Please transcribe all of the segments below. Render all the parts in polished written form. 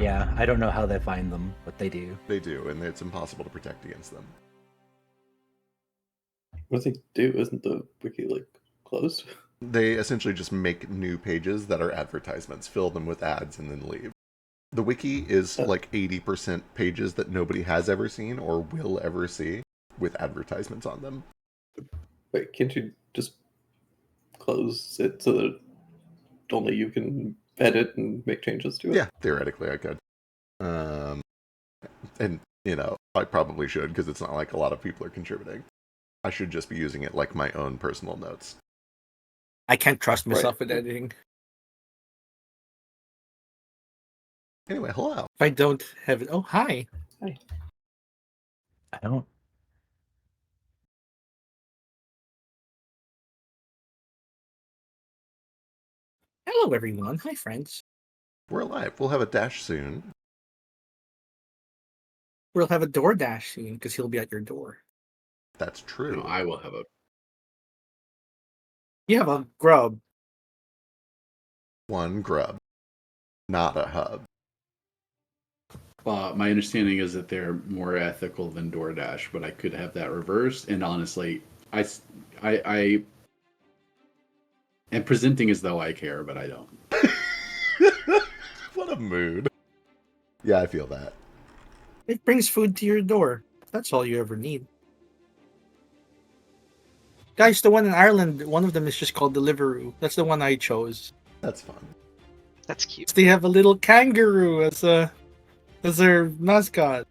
Yeah, I don't know how they find them, but they do. They do, and it's impossible to protect against them. What do they do? Isn't the wiki like closed? They essentially just make new pages that are advertisements, fill them with ads, and then leave. The wiki is like 80% pages that nobody has ever seen or will ever see with advertisements on them. Wait, can't you just close it so that only you can edit and make changes to it? Yeah, theoretically I could. And, you know, I probably should because it's not like a lot of people are contributing. I should just be using it like my own personal notes. I can't trust myself Right. with editing. Anyway, hello. If I don't have it. Oh, hi. Hi. I don't. Hello, everyone. Hi, friends. We're alive. We'll have a dash soon. We'll have a DoorDash soon because he'll be at your door. That's true. No, I will have a. You have a grub. One grub, not a hub. My understanding is that they're more ethical than DoorDash, but I could have that reversed. And honestly, I am presenting as though I care, but I don't. What a mood. Yeah, I feel that. It brings food to your door. That's all you ever need. Guys, the one in Ireland, one of them is just called Deliveroo. That's the one I chose. That's fun. That's cute. They have a little kangaroo as their mascot.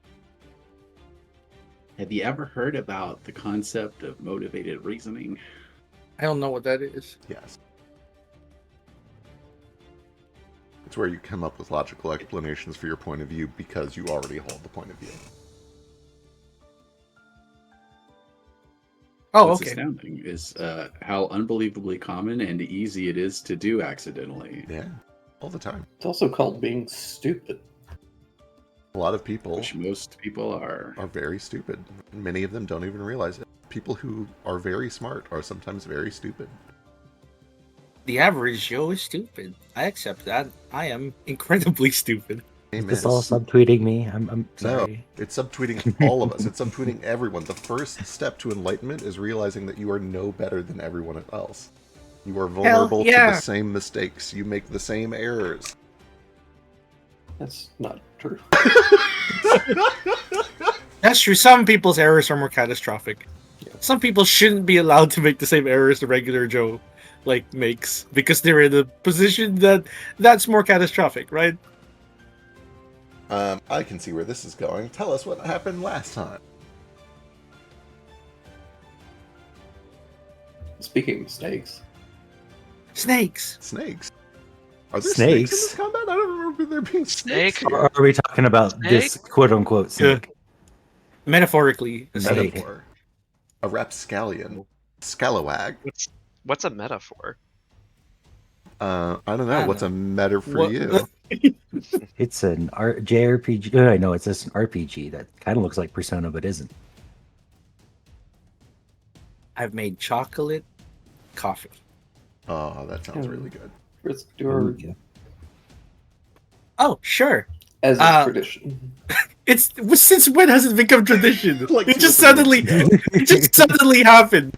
Have you ever heard about the concept of motivated reasoning? I don't know what that is. Yes. It's where you come up with logical explanations for your point of view because you already hold the point of view. Oh, What's okay. astounding is how unbelievably common and easy it is to do accidentally. Yeah, all the time. It's also called being stupid. A lot of people Which most people are. very stupid. Many of them don't even realize it. People who are very smart are sometimes very stupid. The average Joe is stupid. I accept that. I am incredibly stupid. Amen. This all subtweeting me. I'm sorry. No, it's subtweeting all of us. It's subtweeting everyone. The first step to enlightenment is realizing that you are no better than everyone else. You are vulnerable to yeah. the same mistakes. You make the same errors. That's not true. That's true. Some people's errors are more catastrophic. Yeah. Some people shouldn't be allowed to make the same errors the regular Joe makes because they're in a position that's more catastrophic, right? I can see where this is going. Tell us what happened last time. Speaking of snakes, Snakes. Snakes. Are there Snakes? snakes in this combat? I don't remember there being snakes Snake? here. Or are we talking about this quote unquote snake? Metaphorically, a Snake. snake. Metaphor. A rapscallion. Scalawag. What's a metaphor? I don't know. I What's a meta for What- you? It's an JRPG. I know it's just an RPG that kind of looks like Persona but isn't. I've made chocolate coffee. Oh, that sounds really good. let's do our Oh, sure. as is tradition. It's since when has it become tradition? Like it just 2 or 3 suddenly, it just suddenly happened.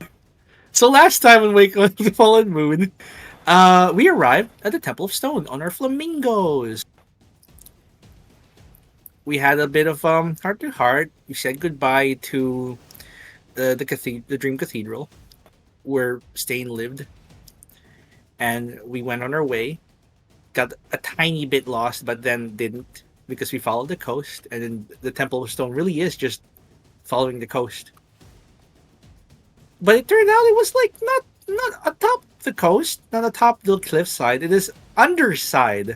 So last time when Wake of the Fallen Moon, we arrived at the Temple of Stone on our flamingos. We had a bit of heart to heart. We said goodbye to the Dream Cathedral, where Stain lived, and we went on our way. Got a tiny bit lost, but then didn't because we followed the coast, and then the Temple of Stone really is just following the coast. But it turned out it was like not atop the coast, not atop the cliffside. It is underside,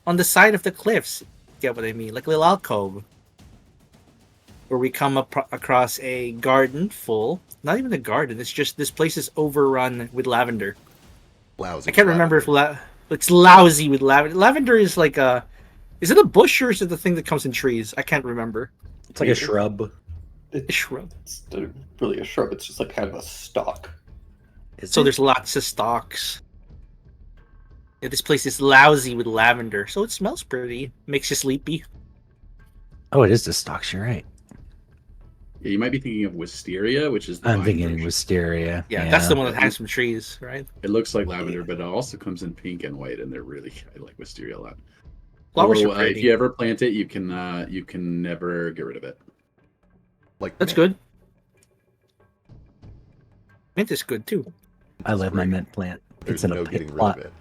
on the side of the cliffs. Get what I mean? Like a little alcove, where we come across a garden full. Not even a garden. It's just this place is overrun with lavender. Lousy. I can't remember if it's lousy with lavender. Lavender is like a. Is it a bush or is it the thing that comes in trees? I can't remember. It's like a shrub. A shrub. It's not really a shrub. It's just like kind of a stalk. Is So it? there's lots of stalks. Yeah, this place is lousy with lavender, so it smells pretty. Makes you sleepy. Oh, it is the stalks. You're right. Yeah, you might be thinking of wisteria, which is the I'm vine thinking version. wisteria. Yeah, that's the one that hangs from trees, right? It looks like lavender, but it also comes in pink and white, and they're really I like wisteria a lot. Flowers Although, are pretty. if you ever plant it, you can never get rid of it. Like That's mint. good. Mint is good too. I love my great. mint plant. There's It's in no a getting rid plot. of it.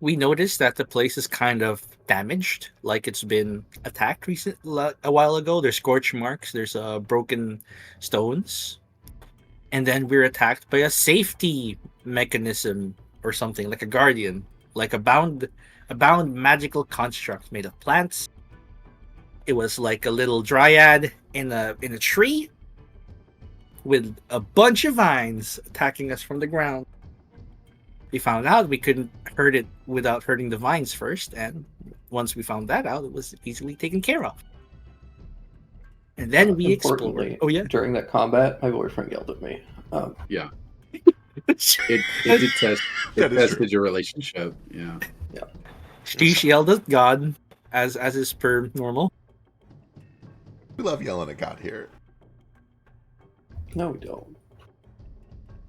We noticed that the place is kind of damaged, like it's been attacked a while ago. There's scorch marks, there's broken stones, and then we're attacked by a safety mechanism or something, like a guardian, like a bound magical construct made of plants. It was like a little dryad in a tree with a bunch of vines attacking us from the ground. We found out we couldn't hurt it without hurting the vines first, and once we found that out, it was easily taken care of. And then we explored. Importantly, Oh yeah, during that combat, my boyfriend yelled at me. It did test. That It is tested your relationship. Yeah. she yelled at God, as is per normal. We love yelling at God here. No, we don't.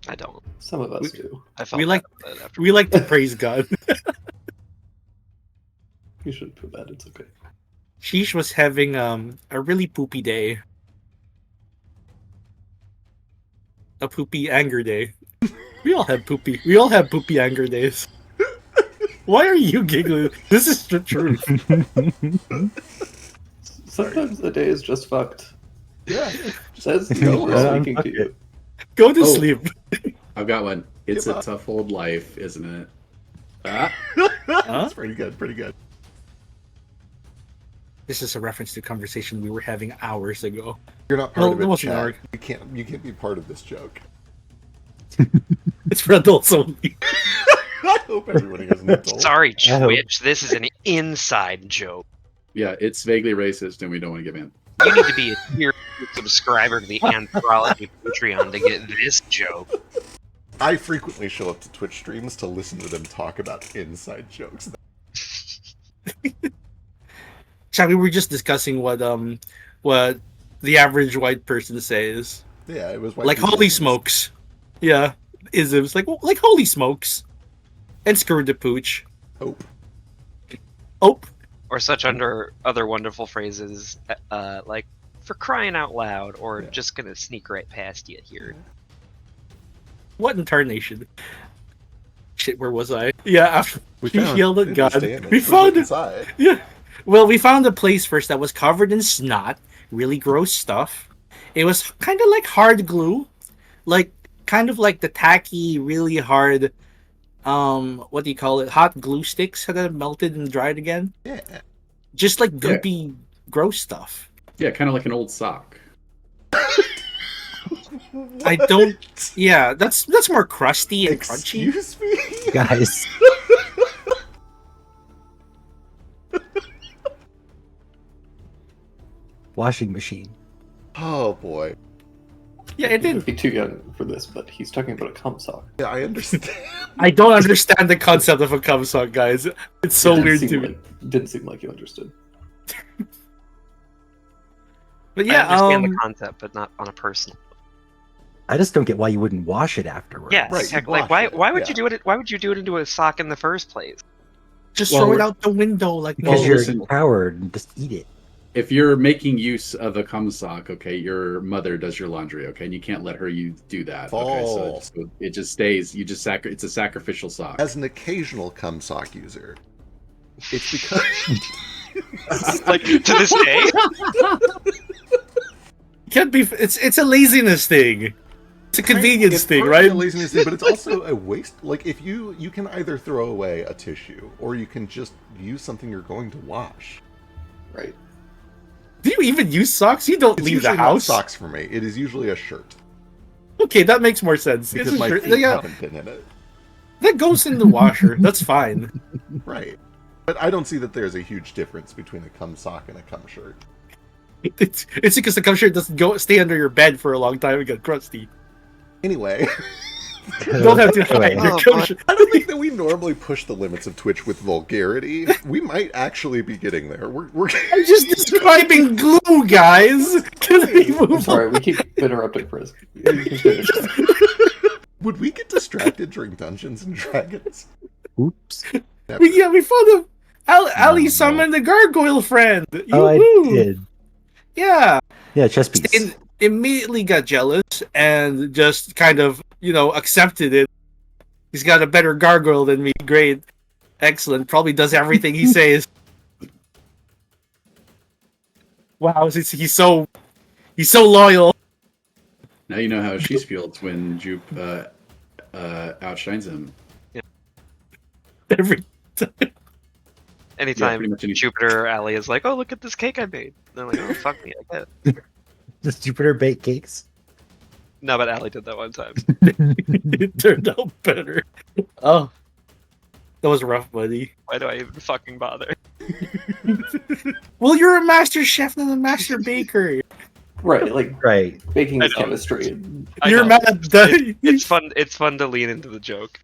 I don't. Some of us do. I felt We like- bad about it after. We like to praise God. You shouldn't feel bad. It's okay. Sheesh was having a really poopy day. A poopy anger day. We all have poopy anger days. Why are you giggling? This is the truth. Sometimes the day is just fucked. Yeah. Says Go no on. one speaking to you. Go to Oh. sleep. I've got one. It's Give a up. tough old life, isn't it? Ah, That's pretty good. Pretty good. This is a reference to a conversation we were having hours ago. You're not part Well, of it it, wasn't Chad. hard. You can't be part of this joke. It's for adults only. I hope everyone has an adult. Sorry, Oh. Twitch. This is an inside joke. yeah, it's vaguely racist, and we don't want to give in. You need to be a tier 2 subscriber to the Anthropology Patreon to get this joke. I frequently show up to Twitch streams to listen to them talk about inside jokes. Chad, we were just discussing what the average white person says. Yeah, it was white Like people holy isms. smokes. Yeah. Isms. Like holy smokes. And screw the pooch. Hope. Oh. Or such under other wonderful phrases, like "for crying out loud" or Yeah. "just gonna sneak right past you here." What in tarnation? Shit, where was I? Yeah, after We she found yelled at it. God. Stay in it. We found it. inside. Yeah. Well, we found a place first that was covered in snot, really gross stuff. It was kind of like hard glue, like kind of like the tacky, really hard, what do you call it? Hot glue sticks that have melted and dried again. Yeah. Just like goopy, gross stuff. Yeah, kind of like an old sock. I don't. Yeah, that's more crusty and crunchy. Excuse me? Guys, washing machine. Oh boy. Yeah, it He didn't. might be too young for this, but he's talking about a cum sock. Yeah, I understand. I don't understand the concept of a cum sock, guys. It's so Didn't weird seem to me. Didn't seem like you understood. But I yeah, understand the concept, but not on a personal. I just don't get why you wouldn't wash it afterwards. Yeah, Right, exactly. you Like, why? wash it, Why would yeah. you do it? Why would you do it into a sock in the first place? just Well, throw it we're- out the window like Because Well, you're listen- a coward and just eat it. If you're making use of a cum sock, okay, your mother does your laundry, okay, and you can't let her do that. Okay, False. so it just stays. You just it's a sacrificial sock. As an occasional cum sock user, it's because Like to this day. can't be. It's a laziness thing. It's a convenience it's thing, partly right? a laziness thing, but it's also a waste. Like if you can either throw away a tissue or you can just use something you're going to wash. Right. Do you even use socks? You don't It's leave usually the not house. socks for me. It is usually a shirt Okay, that makes more sense. because It's a my shirt- feet yeah, haven't been in it. that goes in the washer. That's fine. Right. But I don't see that there's a huge difference between a cum sock and a cum shirt. It's because the cum shirt doesn't stay under your bed for a long time and get crusty. Anyway, Don't have to hide Anyway, your Oh, kosher. I don't think that we normally push the limits of Twitch with vulgarity. We might actually be getting there. We're I'm just describing glue, guys. Can we I'm move sorry, on? we keep interrupting Chris. You can finish that. Would we get distracted during Dungeons and Dragons? oops. Never. We found Ali No. summoned the gargoyle friend. Oh, I Yoo-hoo. did. Yeah. Yeah, chess piece. Stain immediately got jealous and just kind of, accepted it. He's got a better gargoyle than me. Great. Excellent. Probably does everything he says. Wow, he's so loyal. Now you know how she feels when Jupe outshines him. Every Anytime pretty much any- Jupiter or Allie is like, "Oh, look at this cake I made," they're like, "Oh, fuck me, I bet." Does Jupiter bake cakes? No, but Allie did that one time. it turned out better. Oh. That was rough, buddy. Why do I even fucking bother? Well, you're a master chef and a master baker. Right, like Right. baking I is know. chemistry. I You're know. mad at It's fun. It's fun to lean into the joke.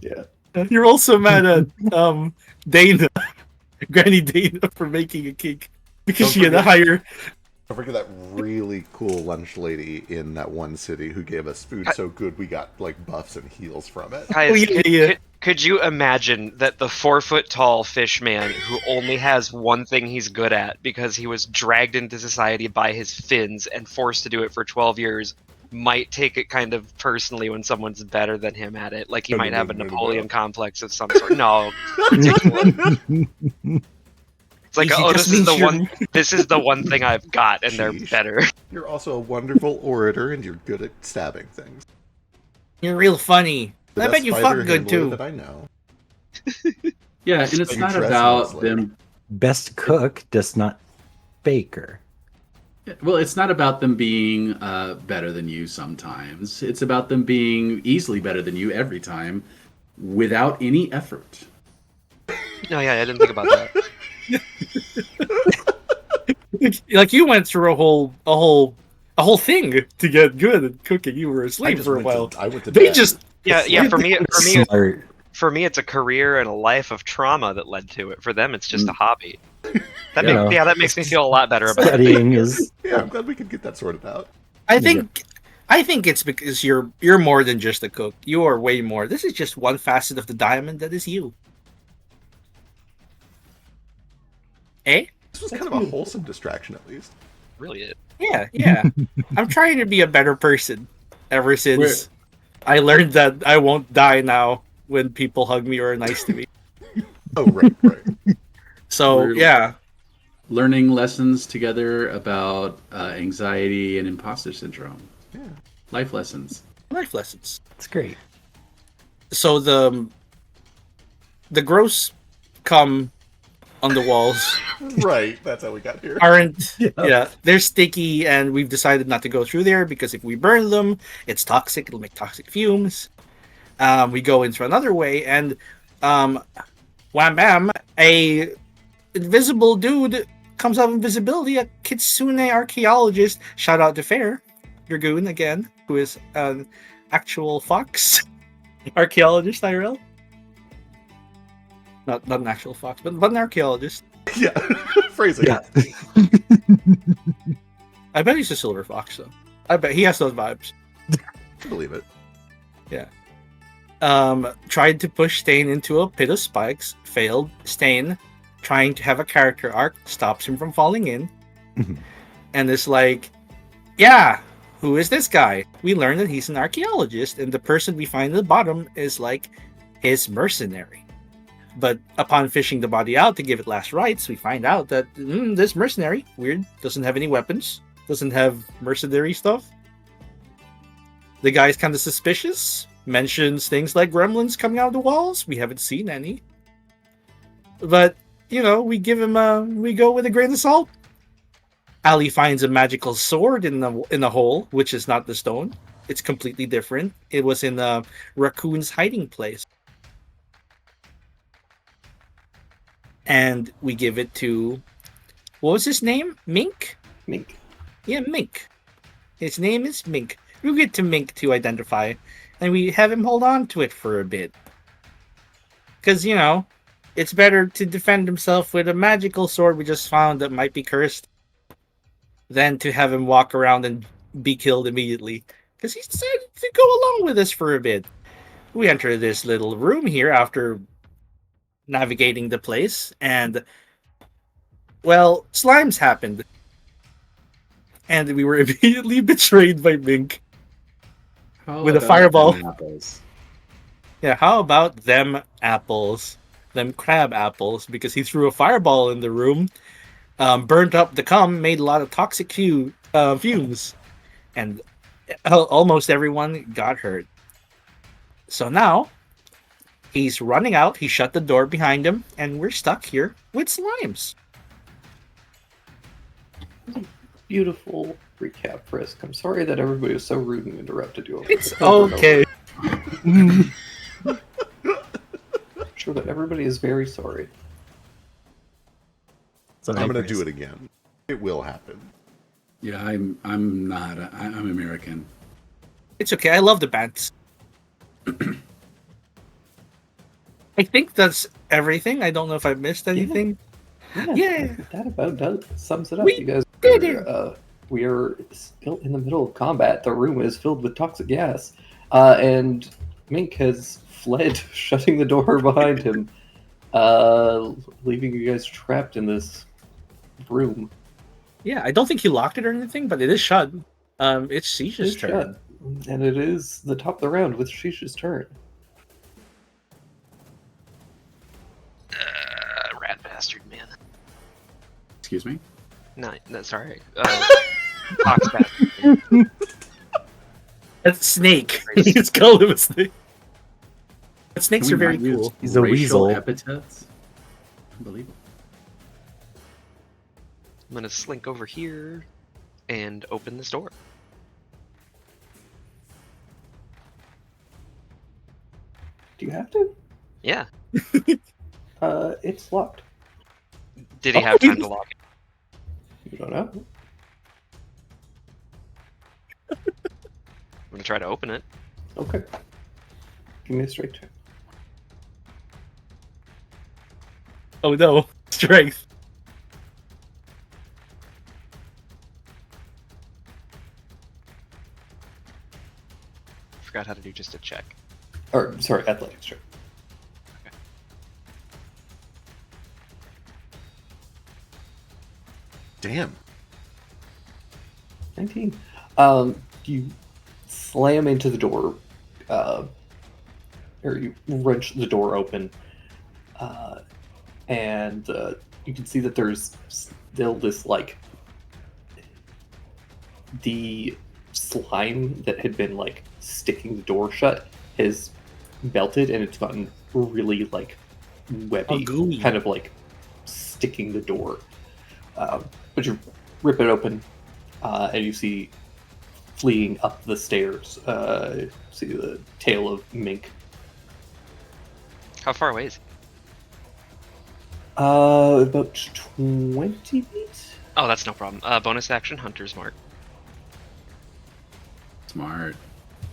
Yeah. You're also mad at Dana, Granny Dana, for making a cake because Don't she had to forget- hire. Don't forget that really cool lunch lady in that one city who gave us food so good we got like buffs and heals from it. Guys, Oh, yeah. could you imagine that the 4-foot-tall fish man who only has one thing he's good at because he was dragged into society by his fins and forced to do it for 12 years might take it kind of personally when someone's better than him at it? Like he might have a Napoleon complex of some sort. No, ridiculous. It's like, Easy oh, just this is means the you're- one. This is the one thing I've got, and they're Sheesh. better. You're also a wonderful orator and you're good at stabbing things. You're real funny. The I bet best you fighter fuck good handler too. That I know. Yeah, and it's You not dress about nicely. them. Best cook does not baker. Well, it's not about them being better than you sometimes. It's about them being easily better than you every time without any effort. No, yeah, I didn't think about that. Like you went through a whole thing to get good at cooking. You were I asleep just for a went while. I went to They bed. just Yeah. For me, Smart. it's a career and a life of trauma that led to it. For them, it's just a hobby. That Yeah. makes me feel a lot better about it. Studying is Yeah, I'm glad we could get that sorted out. I think it's because you're more than just a cook. You are way more. This is just one facet of the diamond that is you. Eh? This was kind of a wholesome distraction, at least. Really, it. Yeah. I'm trying to be a better person ever since I learned that I won't die now when people hug me or are nice to me. Oh, right. So, We're- yeah. Learning lessons together about anxiety and imposter syndrome. Yeah. Life lessons. Life lessons. it's great. So the gross cum on the walls Right. That's how we got here. aren't Yeah. they're sticky, and we've decided not to go through there because if we burn them, it's toxic. It'll make toxic fumes. We go into another way, and wham bam, a invisible dude comes out of invisibility, a kitsune archaeologist. Shout out to Fair Dragoon again, who is an actual fox archaeologist, IRL. Not an actual fox, but an archaeologist. Yeah. Phrasing. Yeah. I bet he's a silver fox, though. I bet he has those vibes. I believe it. Tried to push Stain into a pit of spikes, failed. Stain, trying to have a character arc, stops him from falling in. Mhm. And it's like, yeah, who is this guy? We learn that he's an archaeologist, and the person we find at the bottom is like his mercenary. But upon fishing the body out to give it last rites, we find out that this mercenary, weird, doesn't have any weapons, doesn't have mercenary stuff. The guy's kind of suspicious, mentions things like gremlins coming out of the walls. We haven't seen any. But, we give him we go with a grain of salt. Ali finds a magical sword in the hole, which is not the stone. It's completely different. It was in a raccoon's hiding place. And we give it to, what was his name? Mink? Mink. Yeah, Mink. His name is Mink. We'll get to Mink to identify and we have him hold on to it for a bit. Because, it's better to defend himself with a magical sword we just found that might be cursed than to have him walk around and be killed immediately. Because he decided to go along with us for a bit. We enter this little room here after navigating the place, and, well, slimes happened. And we were immediately betrayed by Mink. How With a about fireball. them apples? Yeah, how about them apples? Them crab apples, because he threw a fireball in the room, burnt up the cum, made a lot of toxic fumes, and almost everyone got hurt. So now, he's running out, he shut the door behind him, and we're stuck here with slimes. Beautiful recap, Frisk. I'm sorry that everybody was so rude and interrupted you. It's over and okay. over. I'm sure that everybody is very sorry. So I'm going to do it again. It will happen. Yeah, I'm not. I'm American. It's okay, I love the bants. I think that's everything. I don't know if I missed anything. Yeah. That about sums it up. We You guys did it. We are still in the middle of combat. The room is filled with toxic gas. And Mink has fled, shutting the door behind him, leaving you guys trapped in this room. Yeah, I don't think he locked it or anything, but it is shut. It's Siege's It's turn. shut. And it is the top of the round with Shisha's turn. Rat bastard, man. Excuse me. No, sorry. Fox bastard. That's Snake. It's called him a snake. But snakes Can are we very not use cool. He's a racial weasel. epithets. Unbelievable. I'm gonna slink over here and open this door. Do you have to? Yeah. It's locked. Did he have time to lock it? You don't know? I'm gonna try to open it. Okay. Give me a straight check. Oh no, strength. Forgot how to do just a check. Or, sorry, athletics check. Damn. 19. You slam into the door, or you wrench the door open, and you can see that there's still this, like, the slime that had been, like, sticking the door shut has melted, and it's gotten really, like, webby, Oh, gooey. kind of, like, sticking the door. But you rip it open, and you see fleeing up the stairs. See the tail of Mink. How far away is he? About 20 feet. Oh, that's no problem. Bonus action, Hunter's Mark Smart.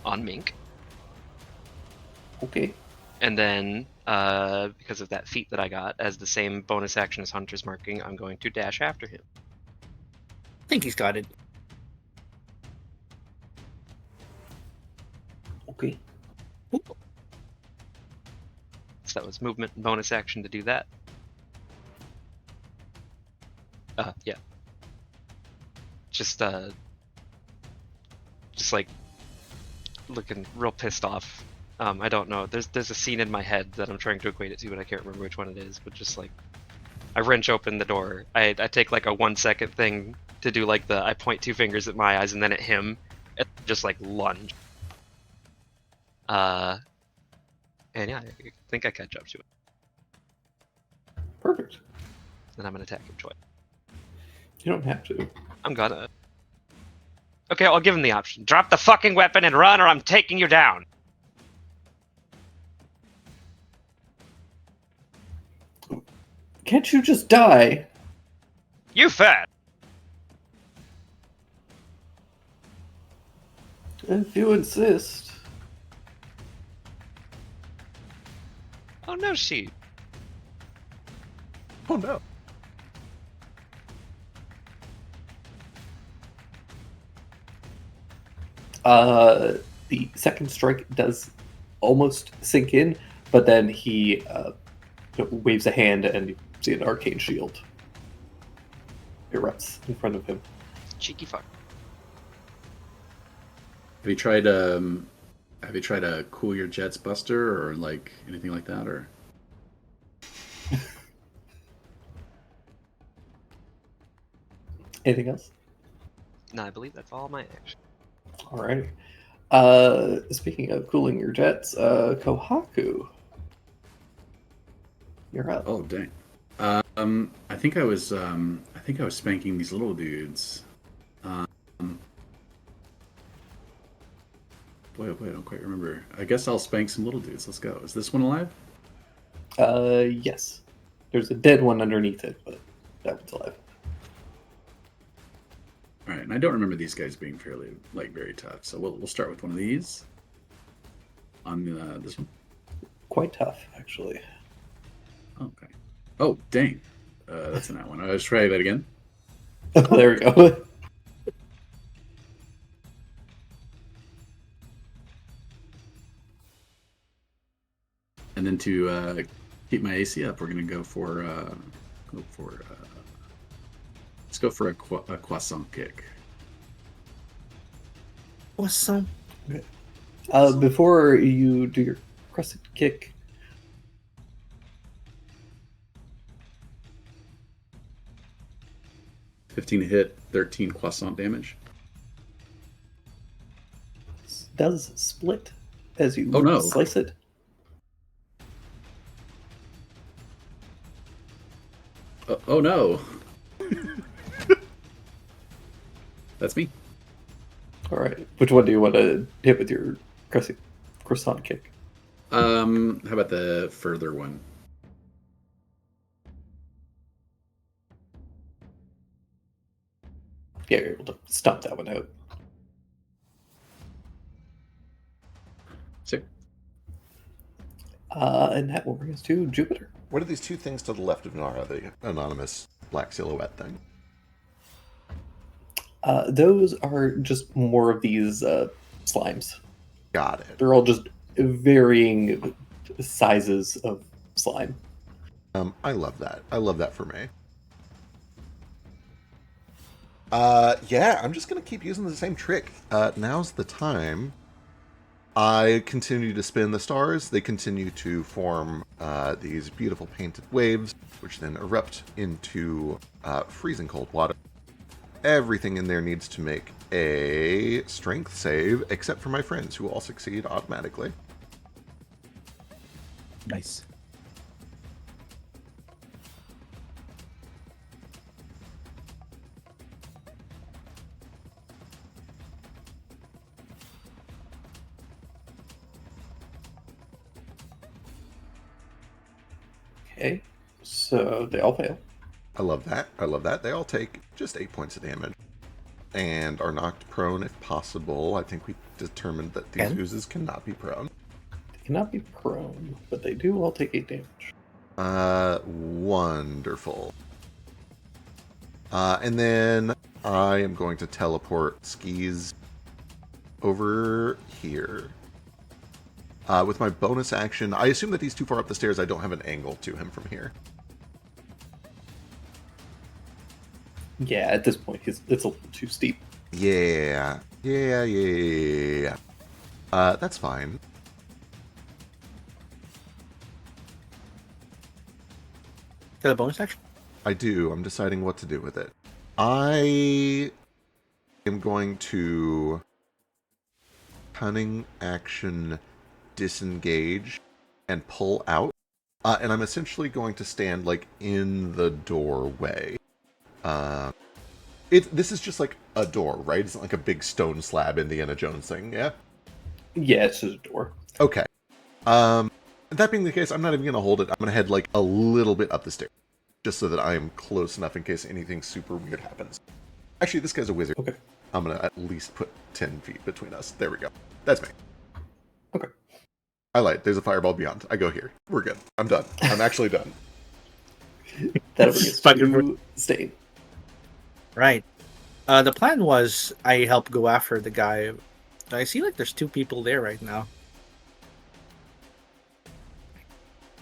on Mink. Okay. And then, because of that feat that I got, as the same bonus action as Hunter's Marking, I'm going to dash after him. I think he's got it. Okay. So that was movement and bonus action to do that. Yeah. Just like looking real pissed off. I don't know. There's a scene in my head that I'm trying to equate it to, but I can't remember which one it is. But just like, I wrench open the door. I take like a 1 second thing to do like I point two fingers at my eyes and then at him, and just like lunge. And yeah, I think I catch up to it. Perfect. And I'm gonna attack him twice. You don't have to. I'm gonna. Okay, I'll give him the option. Drop the fucking weapon and run, or I'm taking you down. Can't you just die? You fat. If you insist. Oh no, she. Oh no. The second strike does almost sink in, but then he waves a hand and you see an arcane shield erupts in front of him. Cheeky fuck. Have you tried to cool your jets, Buster, or like anything like that, or? Anything else? No, I believe that's all my action. Alrighty. Speaking of cooling your jets, Kohaku, you're up. Oh dang. I think I was spanking these little dudes. Boy, oh boy, I don't quite remember. I guess I'll spank some little dudes. Let's go. Is this one alive? Yes. There's a dead one underneath it, but that one's alive. All right, and I don't remember these guys being very tough. So we'll start with one of these. On this one. Quite tough, actually. Okay. Oh dang. That's not one. Let's try that again. There we go. And then to keep my AC up, we're gonna go for let's go for a croissant kick. Awesome. Before you do your crescent kick, 15 to hit, 13 croissant damage. does split as you Oh, no. slice it. Oh no. That's me. All right. Which one do you want to hit with your croissant kick? How about the further one? Yeah, you're able to stomp that one out. Sick. And that will bring us to Jupiter. What are these two things to the left of Nara, the anonymous black silhouette thing? Those are just more of these slimes. Got it. They're all just varying sizes of slime. I love that. I love that for me. Yeah, I'm just going to keep using the same trick. Now's the time. I continue to spin the stars. They continue to form these beautiful painted waves, which then erupt into freezing cold water. Everything in there needs to make a strength save, except for my friends, who all succeed automatically. Nice. Okay, so they all fail. I love that. I love that. They all take just 8 points of damage and are knocked prone if possible. I think we determined that these And? oozes cannot be prone. They cannot be prone, but they do all take 8 damage. Wonderful. And then I am going to teleport Skis over here. With my bonus action, I assume that he's too far up the stairs. I don't have an angle to him from here. Yeah, at this point, it's a little too steep. Yeah. That's fine. Is that a bonus action? I do. I'm deciding what to do with it. I am going to cunning action disengage and pull out. And I'm essentially going to stand like in the doorway. This is just like a door, right? It's not like a big stone slab Indiana Jones thing, yeah? Yeah, it's just a door. Okay. That being the case, I'm not even going to hold it. I'm going to head like a little bit up the stairs. Just so that I am close enough in case anything super weird happens. Actually, this guy's a wizard. Okay. I'm going to at least put 10 feet between us. There we go. That's me. Okay. I lied. There's a fireball beyond. I go here. We're good. I'm done. I'm actually done. That'll bring us Fucking to Stain. Right. The plan was I help go after the guy. I see like there's 2 people there right now.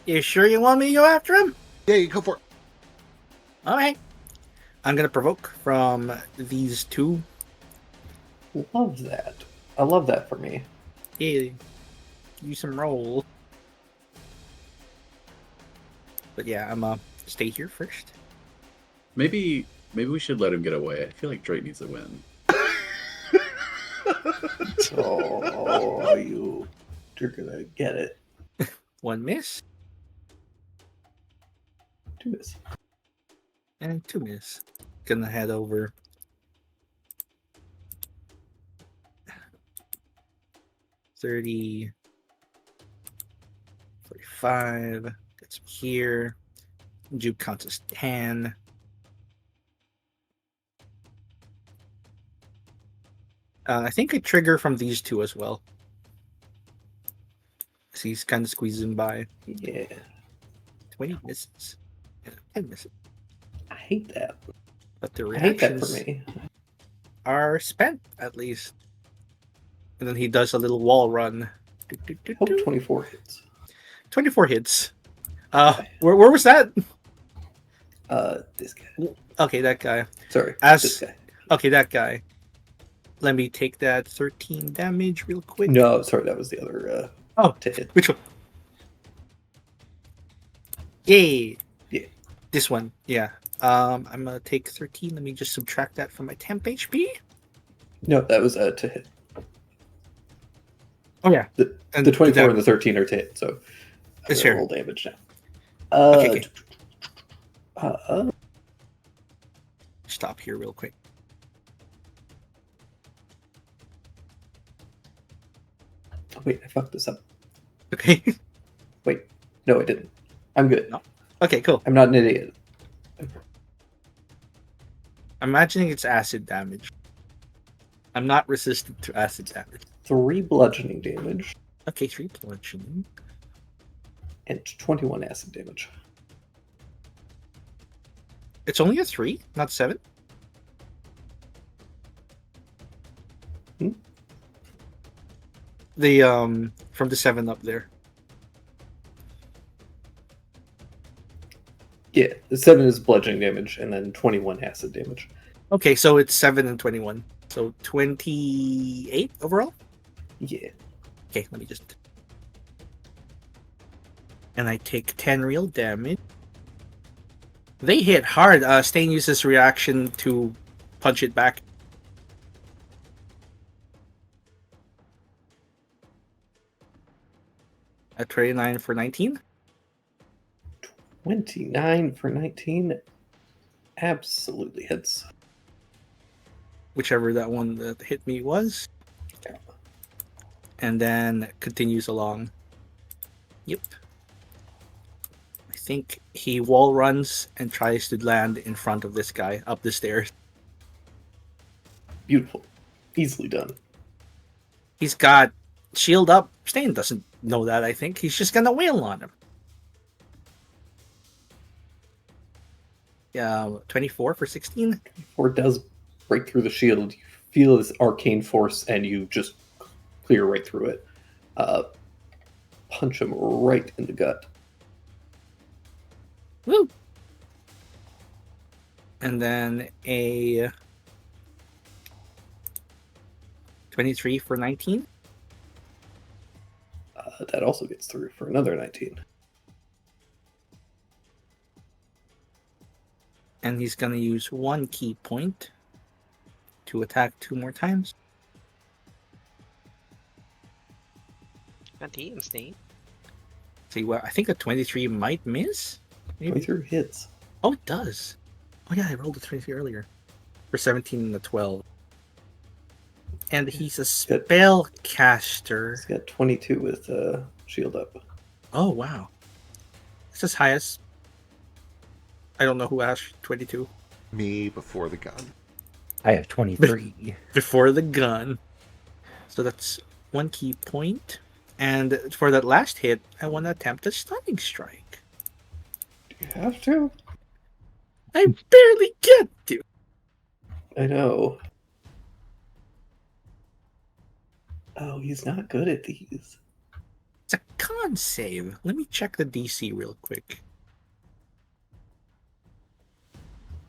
You sure you want me to go after him? Yeah, you go for it. Alright. I'm gonna provoke from these 2. Love that. I love that for me. Yeah. Use some roll. But yeah, I'm stay here first. Maybe we should let him get away. I feel like Drake needs a win. Oh, you're gonna get it. 1 miss 2 miss. and 2 miss. Gonna head over. $30, 45. Gets me here. Juke counts as 10. I think I trigger from these 2 as well. So he's kind of squeezing by. Yeah. 20 misses. Yeah, 10 misses. I hate that. But the I hate that for reactions me. are spent, at least. And then he does a little wall run. Do, do, do, Hope do. 24 hits. 24 hits. Where was that? This guy. Okay, that guy. Sorry, As- this guy. Okay, that guy. Let me take that 13 damage real quick. No, sorry, that was the other Oh, to hit. which one? Yay. Yeah. This one, yeah. I'm gonna take 13. Let me just subtract that from my temp HP. No, that was to hit. Oh yeah. The And 24 and the 13 are to hit, so It's I'm gonna fair. roll damage now. Okay. Uh, Stop here real quick. wait, I fucked this up. Okay. Wait, no, I didn't. I'm good. No. Okay, cool. I'm not an idiot. I'm imagining it's acid damage. I'm not resistant to acid damage. 3 bludgeoning damage Okay, 3 bludgeoning. and 21 acid damage. It's only a 3, not 7. Hmm? The from the 7 up there. Yeah, the 7 is bludgeoning damage and then 21 acid damage. Okay, so it's 7 and 21. So 28 overall? Yeah. Okay, let me just. And I take 10 real damage. They hit hard. Stain uses reaction to punch it back. At 29 for 19. 29 for 19. Absolutely hits. Whichever that one that hit me was. Yeah. And then continues along. Yep. I think he wall runs and tries to land in front of this guy up the stairs. Beautiful. Easily done. He's got shield up. Stain doesn't know that, I think. He's just gonna wail on him. Yeah, 24 for 16. Or it does break through the shield. You feel this arcane force and you just clear right through it. Punch him right in the gut. Woo! And then a 23 for 19. That also gets through for another 19. And he's gonna use 1 key point to attack 2 more times. God damn, Stain. See what I think a 23 might miss. Maybe. 23 hits. Oh, it does. Oh yeah, I rolled a 23 earlier for 17 and a 12. And he's a Good. spellcaster. He's got 22 with shield up. Oh wow, it's as high as. I don't know who asked 22 Me before the gun. I have 23. before the gun. So that's 1 key point. And for that last hit, I want to attempt a stunning strike. You have to. I barely get to. I know. Oh, he's not good at these. It's a con save. Let me check the DC real quick.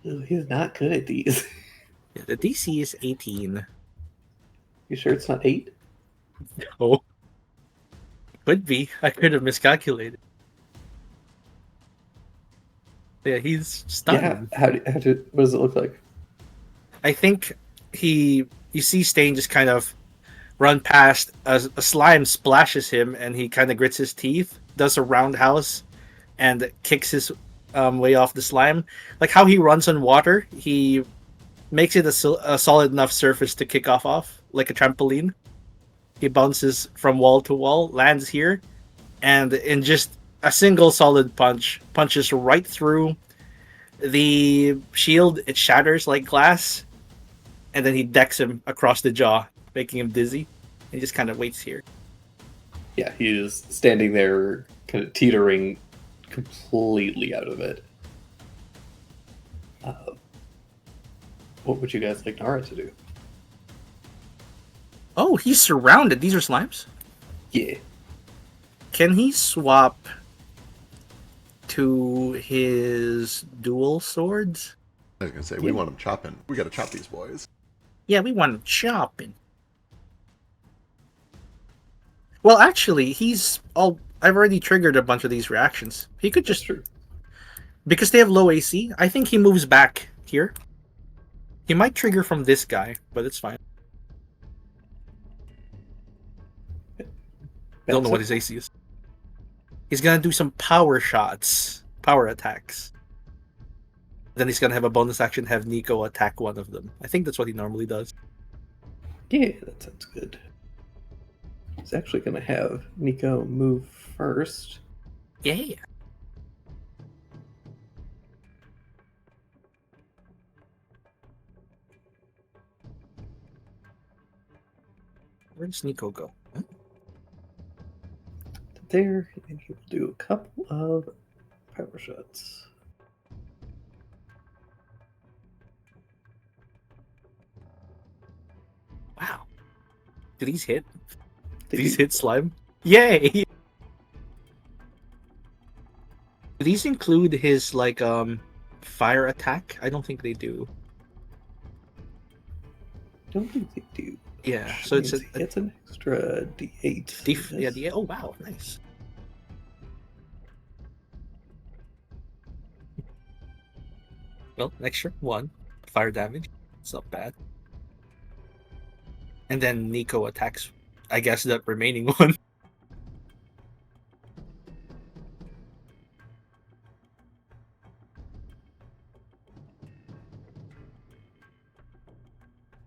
Oh, he's not good at these. Yeah, the DC is 18. You sure it's not 8? Oh. Could be. I could have miscalculated. Yeah, he's stunned. Yeah. What does it look like? I think you see Stain just kind of run past, a slime splashes him, and he kind of grits his teeth, does a roundhouse, and kicks his way off the slime. Like how he runs on water, he makes it a solid enough surface to kick off, like a trampoline. He bounces from wall to wall, lands here, and in just a single solid punch, punches right through the shield. It shatters like glass, and then he decks him across the jaw, making him dizzy. He just kind of waits here. Yeah, he is standing there, kind of teetering completely out of it. What would you guys like Nara to do? Oh, he's surrounded. These are slimes. Yeah. Can he swap to his dual swords? I was gonna say we want him chopping. We gotta chop these boys. Yeah, we want him chopping. Well, actually, I've already triggered a bunch of these reactions. He could just, because they have low AC, I think he moves back here. He might trigger from this guy, but it's fine. I don't know what his AC is. He's gonna do some power shots, power attacks. Then he's gonna have a bonus action, have Nico attack one of them. I think that's what he normally does. Yeah, that sounds good. He's actually going to have Nico move first. Yeah. Where does Nico go? Huh? There, and he will do a couple of power shots. Wow. Do these hit? They These do- hit slime? Yay! Do these include his fire attack? I don't think they do. don't think they do. Yeah, Which so it's means he gets an extra D8. yeah, the oh wow, nice. Well, an extra 1 fire damage. It's not bad. And then Nico attacks, I guess, that remaining one.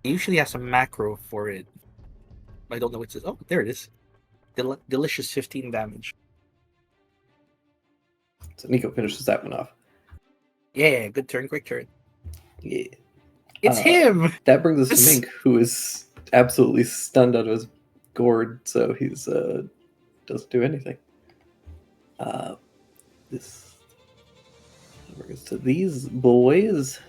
He usually has a macro for it. I don't know what it is. Oh, there it is. Delicious 15 damage. So Nico finishes that one off. Yeah, good turn, quick turn. Yeah. It's him! That brings us This- to Mink, who is absolutely stunned out of his gourd, so he's doesn't do anything. This brings us to these boys.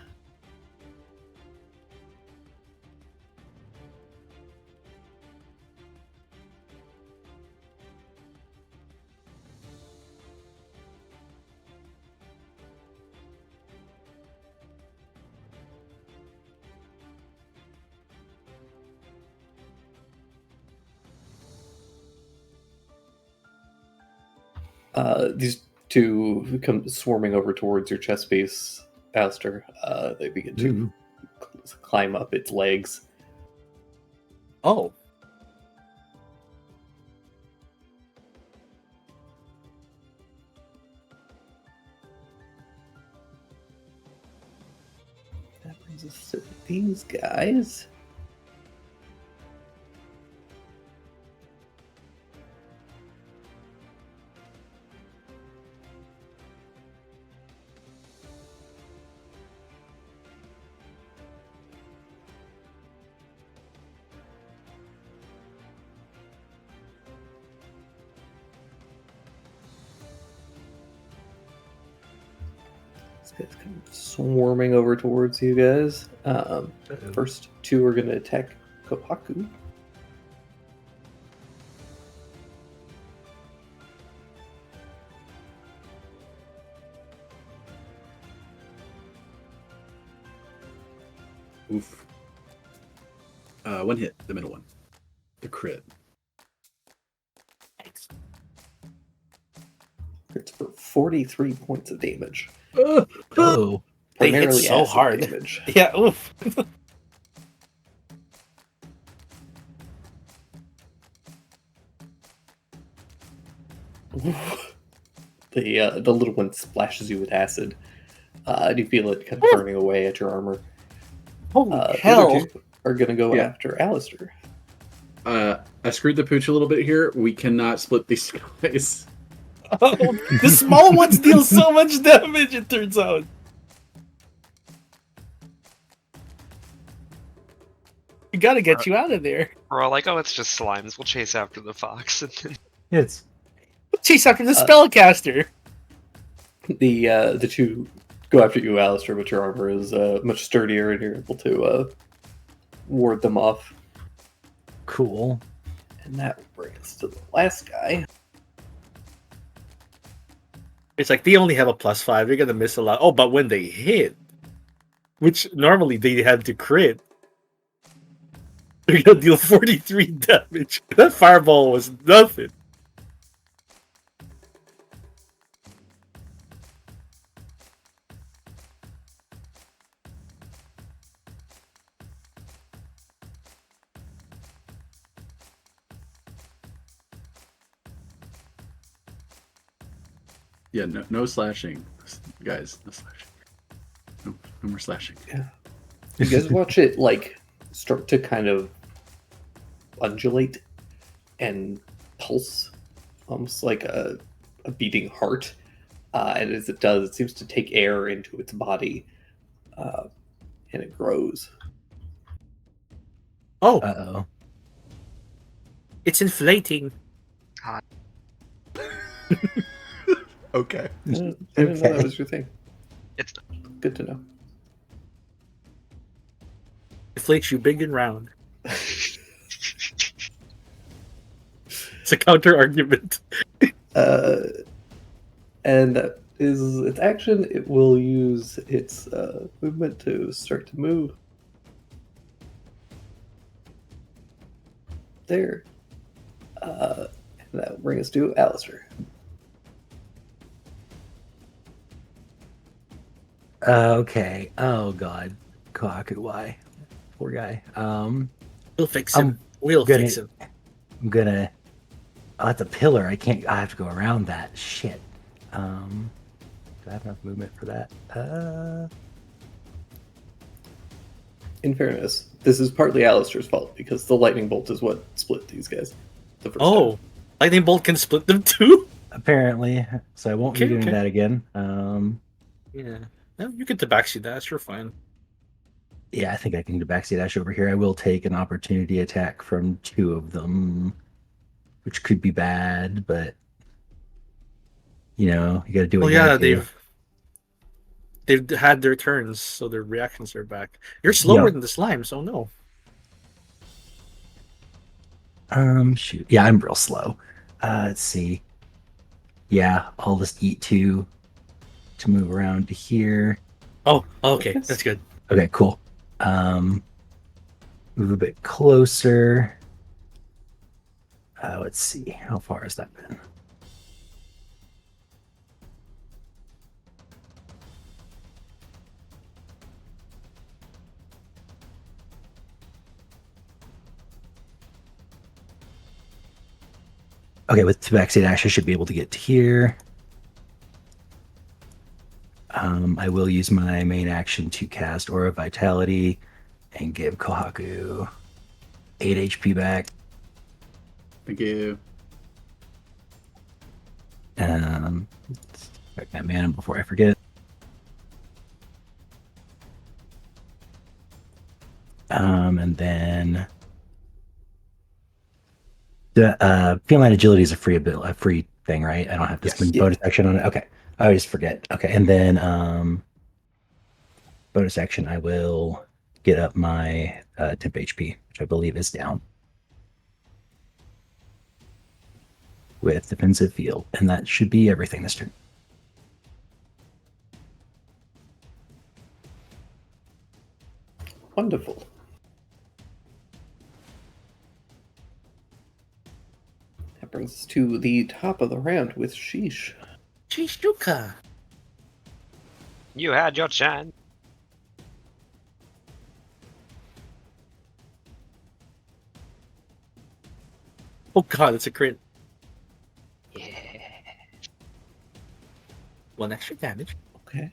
These two come swarming over towards your chest piece, Aster. They begin to climb up its legs. Oh. That brings us to these guys. This guy's kind of swarming over towards you guys. First two are going to attack Kohaku. Oof. One hit, the middle one. The crit. It's for 43 points of damage. Oh, They hit Primarily so acid hard. damage. Yeah, oof. The little one splashes you with acid. And you feel it kind of burning away at your armor. Holy The hell. other two are going to go Yeah. after Alistair. I screwed the pooch a little bit here. We cannot split these guys. Oh, the small ones deal so much damage, it turns out. We gotta get you out of there. We're all like, oh, it's just slimes. We'll chase after the fox. And then it's Chase after the spellcaster. The two go after you, Alistair, but your armor is much sturdier and you're able to ward them off. cool. And that brings us to the last guy. It's like they only have a +5. They're gonna miss a lot. Oh, but when they hit, which normally they have to crit, they're gonna deal 43 damage. That fireball was nothing. Yeah, no slashing. Guys, no slashing. No more slashing. You guys watch it like start to kind of undulate and pulse, almost like a beating heart. And as it does, it seems to take air into its body, and it grows. Oh, Uh-oh. it's inflating. Okay. I didn't know that Okay. was your thing. It's Good to know. Inflates you big and round. It's a counter argument. And that is its action. It will use its movement to start to move. There. And that will bring us to Alistair. Okay. Oh god. Kohaku, why? Poor guy. We'll fix him. I'm We'll gonna- fix him. I'm gonna. Oh, that's a pillar. I can't. I have to go around that. Shit. Do I have enough movement for that? In fairness, this is partly Alistair's fault because the lightning bolt is what split these guys. The first Oh, time. lightning bolt can split them too. Apparently. So I won't be Okay, doing okay. that again. Yeah, no, you get the backseat dash. You're fine. Yeah, I think I can do backseat dash over here. I will take an opportunity attack from two of them, which could be bad, but you know, you got to do what Well, you yeah, gotta do. they've had their turns, so their reactions are back. You're slower Yeah. than the slime, so no. Shoot. Yeah, I'm real slow. Let's see. Yeah, I'll just eat two to move around to here. Oh, okay, that's good. Okay, cool. Move a bit closer. Let's see. How far has that been? Okay, with Tabaxi Dash, I should be able to get to here. I will use my main action to cast Aura Vitality and give Kohaku 8 HP back. Thank you. Check that mana before I forget. And then the Feline Agility is a free thing, right? I don't have to Yes. spend bonus action on it. Okay, I always forget. Okay, and then bonus action, I will get up my temp HP, which I believe is down, with defensive field, and that should be everything this turn. Wonderful. That brings us to the top of the round with Sheesh. Chishuka. You had your chance. Oh god, it's a crit. Yeah. 1 extra damage, Okay.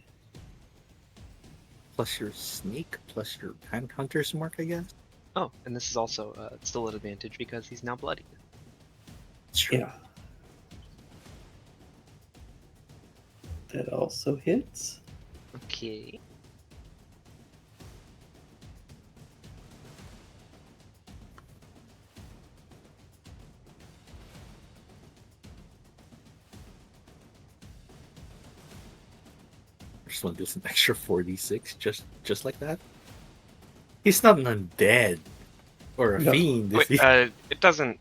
plus your sneak, plus your hunter's mark, I guess. Oh, and this is also still an advantage because he's now bloody. Sure. Yeah. That also hits. Okay. Just want to do some extra 4d6, just like that. He's not an undead or a No. fiend. Is Wait, he? it doesn't.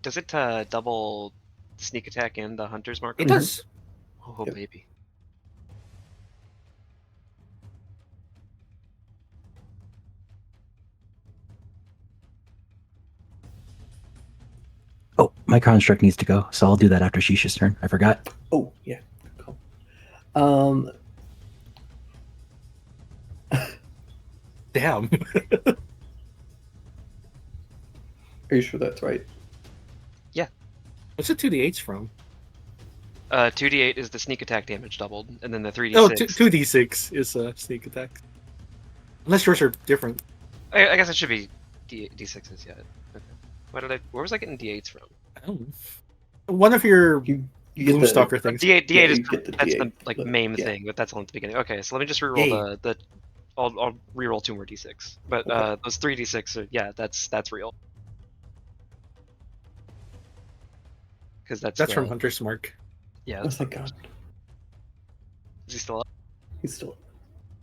Does it double sneak attack and the hunter's mark? It does. Oh, Yep. baby. Oh, my construct needs to go, so I'll do that after Shisha's turn. I forgot. Oh, yeah. Good call. Damn. Are you sure that's right? What's the 2d8s from? 2d8 is the sneak attack damage doubled, and then the 3d6. Oh, 2d6 is sneak attack. Unless yours are different. I guess it should be d6s. Yeah. Okay. Where was I getting d8s from? I don't know. One of your You get Gloomstalker things. D8 Yeah, is you get the that's the D8, like but- main yeah. thing, but that's all at the beginning. Okay, so let me just reroll Yay. the. I'll reroll 2 more d6, but Okay. those 3d6 are that's real. Because that's from Hunter's Mark. Yeah. Oh, thank God. Is he still up? He's still.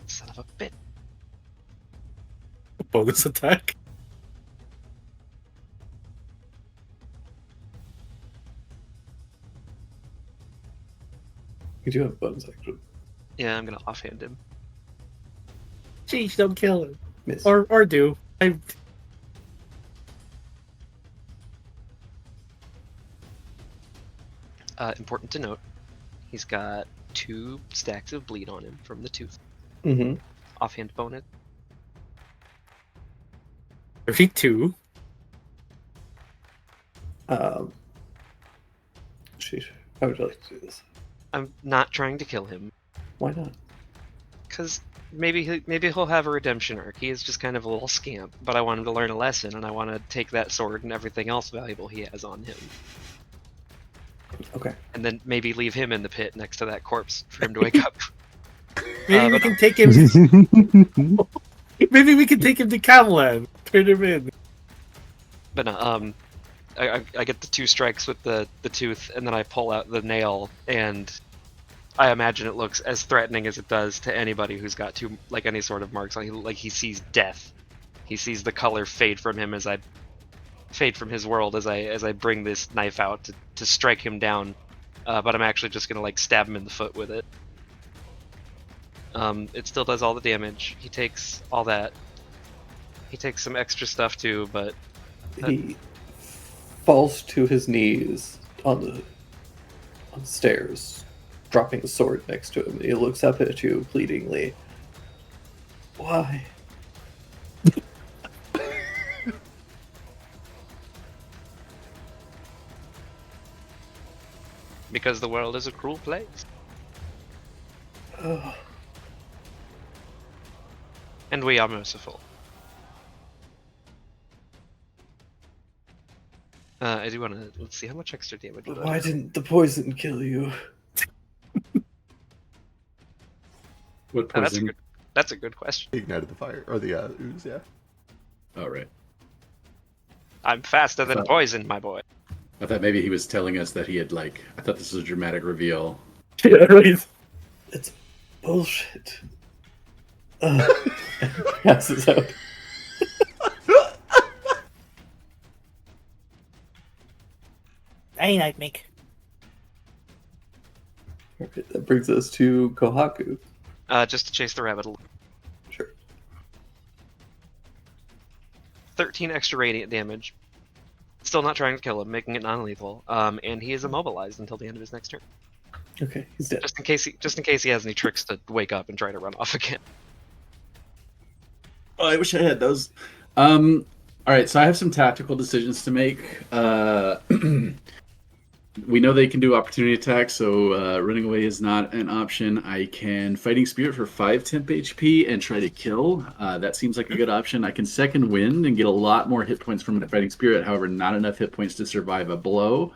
Son of a bit. Bonus attack. You do have bonus action. Yeah, I'm gonna offhand him. Jeez, don't kill him. Miss. Or do. Important to note, he's got 2 stacks of bleed on him from the tooth. Mm-hmm. Offhand bonus. 32. Sheesh. How would you like to do this? I'm not trying to kill him, Why not? because maybe he'll have a redemption arc. He is just kind of a little scamp, but I want him to learn a lesson, and I want to take that sword and everything else valuable he has on him, Okay. and then maybe leave him in the pit next to that corpse for him to wake up. Maybe we but can take him. Maybe we can take him to Camelot. Turn him in. But no, I get the 2 strikes with the tooth, and then I pull out the nail, and I imagine it looks as threatening as it does to anybody who's got any sort of marks on. He sees death. He sees the color fade from him as I fade from his world as I bring this knife out to strike him down. But I'm actually just gonna stab him in the foot with it. It still does all the damage. He takes all that. He takes some extra stuff too, but He falls to his knees on the stairs, dropping a sword next to him. He looks up at you pleadingly. Why? because the world is a cruel place. Oh, And we are merciful. I do want to. Let's see how much extra damage. but would why I- didn't the poison kill you? What Oh, that's a poison? good. That's a good question. He ignited the fire or the ooze. Yeah. Oh, right. I'm faster than Well- poison, my boy. I thought maybe he was telling us that he had I thought this was a dramatic reveal. Yeah, right. It's bullshit. Passes out. Hey, night, Mink. Okay, that brings us to Kohaku. Just to chase the rabbit a little. Sure. 13 extra radiant damage. Still not trying to kill him, making it non-lethal. And he is immobilized until the end of his next turn. Okay, he's dead. Just in case he has any tricks to wake up and try to run off again. Oh, I wish I had those. All right, so I have some tactical decisions to make. We know they can do opportunity attacks, so running away is not an option. I can Fighting Spirit for 5 temp HP and try to kill. That seems like a good option. I can Second Wind and get a lot more hit points from Fighting Spirit, however, not enough hit points to survive a blow.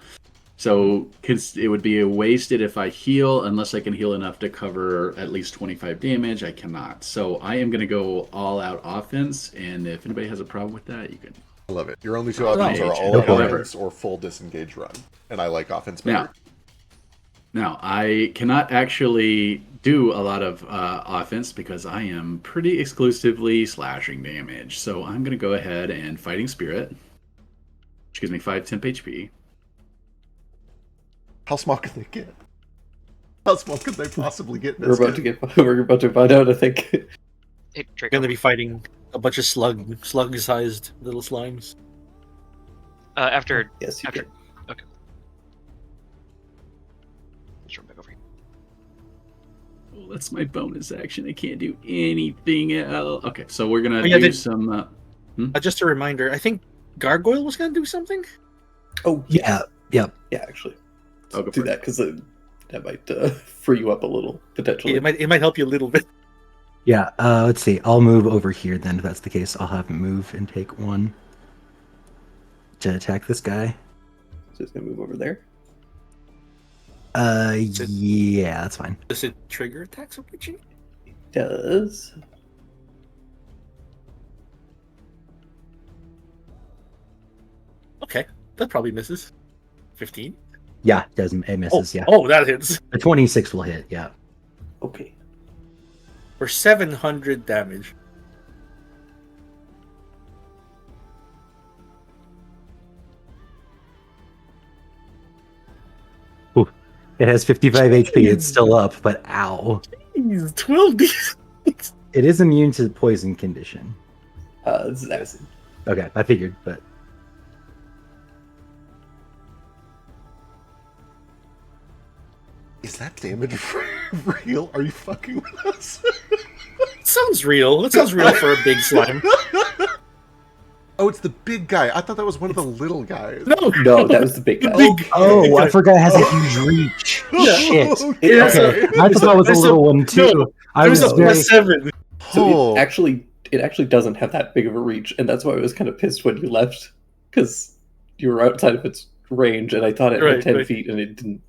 So it would be wasted if I heal, unless I can heal enough to cover at least 25 damage. I cannot. So I am going to go all-out offense, and if anybody has a problem with that, you can... I love it. Your only two options are No, all out however. offense or full disengage run. And I like offense better. Now, I cannot actually do a lot of offense because I am pretty exclusively slashing damage. So I'm going to go ahead and Fighting Spirit, which gives me 5 temp HP. How small can they get? How small could they possibly get? We're about to find out, I think. Hey, Draco. You're gonna be fighting a bunch of slug-sized little slimes. After Yes, you After- can. Let's run back over here. Oh, that's my bonus action. I can't do anything else. Okay, so we're going Oh, to yeah, do then- some... Just a reminder. I think Gargoyle was gonna do something. Oh, Yeah. Yep. yeah, actually. I'll go Do for that, because that might free you up a little, potentially. It might help you a little bit. Yeah. Let's see. I'll move over here then. If that's the case, I'll have him move and take 1 to attack this guy. So it's going to move over there. Yeah, that's fine. Does it trigger attacks of Witching? Does. Okay, that probably misses. 15. Yeah, it misses. Yeah, Oh, that hits the 26 will hit. Yeah. Okay. for 700 damage. It has 55 HP. It's still up, but ow. Jeez, 12 d. It is immune to poison condition. This is acid. Okay, I figured, but Is that damage real? Are you fucking with us? Sounds real. It sounds real for a big slime. Oh, it's the big guy. I thought that was one of the little guys. No, No, that was the big guy. oh, I forgot it has a huge reach. Shit. Okay. Okay, I thought it was a There's little one too. no, I was there's a very. +7. So Oh. it actually doesn't have that big of a reach, and that's why I was kind of pissed when you left, because you were outside of its range, and I thought it Right, had 10 right. feet, and it didn't.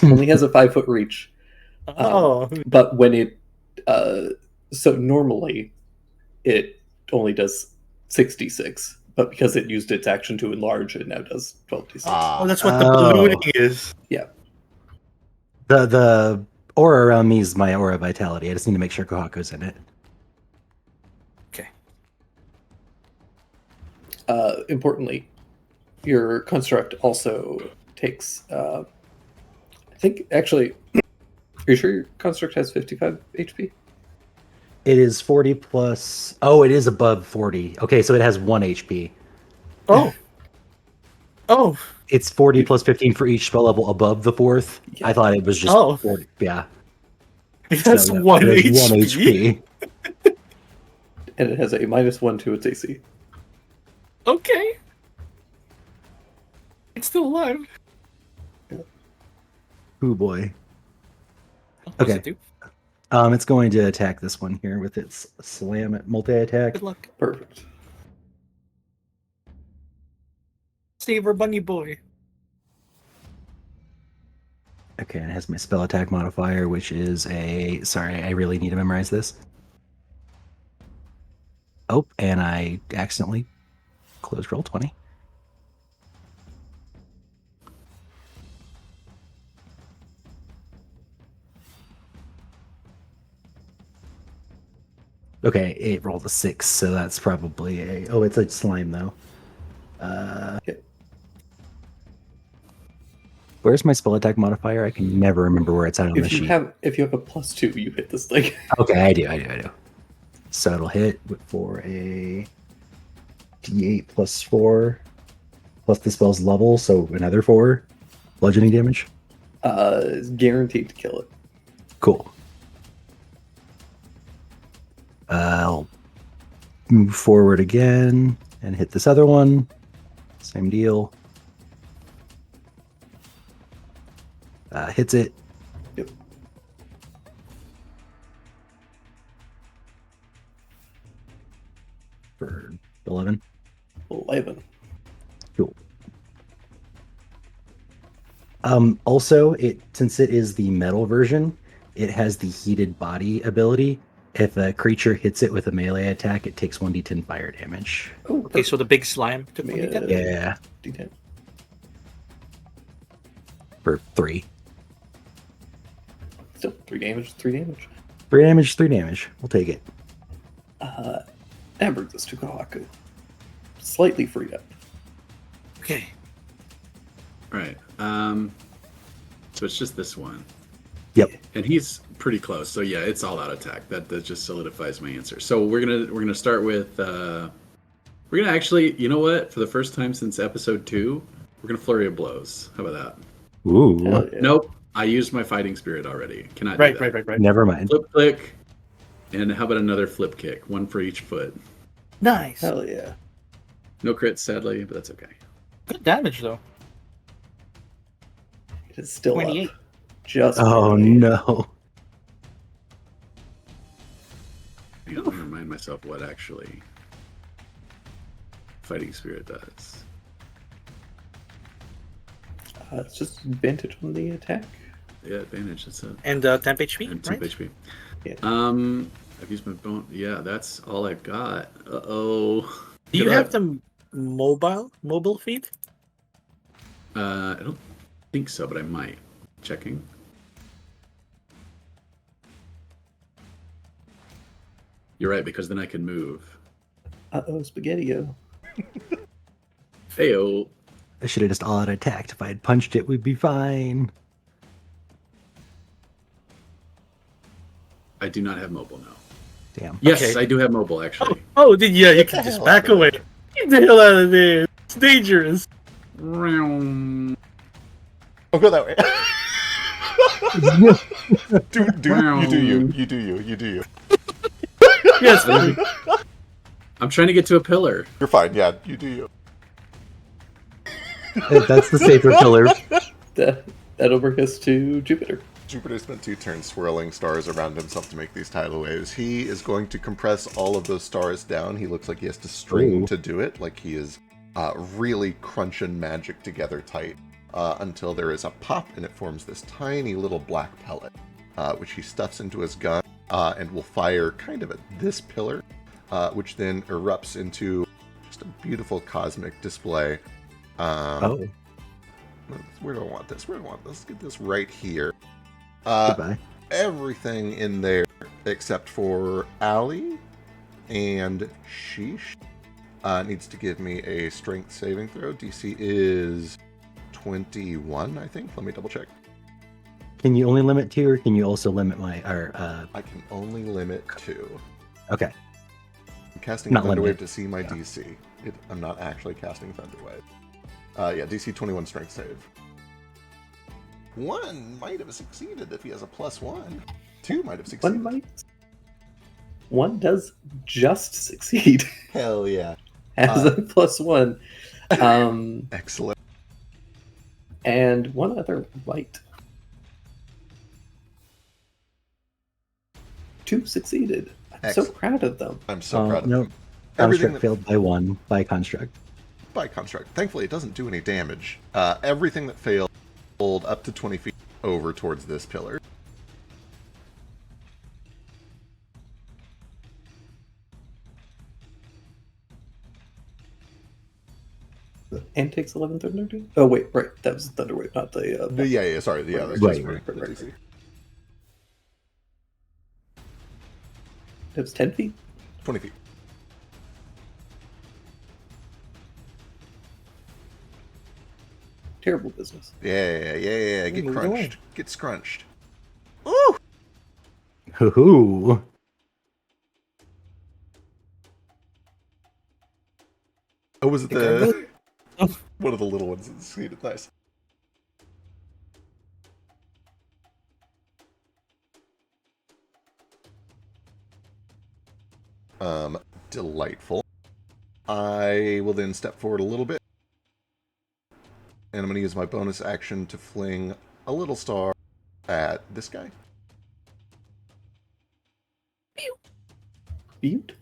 Only has a 5-foot reach. Oh, But when it, so normally it only does 66, but because it used its action to enlarge, it now does 12d6. oh, that's what the Oh. ballooning is. The aura around me is my aura vitality. I just need to make sure Kohaku's in it. Importantly, your construct also takes, I think, actually, are you sure your construct has 55 HP? It is 40 plus. Oh, it is above 40. Okay, so it has 1 HP. Oh. Oh. It's 40 plus 15 for each spell level above the 4th. Yeah. I thought it was just Oh. 40. Yeah. That's So, yeah, 1 it is HP. 1 HP. And it has a -1 to its AC. Okay. It's still alive. Ooh boy. What's Okay. it do? It's going to attack this one here with its slam at multi-attack. Good luck. Perfect. Save our bunny boy. Okay, and it has my spell attack modifier, which is a... Sorry, I really need to memorize this. Oh, and I accidentally closed roll 20. Okay, it rolled a 6, so that's probably a. Oh, it's a slime though. Yep. Where's my spell attack modifier? I can never remember where it's at on the If you sheet. have a +2, you hit this thing. Okay, I do. So it'll hit for a d8 plus 4, plus the spell's level, so another 4 bludgeoning damage. It's guaranteed to kill it. Cool. I'll move forward again and hit this other one. Same deal. Hits it. Yep. For 11. 11. Cool. Also, since it is the metal version, it has the heated body ability. If a creature hits it with a melee attack, it takes 1d10 fire damage. Oh, Okay, so the big slime took Me, 1d10? Yeah, D10. for 3. Still 3 damage. 3 damage. 3 damage, 3 damage. We'll take it. That brings us to Kahaku. Slightly freed up. Okay. All right. So it's just this one. Yep. And he's pretty close. So yeah, it's all out attack. That just solidifies my answer. So we're gonna start with we're gonna actually, you know what? For the first time since episode 2, we're gonna flurry of blows. How about that? Ooh. Hell yeah. Nope. I used my fighting spirit already. Cannot do Right, that. right. Never mind. Flip click. And how about another flip kick? One for each foot. Nice. Hell yeah. No crits, sadly, but that's okay. Good damage, though. It is still 28. up. Just Oh barely. no. Hang on, let me remind myself what actually fighting spirit does. It's just advantage on the attack. Yeah, advantage. That's it. And 10 HP, And right? 2 HP. Yeah. I've used my bone. Yeah, that's all I've got. Uh-oh. Do you Good have luck. the mobile feed? I don't think so, but I might. Checking. You're right, because then I can move. Spaghetti-o. Heyo. I should have just all out attacked. If I had punched it, we'd be fine. I do not have mobile now. Damn. Yes, Okay. I do have mobile, actually. Oh, you Get can the just hell back out of away. Get the hell out of there. It's dangerous. Meow. I'll go that way. You do you. Yes. I'm trying to get to a pillar. You're fine. Yeah, you do you. That's the safer pillar. That'll bring us to Jupiter. Jupiter spent 2 turns swirling stars around himself to make these tidal waves. He is going to compress all of those stars down. He looks like he has to string Ooh. to do it, like he is really crunching magic together tight until there is a pop and it forms this tiny little black pellet, which he stuffs into his gun and will fire kind of at this pillar, which then erupts into just a beautiful cosmic display. Oh, Where do I want this? Let's get this right here. goodbye. Everything in there except for Allie and Sheesh needs to give me a strength saving throw. DC is 21, I think. Let me double check. Can you only limit 2, or can you also limit my? I can only limit 2. Okay. I'm casting Not Thunderwave limited. to see my DC. I'm not actually casting Thunderwave. Yeah, DC 21 strength save. 1 might have succeeded if he has a +1. 2 might have succeeded. One does just succeed. Hell yeah. As a +1. Excellent. And one other light. 2 succeeded. I'm so Excellent. proud of them. I'm so proud of No. him. Everything Construct that failed by 1 by construct. by construct. Thankfully, it doesn't do any damage. Everything that failed pulled up to 20 feet over towards this pillar. And takes 11, 13? Oh, wait, right. That was Thunderwave, not the... Yeah, sorry. Yeah, that's Right, just for right, the DC. It was 10 feet? 20 feet. Terrible business. Yeah. Get Move crunched. away. Get scrunched. Ooh! Hoo-hoo. Oh, was it Think I'm the... good. Oh. One of the little ones that succeeded. Nice. Delightful. I will then step forward a little bit. And I'm going to use my bonus action to fling a little star at this guy. Beautiful.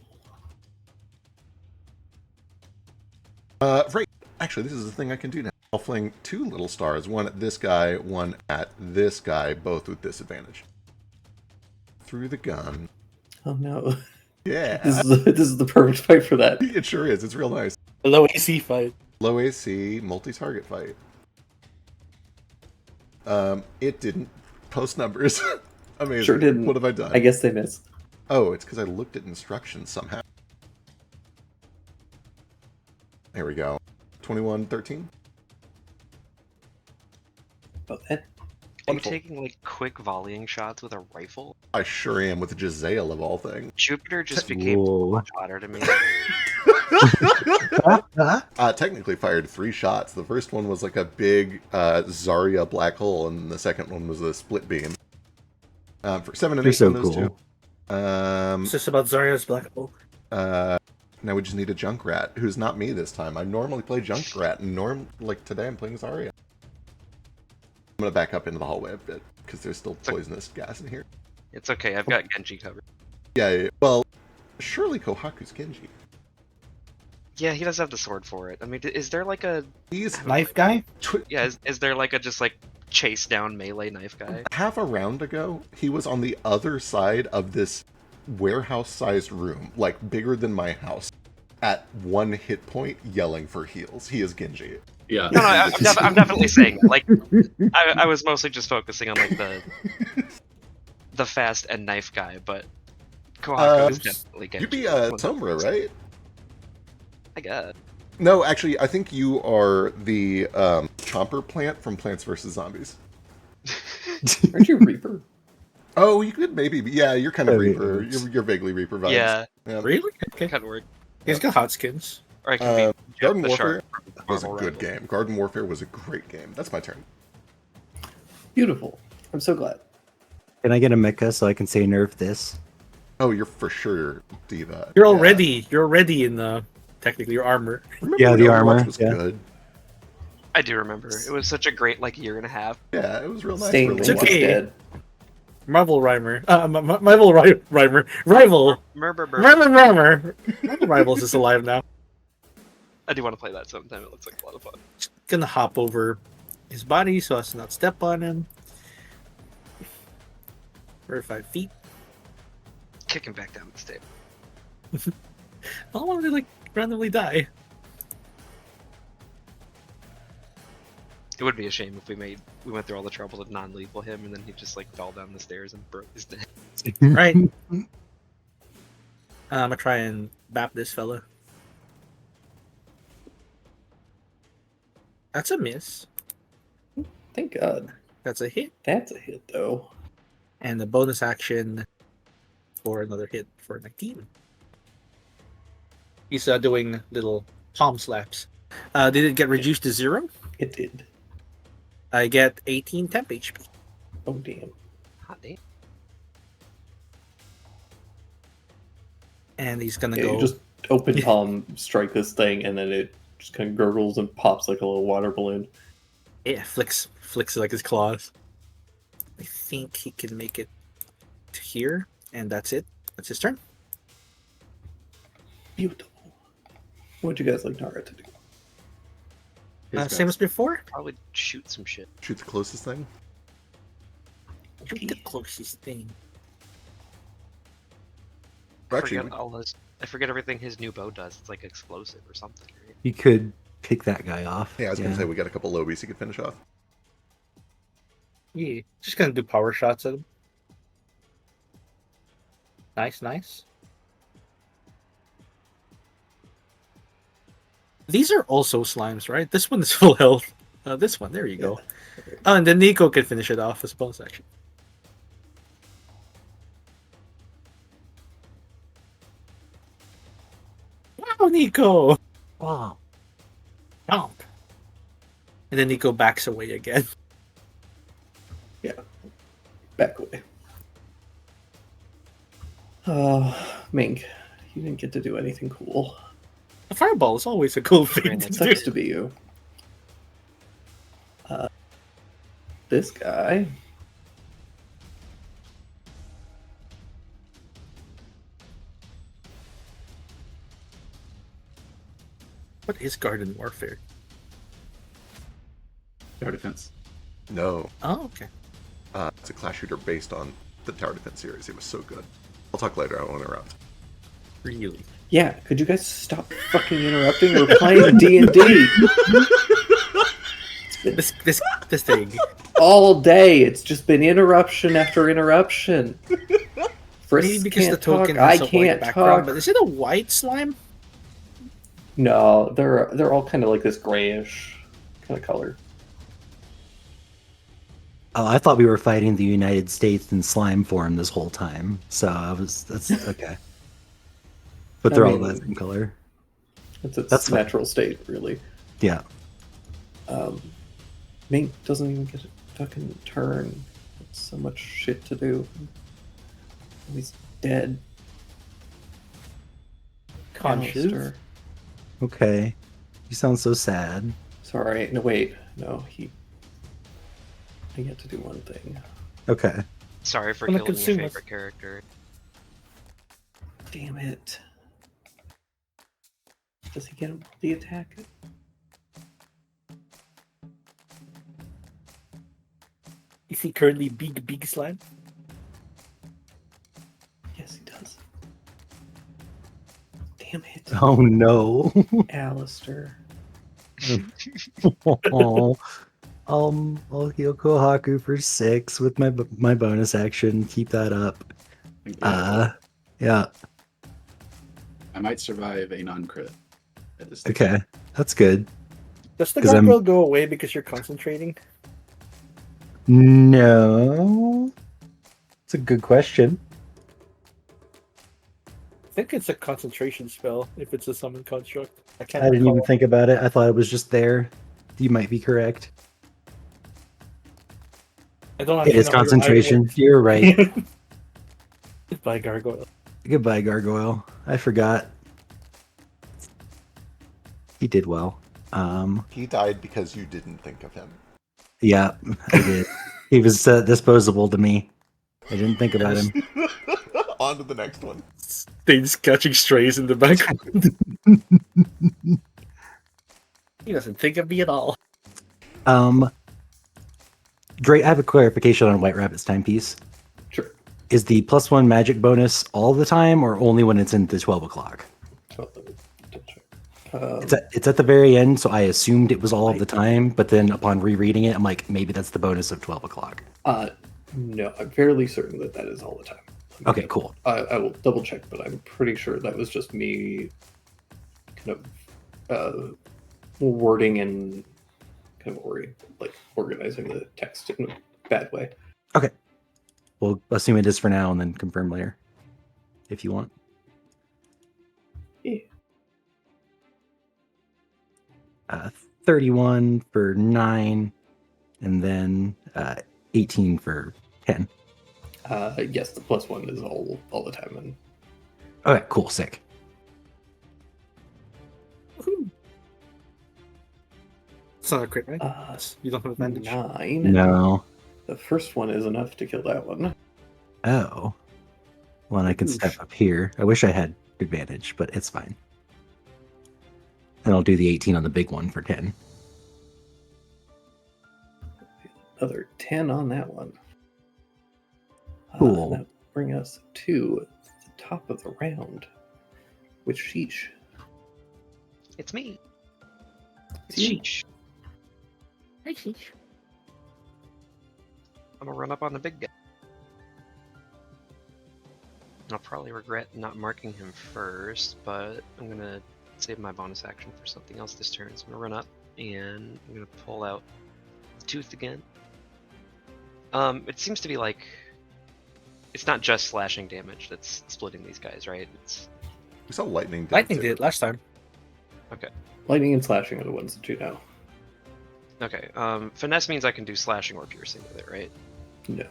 Right. Actually, this is the thing I can do now. I'll fling 2 little stars, one at this guy, one at this guy, both with disadvantage. Through the gun. Oh no. Yeah. This is the perfect fight for that. It sure is. It's real nice. A low AC fight. Low AC, multi-target fight. It didn't post numbers. Amazing. Sure didn't. What have I done? I guess they missed. Oh, it's because I looked at instructions somehow. There we go. 21-13. Oh, that. Are you Wonderful. taking like quick volleying shots with a rifle? I sure am with Giselle of all things. Jupiter just became Whoa. hotter to me. Technically fired 3 shots. The first one was like a big Zarya black hole, and the second one was a split beam. For 7 and You're 8 so on those cool. 2. It's just about Zarya's Black Hole. Now we just need a Junkrat, who's not me this time. I normally play Junkrat, and like today I'm playing Zarya. I'm gonna back up into the hallway a bit, because there's still poisonous gas in here. It's okay, I've got Genji covered. Yeah, well, surely Kohaku's Genji. Yeah, he does have the sword for it. I mean, is there like a He's Knife guy? yeah? Is there like a just like chase down melee knife guy? half a round ago, he was on the other side of this warehouse-sized room, like bigger than my house, at 1 hit point, yelling for heals. He is Genji. Yeah. No, I'm definitely saying like I was mostly just focusing on like the fast and knife guy, but Kohaku is definitely Genji. You'd be Sombra, right? I guess. No, actually, I think you are the Chomper plant from Plants vs. Zombies. Aren't you Reaper? Oh, you could maybe be. Yeah, you're kind of Maybe. Reaper. You're vaguely Reaper vibes. Yeah, Really? Okay. kind of work. He's got hot skins. Or I can be Garden the Warfare shark. was a Marvel good Rival. game. Garden Warfare was a great game. That's my turn. Beautiful. I'm so glad. Can I get a mecha so I can say nerf this? Oh, you're for sure Diva. You're Yeah. already in the technically your armor. Remember Yeah, when the Overwatch armor, was yeah. good. I do remember. It was such a great like year and a half. Yeah, it was real nice. Staying for a It's little Link is okay. dead. Marvel Rhymer. Marvel Rhymer. Rival. Murmur. Marvel Rivals is alive now. I do want to play that sometime. It looks like a lot of fun. Just gonna hop over his body so as to not step on him. We're 5 feet. Kick him back down the stairs. I don't want to like randomly die. It would be a shame if we went through all the trouble to non-lethal him, and then he just like fell down the stairs and broke his neck. Right. I'm gonna try and bap this fella. That's a miss. Thank God. That's a hit. That's a hit, though. And the bonus action for another hit for 19. He's doing little palm slaps. Did it get reduced to 0? It did. I get 18 temp HP. Oh, damn. Hot damn. And he's gonna Yeah, go. you just open palm strike this thing, and then it just kind of gurgles and pops like a little water balloon. Yeah, flicks like his claws. I think he can make it to here, and that's it. That's his turn. Beautiful. What'd you guys like Nara to do? His Same best. as before. Probably shoot some shit. Shoot the closest thing. Shoot the closest thing. Actually, I forget everything his new bow does. It's like explosive or something. Right? You could pick that guy off. yeah, I was gonna say we got a couple lobies he could finish off. Yeah, just gonna do power shots at him. Nice. These are also slimes, right? This one is full health. This one, there you go. Oh, and then Nico can finish it off as bonus action. Wow, Nico! Wow. Jump. And then Nico backs away again. Back away. Mink, you didn't get to do anything cool. A fireball is always a cool thing to It do. sucks to be you. This guy. What is Garden Warfare? Tower defense. No, Oh, okay. it's a class shooter based on the Tower Defense series. It was so good. I'll talk later. I won't interrupt. Really? Yeah, could you guys stop fucking interrupting? We're playing D&D This thing. all day. It's just been interruption after interruption. Frisk Maybe because can't the token talk, I has a white can't background, talk. but is it a white slime? No, they're all kind of like this grayish kind of color. Oh, I thought we were fighting the United States in slime form this whole time. So that's okay. But they're all mean, that same color. It's its That's fine. natural state, really. Yeah. Mink doesn't even get a fucking turn. It's so much shit to do. He's dead. Conscious. Alistair. Okay. You sound so sad. Sorry. No, wait. No, I get to do one thing. Okay. Sorry for Gonna killing your consume us. favorite character. Damn it. Does he get the attack? Is he currently big slime? Yes, he does. Damn it. Oh no. Alistair. Oh. I'll heal Kohaku for 6 with my bonus action. Keep that up. Yeah. I might survive a non-crit at this stage. Okay. That's good. Does the 'Cause I'm- gargoyle go away because you're concentrating? No. It's a good question. I think it's a concentration spell if it's a summon construct. I can't I didn't recall. even think about it. I thought it was just there. You might be correct. I don't It is actually know how your concentration. eye You're right. works. By gargoyle. Goodbye, Gargoyle. I forgot. He did well. He died because you didn't think of him. Yeah, I did. He was disposable to me. I didn't think about him. On to the next one. Things catching strays in the background. He doesn't think of me at all. Drake, I have a clarification on White Rabbit's timepiece. Sure. Is the +1 magic bonus all the time or only when it's into 12 o'clock? So, let me double check. It's at the very end, so I assumed it was all of the time, but then upon rereading it, I'm like, maybe that's the bonus of 12 o'clock. No, I'm fairly certain that is all the time. Okay, cool. I will double check, but I'm pretty sure that was just me kind of wording and kind of organizing the text in a bad way. Okay. We'll assume it is for now and then confirm later if you want. Yeah. 31 for 9, and then 18 for 10. Yes, the +1 is all the time, and Okay, cool, sick. It's not a crit, right? You don't have advantage. 9. No. The first one is enough to kill that one. Oh. Well, I can step up here. I wish I had advantage, but it's fine. And I'll do the 18 on the big one for 10. Another 10 on that one. Cool. That bring us to the top of the round with Sheesh. It's me. It's you. Sheesh. Hey, sheesh. I'm gonna run up on the big guy. I'll probably regret not marking him first, but I'm gonna save my bonus action for something else this turn. So I'm gonna run up and I'm gonna pull out the tooth again. It seems to be like it's not just slashing damage that's splitting these guys, right? It's We saw lightning. Lightning did last time. Lightning and slashing are the ones that you know. okay. Finesse means I can do slashing or piercing with it, right? No.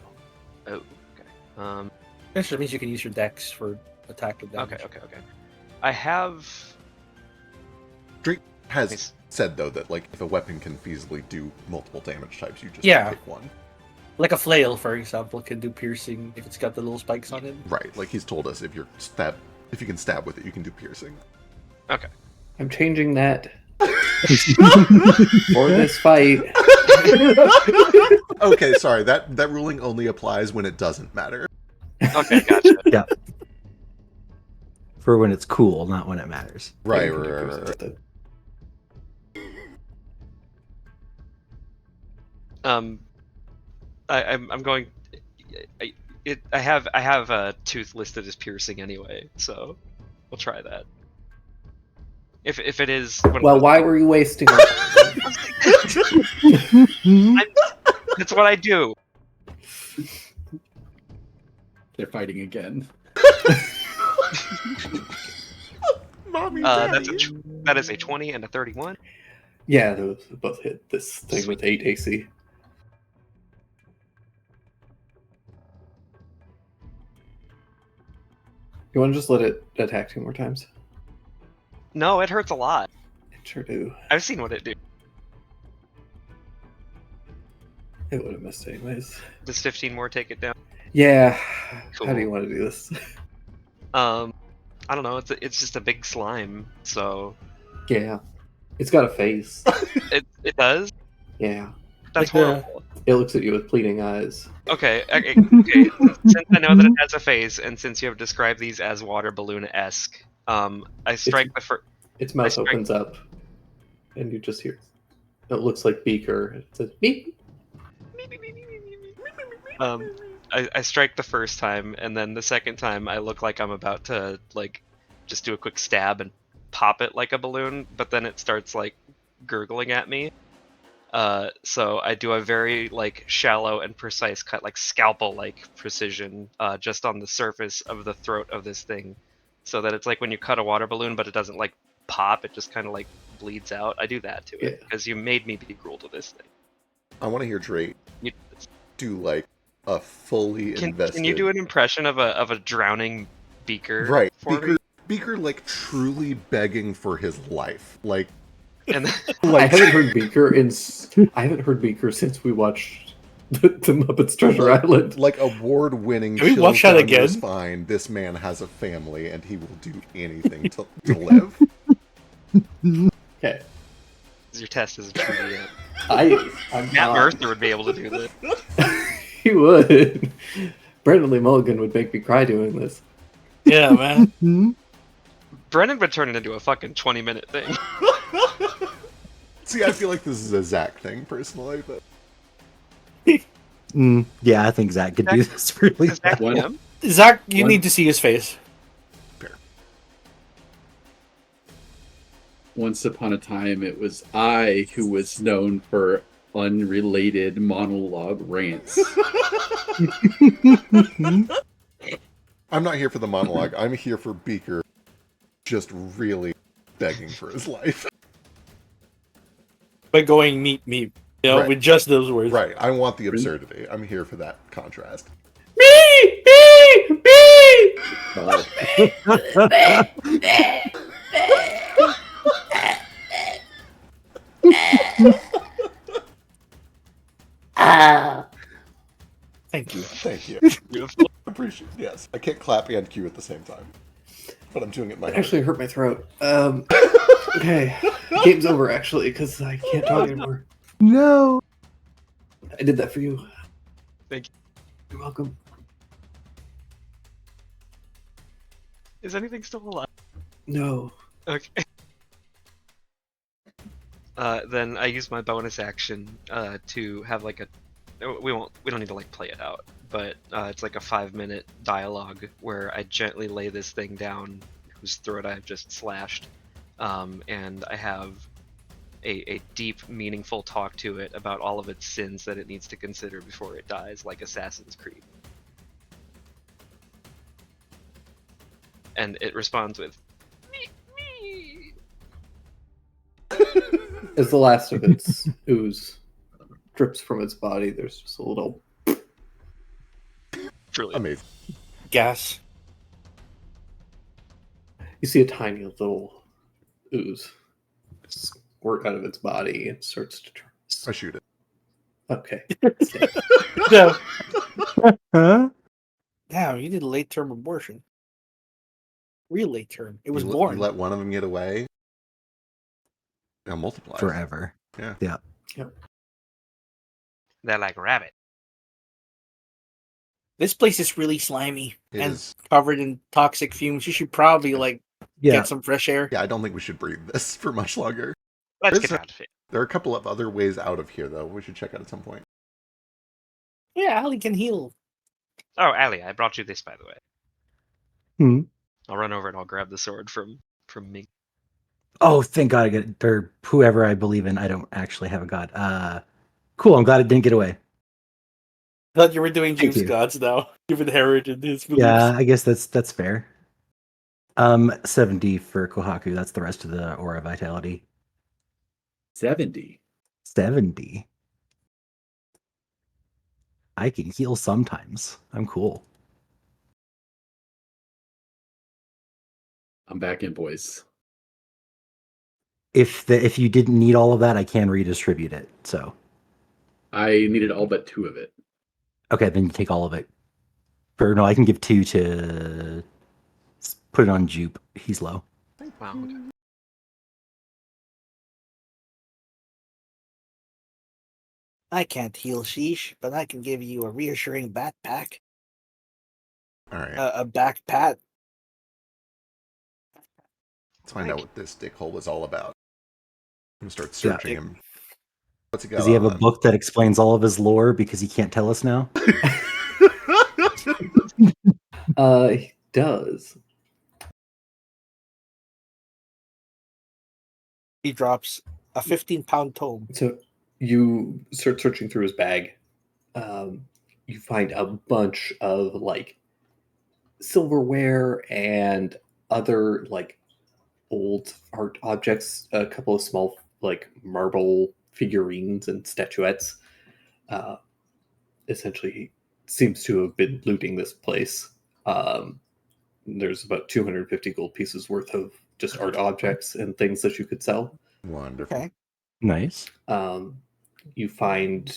Oh, okay. That just means you can use your dex for attack and damage. Okay. I have. Drake has Nice. said though that like if a weapon can feasibly do multiple damage types, you just Yeah. pick one. Like a flail, for example, can do piercing if it's got the little spikes on it. Right. Like he's told us if you can stab with it, you can do piercing. I'm changing that for this fight. Okay, sorry. That ruling only applies when it doesn't matter. Okay, gotcha. Yeah. For when it's cool, not when it matters. Right. You can do Right. piercing Right. with it. I'm going. I have a tooth listed as piercing anyway, so we'll try that. If it is. Well, why were you wasting our time? That's what I do. They're fighting again. Mommy, That is a 20 and a 31. Yeah, those both hit this thing with 8 AC. You want to just let it attack 2 more times? No, it hurts a lot. It sure do. I've seen what it do. It would have missed anyways. Does 15 more take it down? Yeah. Cool. How do you want to do this? I don't know. It's just a big slime, so Yeah. It's got a face. it does. Yeah. That's Like the- horrible. It looks at you with pleading eyes. Okay. Since I know that it has a face, and since you have described these as water balloon-esque, I strike the first. Its mouth strike- opens up, and you just hear. It looks like Beaker. It says beep. I strike the first time, and then the second time I look like I'm about to like just do a quick stab and pop it like a balloon, but then it starts like gurgling at me. So I do a very like shallow and precise cut, like scalpel like precision, just on the surface of the throat of this thing, so that it's like when you cut a water balloon, but it doesn't like pop; it just kind of like bleeds out. I do that to it Yeah. because you made me be cruel to this thing. I want to hear Drake You, do like a fully invested. can you do an impression of a drowning Beaker? Right, for me? Beaker like truly begging for his life. Like And I haven't heard Beaker I haven't heard Beaker since we watched the Muppets Treasure Island. like award-winning. Can we chills watch that down your again? spine. This man has a family, and he will do anything to live. Okay. your test is a true DM. I'm Matt not. Mercer would be able to do this. He would. Brandon Lee Mulligan would make me cry doing this. Yeah, man. Brennan would turn it into a fucking 20-minute thing. See, I feel like this is a Zach thing personally, but Yeah, I think Zach could do this really Is that well. him? Zach, you One- need to see his face. Once upon a time, it was I who was known for unrelated monologue rants. I'm not here for the monologue. I'm here for Beaker just really begging for his life. By going meet me, you know, Right. with just those words. Right. I want the absurdity. I'm here for that contrast. Me! Me! Me! Thank you. Thank you. Beautiful. Appreciate it. Yes. I can't clap and cue at the same time. But I'm doing it in my It head. actually hurt my throat. Okay. Game's over, actually, because I can't talk anymore. No. I did that for you. Thank you. You're welcome. Is anything still alive? No. Okay. Then I use my bonus action to have like a. We don't need to like play it out, but it's like a 5-minute dialogue where I gently lay this thing down, whose throat I've just slashed, and I have a deep, meaningful talk to it about all of its sins that it needs to consider before it dies, like Assassin's Creed. And it responds with, "Me, me." As the last of its ooze drips from its body, there's just a little. Truly. Amazing. Gas. You see a tiny little ooze squirt out of its body and starts to turn. I shoot it. Okay. No. Huh? Damn, you did a late term abortion. Real late term. It was You born. let one of them get away. Now multiply. Forever. Yeah. They're like rabbit. This place is really slimy It and is. covered in toxic fumes. You should probably Yeah. get some fresh air. Yeah, I don't think we should breathe this for much longer. Let's There's get out of it. There are a couple of other ways out of here, though. We should check out at some point. Yeah, Ali can heal. Oh, Allie, I brought you this, by the way. Hmm. I'll run over and I'll grab the sword from Mink. Oh, thank God I get it. Or whoever I believe in. I don't actually have a god. Cool. I'm glad it didn't get away. I thought you were doing Thank James you. Gods now. You've inherited his beliefs. Yeah, I guess that's fair. 70 for Kohaku. That's the rest of the aura vitality. 70. 70. I can heal sometimes. I'm cool. I'm back in, boys. If you didn't need all of that, I can redistribute it. So I needed all but 2 of it. okay, then you take all of it. Or no, I can give 2 to put it on Jupe. He's low. Wow. Okay. I can't heal Sheesh, but I can give you a reassuring backpack. All right. A backpat. Let's find out what this dickhole is all about. I'm going to start Yeah. searching him. What's he got Does he have a on? book that explains all of his lore because he can't tell us now? He does. He drops a 15-pound tome. So you start searching through his bag. You find a bunch of silverware and other old art objects. A couple of small marble figurines and statuettes. Essentially, he seems to have been looting this place. There's about 250 gold pieces worth of just art objects and things that you could sell. Wonderful. Okay. Nice. You find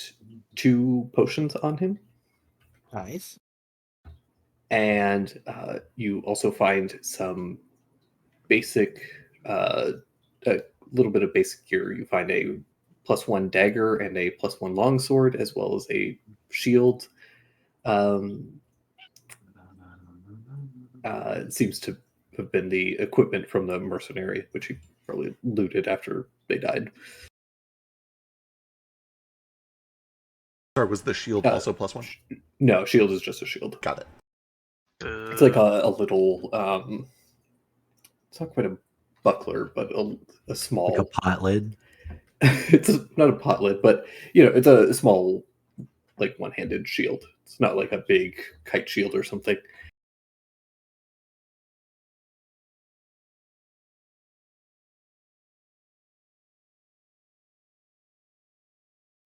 2 potions on him, Nice. and you also find some basic, a little bit of basic gear. You find a +1 dagger and a +1 longsword, as well as a shield. It seems to have been the equipment from the mercenary, which he probably looted after they died. Sorry, was the shield also +1? No, shield is just a shield. Got it. It's like a little. It's not quite a buckler, but a small. Like a pot lid. It's not a pot lid, but it's a small, one-handed shield. It's not like a big kite shield or something.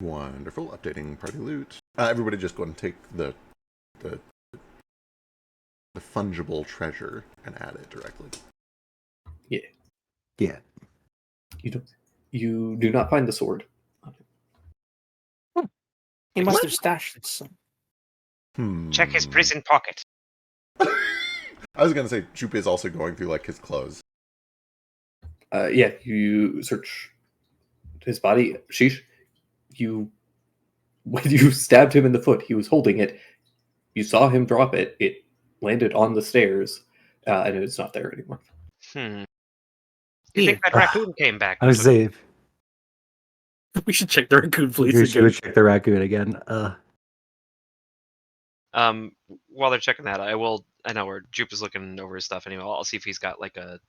Wonderful. Updating party loot. Everybody just go ahead and take the fungible treasure and add it directly. Yeah. You do not find the sword. He must have stashed it. Check his prison pocket. I was gonna say Jupe is also going through his clothes. You search his body. Sheesh. When you stabbed him in the foot, he was holding it. You saw him drop it. It landed on the stairs, and it's not there anymore. You think that raccoon came back? I was saying We should check the raccoon, please. we should check the raccoon again. While they're checking that, I know where Jupe is looking over his stuff anyway. I'll see if he's got a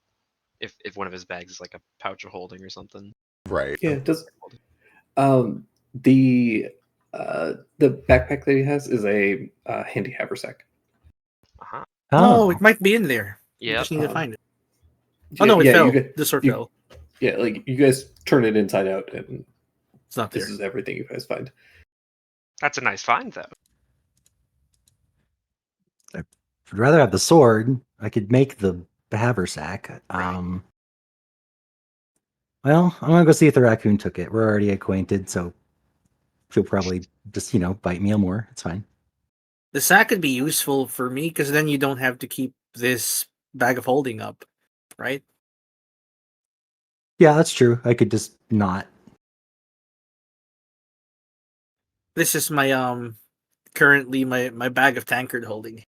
if one of his bags is like a pouch of holding or something. Right. Yeah, it does. The backpack that he has is a handy haversack. Uh-huh. Oh, it might be in there. You Yep. just need to Um, find it. Oh no, it yeah, fell. you guys, The sword you- fell. yeah, like you guys turn it inside out, and It's not there. this is everything you guys find. That's a nice find, though. I'd rather have the sword. I could make the haversack. Well, I'm gonna go see if the raccoon took it. We're already acquainted, so she'll probably just, bite me more. It's fine. The sack could be useful for me because then you don't have to keep this bag of holding up, right? Yeah, that's true. I could just not. This is my currently my bag of tankard holding.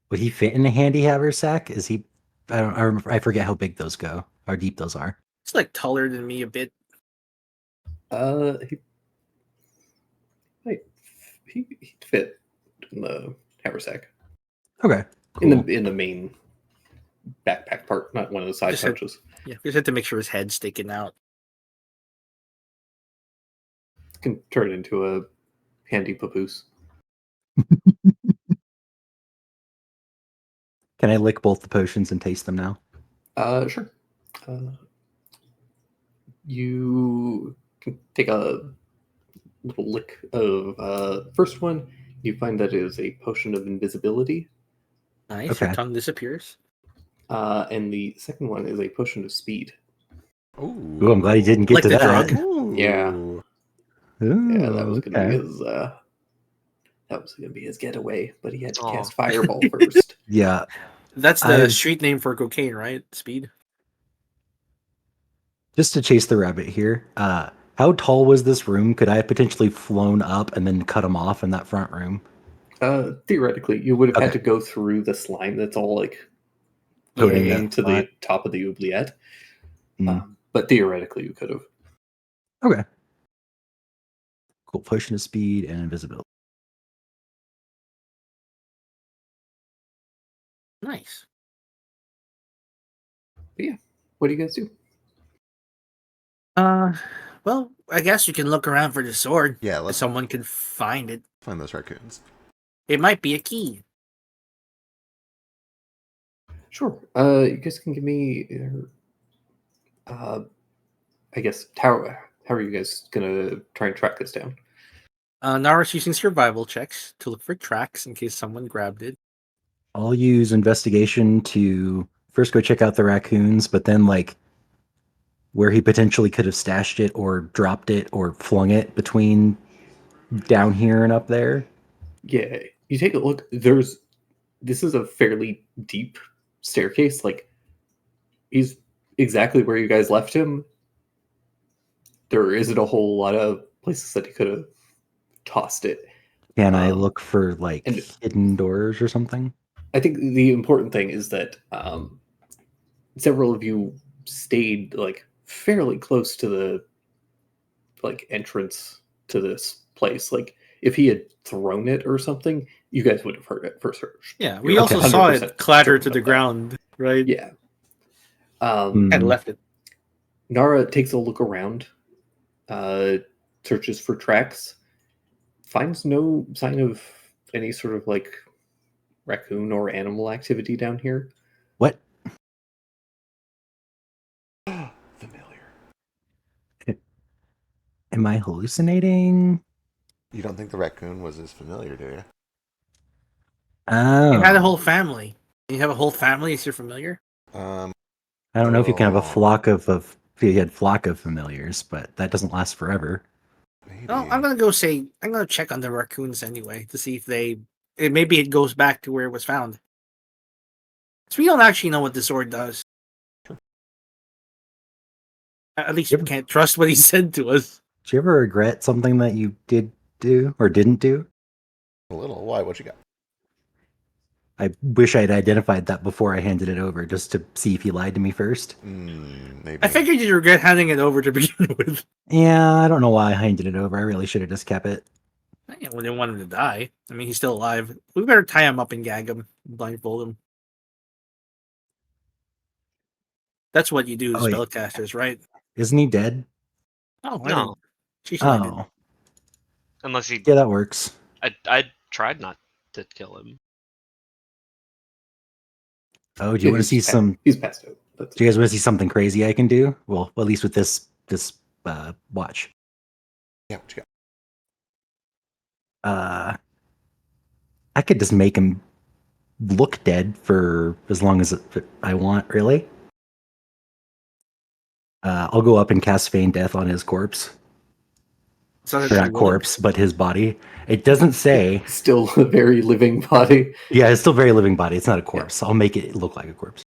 Would he fit in a handy haversack? Is he? I don't. I forget how big those go. How deep those are. It's like taller than me a bit. He'd fit in the haversack Okay. in Cool. the main backpack part, not one of the side Just had- pouches. Yeah, we just had to make sure his head's sticking out. Can turn it into a handy papoose. Can I lick both the potions and taste them now? Sure. You can take a little lick of first one. You find that it is a potion of invisibility, Nice. Okay. Your tongue disappears. and the second one is a potion of speed. Ooh. Ooh, I'm glad he didn't get Like to the that. drug? Ooh. Yeah. Yeah, that was gonna okay. be his. That was gonna be his getaway, but he had to Aw. cast fireball first. Yeah. That's the I- street name for cocaine, right? Speed. Just to chase the rabbit here. How tall was this room? Could I have potentially flown up and then cut him off in that front room? Theoretically, you would have had Okay. to go through the slime that's all like Coating hanging it. to the top of the oubliette. Mm. But theoretically, you could have. Okay. Cool. Potion of speed and invisibility. Nice. What do you guys do? Well, I guess you can look around for the sword. Yeah, If let's someone can find it. find those raccoons. It might be a key. Sure. You guys can give me. I guess how are you guys gonna try and track this down? Nara's using survival checks to look for tracks in case someone grabbed it. I'll use investigation to first go check out the raccoons, but then like where he potentially could have stashed it or dropped it or flung it between down here and up there. Yeah, you take a look. This is a fairly deep staircase. Like he's exactly where you guys left him. There isn't a whole lot of places that he could have tossed it. Can I look for like and- hidden doors or something? I think the important thing is that several of you stayed like fairly close to the like entrance to this place. Like if he had thrown it or something, you guys would have heard it for search. Yeah, we You're also saw 100% it clatter to certain the of that. ground, right? Yeah. Hmm. And left it. Nara takes a look around, searches for tracks, finds no sign of any sort of like raccoon or animal activity down here. What? Familiar. Am I hallucinating? You don't think the raccoon was as familiar, do you? Oh. You had a whole family. You have a whole family, is you familiar? Um, I don't know if you can have a Oh. flock of if you had flock of familiars, but that doesn't last forever. maybe. No, I'm gonna check on the raccoons anyway to see if maybe it goes back to where it was found. So we don't actually know what the sword does. At least we Yep. can't trust what he said to us. Did you ever regret something that you did do or didn't do? A little. Why? What you got? I wish I'd identified that before I handed it over, just to see if he lied to me first. Maybe. I figured you'd regret handing it over to begin with. Yeah, I don't know why I handed it over. I really should have just kept it. Yeah, we didn't want him to die. I mean, he's still alive. We better tie him up and gag him, blindfold him. That's what you do as Oh, wait. spellcasters, right? Isn't he dead? Oh, I No. didn't. She's landed. Oh, Unless he, yeah, that works. I tried not to kill him. Oh, do you want to see some? He's passed out. That's Do you guys want to see something crazy I can do? Well, at least with this watch. Yeah, what you got? I could just make him look dead for as long as I want. Really. I'll go up and cast Feign Death on his corpse. So Or not corpse, but his body. It doesn't say. still a very living body. Yeah, it's still very living body. It's not a corpse. I'll make it look like a corpse.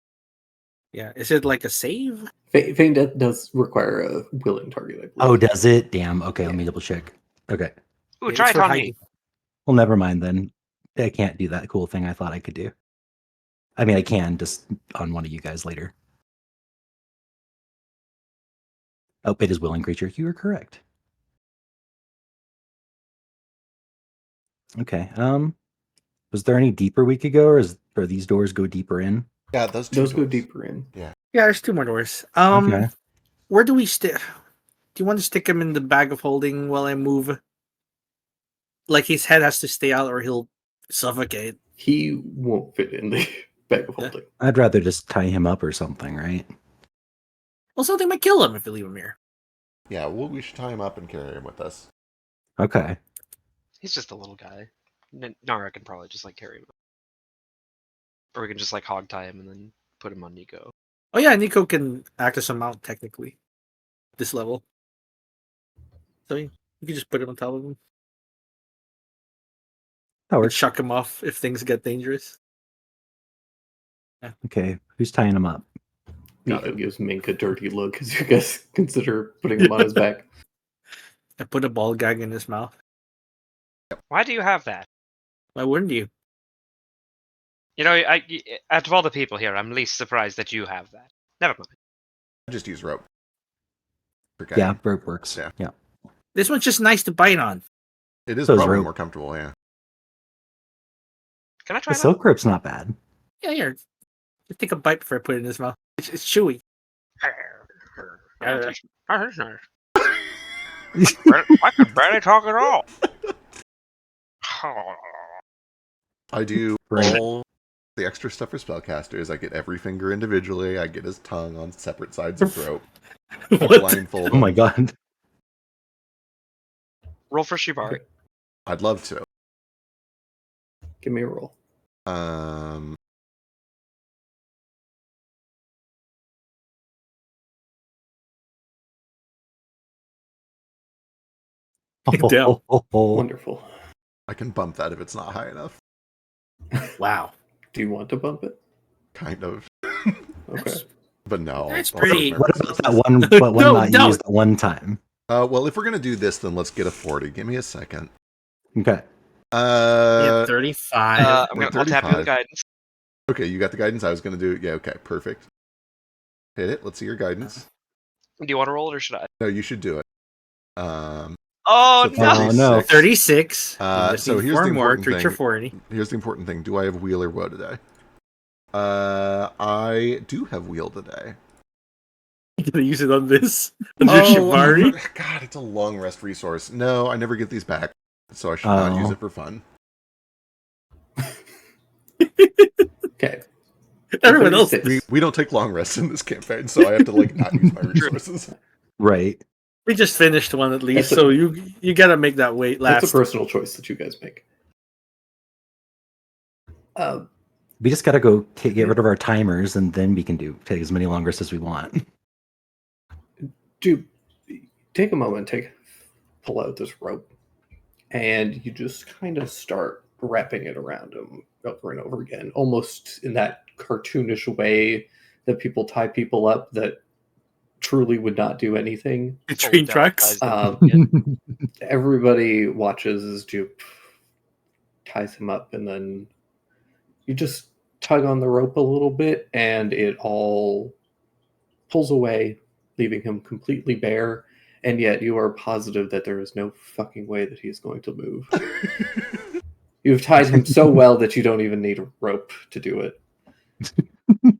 Yeah. Is it like a save? Feign Death does require a willing target, I believe. Oh, does it? Damn. Okay, let me double check. Okay. Ooh, It's try it for on hiding. me. Well, never mind then. I can't do that cool thing I thought I could do. I mean, I can just on one of you guys later. Oh, it is willing creature. You were correct. Okay. Was there any deeper we could go, or these doors go deeper in? Yeah, those Those go doors. deeper in. Yeah, there's 2 more doors. Okay. Where do we stick? Do you want to stick him in the bag of holding while I move? Like his head has to stay out, or he'll suffocate. He won't fit in the bag of holding. I'd rather just tie him up or something, right? Well, something might kill him if we leave him here. Yeah, well, we should tie him up and carry him with us. Okay. He's just a little guy. Nara can probably just like carry him. Or we can just like hog tie him and then put him on Nico. Oh yeah, Nico can act as a mount technically. This level. So you can just put him on top of him. That Or works. chuck him off if things get dangerous. Okay. Who's tying him up? Nico gives Mink a dirty look as you guys consider putting him on his back. I put a ball gag in his mouth. Why do you have that? Why wouldn't you? You know, out of all the people here, I'm least surprised that you have that. Never mind. I just use rope. Okay. Yeah, rope works. Yeah. Yeah. This one's just nice to bite on. It is So is probably rope. more comfortable, yeah. Can I try The that? silk rope's not bad. Yeah, here. Just take a bite before I put it in his mouth. It's chewy. That's nice. I can barely talk at all. I do Right. all the extra stuff for spellcasters. I get every finger individually. I get his tongue on separate sides of rope. I What? blindfold Oh my him. god. Roll for Shibari. I'd love to. Give me a roll. Um, Damn. Wonderful. I can bump that if it's not high enough. Wow. Do you want to bump it? Kind of. Okay. That's- But no. That's I'll save pretty- my What resources. about that one? But one No, not no. used at one time. Well, if we're gonna do this, then let's get a 40. Give me a second. Okay. Yeah, 35. I'll tap you 35. with guidance. Okay, you got the guidance. I was gonna do. Yeah. Okay. Perfect. Hit it. Let's see your guidance. Do you want to roll it or should I? No, you should do it. Oh So no! Oh, no. 36. So here's the four more. important Creature thing. 40. Here's the important thing. Do I have wheel or woe today? I do have wheel today. Gonna use it on this. Under Oh, Shibari. God, it's a long rest resource. No, I never get these back, so I should not use Oh. it for fun. Okay. Everyone else. 36. We don't take long rests in this campaign, so I have to like not use my resources. Right. We just finished one at least, That's so you gotta make that wait last. That's a personal choice that you guys make. We just got to go get rid of our timers, and then we can take as many long rests as we want. Do take a moment, pull out this rope, and you just kind of start wrapping it around him over and over again, almost in that cartoonish way that people tie people up that truly would not do anything. The train tracks. Everybody watches as Jupe ties him up, and then you just tug on the rope a little bit, and it all pulls away, leaving him completely bare. And yet, you are positive that there is no fucking way that he's going to move. You've tied him so well that you don't even need a rope to do it.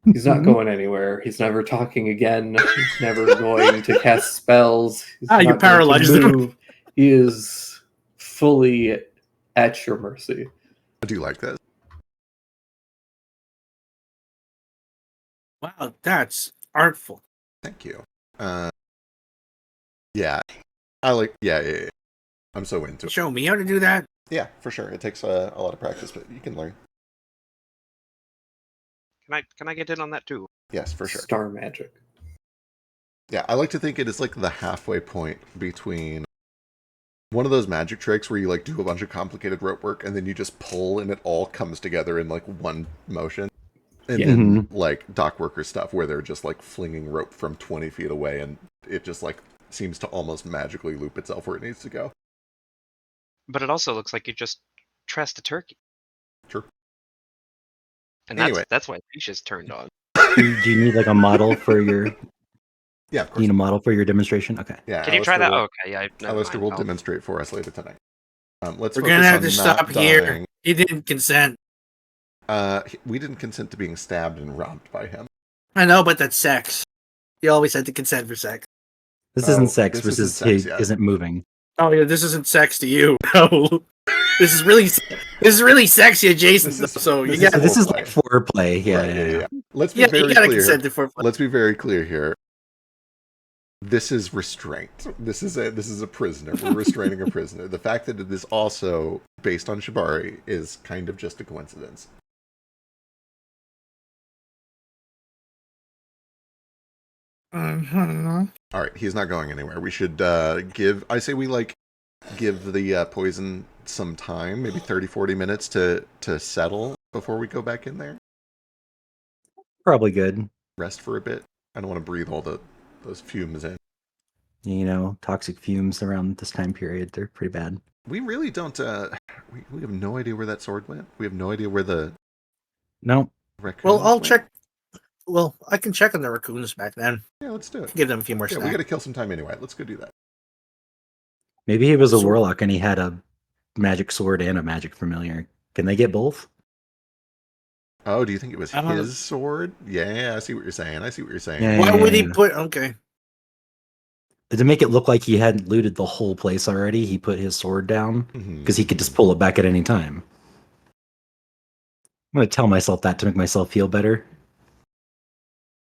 He's not going anywhere. He's never talking again. He's never going to cast spells. He's Ah, you not going to paralyzed him. move. He is fully at your mercy. I do like this. Wow, that's artful. Thank you. Yeah, I like. Yeah. I'm so into it. Show me how to do that. Yeah, for sure. It takes a lot of practice, but you can learn. Can I get in on that too? Yes, for sure. Star magic. Yeah, I like to think it is like the halfway point between one of those magic tricks where you like do a bunch of complicated rope work and then you just pull and it all comes together in like one motion. And Yeah. then like dock worker stuff where they're just like flinging rope from 20 feet away and it just like seems to almost magically loop itself where it needs to go. But it also looks like you just tressed a turkey. Sure. And Anyway. that's why Fisha's turned on. Do you need like a model for your? Yeah, of You course. need a model for your demonstration? Okay. Yeah, Can you try that? Will, Oh, okay, yeah. never Alistair mind. will I'll- demonstrate for us later tonight. Let's We're focus gonna have on to not stop here. dying. He didn't consent. We didn't consent to being stabbed and robbed by him. I know, but that's sex. You always had to consent for sex. This Oh, isn't sex this versus isn't sex he yet. isn't moving. Oh yeah, this isn't sex to you. No. This is really sexy adjacent. This is- So you this is- got This is foreplay. like foreplay. Yeah, Right, yeah. Let's be yeah, very you gotta clear. consent to foreplay. Let's be very clear here. This is restraint. This is a prisoner. We're restraining a prisoner. The fact that it is also based on Shibari is kind of just a coincidence. Mhm. All right, he's not going anywhere. We should give the poison some time, maybe 30, 40 minutes to settle before we go back in there. Probably good. Rest for a bit. I don't want to breathe all those fumes in. You know, toxic fumes around this time period, they're pretty bad. We really don't. We have no idea where that sword went. We have no idea where the No, raccoon. Well, I'll went. check. Well, I can check on the raccoons back then. Yeah, let's do it. Give them a few more Yeah, we snacks. got to kill some time anyway. Let's go do that. maybe he was a So- warlock and he had a magic sword and a magic familiar. Can they get both? Oh, do you think it was I don't know. his sword? Yeah, I see what you're saying. Yeah. Why would he put? Okay, To make it look like he hadn't looted the whole place already, he put his sword down Mhm. because he could just pull it back at any time. I'm gonna tell myself that to make myself feel better.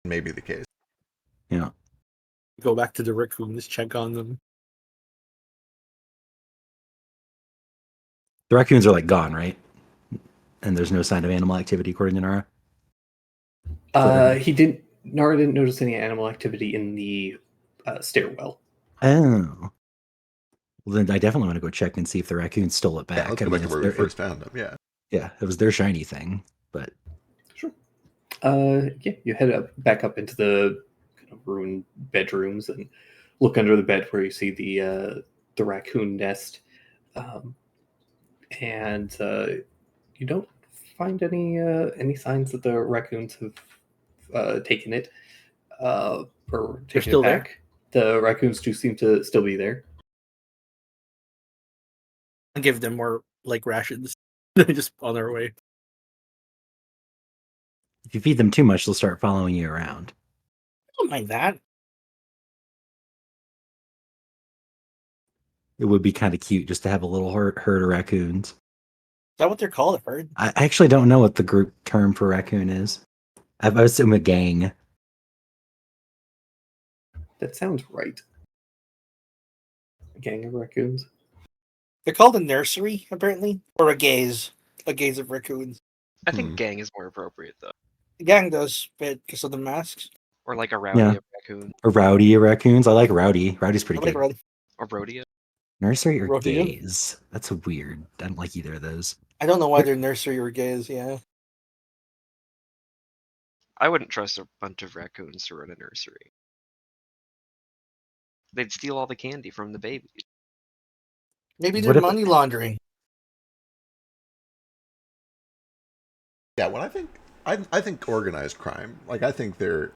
Maybe the case. Yeah. go back to the raccoons. Check on them. The raccoons are like gone, right? And there's no sign of animal activity according to Nara. Nara didn't notice any animal activity in the stairwell. Oh. Well, then I definitely want to go check and see if the raccoons stole it back. Yeah, let's I go mean, back to if where we they're- first found them. Yeah. Yeah, it was their shiny thing, but Sure. Yeah, you head back up into the kind of ruined bedrooms and look under the bed where you see the raccoon nest, and you don't find any signs that the raccoons have taken it or taken still it there? back. The raccoons do seem to still be there. And give them more like rations. Just on their way. if you feed them too much, they'll start following you around. I don't mind that. It would be kind of cute just to have a little herd of raccoons. Is that what they're called? I've heard. I actually don't know what the group term for raccoon is. I assume a gang. That sounds right. A gang of raccoons. They're called a nursery, apparently, or a gaze of raccoons. I think Hmm. gang is more appropriate though, The gang does fit because of the masks. or like a rowdy Yeah. raccoon A rowdy of raccoons. I like rowdy. Rowdy's pretty I like good. Roddy. or rodeo. Nursery or Rodeo? gaze? That's a weird. I don't like either of those. I don't know why they're nursery or gaze. Yeah, I wouldn't trust a bunch of raccoons to run a nursery. They'd steal all the candy from the babies. maybe What they're if- money laundering. Yeah, when I think organized crime. Like I think they're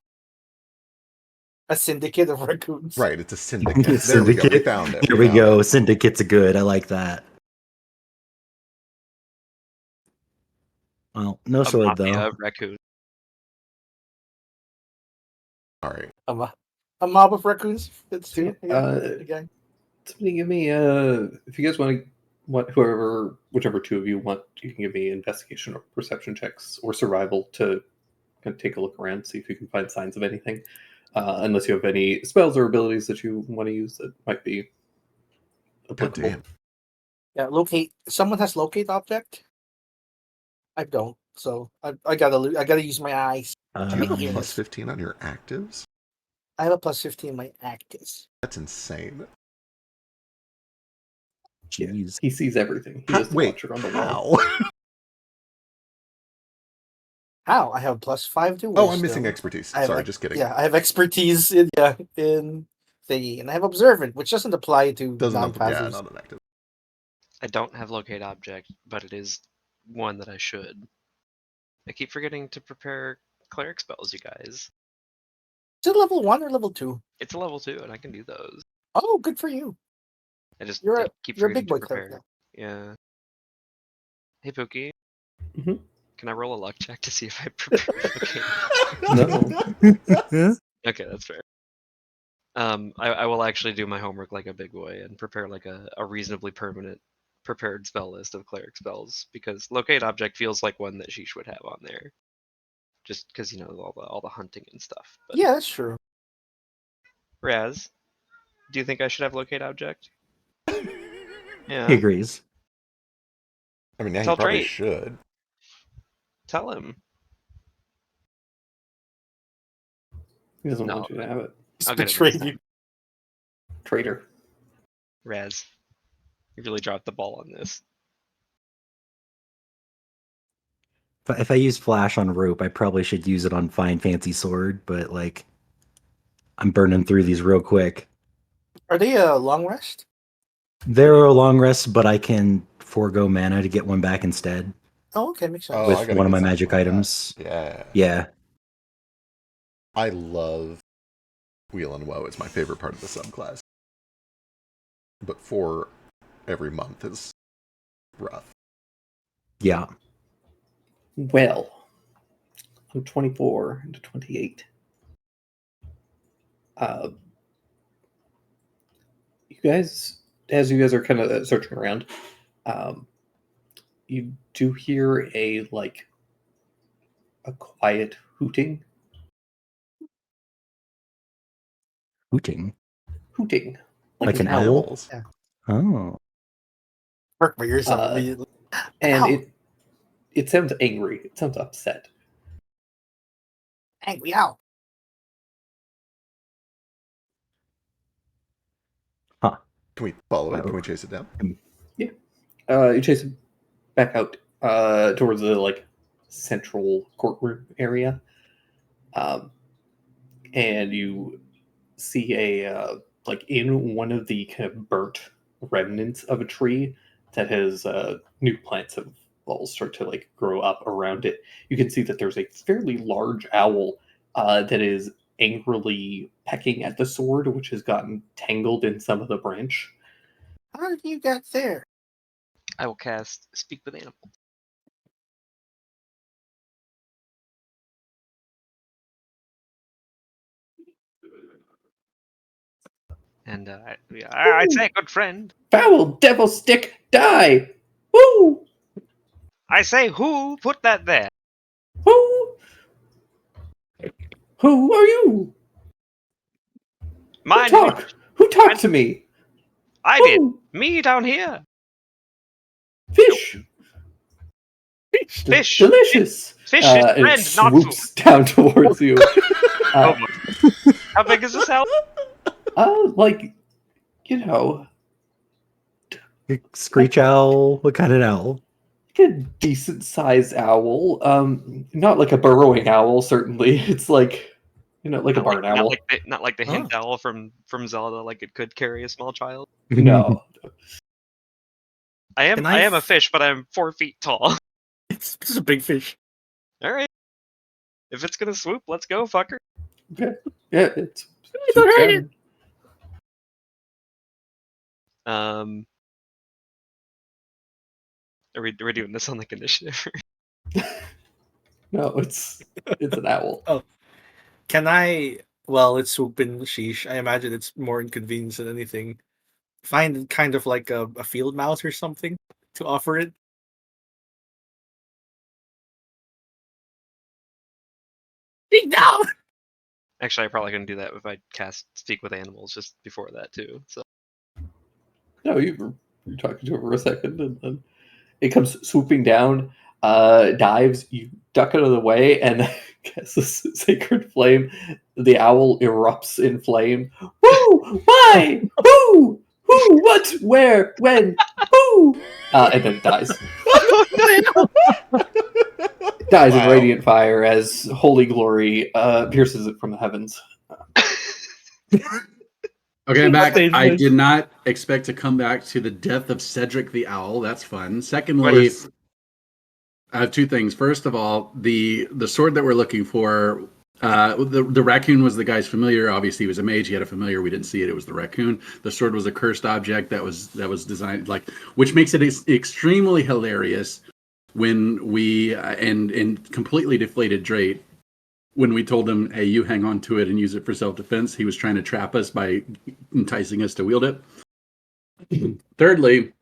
A syndicate of raccoons. right. It's a syndicate. There we go. We Syndicate. found it. Here we found go. it. Syndicate's a good. I like that. Well, no A sword mafia though. of raccoons. All right. A mob of raccoons. It's Yeah, the gang. Somebody give me if you guys want whichever two of you want, you can give me investigation or perception checks or survival to kind of take a look around, see if you can find signs of anything. Unless you have any spells or abilities that you want to use that might be God applicable. damn. Yeah, locate. Someone has locate object. I don't, so I gotta use my eyes. Do you have a Yes. plus 15 on your actives? I have a plus 15 in my actors. That's insane. Jeez. He sees everything. He is the Wait, watcher on the wall. how? How? I have plus 5 to Oh, wisdom. I'm missing expertise. I have Sorry, just kidding. Yeah, I have expertise in thingy, and I have observant, which doesn't apply to Doesn't non-passives. not an active. I don't have locate object, but it is one that I should. I keep forgetting to prepare cleric spells, you guys. Is it level 1 or level 2? It's a level 2, and I can do those. Oh, good for you. I just You're I a keep you're a forgetting big boy to cleric prepare. now. Yeah. Hey, Pookie. Mhm. Can I roll a luck check to see if I prepare? No. Okay, that's fair. I will actually do my homework like a big boy and prepare like a reasonably prepared spell list of cleric spells, because locate object feels like one that Sheesh would have on there, just because all the hunting and stuff. But Yeah, that's true. Raz, do you think I should have locate object? He Yeah. agrees. I mean, yeah, Tell he probably Drake. should. Tell him. He doesn't No. want you to have it. He's I'll get it betrayed next you. Traitor. Raz, you really dropped the ball on this. If I use flash on rope, I probably should use it on fine fancy sword, but like I'm burning through these real quick. Are they a long rest? They're a long rest, but I can forego mana to get one back instead Oh, okay, makes sense. Oh, I with gotta one of get my something magic like that. items. Yeah. Yeah. I love Wheel and Woe. It's my favorite part of the subclass. But for every month is rough. Yeah. Well, I'm 24 into 28. You guys, as you guys are kind of searching around, you do hear a quiet hooting. Hooting. Like an owl? Owls. Yeah. Oh. Perk for yourself Uh, immediately. And Ow. it sounds angry. It sounds upset. Angry owl. Can we follow it? Wow. Can we chase it down? You chase it back out towards the central courtroom area, and you see a in one of the kind of burnt remnants of a tree that has new plants have all start to grow up around it. You can see that there's a fairly large owl that is angrily pecking at the sword, which has gotten tangled in some of the branch. How did you get there? I will cast Speak with Animals. And I'd say, good friend. Foul devil stick, die! Woo! I say, who put that there? Who? Who are you? Mine. Who talked to me? I did. Who? Me down here. Fish. Fish. Delicious. Fish is And it friend, not food. swoops down towards you. Oh my. How big is this owl? You know, Screech owl? What kind of owl? a decent sized owl. Not like a burrowing owl, certainly. It's like a barn owl. Not like the hint owl from Zelda, like it could carry a small child. No. I am Can I a fish, but I'm 4 feet tall. It's a big fish. All right. If it's gonna swoop, let's go, fucker. Okay. Yeah, it's Don't hurt it. Are we doing this on like initiative? No, it's an owl. Can I Well, it's swooping sheesh. I imagine it's more inconvenience than anything. Find kind of like a field mouse or something to offer it. Speak now! Actually, I probably couldn't do that if I cast Speak with Animals just before that too. So No, you're talking to it for a second, and then it comes swooping down, dives, you duck out of the way, and casts a sacred flame. The owl erupts in flame. Who? Why? Who? Who? What? Where? When? Who? And then dies. Dies in Wow. radiant fire as holy glory pierces it from the heavens. Okay, I'm back. Stage I place. did not expect to come back to the death of Cedric the Owl. That's fun. What Secondly, is- I have two things. First of all, the sword that we're looking for, the raccoon was the guy's familiar. Obviously, he was a mage. He had a familiar. We didn't see it. It was the raccoon. The sword was a cursed object that was designed which makes it extremely hilarious when we and completely deflated Drake. When we told him, hey, you hang on to it and use it for self-defense, he was trying to trap us by enticing us to wield it. Thirdly,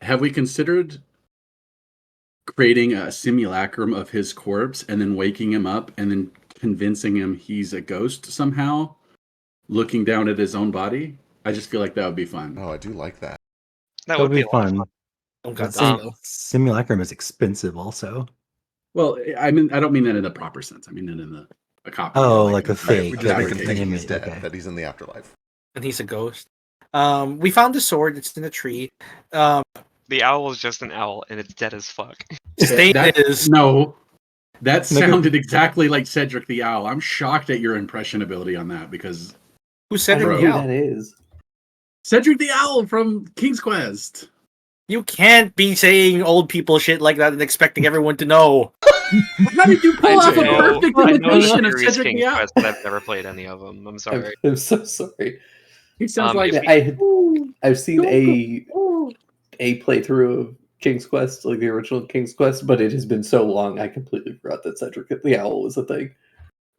have we considered creating a simulacrum of his corpse and then waking him up and then convincing him he's a ghost somehow, looking down at his own body? I just feel like that would be fun. Oh, I do like that. that would be a lot of fun. Don't got Sim- that, though. Simulacrum is expensive, also. Well, I mean, I don't mean that in the proper sense. I mean it in a copy. Oh, like a Right, fake. we just make him fabricated think he's image, dead, okay. that he's in the afterlife. And he's a ghost. We found the sword. It's in a tree. The owl is just an owl, and it's dead as fuck. State That- is No, that Maybe- sounded exactly like Cedric the Owl. I'm shocked at your impression ability on that because who said I don't know it? who Yeah. that is. Cedric the Owl from King's Quest. You can't be saying old people shit like that and expecting everyone to know. How did you pull off a know- perfect I know imitation of serious Cedric King's the Owl? Quest, but I've never played any of them. I'm sorry. I'm so sorry. He sounds Um, like if I've seen a playthrough of King's Quest, like the original King's Quest, but it has been so long I completely forgot that Cedric the Owl was a thing.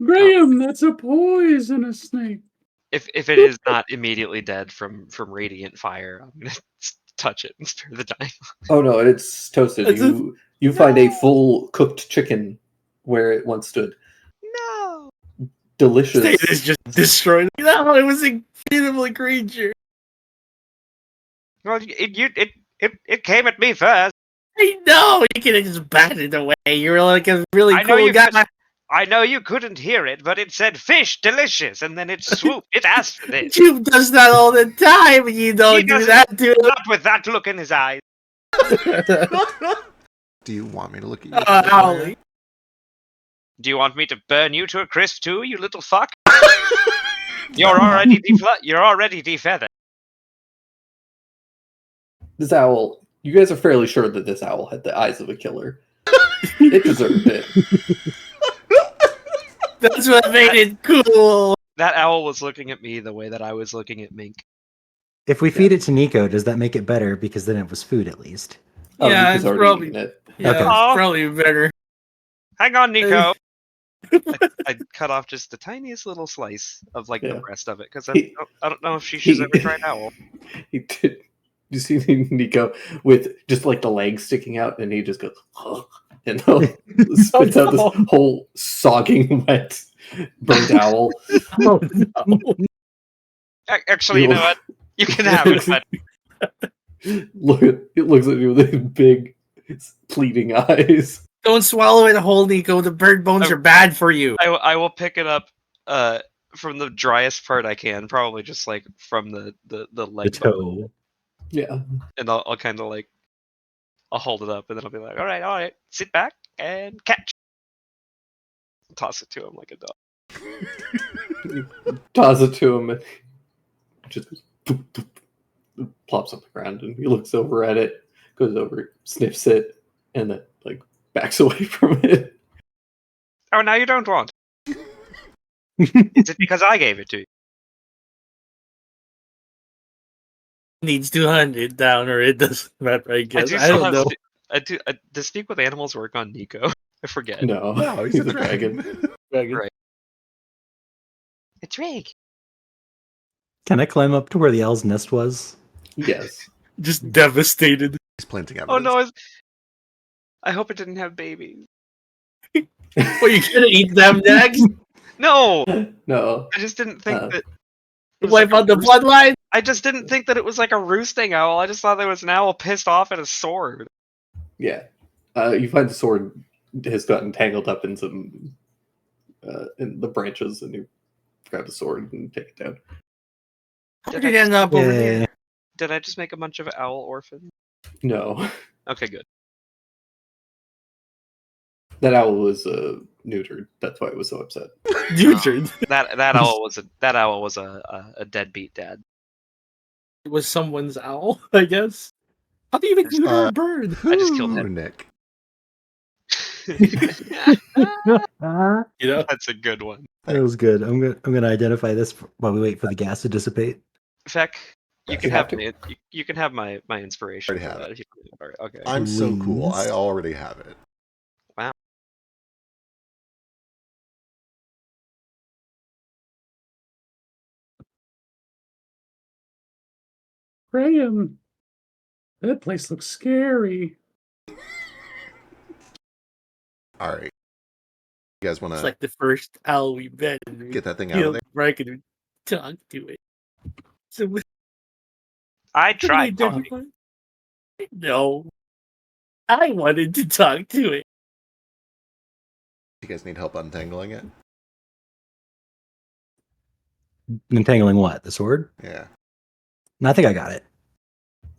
Graham. That's a poisonous snake. If it is not immediately dead from radiant fire, I'm gonna touch it and spare the dying. Oh no, it's toasted. It's a- You find a full cooked chicken where it once stood. No. Delicious. State is just destroyed. No, it was a beautiful creature. Well, it came at me first. I know you could have just batted it away. You were like a really I know cool you guy. could- I know you couldn't hear it, but it said fish, delicious, and then it swooped. It asked for this. Tube does that all the time, and you don't do doesn't- that to Not with that look in his eyes. Do you want me to look at you? Owly. Do you want me to burn you to a crisp too, you little fuck? You're already defeathered. This owl. You guys are fairly sure that this owl had the eyes of a killer. It deserved it. That's what made it cool. That owl was looking at me the way that I was looking at Mink. If we feed it to Nico, does that make it better? Because then it was food, at least. Oh, Yeah, Nico's it's already probably- eaten it. Yeah, Okay. it's probably better. Hang on, Nico. I cut off just the tiniest little slice of like the Yeah. breast of it because He- I don't know if she's he- ever tried owl. He did. You see Nico with just like the legs sticking out, and he just goes, and spits out no. this whole sogging wet burnt owl. Oh, no. Actually, you know what? You can have it. But It looks at you with his big, pleading eyes. Don't swallow it whole, Nico. The bird bones Oh. are bad for you. I will pick it up from the driest part I can, probably just like from the The leg bone, toe. Yeah. and I'll kind of like I'll hold it up, and then I'll be like, all right, sit back and catch. Toss it to him like a dog. Toss it to him and just doop, doop, doop, plops on the ground, and he looks over at it, goes over, sniffs it, and then like backs away from it. Oh, now you don't want. Is it because I gave it to you? Needs to hunt it down, or it doesn't matter. I guess. do I still don't have know. does Speak with Animals work on Nico? I forget. No, No, he's a dragon. Dragon. Right. It's Rig. Can I climb up to where the owl's nest was? Yes. Just devastated. He's planting Oh evidence. no! I hope it didn't have babies. Well, you gonna eat them next? No, No. I just didn't think that. it was Wipe like a out the roost- bloodline? I just didn't think that it was like a roosting owl. I just thought there was an owl pissed off at a sword. Yeah. You find the sword has gotten tangled up in some in the branches, and you grab the sword and take it down. How Did did I it end up over Yeah. there? Did I just make a bunch of owl orphans? No. Okay, good. That owl was neutered. That's why it was so upset. Dude, That owl was a deadbeat dad. it was someone's owl, I guess. How do you even neuter a bird? I just killed Ooh, him. Nick. You know? That's a good one. That was good. I'm gonna identify this while we wait for the gas to dissipate. Feck, you You can have have to? you can have my inspiration. Already for have that it. if you- alright, okay. I'm so cool. I Please. already have it. Graham, that place looks scary. All right. You guys want It's to like the first owl we met. And we get that thing out of killed there? Frank and we talked to it. So we I couldn't tried talking. identify. No. I wanted to talk to it. You guys need help untangling it? Entangling what? The sword? Yeah. No, I think I got it.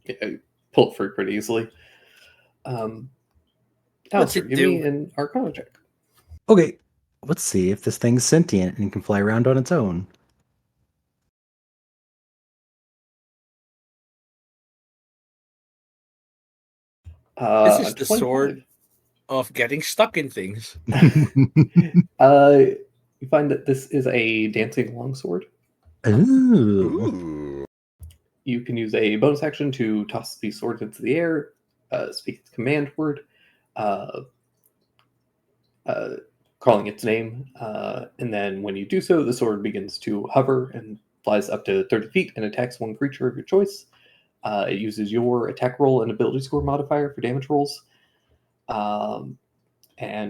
Yeah, you pull it free pretty easily. What's Alistair, it give do? me an Arcana check. Okay, let's see if this thing's sentient and can fly around on its own. This is the 25. sword of getting stuck in things. You find that this is a dancing longsword. Ooh. Ooh. You can use a bonus action to toss the sword into the air, speak its command word, calling its name, and then when you do so, the sword begins to hover and flies up to 30 feet and attacks one creature of your choice. It uses your attack roll and ability score modifier for damage rolls. And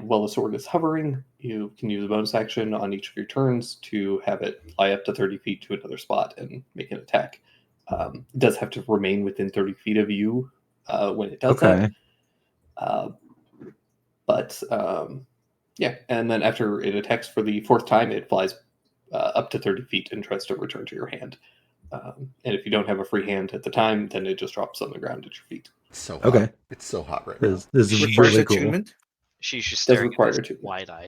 while the sword is hovering, you can use a bonus action on each of your turns to have it fly up to 30 feet to another spot and make an attack. It does have to remain within 30 feet of you when it does Okay. that. Yeah, and then after it attacks for the fourth time, it flies up to 30 feet and tries to return to your hand. And if you don't have a free hand at the time, then it just drops on the ground at your feet. So hot. Okay. It's so hot right now. This is Requires really cool. attunement. She's just Does staring require at us attunement. wide-eyed.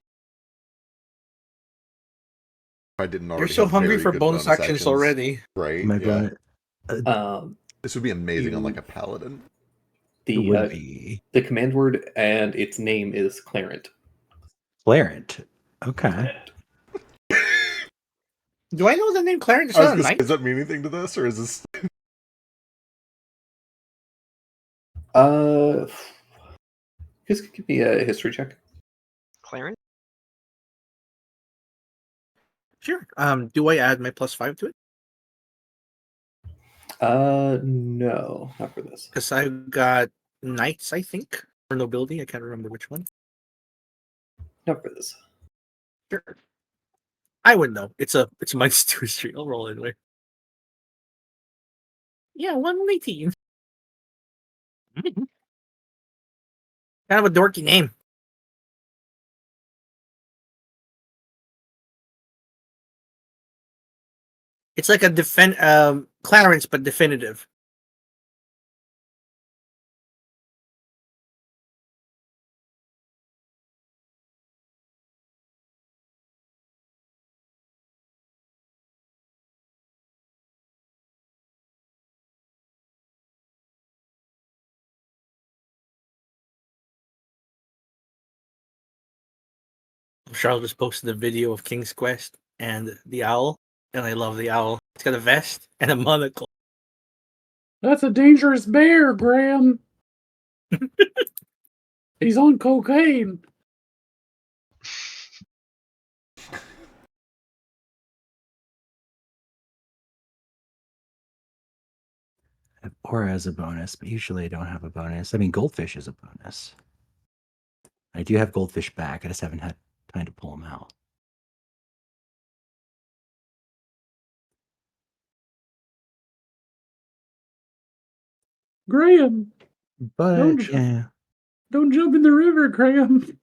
I didn't already You're so have hungry very for good bonus actions already. Right? Am I Yeah. going to? Um, This would be amazing on You- like a paladin. It the would be the command word and its name is Clarent. Clarent. Okay. Do I know the name Clarence? Is I was that a gonna say, knight? does that mean anything to this, or is this? You guys could give me a history check. Clarence? Sure. Do I add my +5 to it? No, not for this. Because I've got knights, I think, or nobility. I can't remember which one. Not for this. Sure. I would know. It's a -2 history. I'll roll anyway. Yeah, 118. Kind of a dorky name. It's like a Clarence, but definitive. Charles just posted a video of King's Quest and the owl, and I love the owl. It's got a vest and a monocle. That's a dangerous bear, Graham. He's on cocaine. I have aura as a bonus, but usually I don't have a bonus. I mean, goldfish is a bonus. I do have goldfish back. I just haven't had time to pull them out. Graham, But Don't- yeah, don't jump in the river, Graham.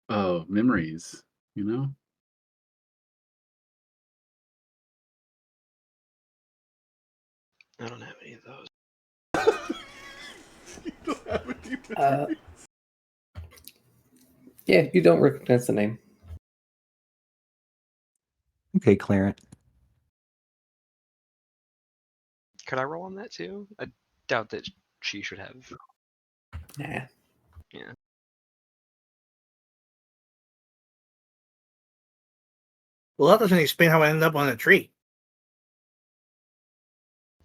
Oh, memories, you know? I don't have any of those. You don't have any Uh, memories. Yeah, you don't recognize the name. okay, Clarence. Could I roll on that too? I doubt that she should have. Nah. Well, that doesn't explain how I ended up on a tree.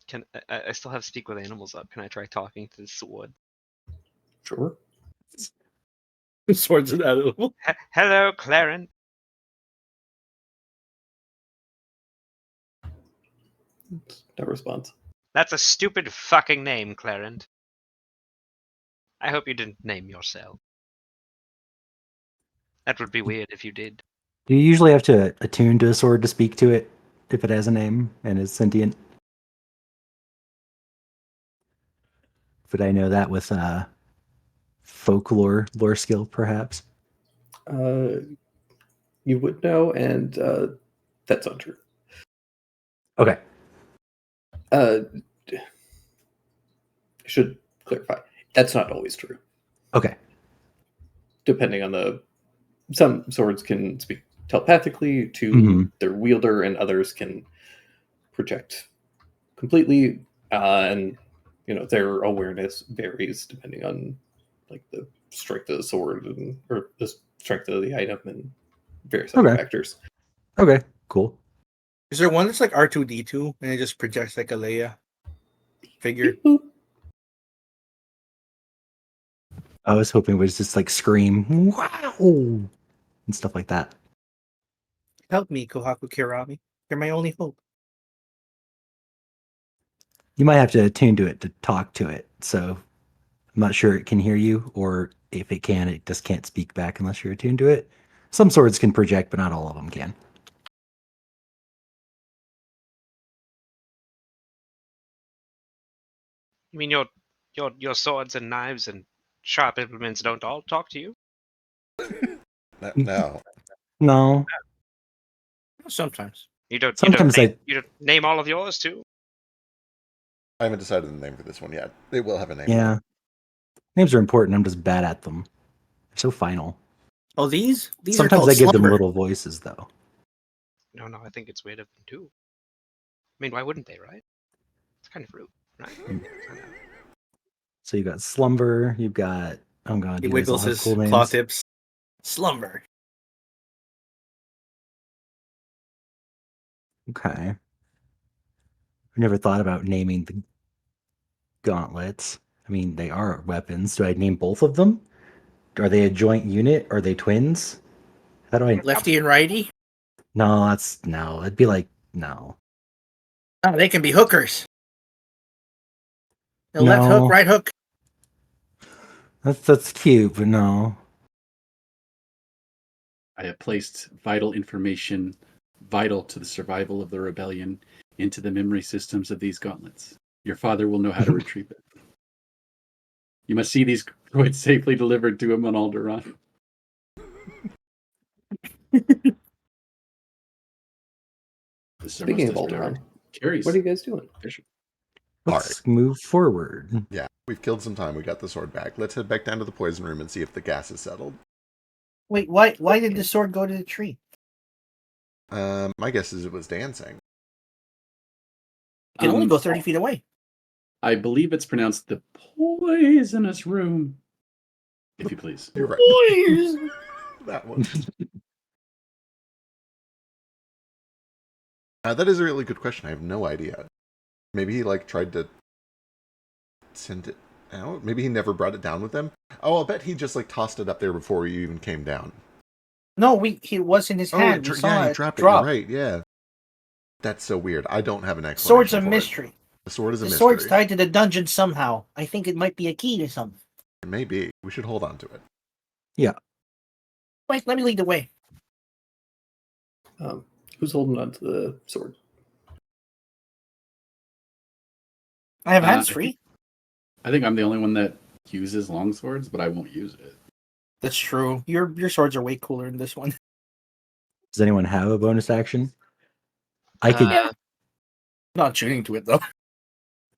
Can I still have speak with animals up? Can I try talking to the sword? Sure. Swords an animal. Hello, Clarence. No response. That's a stupid fucking name, Clarence. I hope you didn't name yourself. That would be weird if you did. Do you usually have to attune to a sword to speak to it if it has a name and is sentient? But I know that with folklore lore skill, perhaps. You would know, and that's untrue. Okay. I should clarify. That's not always true. Okay. Depending on some swords can speak telepathically to Mhm. their wielder, and others can project completely. And their awareness varies depending on like the strength of the sword or the strength of the item and various other Okay. factors. Okay. Cool. Is there one that's like R2D2 and it just projects like a Leia figure? Beep, boop. I was hoping it was just like scream, wow, and stuff like that. Help me, Kohaku Kirami. You're my only hope. You might have to attune to it to talk to it. So I'm not sure it can hear you, or if it can, it just can't speak back unless you're attuned to it. Some swords can project, but not all of them can. You mean your swords and knives and sharp implements don't all talk to you? No. No. Sometimes. You don't Sometimes you don't name all of yours too? I haven't decided the name for this one yet. It will have a name. Yeah. Names are important. I'm just bad at them. They're so final. Oh, these are Sometimes called I give them slumber. little voices, though. No, I think it's weird of them too. I mean, why wouldn't they, right? It's kind of rude, right? So you've got Slumber. You've got, oh god, He you guys all wiggles have his cool claw names. tips. Slumber. Okay. I've never thought about naming the gauntlets. I mean, they are weapons. Do I name both of them? Are they a joint unit? Are they twins? How do I? Lefty and righty. No, no. It'd be like no. Oh, they can be hookers. The No. left hook, right hook. That's cute, but no. I have placed vital information vital to the survival of the rebellion into the memory systems of these gauntlets. Your father will know how to retrieve it. You must see these droids safely delivered to him on Alderaan. Speaking of Alderaan, Carries. what are you guys doing? Let's move forward. Yeah, we've killed some time. We got the sword back. Let's head back down to the poison room and see if the gas is settled. Wait, why did the sword go to the tree? My guess is it was dancing. It can only go 30 feet away. I believe it's pronounced the poisonous room. If you please. You're right. Please. That one. That is a really good question. I have no idea. Maybe he tried to send it Oh, maybe he never brought it down with him. Oh, I'll bet he just like tossed it up there before you even came down. No, he was in his hand. We saw he it dropped it. drop. You're right. Yeah, that's so weird. I don't have an explanation. Sword's a for it. mystery. The sword is a The mystery. sword's tied to the dungeon somehow. I think it might be a key to something. It may be. We should hold on to it. Wait, let me lead the way. Who's holding on to the sword? I have Uh, hands free. I think I'm the only one that uses long swords, but I won't use it. That's true. Your swords are way cooler than this one. Does anyone have a bonus action? I could. Not shooting to it though.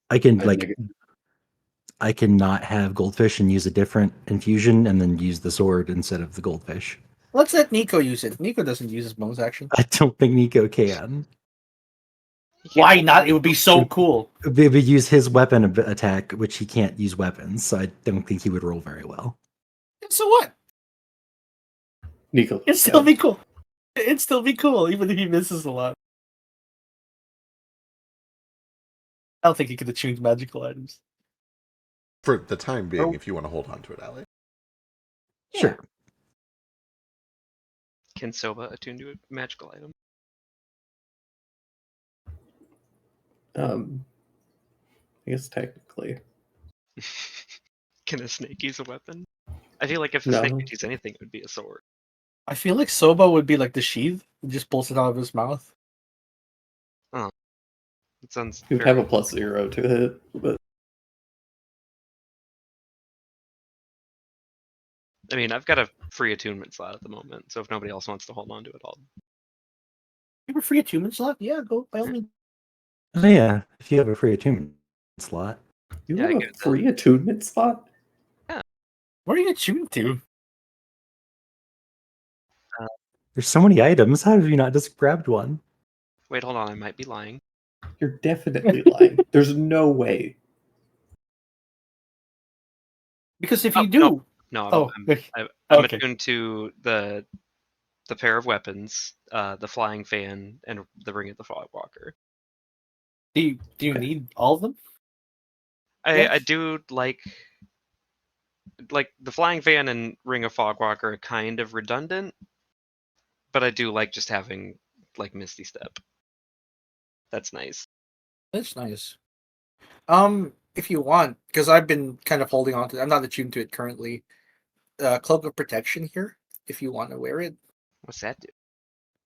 I can I like. think I can not have goldfish and use a different infusion, and then use the sword instead of the goldfish. Let's let Nico use it. Nico doesn't use his bonus action. I don't think Nico can. Why not? It would be so cool. He would use his weapon attack, which he can't use weapons, so I don't think he would roll very well. So what? Nico. It'd still be cool. It'd still be cool, even if he misses a lot. I don't think he could attuned magical items. For the time being, Oh. if you want to hold on to it, Ali. Sure. Can Soba attune to a magical item? I guess technically. Can a snake use a weapon? I feel like if a No. snake could use anything, it would be a sword. I feel like Soba would be like the sheath. He just pulls it out of his mouth. It sounds. You'd very- have a +0 to hit, but I mean, I've got a free attunement slot at the moment, so if nobody else wants to hold on to it, I'll. You have a free attunement slot? Yeah, go by all means. Oh yeah, if you have a free attunement slot. you Yeah, I have get a that. free attunement spot? Where are you attuned to? There's so many items. How have you not just grabbed one? Wait, hold on. I might be lying. You're definitely lying. There's no way. Because if Oh, you do, No, oh, I'm okay. attuned to the pair of weapons, the flying fan, and the ring of the fogwalker. Do you need all of them? I Yes. do like the flying fan and ring of fogwalker are kind of redundant, but I do like just having like Misty Step. That's nice. That's nice. If you want, because I've been kind of holding on to it. I'm not attuned to it currently. Cloak of Protection here, if you want to wear it. What's that do?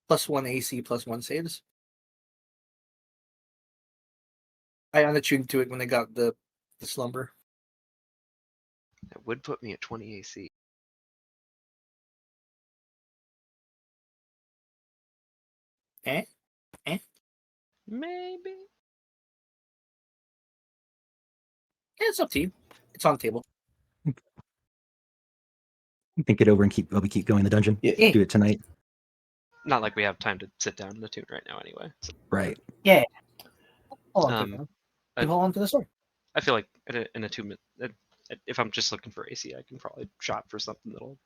+1 AC, +1 saves. I unattuned to it when I got the slumber. That would put me at 20 AC. Maybe. Yeah, it's up to you. It's on the table. Think it over and while we keep going the dungeon. Yeah. Do it tonight. Not like we have time to sit down and attune right now, anyway. So, Right. Hold on, I- hold on to the sword. I feel like an attunement. If I'm just looking for AC, I can probably shop for something that'll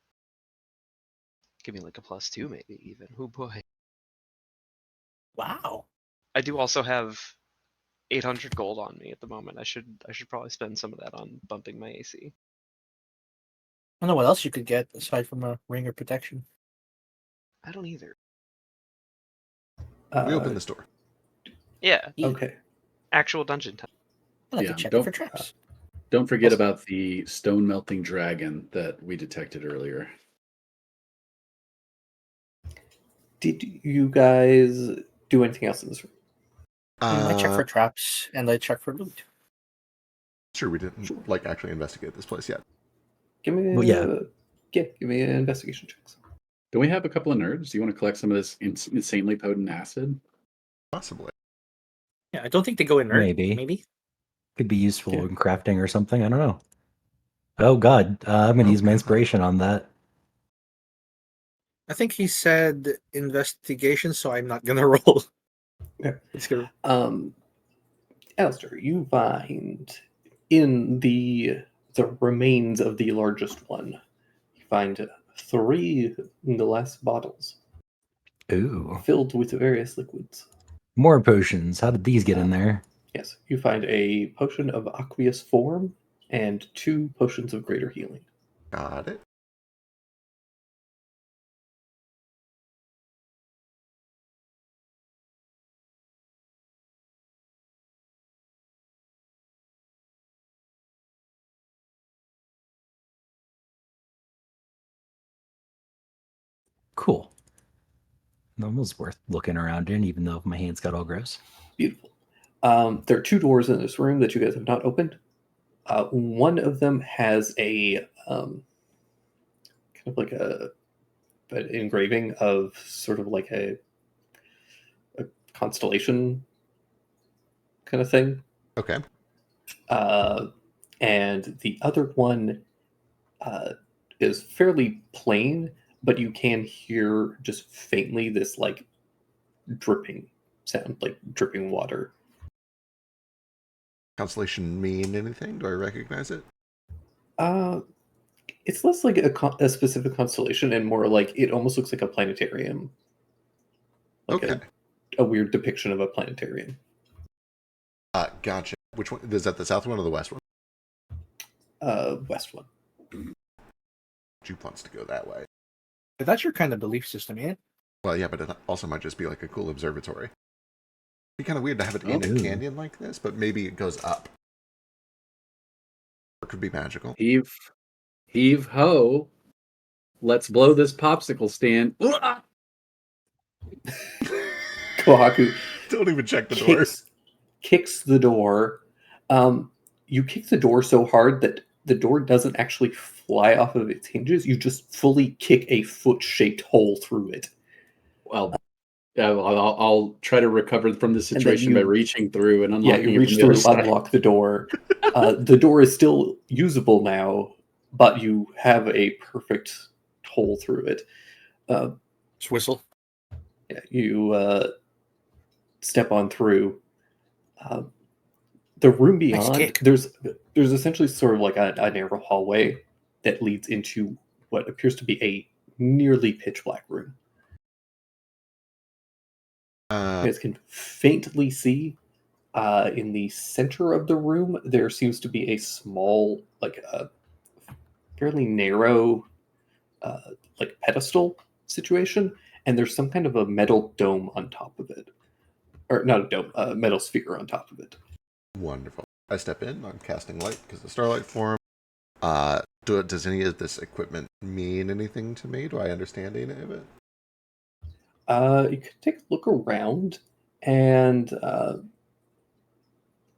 give me like a +2, maybe even. Oh boy. Wow. I do also have 800 gold on me at the moment. I should probably spend some of that on bumping my AC. I don't know what else you could get aside from a ring of protection. I don't either. We open the store. Yeah, Okay. actual dungeon time. I'll have Yeah, to check don't- for traps. Don't forget about the stone melting dragon that we detected earlier. Did you guys do anything else in this room? I check for traps and I check for loot. Sure, we didn't like actually investigate this place yet. Give me Well, yeah. give me an investigation checks. Do we have a couple of nerds? Do you want to collect some of this insanely potent acid? Possibly. Yeah, I don't think they go in there. Maybe. Maybe. Could be useful Yeah. in crafting or something. I don't know. Oh god, I'm gonna Oh, use my God. inspiration on that. I think he said investigation, so I'm not gonna roll. Okay. It's gonna. Alistair, you find in the remains of the largest one, you find 3 glass bottles Ooh, filled with various liquids. more potions. How did these get in there? Yes, you find a potion of aqueous form, and 2 potions of greater healing. Got it. Cool. Normal's worth looking around in, even though my hands got all gross. Beautiful. There are 2 doors in this room that you guys have not opened. One of them has a kind of like an engraving of sort of like a constellation kind of thing. Okay. And the other one is fairly plain, but you can hear just faintly this like dripping sound, like dripping water. Constellation mean anything? Do I recognize it? It's less like a specific constellation and more like it almost looks like a planetarium. Like Okay. a weird depiction of a planetarium. Gotcha. Which one? Is that the south one or the west one? West one. Jupe wants to go that way. But that's your kind of belief system, yeah? Well, yeah, but it also might just be like a cool observatory. It'd be kind of weird to have it in a Oh. canyon like this, but maybe it goes up. Or it could be magical. Heave ho. Let's blow this popsicle stand. Kohaku Don't even check the door. kicks the door. You kick the door so hard that the door doesn't actually fly off of its hinges. You just fully kick a foot-shaped hole through it. Well, I'll try to recover from the situation by you- reaching through and Yeah, unlocking you it reach from the other through, side. unlock the door. The door is still usable now, but you have a perfect hole through it. Just whistle. Yeah, you step on through. The room beyond, kick. there's essentially sort of like a narrow hallway that leads into what appears to be a nearly pitch black room. You guys can faintly see in the center of the room there seems to be a small, like a fairly narrow, like pedestal situation, and there's some kind of a metal dome on top of it, or not a dome, a metal sphere on top of it. Wonderful. I step in. I'm casting light because the starlight form. Does any of this equipment mean anything to me? Do I understand any of it? You could take a look around, and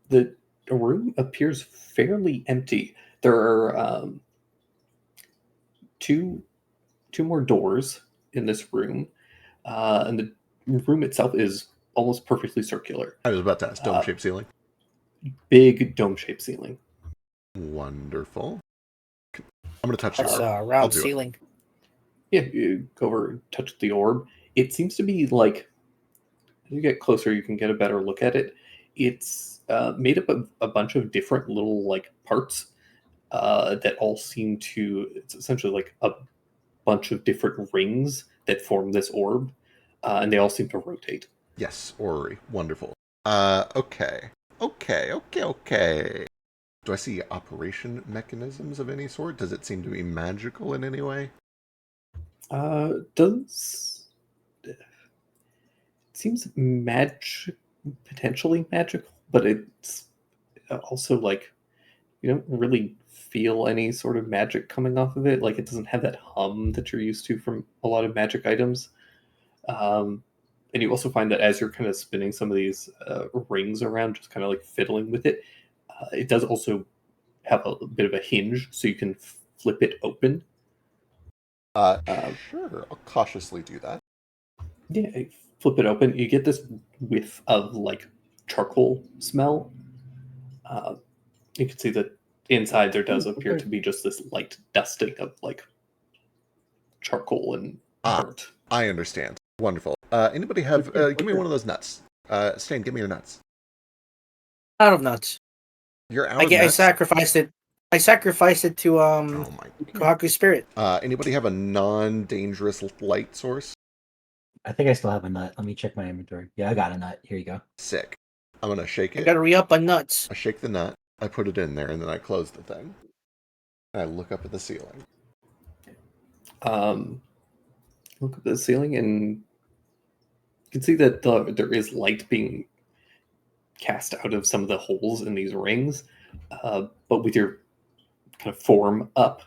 the room appears fairly empty. There are two more doors in this room, and the room itself is almost perfectly circular. I was about to ask. Dome-shaped ceiling. Big dome-shaped ceiling. Wonderful. I'm going to touch the That's orb. a I'll round do it. ceiling. Yeah, you go over and touch the orb. It seems to be like, as you get closer, you can get a better look at it. It's made up of a bunch of different little like parts that all seem to. It's essentially like a bunch of different rings that form this orb, and they all seem to rotate. Yes, orrery. Wonderful. Okay. Do I see operation mechanisms of any sort? Does it seem to be magical in any way? Does it seems potentially magical, but it's also like you don't really feel any sort of magic coming off of it. Like it doesn't have that hum that you're used to from a lot of magic items. And you also find that as you're kind of spinning some of these rings around, just kind of like fiddling with it, it does also have a bit of a hinge, so you can flip it open. Sure. I'll cautiously do that. Yeah, you flip it open. You get this whiff of like charcoal smell. You can see that inside there does appear to be just this light dusting of like charcoal and burnt. I understand. Wonderful. Anybody have... give me one of those nuts. Stain, give me your nuts. Out of nuts. You're out I of nuts? sacrificed it. I sacrificed it to Oh my... Kohaku's spirit. Anybody have a non-dangerous light source? I think I still have a nut. Let me check my inventory. Yeah, I got a nut. Here you go. Sick. I'm going to shake I it. gotta re up on nuts. I shake the nut. I put it in there, and then I close the thing. And I look up at the ceiling. Look at the ceiling, and you can see that there is light being cast out of some of the holes in these rings, but with your kind of form up,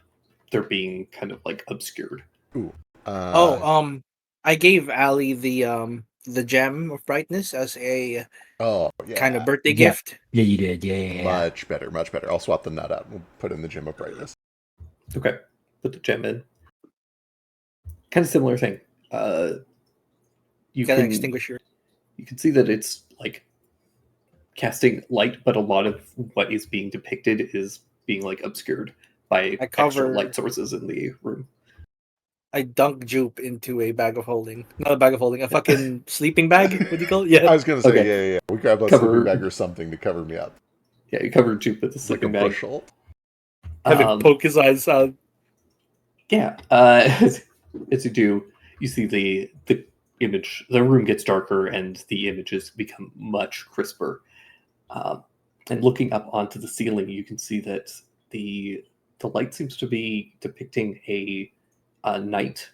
they're being kind of like obscured. Ooh. I gave Ali the gem of brightness as a Oh, yeah. kind of birthday Yeah. gift. Yeah, you did. Yeah. Much better, much better. I'll swap the nut out. We'll put in the gem of brightness. Okay, put the gem in. Kind of similar thing. You Got an can extinguisher. you can see that it's like casting light, but a lot of what is being depicted is being like obscured by I extra cover- light sources in the room. I dunk Jupe into a bag of holding. Not a bag of holding, a fucking sleeping bag. What do you call it? I Yeah. was gonna say, Okay. yeah. We grab a Cover- sleeping bag or something to cover me up, Yeah, you cover Jupe with the like a sleeping bag. bushel. Have him poke his eyes out. Yeah. As you do, you see the image. The room gets darker, and the images become much crisper. And looking up onto the ceiling, you can see that the light seems to be depicting a knight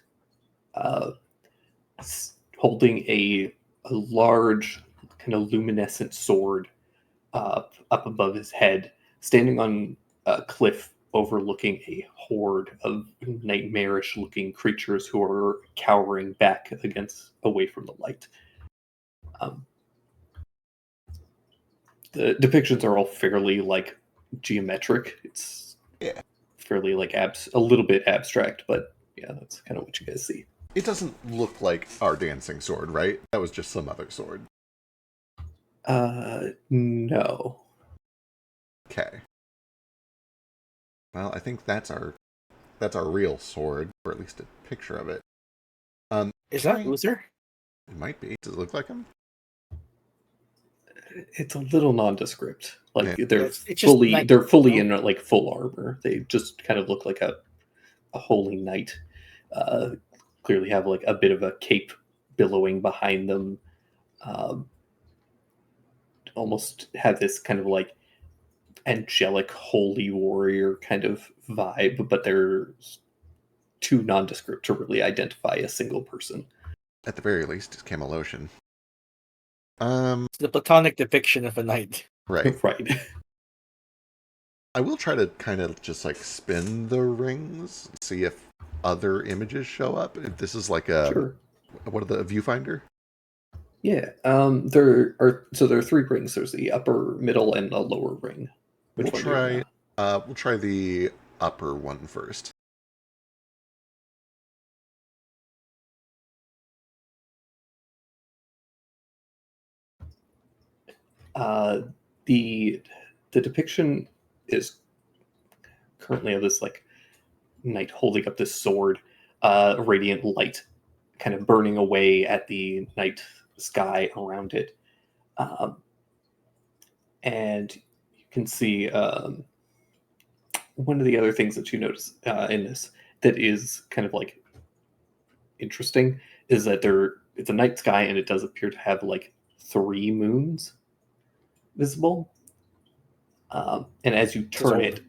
holding a large kind of luminescent sword up above his head, standing on a cliff overlooking a horde of nightmarish looking creatures who are cowering back away from the light. The depictions are all fairly like geometric. It's Yeah. fairly like a little bit abstract, but yeah, that's kind of what you guys see. It doesn't look like our dancing sword, right? That was just some other sword. No. Okay. Well, I think that's our real sword, or at least a picture of it. Is that Try- Uther? It might be. Does it look like him? It's a little nondescript. Like Yeah. they're It's just fully night, they're fully you know? in like full armor. They just kind of look like a holy knight. Clearly have like a bit of a cape billowing behind them. Almost have this kind of like angelic holy warrior kind of vibe, but they're too nondescript to really identify a single person. At the very least, it's Camelocian. It's the platonic depiction of a knight. Right. Right. I will try to kind of just like spin the rings, see if other images show up. If this is like a Sure. what are the viewfinder? Yeah. There are 3 rings. There's the upper, middle, and a lower ring. Which We'll one do you try. want? We'll try the upper one first. The depiction is currently of this like knight holding up this sword, radiant light kind of burning away at the night sky around it. And you can see one of the other things that you notice in this that is kind of like interesting is that it's a night sky, and it does appear to have like 3 moons visible. And as you turn it,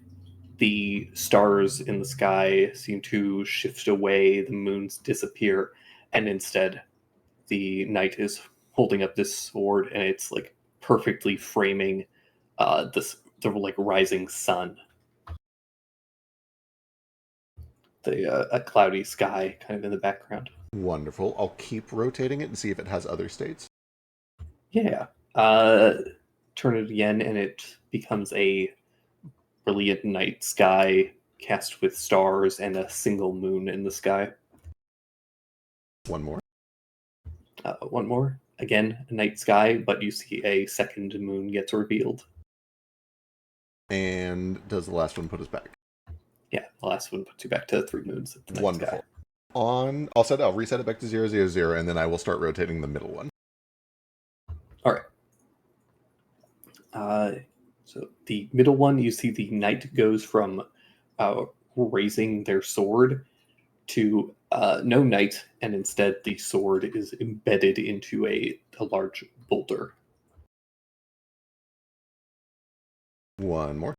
the stars in the sky seem to shift away, the moons disappear, and instead the knight is holding up this sword, and it's like perfectly framing the like rising sun. A cloudy sky kind of in the background. Wonderful. I'll keep rotating it and see if it has other states. Yeah. Turn it again, and it becomes a brilliant night sky cast with stars and a single moon in the sky. One more. One more. Again, a night sky, but you see a second moon gets revealed. And does the last one put us back? Yeah, the last one puts you back to 3 moons at the night Wonderful. sky. I'll reset it back to 0, 0, 0, and then I will start rotating the middle one. All right. So the middle one, you see the knight goes from raising their sword to no knight, and instead the sword is embedded into a large boulder. One more.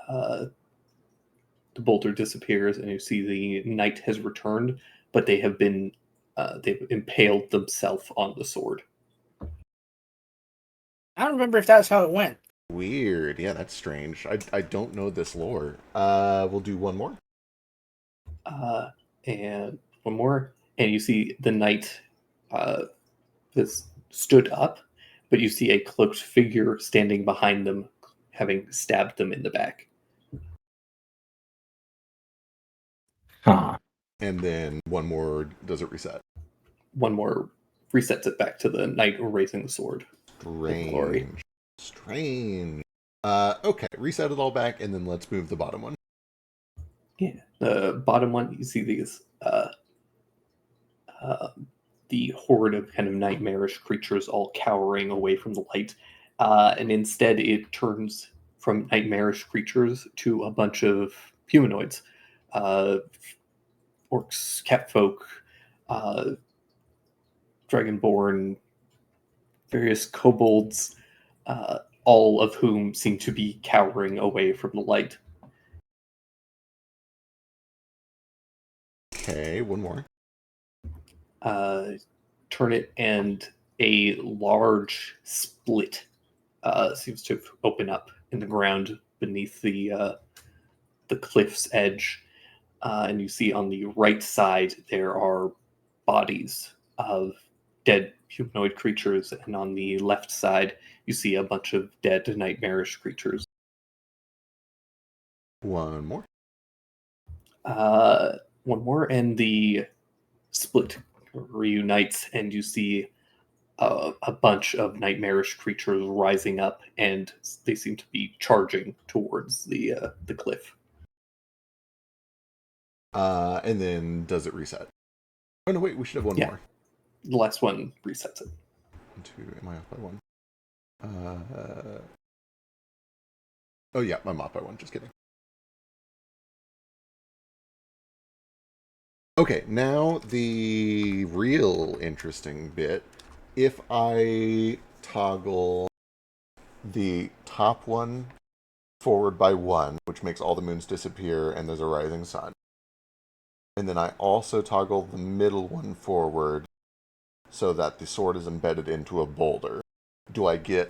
The boulder disappears, and you see the knight has returned, but they have been they've impaled themselves on the sword. I don't remember if that's how it went. Weird. Yeah, that's strange. I don't know this lore. We'll do one more. And one more, and you see the knight has stood up, but you see a cloaked figure standing behind them, having stabbed them in the back. Huh. And then one more. Does it reset? One more resets it back to the knight raising the sword. Glory. Strange. Okay, reset it all back, and then let's move the bottom one. Yeah, the bottom one, you see these the horde of kind of nightmarish creatures all cowering away from the light, and instead it turns from nightmarish creatures to a bunch of humanoids, orcs, catfolk, dragonborn, various kobolds, all of whom seem to be cowering away from the light. Okay, one more. Turn it, and a large split seems to open up in the ground beneath the cliff's edge, and you see on the right side there are bodies of dead humanoid creatures, and on the left side you see a bunch of dead nightmarish creatures. One more. One more, and the split reunites, and you see a bunch of nightmarish creatures rising up, and they seem to be charging towards the cliff. And then does it reset? Oh no, wait. We should have one Yeah. more. The last one resets it. 1, 2. Am I off by one? Oh yeah, I'm off by one. Just kidding. Okay, now the real interesting bit. If I toggle the top one forward by 1, which makes all the moons disappear and there's a rising sun, and then I also toggle the middle one forward so that the sword is embedded into a boulder, do I get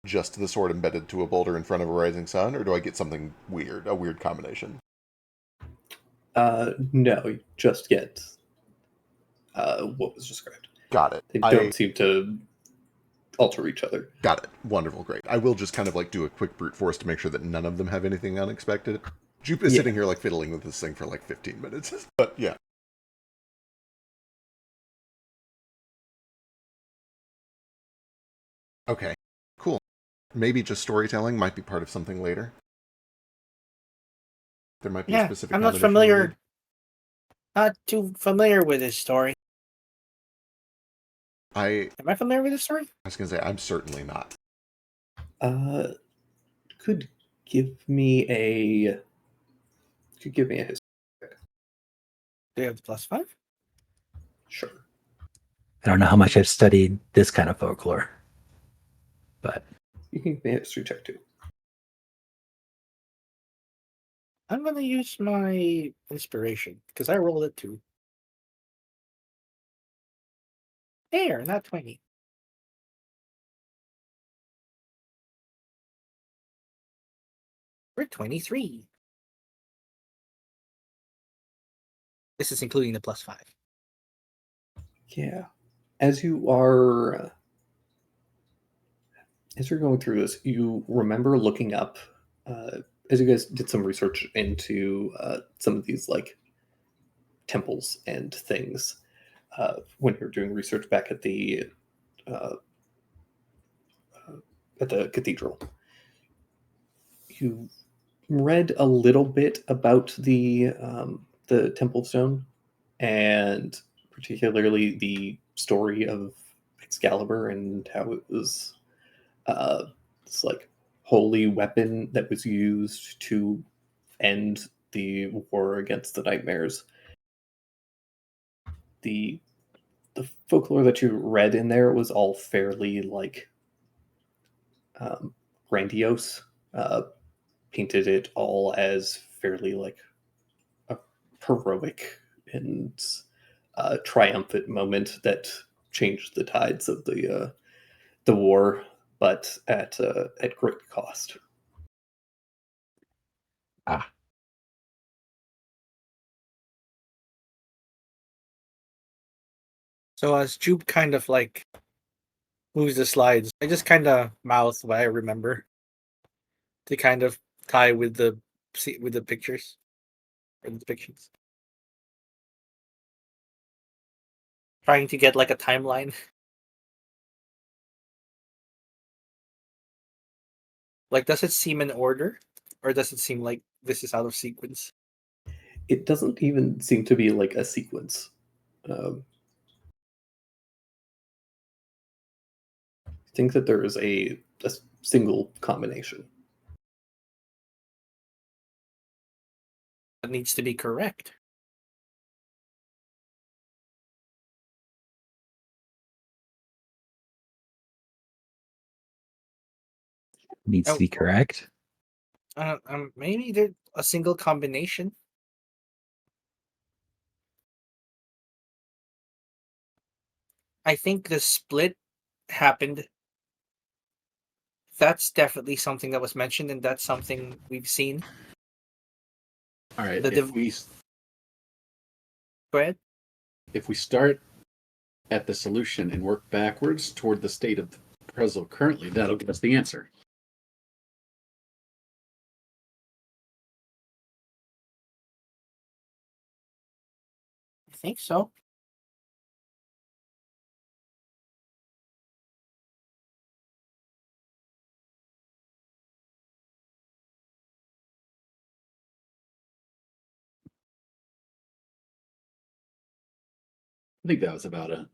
just the sword embedded to a boulder in front of a rising sun, or do I get something weird, a weird combination? No, you just get what was described. Got it. They don't seem to alter each other. Got it. Wonderful, great. I will just kind of like do a quick brute force to make sure that none of them have anything unexpected. Jupe is sitting here like fiddling with this thing for like 15 minutes. But yeah. Okay, cool. Maybe just storytelling might be part of something later. There might be a specific I'm not combination familiar. Not too familiar with this story. I Am I familiar with this story? was going to say, I'm certainly not. Could give me a history. Do you have the +5? Sure. I don't know how much I've studied this kind of folklore, but You can give me a history check too. I'm gonna use my inspiration because I rolled it 2. There, not 20. We're 23. This is including the +5. Yeah. As you're going through this, you remember looking up, as you guys did some research into some of these like temples and things, when you're doing research back at the cathedral. You read a little bit about the Temple of Stone, and particularly the story of Excalibur and how it was this like holy weapon that was used to end the war against the nightmares. The folklore that you read in there was all fairly like grandiose. Painted it all as fairly like a heroic and triumphant moment that changed the tides of the war, but at great cost. So as Jupe kind of like moves the slides, I just kind of mouth what I remember to kind of tie with the pictures or the depictions. Trying to get like a timeline. Like, does it seem in order, or does it seem like this is out of sequence? It doesn't even seem to be like a sequence. I think that there is a single combination. That needs to be correct. Needs to be correct. Maybe there's a single combination. I think the split happened. That's definitely something that was mentioned, and that's something we've seen. All right. The If we Go ahead. if we start at the solution and work backwards toward the state of the puzzle currently, that'll give us the answer. I think so. I think that was about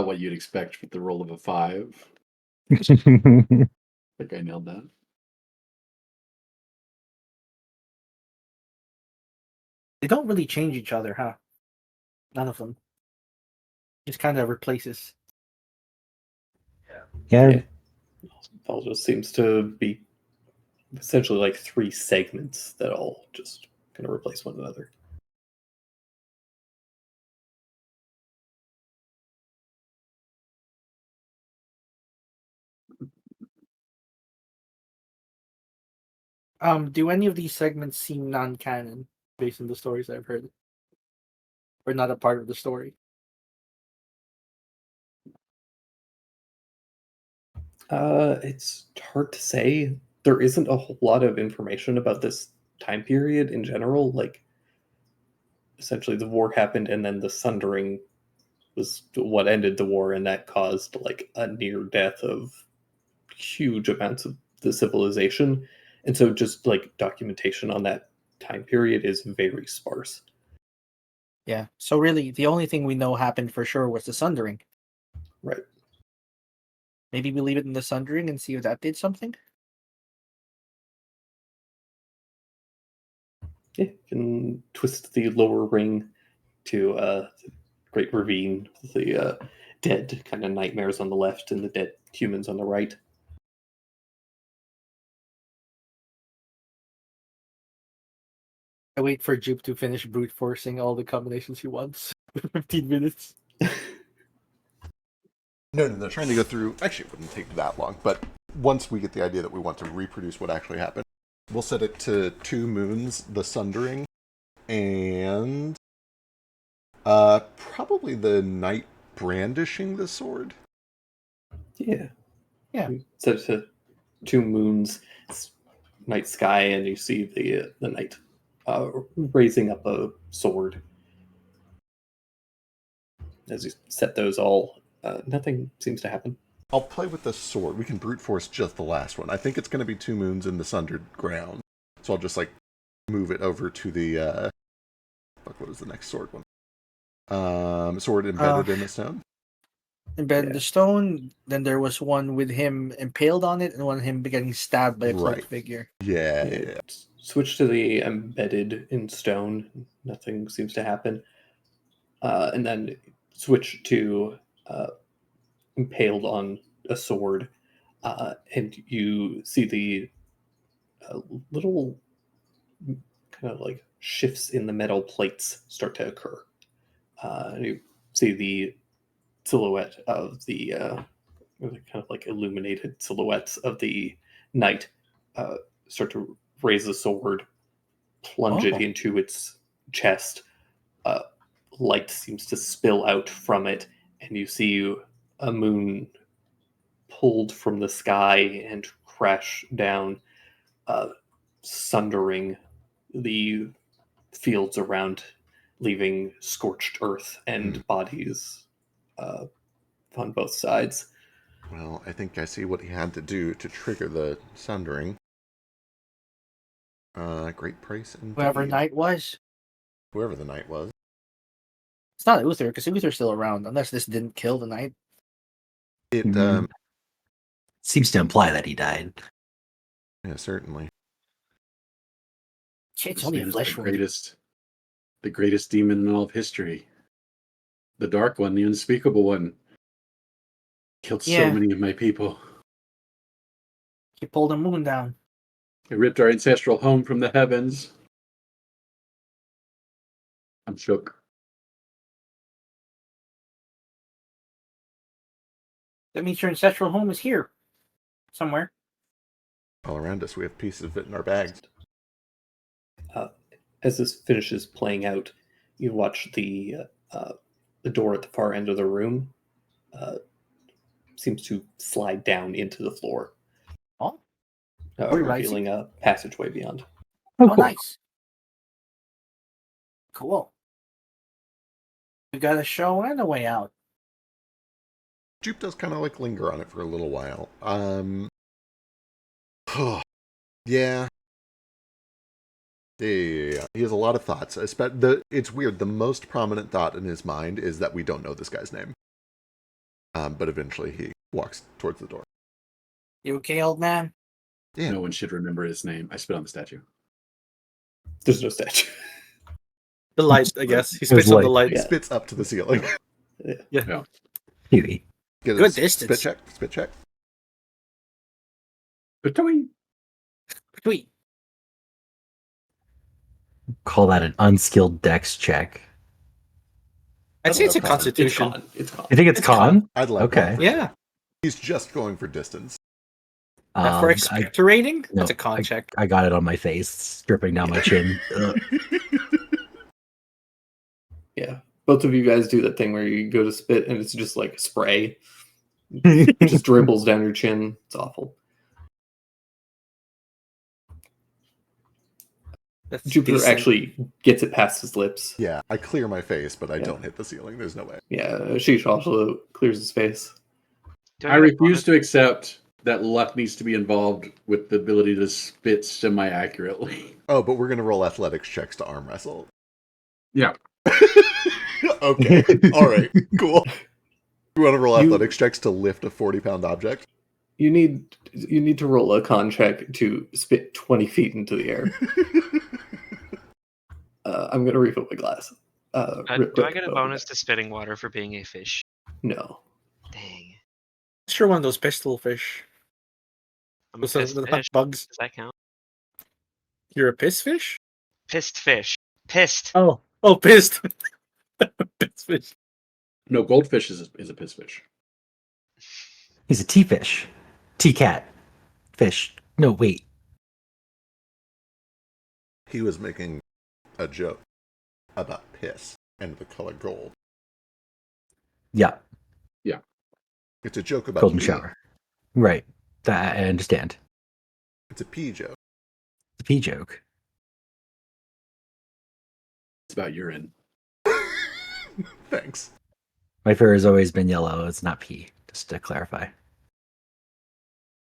what you'd expect with the roll of a 5. I think I nailed that. They don't really change each other, huh? None of them. Just kind of replaces. Yeah, All just seems to be essentially like 3 segments that all just kind of replace one another. Do any of these segments seem non-canon based on the stories I've heard, or not a part of the story? It's hard to say. There isn't a whole lot of information about this time period in general. Like, essentially, the war happened, and then the Sundering was what ended the war, and that caused like a near death of huge amounts of the civilization. And so, just like documentation on that time period is very sparse. Yeah. So really, the only thing we know happened for sure was the Sundering. Right. Maybe we leave it in the Sundering and see if that did something. Yeah, you can twist the lower ring to the Great Ravine, the dead kind of nightmares on the left and the dead humans on the right. I wait for Jupe to finish brute forcing all the combinations he wants for 15 minutes. No. Trying to go through. Actually, it wouldn't take that long. But once we get the idea that we want to reproduce what actually happened, we'll set it to 2 moons, the Sundering, and probably the knight brandishing the sword. Yeah. Yeah. So to 2 moons, night sky, and you see the knight raising up a sword. As you set those all, nothing seems to happen. I'll play with the sword. We can brute force just the last one. I think it's going to be 2 moons in the sundered ground. So I'll just like move it over to the what is the next sword one? Sword embedded in the stone. Embedded the stone. Then there was one with him impaled on it, and one him getting stabbed by a cloaked Right. figure. Yeah. Switch to the embedded in stone. Nothing seems to happen. And then switch to impaled on a sword, and you see the little kind of like shifts in the metal plates start to occur. You see the silhouette of the kind of like illuminated silhouettes of the knight start to raise the sword, plunge it Oh. into its chest. Light seems to spill out from it, and you see a moon pulled from the sky and crash down, sundering the fields around, leaving scorched earth and bodies on both sides. Well, I think I see what he had to do to trigger the sundering. Great price indeed. Whoever Knight was. Whoever the knight was. It's not Uther, because Uther's still around, unless this didn't kill the Knight. It Seems to imply that he died. yeah, certainly. It's This only a man is flesh wound. the greatest demon in all of history. The Dark One, the Unspeakable One. Killed so Yeah. many of my people. He pulled the moon down. It ripped our ancestral home from the heavens. I'm shook. That means your ancestral home is here. Somewhere. All around us, we have pieces of it in our bags. As this finishes playing out, you watch the door at the far end of the room seems to slide down into the floor, Oh, Are we revealing a passageway beyond. oh nice. Cool. We got a show and a way out. Jupe does kind of like linger on it for a little while. Yeah. Yeah. He has a lot of thoughts. It's weird. The most prominent thought in his mind is that we don't know this guy's name. But eventually he walks towards the door. You okay, old man? Yeah. No one should remember his name. I spit on the statue. There's no statue. The light, I guess. He There's spits on the light. light. He Yeah. spits up to the ceiling. Huey. Get Good a distance. Spit check. Between. Sweet. Call that an unskilled dex check. I'd say it's a It's constitution. It's con. You think it's con? I'd like Okay. one for Yeah. sure. He's just going for distance. For expector rating, no, that's a con check. I got it on my face, dripping down my chin. Ugh. Yeah. Both of you guys do that thing where you go to spit and it's just like spray. It just dribbles down your chin. It's awful. That's Jupiter decent. actually gets it past his lips. Yeah, I clear my face, but I Yeah. don't hit the ceiling. There's no way. Yeah, Sheesh also clears his face. Do I get a refuse bonus? to accept that luck needs to be involved with the ability to spit semi-accurately. Oh, but we're gonna roll athletics checks to arm wrestle. Yeah. Okay. All right. Cool. You want to roll You- athletics checks to lift a 40-pound object? You need to roll a con check to spit 20 feet into the air. I'm gonna refill my glass. Do I get a bonus to spitting water for being a fish? No. Dang. Sure, one of those pistol fish. I'm a Those pissed the fish. bugs. Does that count? You're a piss fish? Pissed fish. Pissed. Oh, pissed. Piss fish. No, goldfish is a piss fish. He's a T-fish. T-cat. Fish. No, wait. He was making a joke about piss and the color gold. Yeah, It's a joke about golden pee. shower. Right. That I understand. It's a pee joke. It's a pee joke. It's about urine. Thanks. My fur has always been yellow. It's not pee, just to clarify.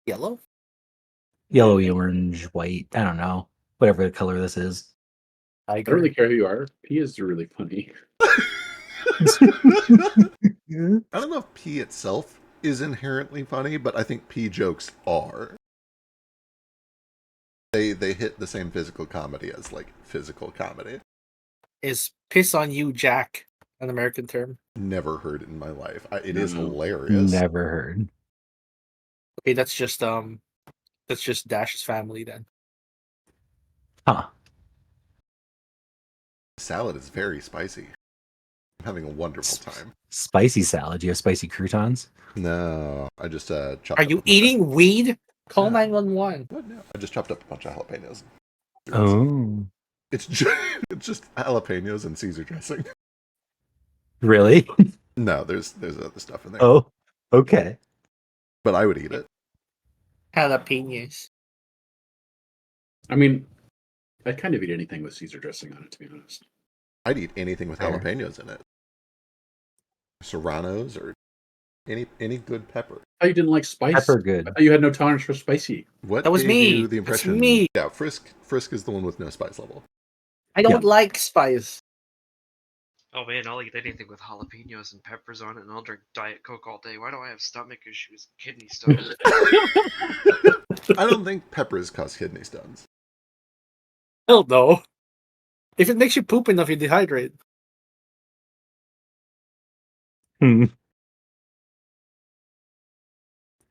Yellow? Yellowy, orange, white. I don't know. Whatever the color this is. I I don't really care who you are. P is really funny. I don't know if pee itself is inherently funny, but I think pee jokes are. They hit the same physical comedy as like physical comedy. Is piss on you, Jack, an American term? Never heard it in my life. It No, is no. hilarious. Never heard. Okay, that's just Dash's family then. Huh. Salad is very spicy. I'm having a wonderful time. Spicy salad. You have spicy croutons? No, I just chopped. Are up you a bunch of- eating weed? Call Yeah. 911. What? No, I just chopped up a bunch of jalapenos. Oh. It's just, it's just jalapenos and Caesar dressing. Really? No, there's other stuff in there. Oh. Okay. But I would eat it. Jalapenos. I mean, I'd kind of eat anything with Caesar dressing on it, to be honest. I'd eat anything with Fair. jalapenos in it. Serranos or any good pepper. Oh, you didn't like spice? Pepper good. I thought you had no tolerance for spicy. What That was gave me. you the That's impression? me. Yeah, Frisk is the one with no spice level. I don't like spice. Oh man, I'll eat anything with jalapenos and peppers on it, and I'll drink Diet Coke all day. Why do I have stomach issues, kidney stones? I don't think peppers cause kidney stones. Hell no. If it makes you poop enough, you dehydrate. Hmm.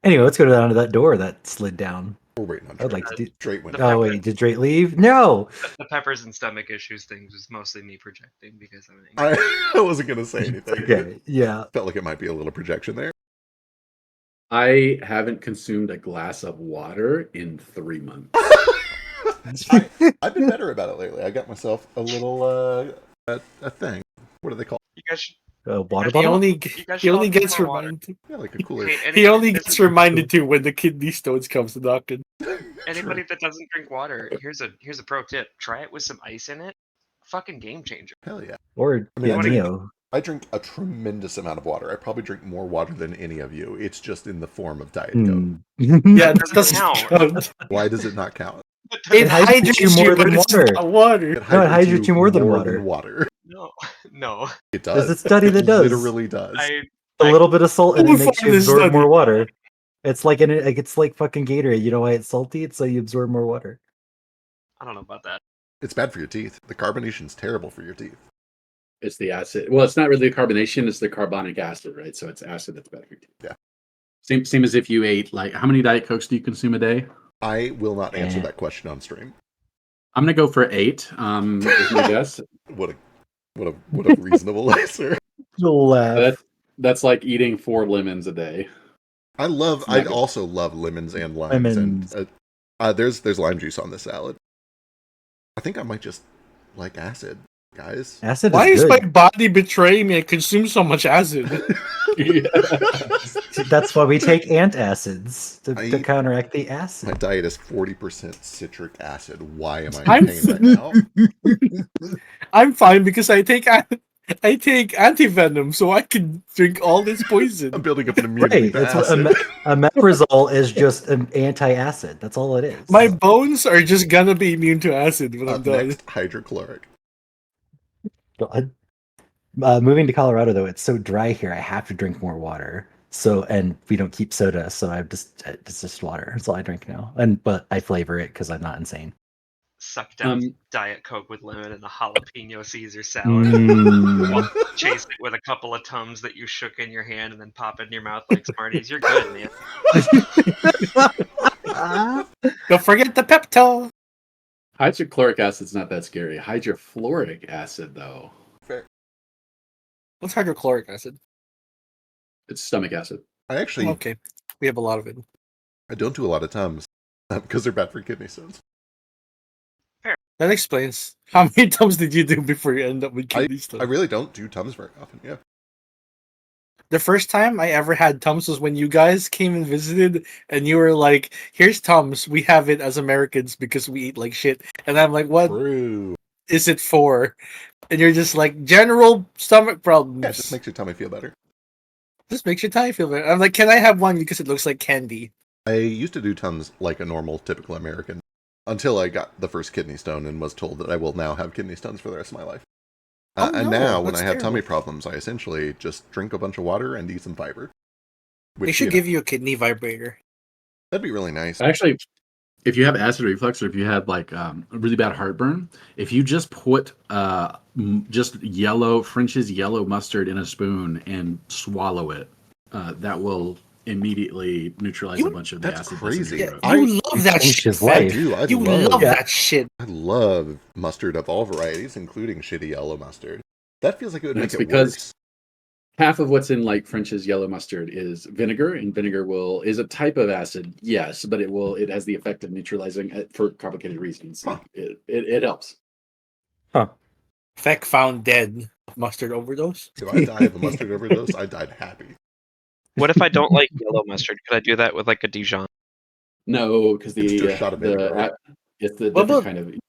Anyway, let's go down to that door that slid down. We're waiting on I'd like to do. Drake went. Oh wait, did Drake leave? No. The peppers and stomach issues things was mostly me projecting because I'm an I wasn't gonna say anything. Okay. Yeah. Felt like it might be a little projection there. I haven't consumed a glass of water in 3 months. I've been better about it lately. I got myself a little a thing. What do they call You guys should, Water He bottle. only guys he should only all drink gets more water. reminded. it? Yeah, like a cooler. Hey, He only that gets doesn't- reminded to when the kidney stones comes to knocking. Anybody that doesn't drink water, here's a pro tip: try it with some ice in it. Fucking game changer. Hell yeah. Or I mean, yeah, I drink- Neo. I drink a tremendous amount of water. I probably drink more water than any of you. It's just in the form of Diet Coke. Hmm. Yeah, That that doesn't doesn't count. count. Why does it not count? It hydrates you more but than it's water. not water. It No, it hydrates you more than water. water. No. It does. There's a study that It does. literally does. A little bit of salt and it Who makes you found this absorb study? more water. It's like it's like fucking Gatorade. You know why it's salty? It's so you absorb more water. I don't know about that. It's bad for your teeth. The carbonation's terrible for your teeth. It's the acid. Well, it's not really the carbonation; it's the carbonic acid, right? So it's acid that's bad for your teeth. Yeah. Same as if you ate like how many Diet Cokes do you consume a day? I will not answer Eh. that question on stream. I'm gonna go for 8. Is my guess. What a reasonable answer. Laugh. That's like eating 4 lemons a day. I not good. also love lemons and limes. Lemons. And there's lime juice on this salad. I think I might just like acid, guys. Acid Why is is my good. body betraying me and consume so much acid? That's why we take antacids to I- counteract the My acid. diet is 40% citric acid. Why am I I'm in pain right now? I'm fine because I take anti-venom, so I can drink all this poison. I'm building up an immunity Right. to That's what acid. omeprazole is, just an anti-acid. That's all it is. My bones are just gonna be immune to acid when I'm Up done. next, hydrochloric. God. Moving to Colorado though, it's so dry here. I have to drink more water. So and we don't keep soda, so it's just water. That's all I drink now. But I flavor it because I'm not insane. Suck down Um, Diet Coke with lemon and a jalapeno Caesar salad. Mm. Chase it with a couple of Tums that you shook in your hand and then pop it in your mouth like Smarties. You're good, man. Don't forget the Pepto. Hydrochloric acid's not that scary. Hydrofluoric acid, though, What's hydrochloric acid? it's stomach acid. I actually Okay, we have a lot of it. I don't do a lot of Tums because they're bad for kidney stones. That explains how many times did you do before you end up with kidney stones. I really don't do Tums very often. Yeah. The first time I ever had Tums was when you guys came and visited, and you were like, "Here's Tums. We have it as Americans because we eat like shit." And I'm like, "What True. is it for?" And you're just like, "General stomach problems." Yeah, it just makes your tummy feel better. Just makes your tummy feel better. I'm like, "Can I have one because it looks like candy?" I used to do Tums like a normal, typical American until I got the first kidney stone and was told that I will now have kidney stones for the rest of my life. Oh, And no, now, when that's I have tummy terrible. problems, I essentially just drink a bunch of water and eat some fiber. They Which, should you know, give you a kidney vibrator. that'd be really nice. Actually, if you have acid reflux or if you had like really bad heartburn, if you just put just French's yellow mustard in a spoon and swallow it, that will immediately neutralize You- a bunch of the that's acid. crazy. Yeah, I- you love that changed shit. his Fed. life. do. You love that shit. I love mustard of all varieties, including shitty yellow mustard. That feels like it would That's make it because worse. half of what's in like French's yellow mustard is vinegar, and vinegar is a type of acid, yes, but it has the effect of neutralizing it for complicated reasons. Huh. It helps. Huh. Feck found dead. Mustard overdose. If I die of a mustard overdose, I died happy. What if I don't like yellow mustard? Could I do that with like a Dijon? No, because It's just a shot of vinegar, right? it's the What different about- kind of. You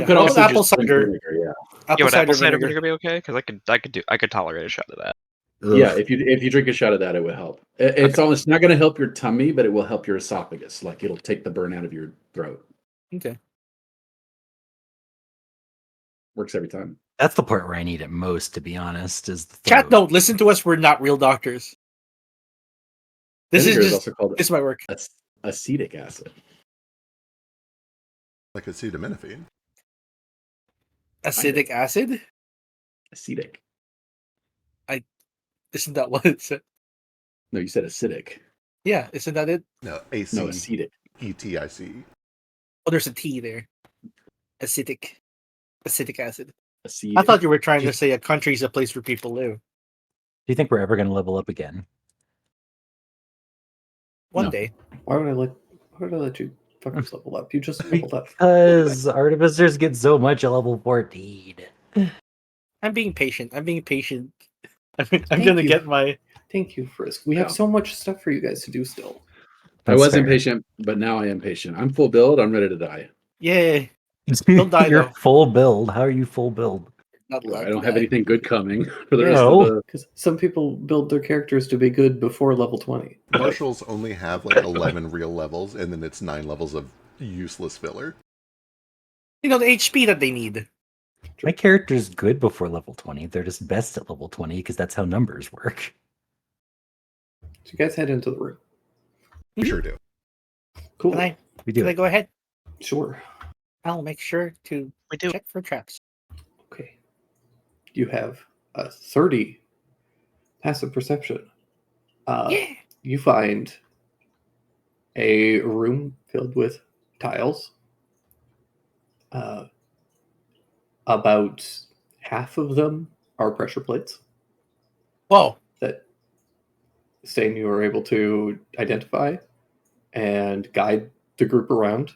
yeah, could how also about apple just drink cider? vinegar, yeah. Yeah, would apple cider vinegar. vinegar be okay? Because I could tolerate a shot of that. Yeah, if you drink a shot of that, it would help. It's almost not going to help your tummy, but it will help your esophagus. Like it'll take the burn out of your throat. Okay. Works every time. That's the part where I need it most, to be honest. Is the Chat, throat. don't listen to us. We're not real doctors. This Vinegar is is just also called this might work. acetic acid. Like acetaminophen. Acidic acid. Acetic. Isn't that what it said? No, you said acidic. Yeah, isn't that it? No, No, acetic. ACETIC. Oh, there's a T there. Acidic acid. Acetic. I thought you were trying to say a country's a place where people live. Do you think we're ever going to level up again? One No. day. Why would I let you fuckers level up? You just leveled up. Because artificers get so much at level 14. I'm being patient. I'm Thank gonna you. get my. Thank you, Frisk. We have Yeah. so much stuff for you guys to do still. I That's was fair. impatient, but now I am patient. I'm full build. I'm ready to die. Yay! Don't die, You're though. full build. How are you full build? Not allowed I to don't have die. anything good coming for the Yeah. rest No. of the. Because some people build their characters to be good before level 20. Marshals only have like 11 real levels, and then it's 9 levels of useless filler. You know the HP that they need. My character's good before level 20. They're just best at level 20 because that's how numbers work. So you guys head into the room. We sure do. Cool. Can I? We do Can I it. go ahead? Sure. I'll make sure to We do. check for traps. Okay. You have a 30 passive perception. Yeah. You find a room filled with tiles. About half of them are pressure plates Whoa. that Stain you are able to identify and guide the group around,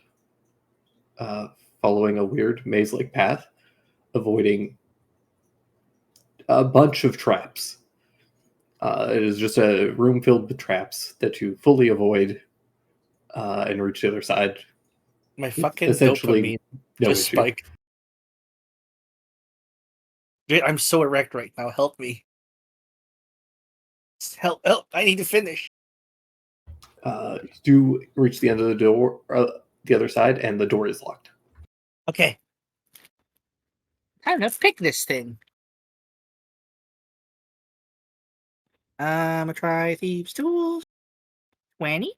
following a weird maze-like path, avoiding a bunch of traps. It is just a room filled with traps that you fully avoid and reach the other side. My fucking Essentially, dopamine no just issue. spiked. Dude, I'm so erect right now. Help me. Help! I need to finish. You do reach the end of the door, the other side, and the door is locked. Okay. Time to pick this thing. I'm gonna try Thieves' Tools. 20.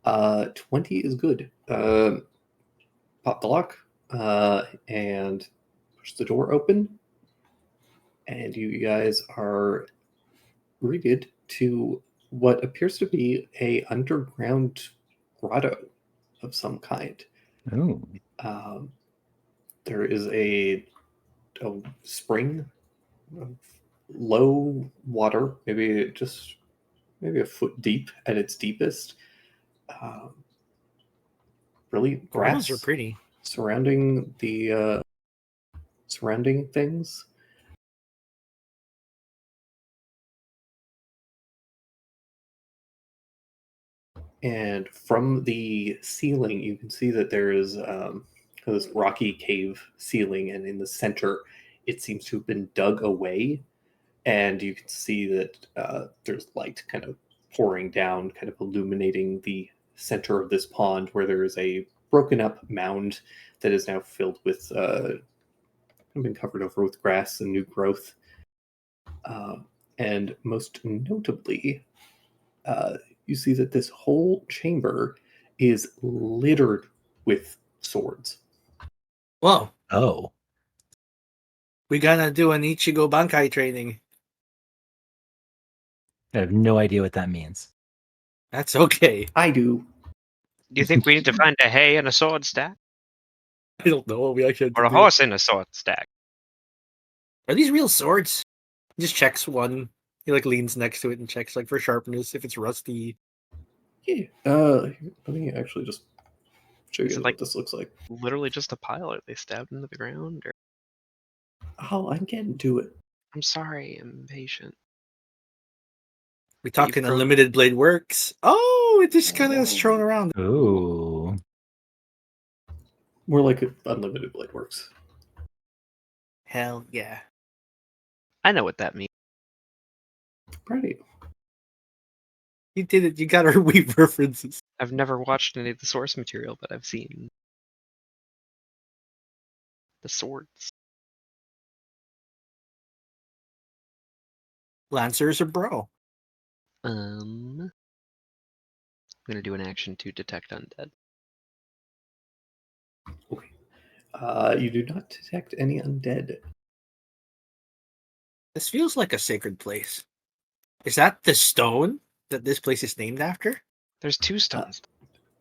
20 is good. Pop the lock and push the door open, and you guys are greeted to what appears to be a underground grotto of some kind. Oh, There is a spring of low water, maybe a foot deep at its deepest. Really grass Grottos are pretty. surrounding the surrounding things. And from the ceiling, you can see that there is this rocky cave ceiling, and in the center, it seems to have been dug away. And you can see that there's light kind of pouring down, kind of illuminating the center of this pond, where there is a broken up mound that is now filled with been covered over with grass and new growth. And most notably, you see that this whole chamber is littered with swords. Whoa. oh, We gotta do an Ichigo Bankai training. I have no idea what that means. That's okay. I do. Do you think we need to find a hay and a sword stack? I don't know what we actually have Or to a do. horse and a sword stack? Are these real swords? He just checks one. He like leans next to it and checks like for sharpness if it's rusty. Yeah. Let me actually just show Is you it what like- this looks like. Literally just a pile. Are they stabbed into the ground? Or... Oh, I'm getting to it. I'm sorry, I'm impatient. We talking pro- unlimited blade works. Oh, it just kind of is thrown around. Ooh. More like unlimited blade works. Hell yeah. I know what that means. Proud of you. You did it. You got our weave references. I've never watched any of the source material, but I've seen the swords. Lancers are bro. I'm gonna do an action to detect undead. You do not detect any undead. This feels like a sacred place. Is that the stone that this place is named after? There's two stones.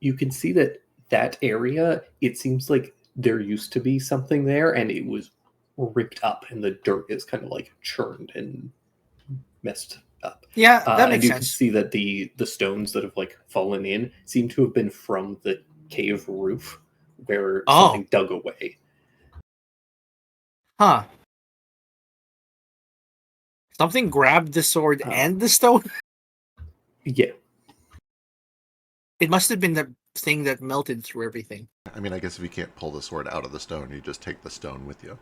You can see that area, it seems like there used to be something there and it was ripped up and the dirt is kind of like churned and messed up. Yeah, that And makes you can sense. see that the stones that have like fallen in seem to have been from the cave roof where Oh. something dug away. Huh. Something grabbed the sword Oh. and the stone? Yeah. It must have been the thing that melted through everything. I mean, I guess if you can't pull the sword out of the stone, you just take the stone with you.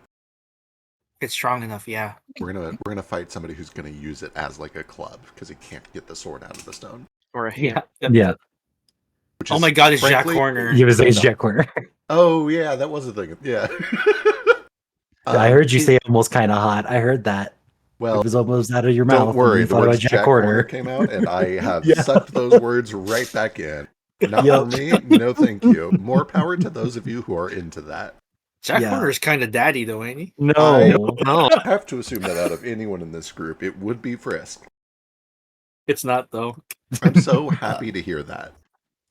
It's strong enough, yeah. We're gonna fight somebody who's gonna use it as like a club because he can't get the sword out of the stone. Or a hammer. Yeah. Which Oh is, my god, it's Jack frankly- Horner. He was Ace Jack Corner. Oh yeah, that was a thing. Yeah. I heard you say almost kind of hot. I heard that. Well, It was almost out of your mouth. don't worry. You The thought about words Jack Jack Corner. Horner came out, and I have Yeah. sucked those words right back in. Not Yep. for me. No, thank you. More power to those of you who are into that. Jack Yeah. Horner's kind of daddy, though, ain't he? No. No. I have to assume that out of anyone in this group, it would be Frisk. It's not, though. I'm so happy to hear that.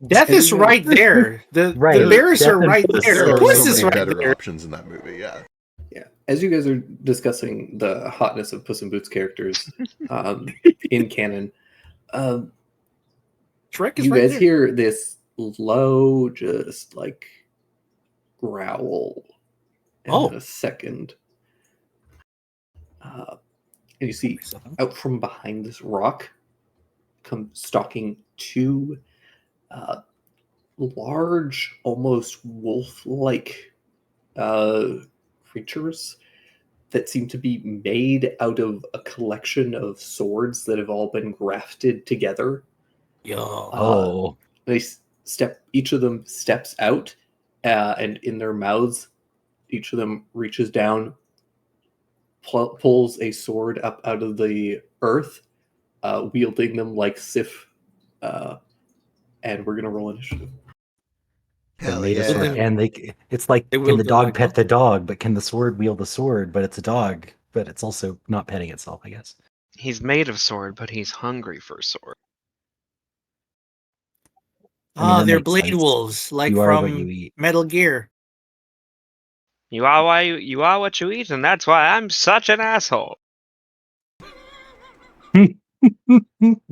Death is Anyway. right there. The Right. bears Death are and right Puss there. There are Puss so is many right better there. options in that movie. Yeah. Yeah. As you guys are discussing the hotness of Puss in Boots characters in canon, Shrek is you right guys there. hear this low, just like growl. And Oh. in a second, and you see out from behind this rock come stalking two large, almost wolf-like creatures that seem to be made out of a collection of swords that have all been grafted together. Yo. Oh. They each of them steps out, and in their mouths, each of them reaches down, pulls a sword up out of the earth, wielding them like Sif. And we're gonna roll initiative. They Hell made a yeah. sword, and it's like, They can wield the the dog dog pet now? the dog, but can the sword wield the sword? But it's a dog, but it's also not petting itself, I guess. He's made of sword, but he's hungry for sword. I mean, Ah, that they're makes blade sense. wolves, like You are what you from eat. Metal Gear. You are why you are what you eat, and that's why I'm such an asshole.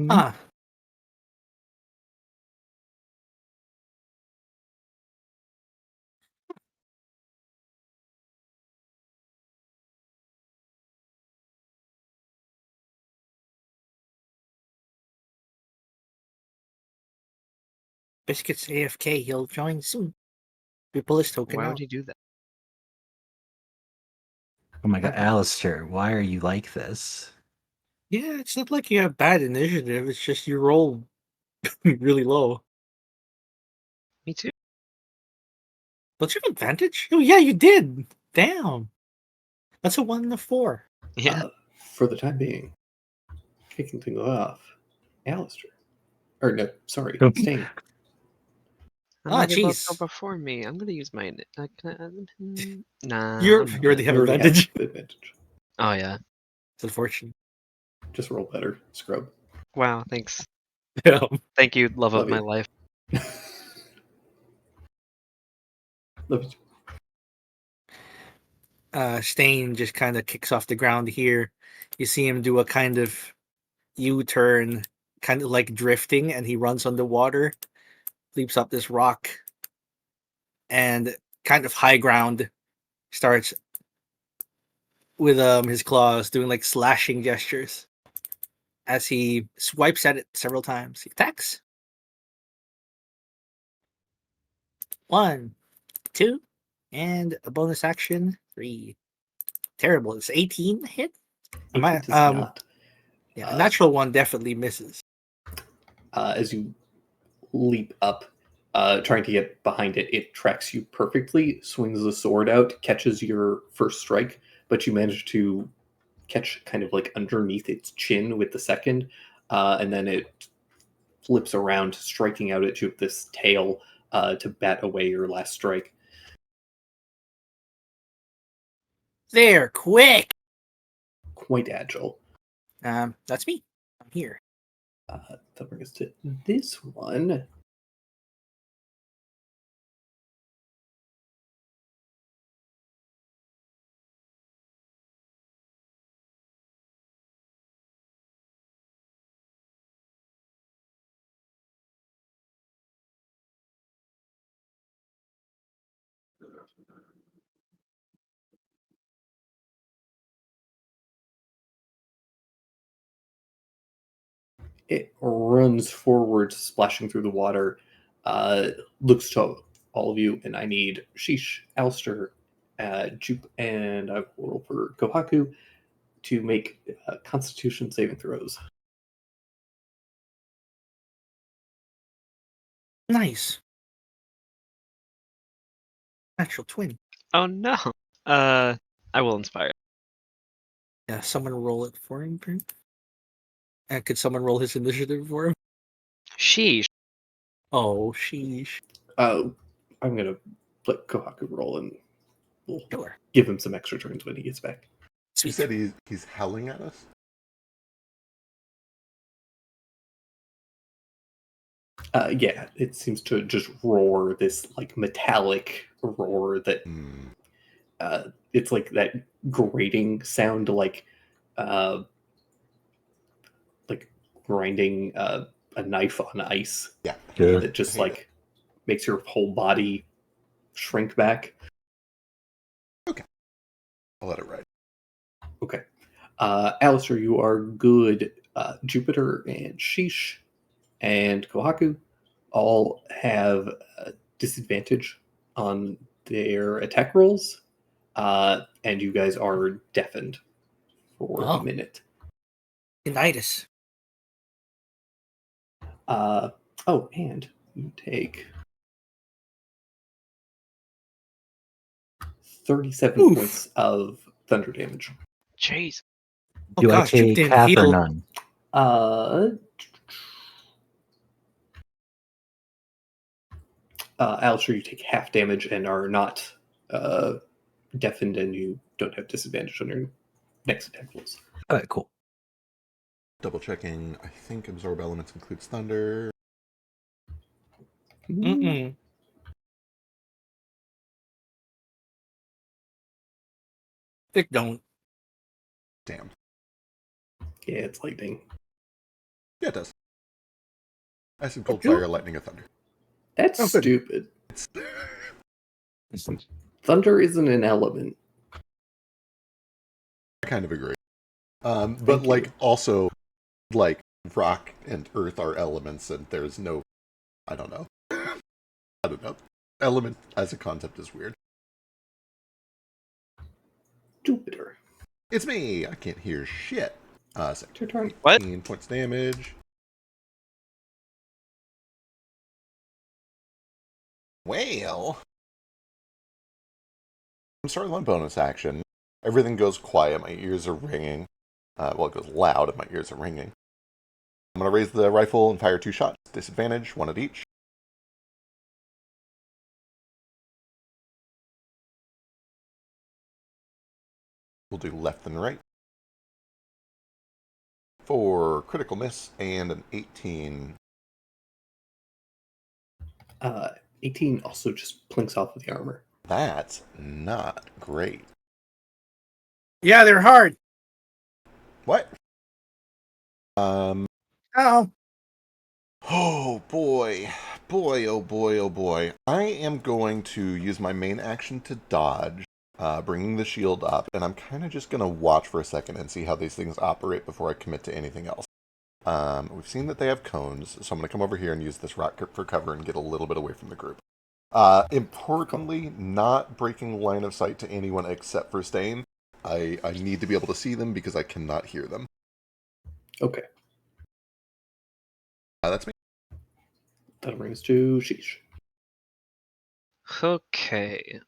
Huh. Biscuit's AFK. He'll join soon. We pull his token Why out. would he do that? Oh my god, Alistair, why are you like this? Yeah, it's not like you have bad initiative. It's just you roll really low. Me too. Don't you have advantage? Oh yeah, you did. Damn. That's a 1 and a 4. Yeah. For the time being, kicking things off, Alistair. Or no, sorry, Oh. Stain. Ah, Maybe they'll go jeez. before me. I'm gonna use my. Nah. You I'm not. already have You already advantage. have advantage. Oh yeah. It's unfortunate. Just roll better, scrub. Wow, thanks. Yeah. Thank you, love Love of my you. life. Love you. Stain just kind of kicks off the ground here. You see him do a kind of U-turn, kind of like drifting, and he runs on the water, leaps up this rock, and kind of high ground starts with his claws doing like slashing gestures as he swipes at it several times. He attacks. 1, 2, and a bonus action 3. Terrible. It's 18 hit. Am I, 18 does not. Yeah, a natural one definitely misses. As you leap up, trying to get behind it, it tracks you perfectly, swings the sword out, catches your first strike, but you manage to catch kind of like underneath its chin with the second, and then it flips around, striking out at you with this tail to bat away your last strike. There, quick. Quite agile. That's me. I'm here. That brings us to this one. It runs forward, splashing through the water, looks to all of you, and I need Sheesh, Alistair, Jupe, and I will roll for Kohaku to make Constitution saving throws. Nice. Natural 20. Oh no. I will inspire. Yeah, someone roll it for him. And could someone roll his initiative for him? Sheesh. Oh, sheesh. I'm going to let Kohaku roll, and we'll Sure. give him some extra turns when he gets back. You Sweet. said he's howling at us? Yeah, it seems to just roar, this like metallic roar that Hmm. it's like that grating sound, like grinding a knife on ice Yeah. Good. that just hate like makes your whole body shrink back. I'll let it ride. Okay. Alistair, you are good. Jupiter and Sheesh and Kohaku all have disadvantage on their attack rolls, and you guys are deafened for a Oh. minute. Tinnitus. And you take 37 Oof. points of thunder damage. Jeez. Oh Do gosh, I you take didn't half or heal. none? Alistair, you take half damage and are not deafened, and you don't have disadvantage on your next attack rolls. All right, cool. Double checking. I think absorb elements includes thunder. Mm-mm. It don't. Damn. Yeah, it's lightning. Yeah, it does. I said cold Cool. fire, lightning, and thunder. That's Oh, good. stupid. It's Thunder isn't an element. I kind of agree. Thank But you. like also like rock and earth are elements, and there's no I don't know. I don't know. Element as a concept is weird. Jupiter. It's me. I can't hear shit. It's your turn. What? 18 points damage. Well, I'm starting my bonus action. Everything goes quiet. My ears are ringing. Well, it goes loud and my ears are ringing. I'm going to raise the rifle and fire 2 shots. Disadvantage, 1 at each. We'll do left and right. for critical miss and an 18. 18 also just plinks off with the armor. That's not great. Yeah, they're hard. What? Oh, Oh boy. Boy, oh boy, oh boy. I am going to use my main action to dodge, bringing the shield up, and I'm kind of just going to watch for a second and see how these things operate before I commit to anything else. We've seen that they have cones, so I'm going to come over here and use this rock for cover and get a little bit away from the group. Importantly, not breaking line of sight to anyone except for Stain. I need to be able to see them because I cannot hear them. Okay. That's me. That brings to Sheesh. Okay.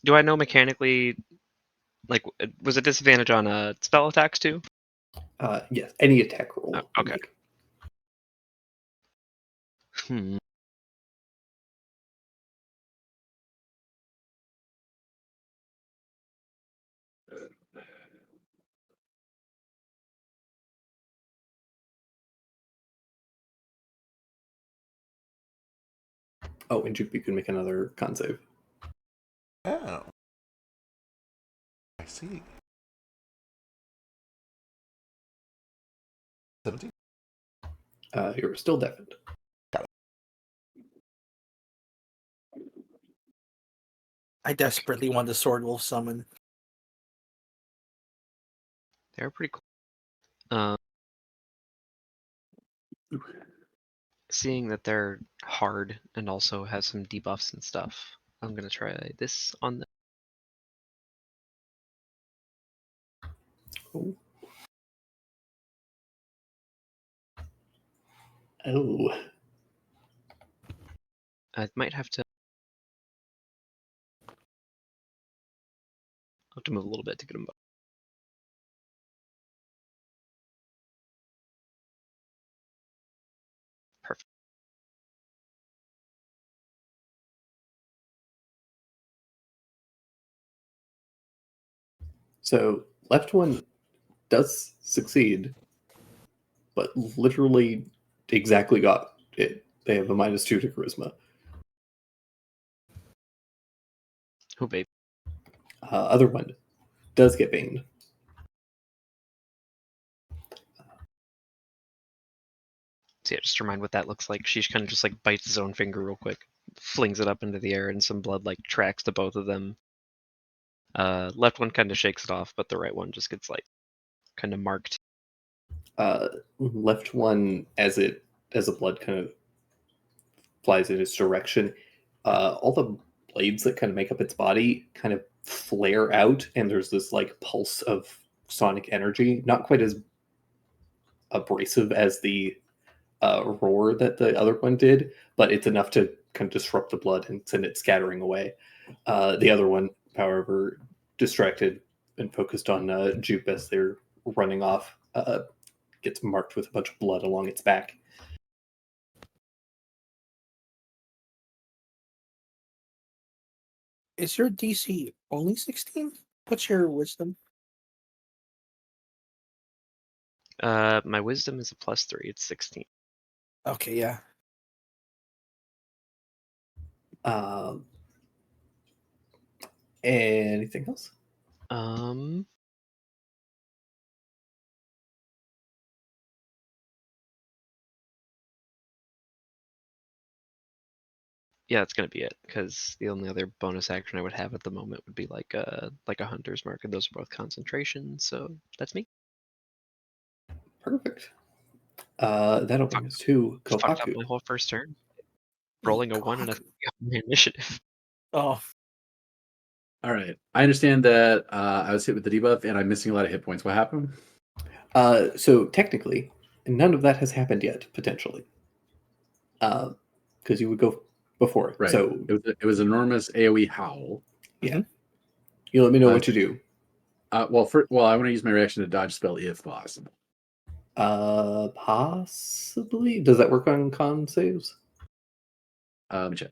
Do I know mechanically, like, was a disadvantage on spell attacks too? Yes, any attack roll. Oh, you okay. make. Hmm. Oh, and you can make another con save. Oh. I see. 17? You're still deafened. I desperately want the Sword Wolf summon. They're pretty cool. Seeing that they're hard and also have some debuffs and stuff, I'm gonna try this on them. Oh. Oh. I might have to move a little bit to get them both. Perfect. So left one does succeed, but literally exactly got it. They have a -2 to charisma. Oh, babe. Other one does get banged. So yeah, just to remind what that looks like. She kind of just like bites his own finger real quick, flings it up into the air, and some blood like tracks to both of them. Left one kind of shakes it off, but the right one just gets like kind of marked. Left one, as the blood kind of flies in its direction, all the blades that kind of make up its body kind of flare out, and there's this like pulse of sonic energy. Not quite as abrasive as the roar that the other one did, but it's enough to kind of disrupt the blood and send it scattering away. The other one, however, distracted and focused on Jupe as they're running off, gets marked with a bunch of blood along its back. Is your DC only 16? What's your wisdom? My wisdom is a +3. It's 16. Okay, yeah. Anything else? Yeah, that's gonna be it. Because the only other bonus action I would have at the moment would be like a hunter's mark, and those are both concentration. So that's me. Perfect. That'll bring us to Fucked up Kohaku. my whole first turn. Rolling a 1 and a 3 on my initiative. Oh, All right. I understand that I was hit with the debuff and I'm missing a lot of hit points. What happened? So technically, none of that has happened yet, potentially. Because you would go before it. Right. So it was enormous AoE howl. yeah, you let me know what to do. Well, I want to use my reaction to dodge spell if possible. Possibly. Does that work on con saves? Check.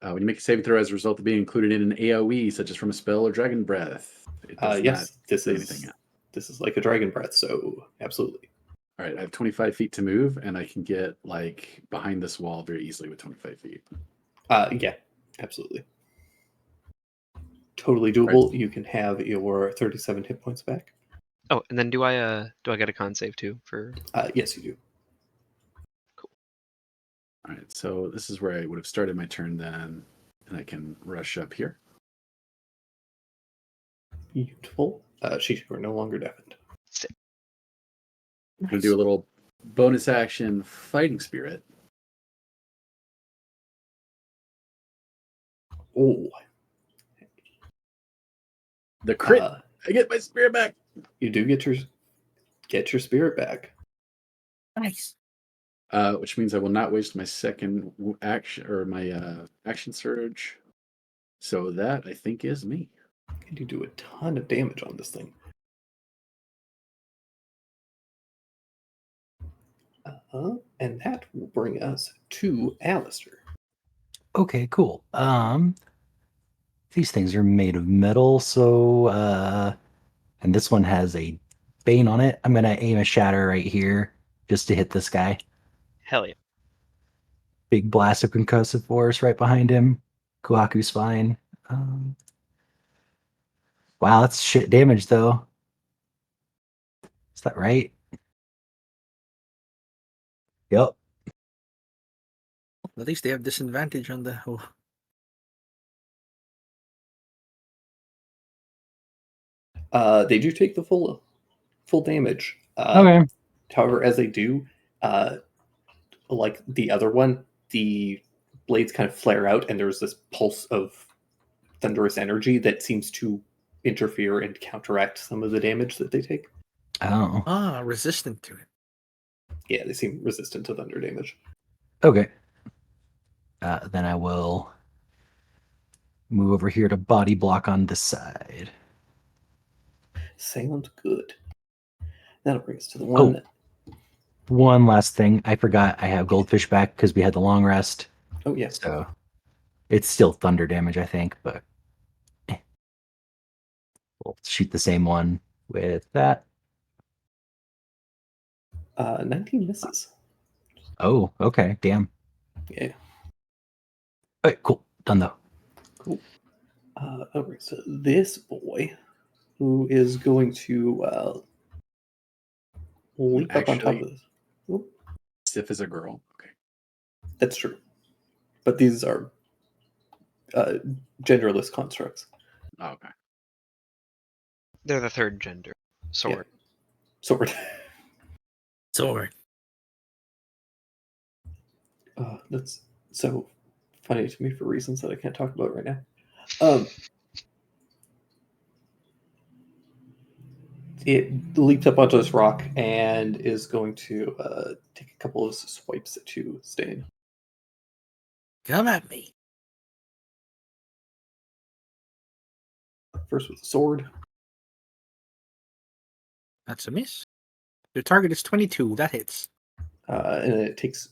When you make a saving throw as a result of being included in an AoE, such as from a spell or dragon breath, it does Yes, this say is anything else. this is like a dragon breath, so absolutely. All right, I have 25 feet to move, and I can get like behind this wall very easily with 25 feet. Yeah, absolutely. Totally doable. You can have your 37 hit points back. Oh, and then do I get a con save too for? Yes, you do. All right, so this is where I would have started my turn then, and I can rush up here. Beautiful. She are no longer deafened. I'm gonna do a little bonus action fighting spirit. Oh, The crit. I get my spirit back. you do get your spirit back. Nice. Which means I will not waste my second action or my action surge. So that I think is me. And you do a ton of damage on this thing. And that will bring us to Alistair. Okay, cool. These things are made of metal, so and this one has a bane on it. I'm gonna aim a shatter right here just to hit this guy. Hell yeah. Big blast of concussive force right behind him. Kuhaku's fine. Wow, that's shit damage though. Is that right? Yep. At least they have disadvantage on the. Oh. They do take the full damage. Okay. However, as they do, like the other one, the blades kind of flare out, and there's this pulse of thunderous energy that seems to interfere and counteract some of the damage that they take. Oh. Resistant to it. Yeah, they seem resistant to thunder damage. Okay. Then I will move over here to body block on this side. Sounds good. That'll bring us to the one. One last thing. I forgot I have goldfish back because we had the long rest. Oh, yes. So it's still thunder damage, I think, but we'll shoot the same one with that. 19 misses. Oh, okay. Damn. Yeah, All right, cool. Done though. cool. That brings us to this boy, who is going to leap up on top of this. Oop, Stiff as a girl. Okay. that's true. But these are genderless constructs. Oh, okay. They're the third gender. Sword. Sword. Sword. That's so funny to me for reasons that I can't talk about right now. It leaps up onto this rock and is going to take a couple of swipes at you, Stain. Come at me. First with the sword. That's a miss. Your target is 22. That hits. And then it takes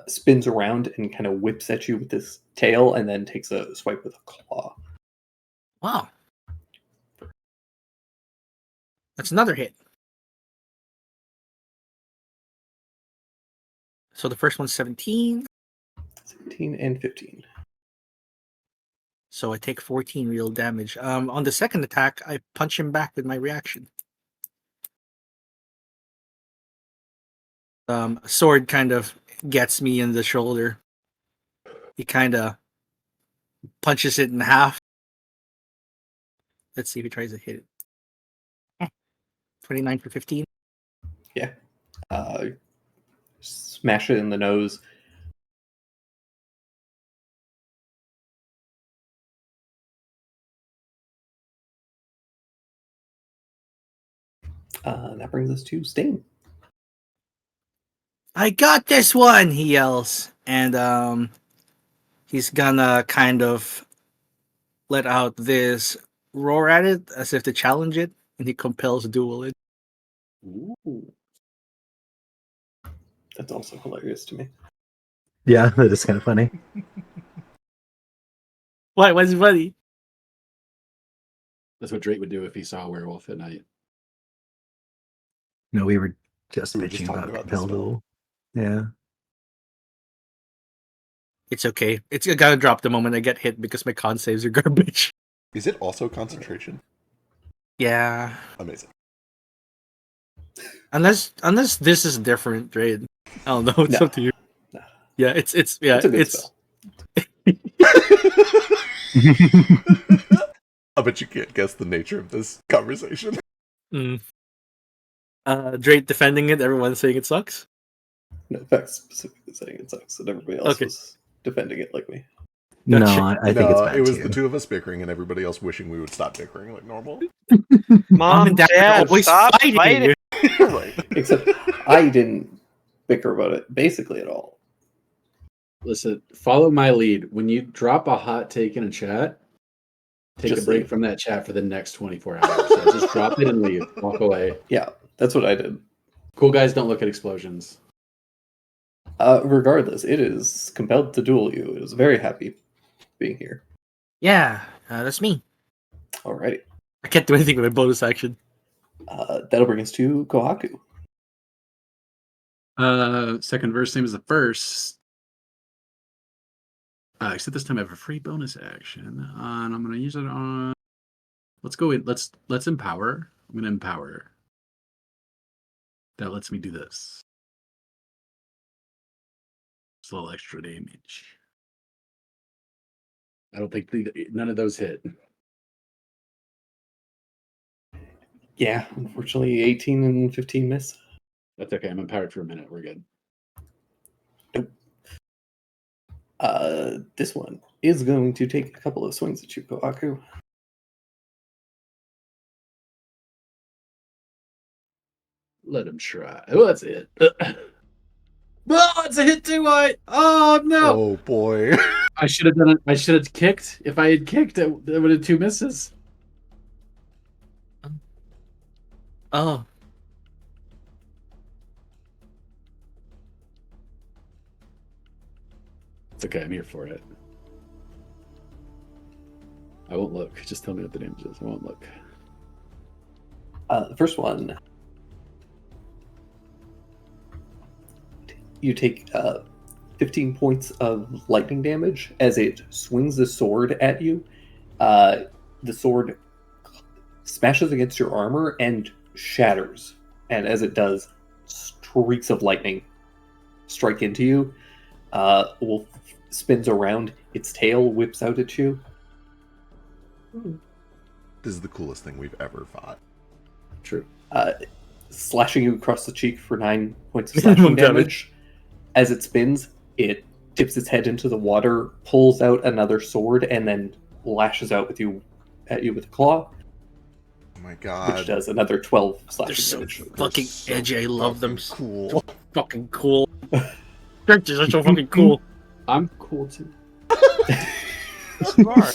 spins around and kind of whips at you with this tail, and then takes a swipe with a claw. Wow. That's another hit. So the first one's 17. 17 and 15. So I take 14 real damage. On the second attack, I punch him back with my reaction. A sword kind of gets me in the shoulder. He kind of punches it in half. Let's see if he tries to hit it. 29 for 15. Yeah. Smash it in the nose. That brings us to Stain. I got this one, he yells. And he's gonna kind of let out this roar at it as if to challenge it, and he compels duel it. Ooh. That's also hilarious to me. Yeah, that is kind of funny. Why? What's funny? That's what Drake would do if he saw a werewolf at night. No, we were just We were just bitching talking about about the compelled smell. duel. Yeah. It's okay. It's I gotta drop the moment I get hit because my con saves are garbage. Is it also concentration? Yeah. Amazing. Unless this is different, right? I don't know. It's No. up to you. No. Yeah, it's It's a good spell. I bet you can't guess the nature of this conversation. Mm. Drake defending it. Everyone's saying it sucks. No, Vex specifically saying it sucks, and everybody else Okay. was defending it like me. No, Gotcha. I think it's No, bad it was too. the two of us bickering and everybody else wishing we would stop bickering like normal. Mom and Dad, always stop fighting. fighting. Right. Except I didn't bicker about it basically at all. Listen, follow my lead. When you drop a hot take in a chat, take Just a break leave. from that chat for the next 24 hours. So just drop it and leave. Walk away. Yeah, that's what I did. Cool guys don't look at explosions. Regardless, it is compelled to duel you. It was very happy being here. Yeah, that's me. Alrighty. I can't do anything with my bonus action. That'll bring us to Kohaku. Second verse, same as the first. Except this time I have a free bonus action, and I'm gonna use it on. Let's go in. Let's empower. I'm gonna empower. That lets me do this. It's a little extra damage. I don't think none of those hit. Yeah, unfortunately, 18 and 15 miss. That's okay. I'm empowered for a minute. We're good. This one is going to take a couple of swings at you, Kohaku. Let him try. Oh, that's it. Oh, it's a hit too, White. Oh no! Oh boy. I should have done it. I should have kicked. If I had kicked, it would have 2 misses. Oh, It's okay. I'm here for it. I won't look. Just tell me what the damage is. I won't look. The first one, you take 15 points of lightning damage as it swings the sword at you. The sword smashes against your armor and shatters. And as it does, streaks of lightning strike into you. Wolf spins around, its tail whips out at you. This is the coolest thing we've ever fought. True. Slashing you across the cheek for 9 points of slashing damage. As it spins, it dips its head into the water, pulls out another sword, and then lashes out at you with a claw, Oh my god. which does another 12 they're slashing so damage. fucking so edgy. I love them. fucking cool. Fucking cool. Characters are so fucking cool. I'm cool too. You are.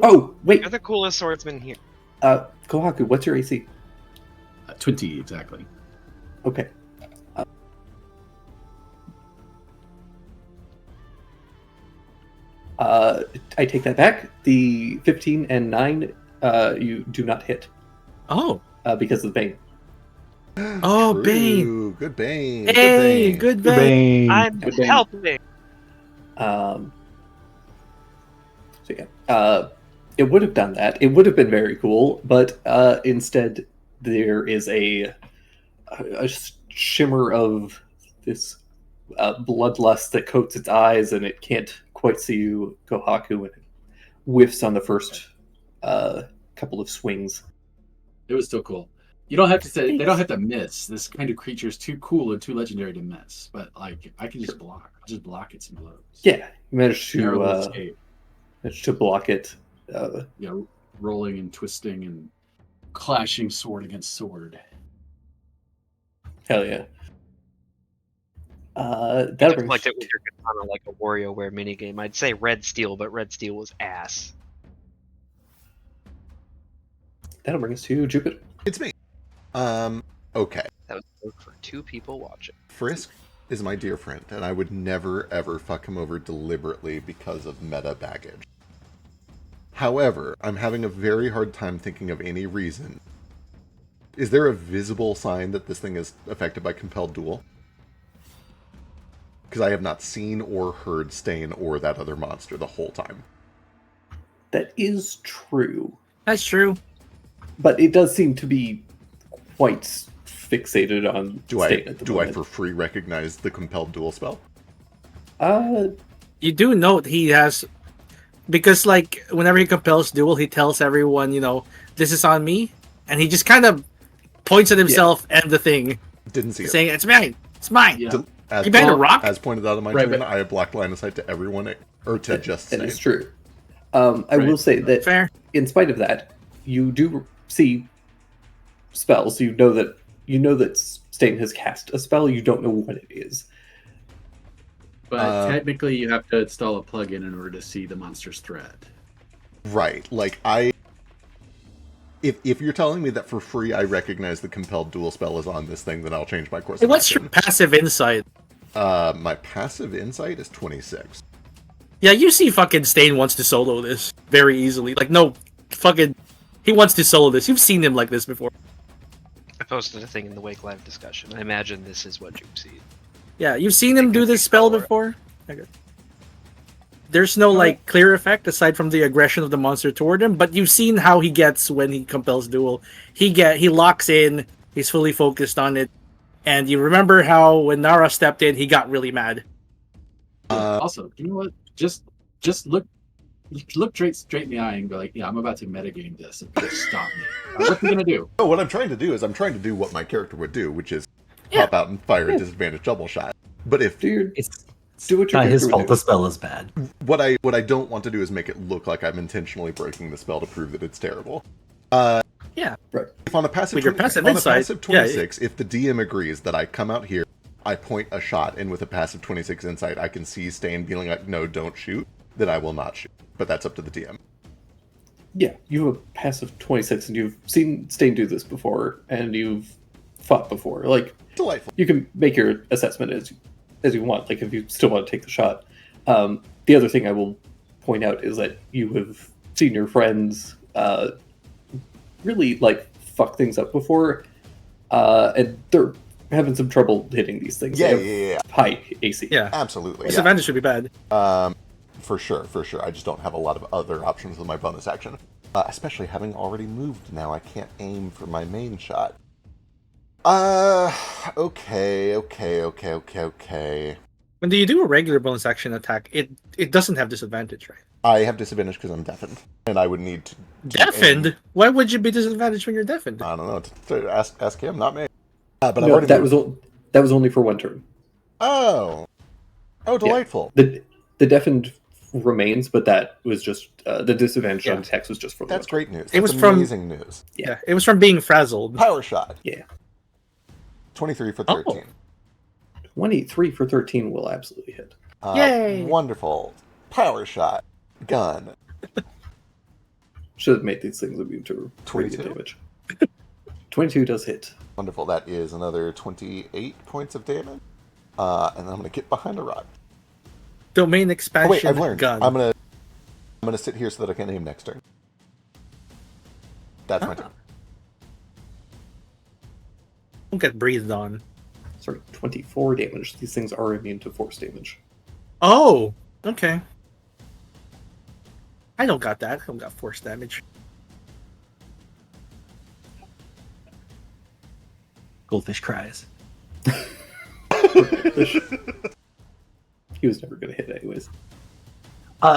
Oh, wait! You're the coolest swordsman here. Kohaku, what's your AC? 20 exactly. Okay. I take that back. The 15 and 9 you do not hit Oh, because of the Bane. Oh, True. Bane. Good Bane. hey, Bane. good bang. I'm Good thing. helping. So yeah, it would have done that. It would have been very cool, but instead there is a shimmer of this bloodlust that coats its eyes, and it can't quite see you, Kohaku, and it whiffs on the first couple of swings. It was still cool. You don't have to say they don't have to miss. This kind of creature is too cool and too legendary to miss. But like I can just block. I'll just block it some blows. Yeah, you managed Narrow to escape. block it. Rolling and twisting and clashing sword against sword. Hell yeah. I That just brings liked it with your katana like a WarioWare minigame. I'd say Red Steel, but Red Steel was ass. that'll bring us to Jupiter. It's me. Okay. That was good for 2 people watching. Frisk is my dear friend, and I would never ever fuck him over deliberately because of meta baggage. However, I'm having a very hard time thinking of any reason. Is there a visible sign that this thing is affected by compelled duel? Because I have not seen or heard Stain or that other monster the whole time. That is true, That's true. but it does seem to be quite fixated on Do I Stain at the moment. for free recognize the compelled duel spell? You do note he has, because like whenever he compels duel, he tells everyone, this is on me, and he just kind of points at himself and the thing, Didn't see it. saying, "It's mine, it's mine." Yeah. As, You behind a rock? as pointed out on my Right, turn, but- I have blocked line of sight to everyone, or to just That Stain. is true. I will say that Fair. in spite of that, you do see spells. You know that Stain has cast a spell. You don't know what it is. But technically, you have to install a plugin in order to see the monster's threat. Right. Like, If you're telling me that for free I recognize the compelled duel spell is on this thing, then I'll change my course Hey, of what's your action. passive insight? My passive insight is 26. Yeah, you see fucking Stain wants to solo this very easily. Like, no, fucking, he wants to solo this. You've seen him like this before. I posted a thing in the Wake Live discussion. I imagine this is what Jupe sees. Yeah, you've seen him do this spell before. Okay. There's no like clear effect aside from the aggression of the monster toward him, but you've seen how he gets when he compels duel. He locks in, he's fully focused on it, and you remember how when Nara stepped in, he got really mad. Also, you know what? Just look straight in the eye and go like, "Yeah, I'm about to metagame this. And just stop me." What are you gonna do? Oh, what I'm trying to do is I'm trying to do what my character would do, which is pop out and fire a disadvantage double shot. But if It's Do what your not his character would fault. do. The spell is bad. what I don't want to do is make it look like I'm intentionally breaking the spell to prove that it's terrible. Yeah. Right. If on a passive, With your 20 passive on a insight, passive yeah. 26, if the DM agrees that I come out here, I point a shot, and with a passive 26 insight, I can see Stain being like, "No, don't shoot," then I will not shoot. But that's up to the DM. Yeah, you have a passive 26, and you've seen Stain do this before, and you've fought before. Like, Delightful. you can make your assessment as you want. Like, if you still want to take the shot. The other thing I will point out is that you have seen your friends really like fuck things up before, and they're having some trouble hitting these things. Yeah, They yeah, have yeah, high AC. Yeah. absolutely. Yeah. Disadvantage should be bad. For sure. I just don't have a lot of other options with my bonus action. Especially having already moved now, I can't aim for my main shot. Okay. When you do a regular bonus action attack, it doesn't have disadvantage, right? I have disadvantage because I'm deafened, and I would need to Deafened? aim. Why would you be disadvantaged when you're deafened? I don't know. Ask him, not me. But I've No, already that moved. that was only for one turn. Oh, delightful. The deafened remains, but that was just the disadvantage on attacks was just for the That's one turn. great news. It was That's from- amazing news. Yeah, it was from being frazzled. Power shot. Yeah. 23 for Oh. 13. 23 for 13 will absolutely hit. Yay! Wonderful. Power shot. Gun. Should have made these things immune to 22? radiant damage. 22 does hit. Wonderful. That is another 28 points of damage. And then I'm gonna get behind a rock. Domain Oh expansion wait, I've learned. gun. I'm gonna sit here so that I can aim next turn. That's my turn. Don't get breathed on. Sorry, 24 damage. These things are immune to force damage. Oh, okay. I don't got that. I don't got force damage. Goldfish cries. He was never going to hit anyways.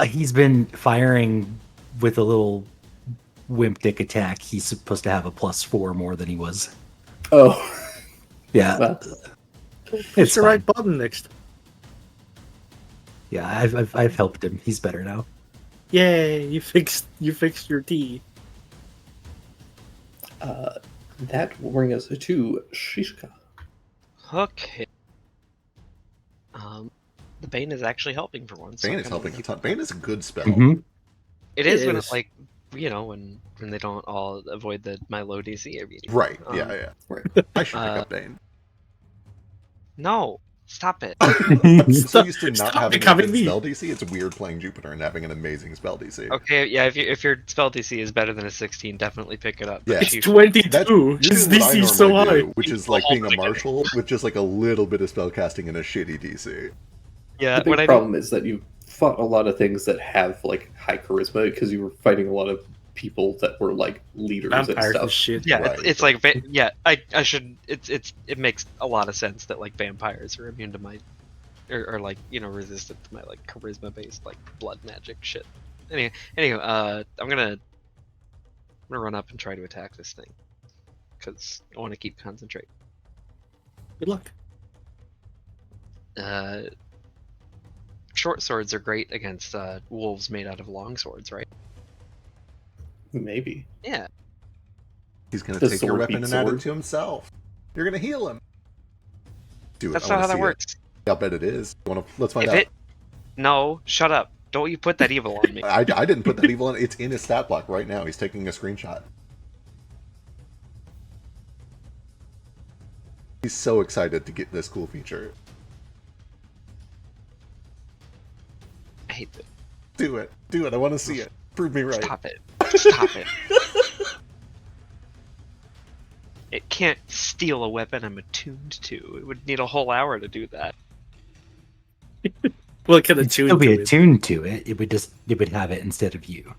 He's been firing with a little wimp dick attack. He's supposed to have a +4 more than he was. Oh, Yeah, well, it's Push the fine. right button next. Yeah, I've helped him. He's better now. Yay! You fixed your T. that will bring us to Shishka. Okay. The Bane is actually helping for once. so Bane I'm is kinda helping a ton. Bane is a good spell. Mhm. It is It when is. it's like, when they don't all avoid my low DC immediately. Right. Yeah. Right. I should pick Uh, up Bane. No, Stop it. I'm so used to not Stop having a becoming good me. spell DC. It's weird playing Jupiter and having an amazing spell DC. Okay, yeah, if your spell DC is better than a 16, definitely pick it up. Yeah. It's You- 22. You're His doing what I DC is so normally high. do, which is You like all being a together. marshal with just like a little bit of spell casting and a shitty DC. yeah, The what big I do, problem is that you fought a lot of things that have like high charisma because you were fighting a lot of people that were like leaders and Vampires and stuff. shit. yeah, Right. it's like yeah, I should it makes a lot of sense that like vampires are immune to my or like resistant to my like charisma based like blood magic shit. Anyway, I'm gonna run up and try to attack this thing because I want to keep concentrate. Good luck. Short swords are great against wolves made out of long swords, right? Maybe. Yeah. He's gonna Does take your sword weapon beat and add sword? it to himself. You're gonna heal him. Do it. That's I not wanna how that see it. works. I'll bet it is. Let's find If out. it no, shut up. Don't you put that evil on me. I didn't put that evil in. It's in his stat block right now. He's taking a screenshot. He's so excited to get this cool feature. I hate it. Do it. Do it. I want to see it. Prove me right. Stop it. Stop it. It can't steal a weapon I'm attuned to. It would need a whole hour to do that. Well, it can It'd attune still be to it. attuned to it. It would have it instead of you.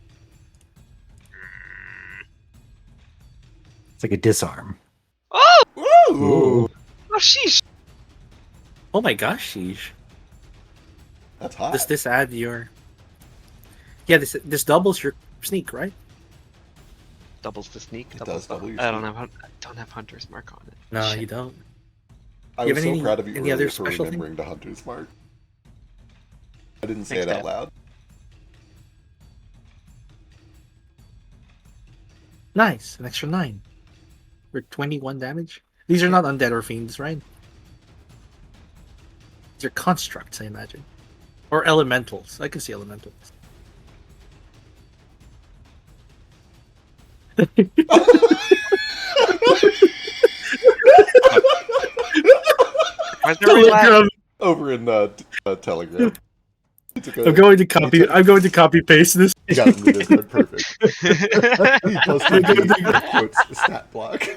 It's like a disarm. Oh! Ooh, Oh, sheesh! Oh my gosh, sheesh. that's hot. Does this add your? Yeah, this doubles your sneak, right? Doubles the sneak. It doubles does double your I don't sneak. have I don't have Hunter's Mark on it. No, Shit. you don't. I you was have so any- proud of you any earlier other for special thing? remembering to Hunter's Mark. I didn't say Thanks, it out Dad. loud. Nice, an extra 9 for 21 damage. These are not undead or fiends, right? These are constructs, I imagine, or elementals. I can see elementals. Why's everybody laughing? Over in Telegram. He took a- I'm going to copy. I'm going to copy paste this. He got it in the Discord. Perfect. He posted the quotes stat block.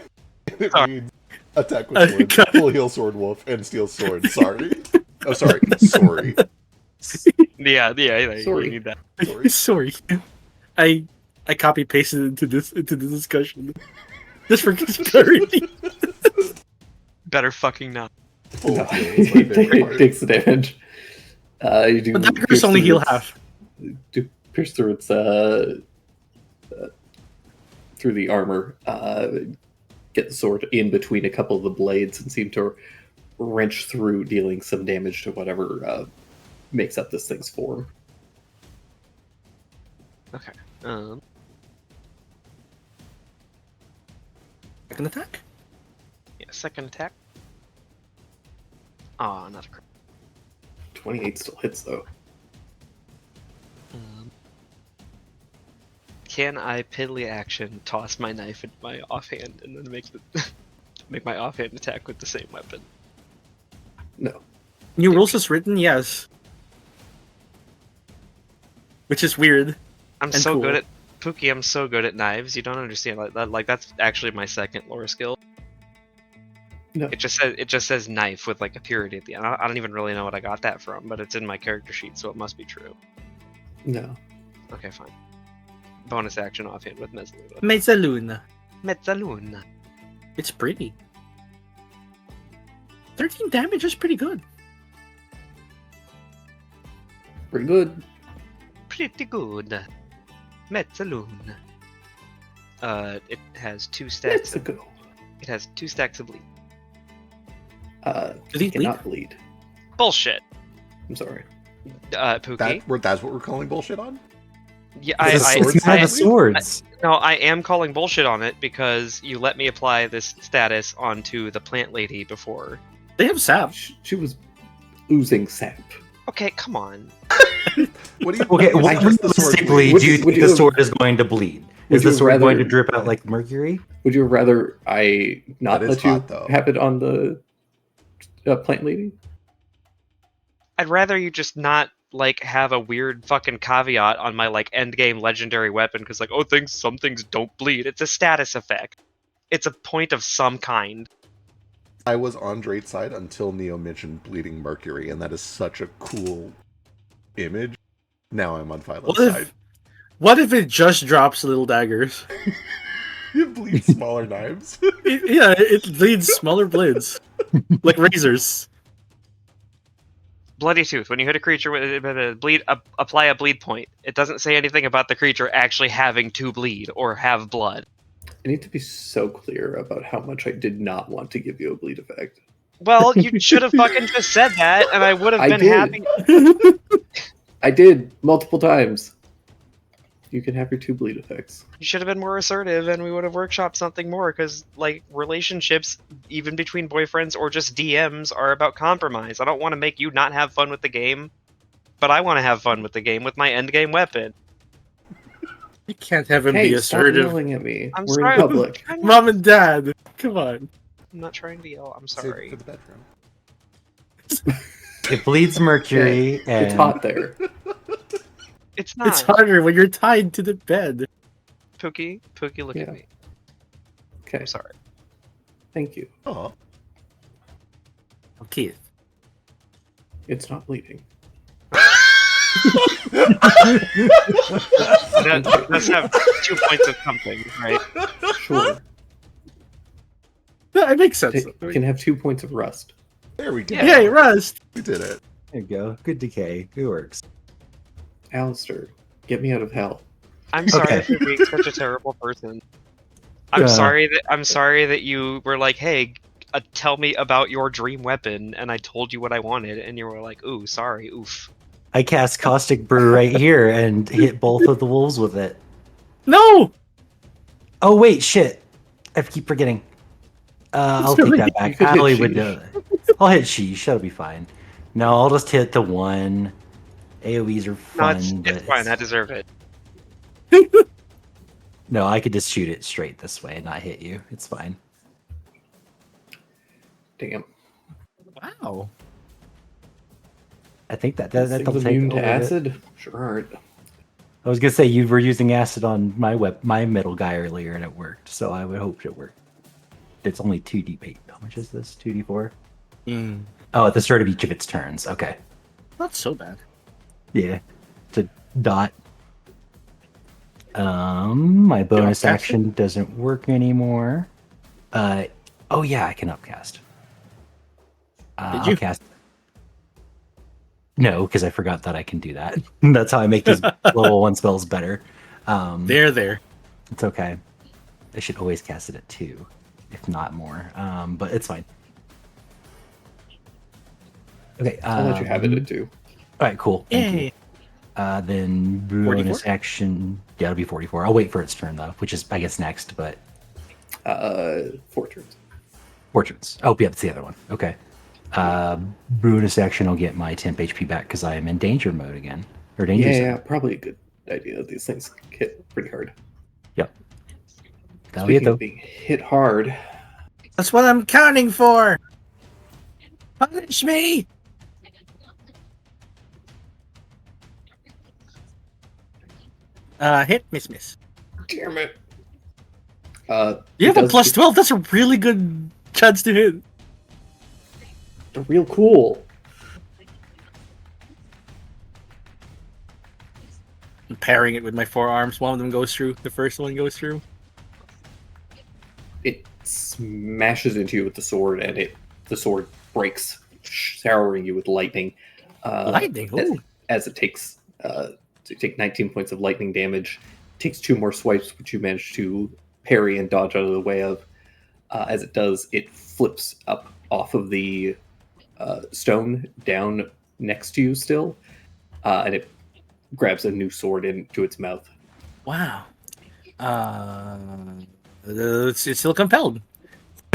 And it Sorry. reads, attack with sword, Got it. full heal sword wolf, and steel sword. Sorry. Oh, sorry. Sorry. yeah, you Sorry. need that. Sorry. Sorry, I copy pasted into the discussion just for clarity. Better fucking not. Full No, heal is my favorite it part. takes the damage. You do But daggers pierce only through heal its- half. Do pierce through its through the armor. Get the sword in between a couple of the blades and seem to wrench through, dealing some damage to whatever makes up this thing's form. Okay. Second attack. Yeah, second attack. Oh, not a crit. 28 still hits though. Can I piddly action toss my knife into my offhand and then make my offhand attack with the same weapon? No. New rules is written, yes. Which is weird. I'm And so cool. good at Pookie. I'm so good at knives. You don't understand like that. Like that's actually my second lore skill. No. It just says knife with like a purity at the end. I don't even really know what I got that from, but it's in my character sheet, so it must be true. No. Okay, fine. Bonus action offhand with Mezzaluna. Mezzaluna. Mezzaluna. It's pretty. 13 damage is pretty good. Pretty good. Pretty good. Mezzaluna. It has 2 stacks. Let's go. It has 2 stacks of bleed. Do these Cannot bleed. Bullshit. I'm sorry. Pookie. That's what we're calling bullshit on? Yeah, It's I not the swords. no, I am calling bullshit on it because you let me apply this status onto the plant lady before. They have sap. She was oozing sap. Okay, come on. What do you? Okay, what what do you think the sword realistically bleeds? do you Would think you- the sword is going to bleed? would Is the you sword going to rather- drip out like mercury? Would you rather I not That is let you hot, though. have it on the plant lady? I'd rather you just not like have a weird fucking caveat on my like end game legendary weapon because like some things don't bleed. It's a status effect. It's a point of some kind. I was on Drake's side until Neo mentioned Bleeding Mercury, and that is such a cool image. Now I'm on Philo's side. What if it just drops little daggers? It bleeds smaller knives. It bleeds smaller blades, like razors. Bloody Tooth. When you hit a creature with apply a bleed point. It doesn't say anything about the creature actually having to bleed or have blood. I need to be so clear about how much I did not want to give you a bleed effect. Well, you should have fucking just said that, and I would have I been did. happy. I did multiple times. You can have your 2 bleed effects. You should have been more assertive, and we would have workshopped something more. Because like relationships, even between boyfriends or just DMs, are about compromise. I don't want to make you not have fun with the game, but I want to have fun with the game with my end game weapon. You can't have him Hey, be stop assertive. yelling at me. I'm We're sorry. in public. Mom and Dad, come on. I'm not trying to yell. I'm Save sorry. it for the bedroom. It bleeds mercury, and It's hot there. It's not. It's harder when you're tied to the bed. Pookie, look Yeah. at me. Okay, I'm sorry. thank you. Oh, Oh, Keith. It's not bleeding. Let's have 2 points of something, right? Sure. That makes sense. You can have 2 points of rust. there we go. Yay, Rust! We did it. there you go. Good decay. It works. Alistair, get me out of hell. I'm sorry Okay. for being such a terrible person. I'm Yeah. sorry that you were like, hey, tell me about your dream weapon, and I told you what I wanted, and you were like, ooh, sorry, oof. I cast Caustic Brew right here and hit both of the wolves with it. No! Oh wait, shit! I keep forgetting. I'll take that You back. could hit Allie would Sheesh. know that. I'll hit Sheesh. That'll be fine. No, I'll just hit the one. AoEs are No, fun, it's but fine. I deserve it. no, I could just shoot it straight this way and not hit you. It's fine. Damn. Wow. I think that These that'll things take immune a to little bit. acid? Sure aren't. I was gonna say you were using acid on my middle guy earlier and it worked, so I would hope it worked. It's only 2d8. How much is this? 2d4? Oh, at the start of each of its turns. Okay. Not so bad. Yeah. It's a dot. My bonus upcast it? action doesn't work anymore. Oh yeah, I can upcast. Did I'll you? cast. No, because I forgot that I can do that. That's how I make these level 1 spells better. There. It's okay. I should always cast it at 2, if not more. But it's fine. Okay. I'll let you have it at 2. All right, cool. Thank you. Yay. Then bonus action. Yeah, it'll be 44. I'll wait for its turn though, which is I guess next, but 4 turns. 4 turns. Oh, yeah, that's the other one. Okay. Bonus action. I'll get my temp HP back because I am in danger mode again, or danger zone. Yeah, probably a good idea. These things hit pretty hard. Yep. That'll be it Speaking of though. being hit hard, That's what I'm counting for. Punish me. Hit, miss. damn it. You have it a does plus do- 12. That's a really good chance to hit. They're real cool. I'm pairing it with my forearms. One of them goes through. The first one goes through. It smashes into you with the sword, and the sword breaks, showering you with lightning. Lightning? As, Ooh. as it takes, so you take 19 points of lightning damage. It takes 2 more swipes, which you manage to parry and dodge out of the way of. As it does, it flips up off of the stone down next to you still, and it grabs a new sword into its mouth. Wow. It's still compelled.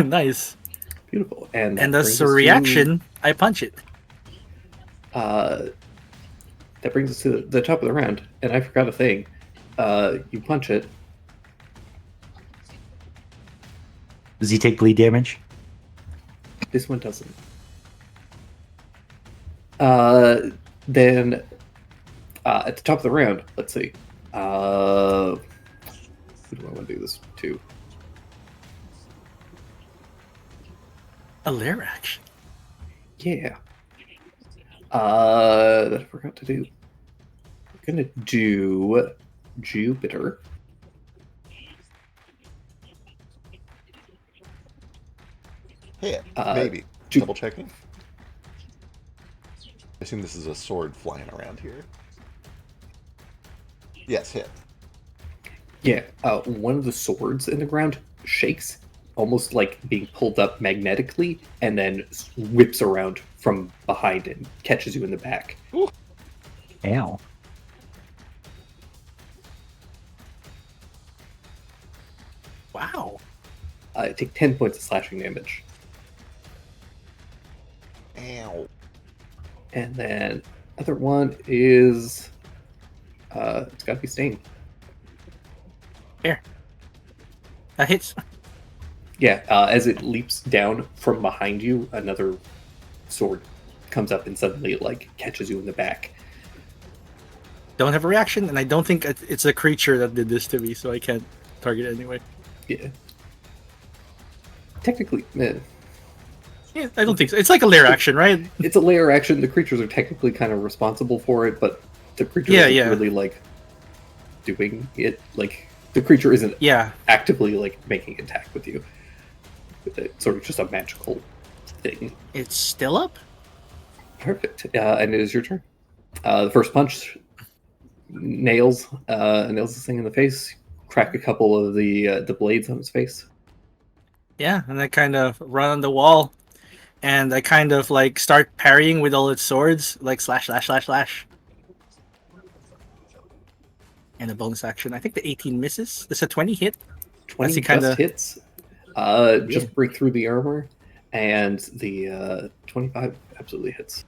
Nice. Beautiful. And And that as brings a us to- reaction, I punch it. that brings us to the top of the round, and I forgot a thing. You punch it. Does he take bleed damage? This one doesn't. Then at the top of the round, let's see. Who do I want to do this to? A lair action. Yeah. That I forgot to do. I'm gonna do Jupiter. Hit. Uh, Maybe. Ju- Double checking. I assume this is a sword flying around here. Yes, hit. Yeah, one of the swords in the ground shakes, almost like being pulled up magnetically, and then whips around from behind and catches you in the back. Ow. Wow. Take 10 points of slashing damage. Ow. And then other one is it's gotta be Stain. That hits. Yeah, as it leaps down from behind you, another sword comes up and suddenly like catches you in the back. Don't have a reaction, and I don't think it's a creature that did this to me, so I can't target it anyway. Yeah. Technically, Yeah, I don't think so. It's like a lair action, right? it's a layer action. The creatures are technically kind of responsible for it, but the creature Yeah, isn't yeah. really like doing it. Like the creature isn't Yeah. actively like making attack with you. It's sort of just a magical thing. It's still up? Perfect. And it is your turn. The first punch nails this thing in the face. Crack a couple of the blades on his face. Yeah, and I kind of run on the wall, and I kind of like start parrying with all its swords, like slash, slash, slash, slash. And a bonus action. I think the 18 misses. Does a 20 hit? 20 he just kinda- hits. Just break through the armor, and the 25 absolutely hits.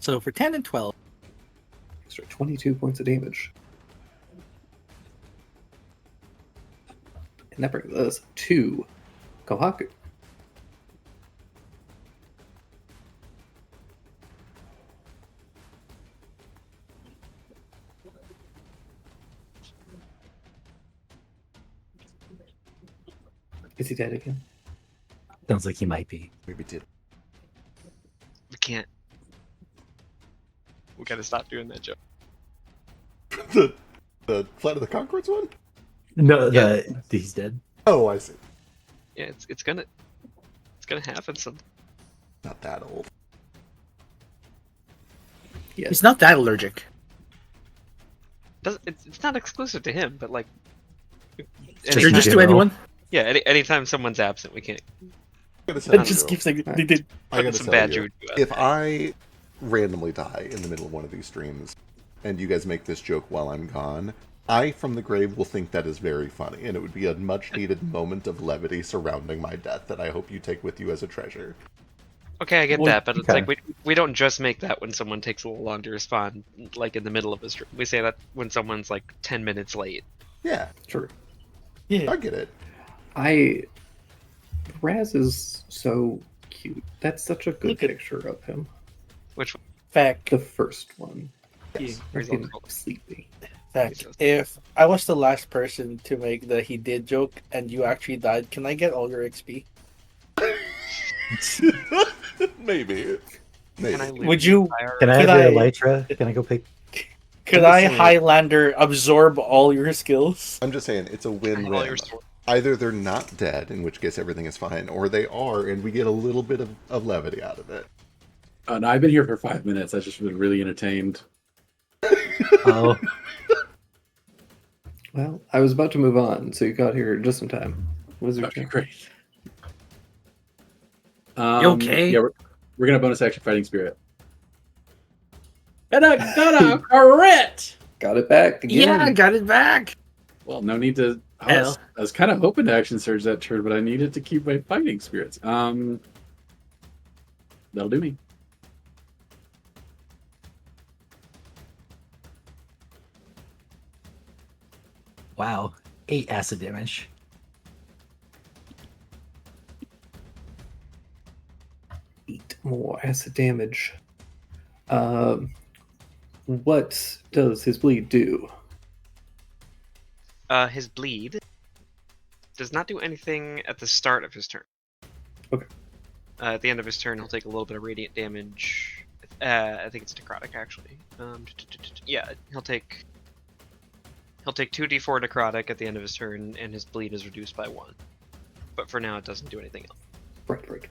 So for 10 and 12. Extra 22 points of damage. And that brings us to Kohaku. Is he dead again? Sounds like he might be. Maybe did. We can't. We gotta stop doing that joke. The Flight of the Conchords one? No, Yeah. he's dead. Oh, I see. Yeah, it's gonna happen. Some Not that old. Yes. He's not that allergic. it's not exclusive to him, but like. Just You're in just to general. anyone? Yeah, anytime someone's absent, we can't I gotta It tell just you, keeps like Alright. they did. I put gotta some tell bad you, juju out if there. I randomly die in the middle of one of these streams and you guys make this joke while I'm gone, I from the grave will think that is very funny, and it would be a much needed moment of levity surrounding my death that I hope you take with you as a treasure. Okay, I get Well, that, but it's okay. like we don't just make that when someone takes a little long to respond, like in the middle of a stream. We say that when someone's like 10 minutes late. Yeah, Sure. Yeah. I get it. Raz is so cute. That's such a good Look at- picture of him. Fact. The first one. Yeah. Where's Freaking all the- sleepy. Fact. If I was the last person to make the he did joke and you actually died, can I get all your XP? Maybe. Can I Maybe. lose Would you- entire- Can I Could have your I- elytra? Can I go pick? Could I'm I, just saying- Highlander, absorb all your skills? I'm just saying, it's a all win-win. your sword- Either they're not dead, in which case everything is fine, or they are, and we get a little bit of levity out of it. No, I've been here for 5 minutes. I've just been really entertained. Oh, Well, I was about to move on, so you got here just in time. Wizard Okay, check. great. You okay? Yeah, we're gonna bonus action fighting spirit. And I got a crit. Got it back again. Yeah, I got it back. Well, no need to. I was kind of hoping to action surge that turn, but I needed to keep my fighting spirits. That'll do me. wow. 8 acid damage. Eight more acid damage. What does his bleed do? His bleed does not do anything at the start of his turn. Okay. At the end of his turn, he'll take a little bit of radiant damage. I think it's necrotic actually. Yeah, he'll take 2d4 necrotic at the end of his turn, and his bleed is reduced by 1. But for now, it doesn't do anything else. Right.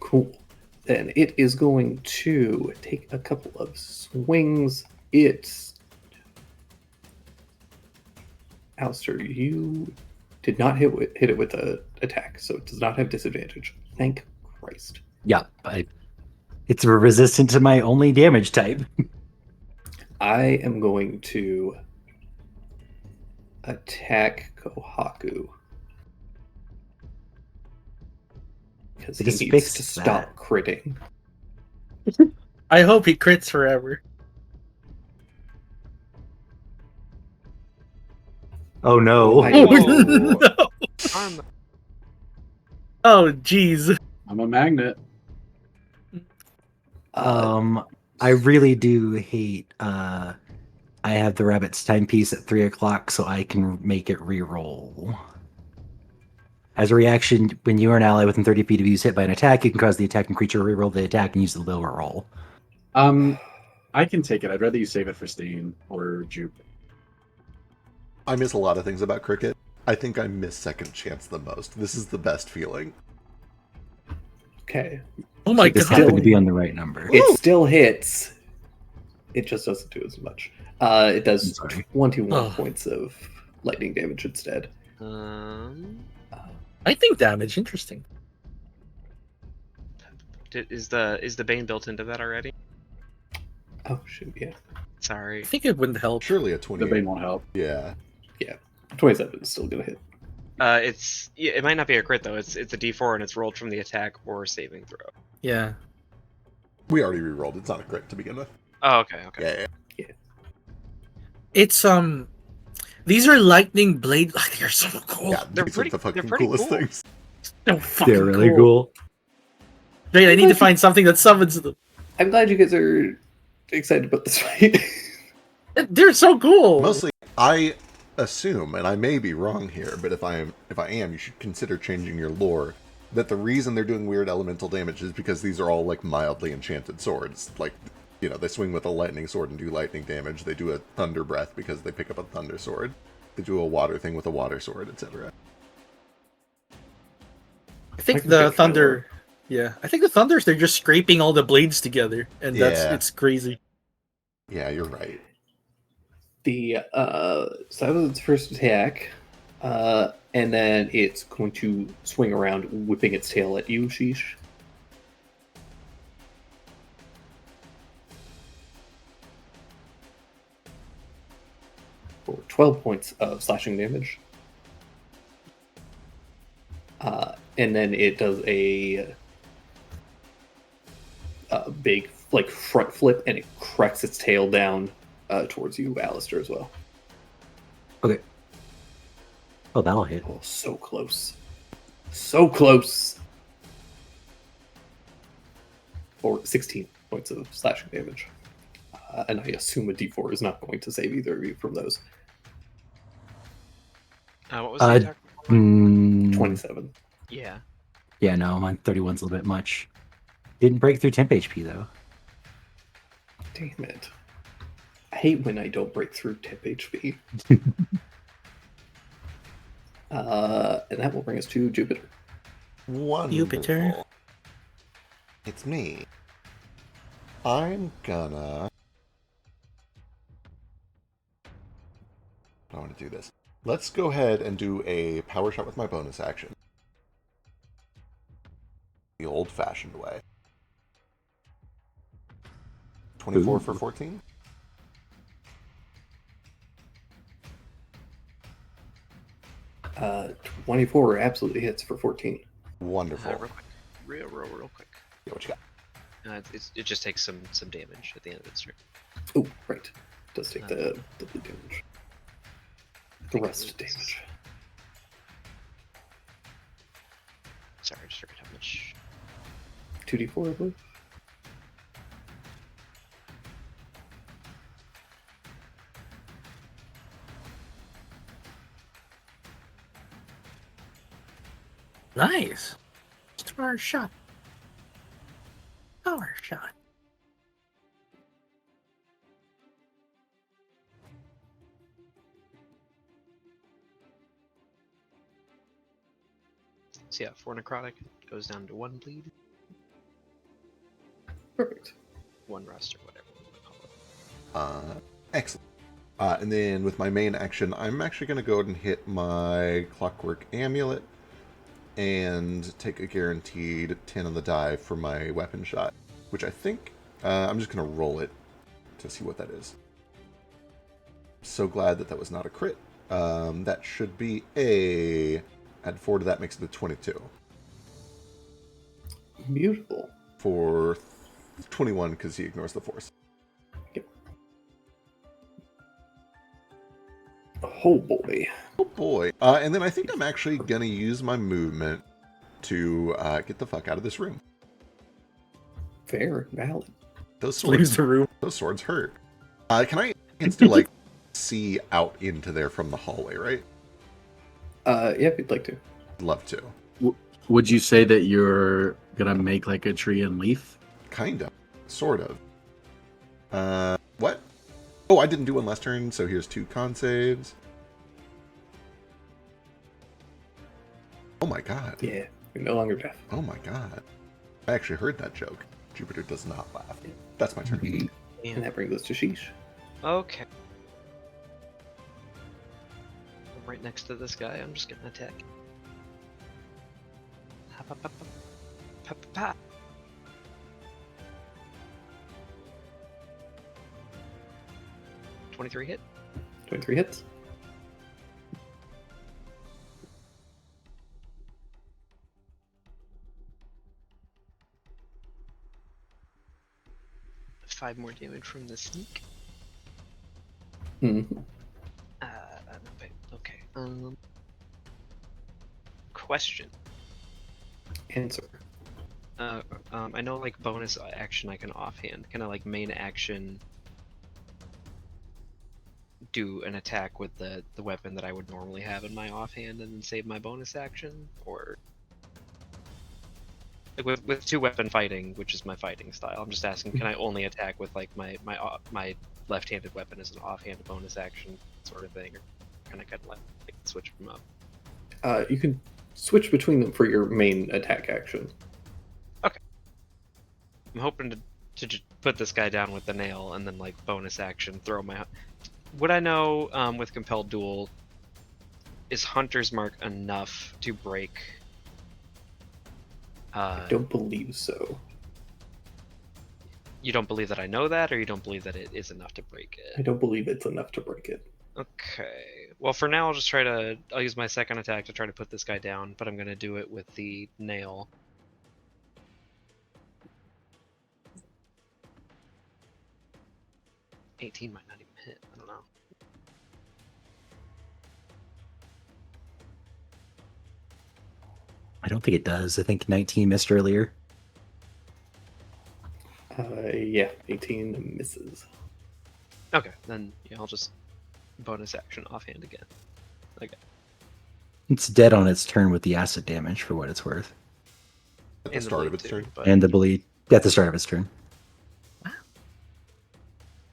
Cool. Then it is going to take a couple of swings. Alistair, you did not hit it with an attack, so it does not have disadvantage. Thank Christ. Yeah, it's resistant to my only damage type. I am going to attack Kohaku. Because he Just needs fix to that. stop critting. I hope he crits forever. Oh no! I- Whoa. Arm. Oh, jeez. I'm a magnet. I really do hate. I have the rabbit's timepiece at 3:00, so I can make it re-roll. As a reaction, when you are an ally within 30 feet of you is hit by an attack, you can cause the attacking creature to re-roll the attack and use the lower roll. I can take it. I'd rather you save it for Stain or Jupe. I miss a lot of things about cricket. I think I miss second chance the most. This is the best feeling. Okay. Oh my This god. happened to be on the right number. It still hits. It just doesn't do as much. It I'm does sorry. 21 Oh. points of lightning damage instead. I think damage. Interesting. Is the Bane built into that already? Oh, shoot, yeah. Sorry. I think it wouldn't help. Surely a The 28. Bane won't help. Yeah. 27 is still going to hit. It might not be a crit though. It's a d4 and it's rolled from the attack or saving throw. Yeah. We already re-rolled. It's not a crit to begin with. Oh, okay. Yeah. It's these are lightning blade. Like, they're so cool. Yeah, They're these pretty- are the fucking they're pretty coolest cool. things. So fucking They're really cool. Wait, I need to find something that summons them. I'm glad you guys are excited about this fight. They're so cool. Mostly, I assume, and I may be wrong here, but if I am, you should consider changing your lore. That the reason they're doing weird elemental damage is because these are all like mildly enchanted swords. Like, they swing with a lightning sword and do lightning damage. They do a thunder breath because they pick up a thunder sword. They do a water thing with a water sword, etc. I think I can the get thunder. Yeah, I think the thunders. They're just scraping all the blades together, and Yeah. it's crazy. Yeah, you're right. So that was its first attack. And then it's going to swing around, whipping its tail at you, Sheesh. For 12 points of slashing damage. And then it does a big front flip, and it cracks its tail down towards you, Alistair, as well. Okay. Oh, that'll hit. Oh, so close. So close. For 16 points of slashing damage. And I assume a d4 is not going to save either of you from those. What was the attack? 27. Yeah. Yeah, no, mine 31's a little bit much. Didn't break through temp HP though. Damn it. I hate when I don't break through temp HP. And that will bring us to Jupiter. Wonderful. Jupiter. It's me. I'm gonna... I want to do this. Let's go ahead and do a power shot with my bonus action. The old-fashioned way. 24 Ooh. for 14? Uh, 24 absolutely hits for 14. Wonderful. Real quick. Real quick. Yeah, what you got? It just takes some damage at the end of its turn. Oh, right. Does take the blue damage. The think it rest was- damage. Sorry, I just forgot how much. 2d4, I believe. Nice. Star shot. Power shot. So yeah, 4 necrotic goes down to 1 bleed, Perfect. 1 rust, or whatever you want to call it. Excellent. And then with my main action, I'm actually going to go ahead and hit my Clockwork Amulet and take a guaranteed 10 on the die for my weapon shot, which I think I'm just going to roll it to see what that is. So glad that was not a crit. That should be a... Add 4 to that makes it a 22. Beautiful. For 21 because he ignores the force. Yep. Oh boy. Oh boy. And then I think I'm actually going to use my movement to get the fuck out of this room. Fair, valid. Those Leaves swords, the room. those swords hurt. Can I still like see out into there from the hallway, right? Yeah, if you'd like to. I'd love to. Would you say that you're gonna make like a tree and leaf? Kind of. Sort of. What? Oh, I didn't do one last turn, so here's 2 con saves. Oh my god. Yeah, you're no longer deaf. Oh my god. I actually heard that joke. Jupiter does not laugh. That's my turn. And that brings us to Sheesh. Okay. I'm right next to this guy. I'm just gonna attack. Ha, pa, pa, pa. Pa, pa, pa. $23 hit. 23 hits. Five more damage from the sneak. Mm-hmm. Okay. Question. Answer. I know like bonus action I can offhand. Can I like main action do an attack with the weapon that I would normally have in my offhand and then save my bonus action? Or like with 2-weapon fighting, which is my fighting style, I'm just asking, can I only attack with like my left-handed weapon as an offhand bonus action sort of thing, or can I kind of like switch them up? You can switch between them for your main attack action. I'm hoping to just put this guy down with the nail and then like bonus action throw my. Would I know with compelled duel, is Hunter's Mark enough to break? I don't believe so. You don't believe that I know that, or you don't believe that it is enough to break I it? don't believe it's enough to break it. Okay. Well, for now, I'll use my second attack to try to put this guy down, but I'm gonna do it with the nail. $18 might not even hit. I don't know. I don't think it does. I think 19 missed earlier. Yeah, 18 misses. Okay, then yeah, I'll just bonus action offhand again. Okay. It's dead on its turn with the acid damage, for what it's worth. At the And start bleed of its too, turn. but- And the bleed at the start of its turn.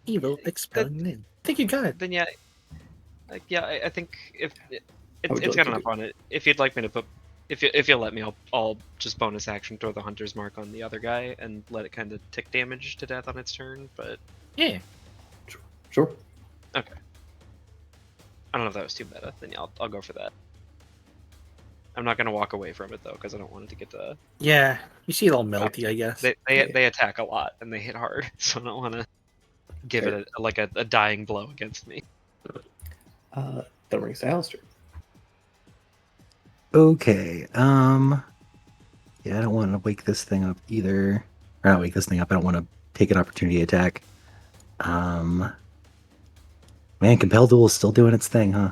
Evil expelling in. I think you got it. Then yeah, like yeah, I think if How would you it's like got to enough on it. If you'd like me to put, if you'll let me, I'll just bonus action throw the Hunter's Mark on the other guy and let it kind of tick damage to death on its turn. But Yeah. Sure. okay, I don't know if that was too meta. Then yeah, I'll go for that. I'm not gonna walk away from it though, because I don't want it to get to. Yeah. You see it all melty, I guess. They attack a lot and they hit hard, so I don't want to give Fair. it a dying blow against me. That brings to Alistair. Okay. Yeah, I don't want to wake this thing up either. Or not wake this thing up. I don't want to take an opportunity attack. Man, Compelled Duel is still doing its thing, huh?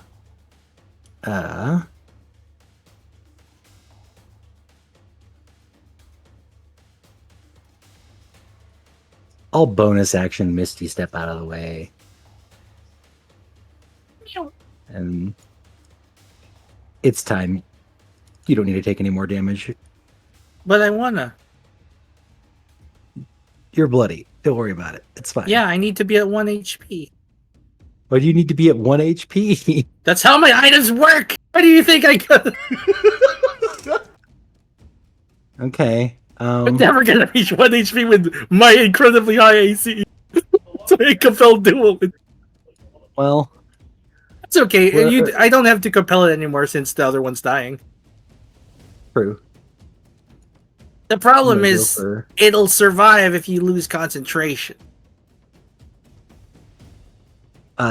I'll bonus action Misty Step out of the way. And it's time. You don't need to take any more damage. But I wanna. You're bloody. Don't worry about it. It's fine. Yeah, I need to be at 1 HP. Why do you need to be at 1 HP? That's how my items work! Why do you think I could? Okay. I'm never gonna reach 1 HP with my incredibly high AC. So I compel duel. Well, It's okay. Well, I don't have to compel it anymore since the other one's dying. true. The problem I'm gonna go is for- it'll survive if you lose concentration.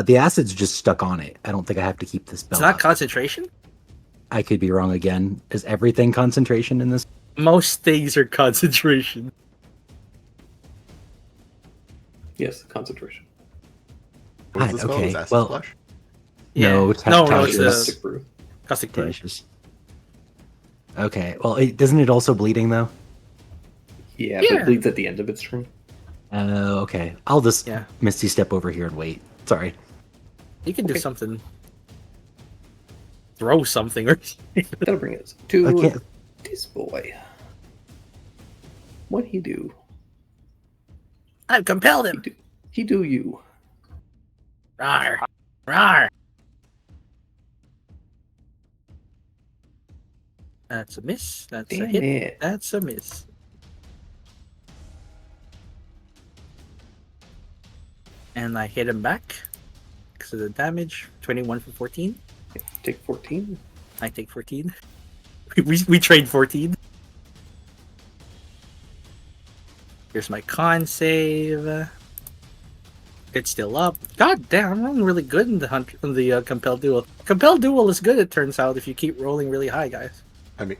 the acid's just stuck on it. I don't think I have to keep this spell. It's not up. concentration? I could be wrong again. Is everything concentration in this? Most things are concentration. Yes, concentration. What was Fine, the spell? okay, Was acid well- splash? No, No, ta- no, ta- it's is- Mystic brew. Caustic Brew. Dashes. Okay. Well, doesn't it also bleeding though? Yeah, but Yeah. it bleeds at the end of its turn. Okay. I'll just Yeah. Misty step over here and wait. Sorry. You can do Okay. something. Throw something or That'll bring us to I can't. this boy. What'd he do? I've compelled him. He do you. Rawr. Rawr. That's a miss. That's a Damn hit. it. That's a miss. And I hit him back because of the damage. 21 for 14. Take 14. I take 14. We trade 14. Here's my con save. It's still up. God damn, I'm rolling really good in the compelled duel. Compelled duel is good, it turns out, if you keep rolling really high, guys. I mean,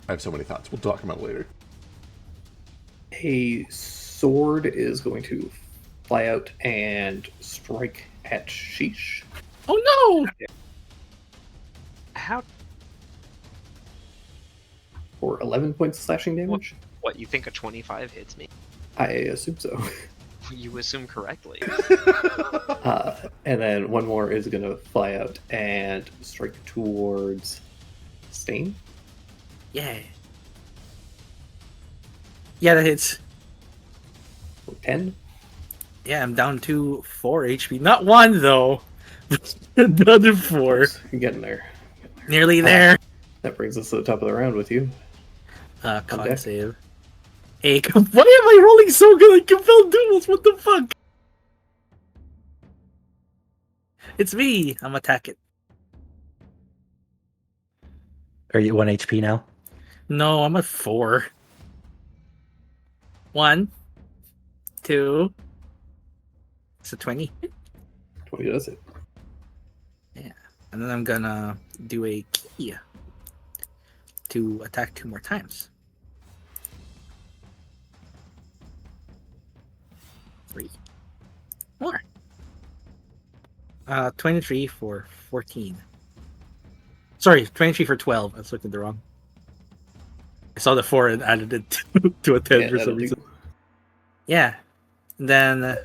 I have so many thoughts. We'll talk about it later. A sword is going to fly out and strike at Sheesh Oh no! How? for 11 points of slashing damage. What, you think a 25 hits me? I assume so. You assume correctly. And then one more is going to fly out and strike towards Stain. Yeah. Yeah, that hits. For 10. Yeah, I'm down to 4 HP. Not 1, though. Another 4. You're getting there. Nearly there. That brings us to the top of the round with you. Con deck. save. Hey, why am I rolling so good at compelled duels? What the fuck? It's me. I'm attacking. Are you at 1 HP now? No, I'm at 4. 1, 2. It's a 20. 20 does it. And then I'm gonna do a key to attack 2 more times. 3 more. 23 for 14. Sorry, 23 for 12. I was looking at the wrong. I saw the 4 and added it to a 10 Yeah, for that'll some do. reason. Yeah. Then,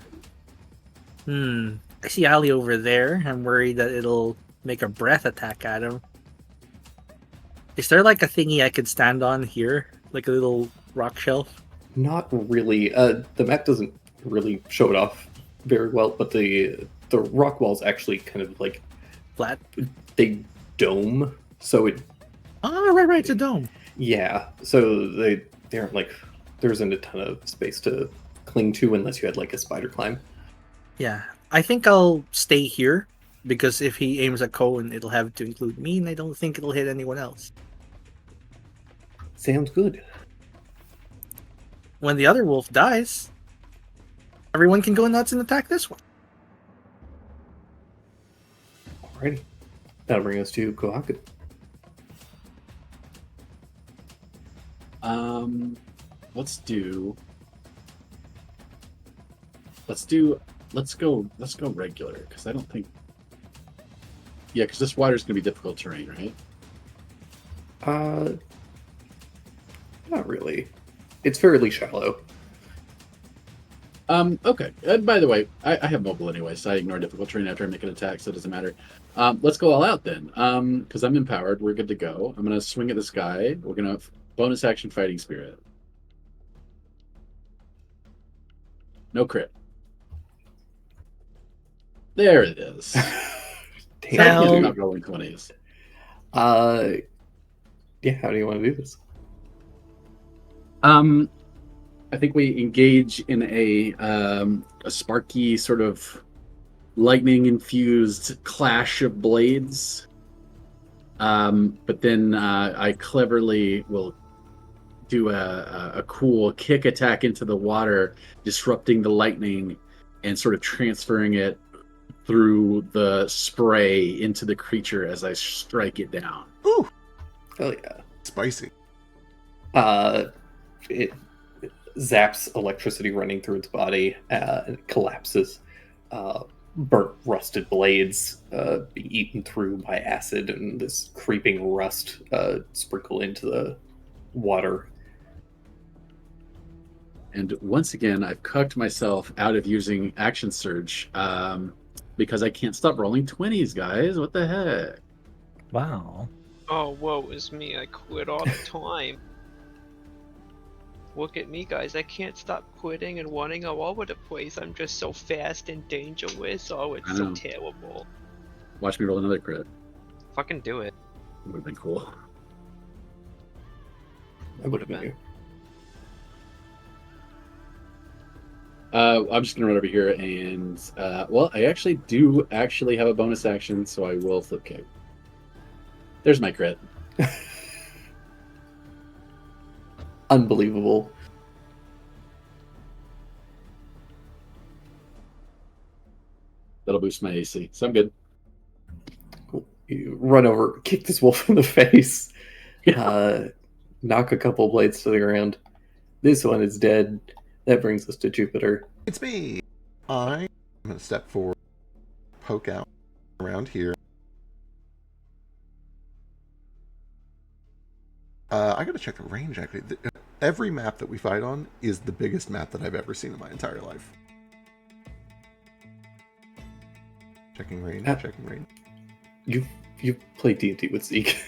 I see Ali over there. I'm worried that it'll make a breath attack at him. Is there like a thingy I could stand on here? Like a little rock shelf? Not really. The map doesn't really show it off very well, but the rock walls actually kind of like Flat? they dome. So it Oh, right, it's a dome. yeah. So they aren't like there isn't a ton of space to cling to unless you had like a spider climb. Yeah. I think I'll stay here because if he aims at Cohen, it'll have to include me, and I don't think it'll hit anyone else. Sounds good. When the other wolf dies, everyone can go nuts and attack this one. Alrighty. That'll bring us to Kohaku. Let's go regular because I don't think. Yeah, because this water is going to be difficult terrain, right? Not really. It's fairly shallow. Okay. By the way, I have mobile anyway, so I ignore difficult terrain after I make an attack, so it doesn't matter. Let's go all out then. Because I'm empowered, we're good to go. I'm gonna swing at this guy. We're gonna bonus action fighting spirit. No crit. There it is. Damn. I'm not rolling 20s. Yeah, how do you want to do this? I think we engage in a sparky sort of lightning infused clash of blades. But then I cleverly will do a cool kick attack into the water, disrupting the lightning and sort of transferring it through the spray into the creature as I strike it down. Ooh, Hell yeah. spicy. It zaps electricity running through its body and it collapses. Burnt, rusted blades being eaten through by acid, and this creeping rust sprinkle into the water. And once again, I've cucked myself out of using Action Surge because I can't stop rolling 20s, guys. What the heck? Wow. Oh, woe is me. I quit all the time. Look at me, guys. I can't stop quitting and wanting all over the place. I'm just so fast and dangerous. Oh, it's I so know. terrible. Watch me roll another crit. Fucking do it. Would have been cool. That would have been you. I'm just gonna run over here and well, I actually do have a bonus action, so I will flip kick. There's my crit. Unbelievable. That'll boost my AC, so I'm good. Cool. You run over, kick this wolf in the face, knock a couple blades to the ground. This one is dead. That brings us to Jupiter. It's me. I'm going to step forward, poke out around here. I got to check the range, actually. Every map that we fight on is the biggest map that I've ever seen in my entire life. Checking range, checking range. You've played D&D with Zeke.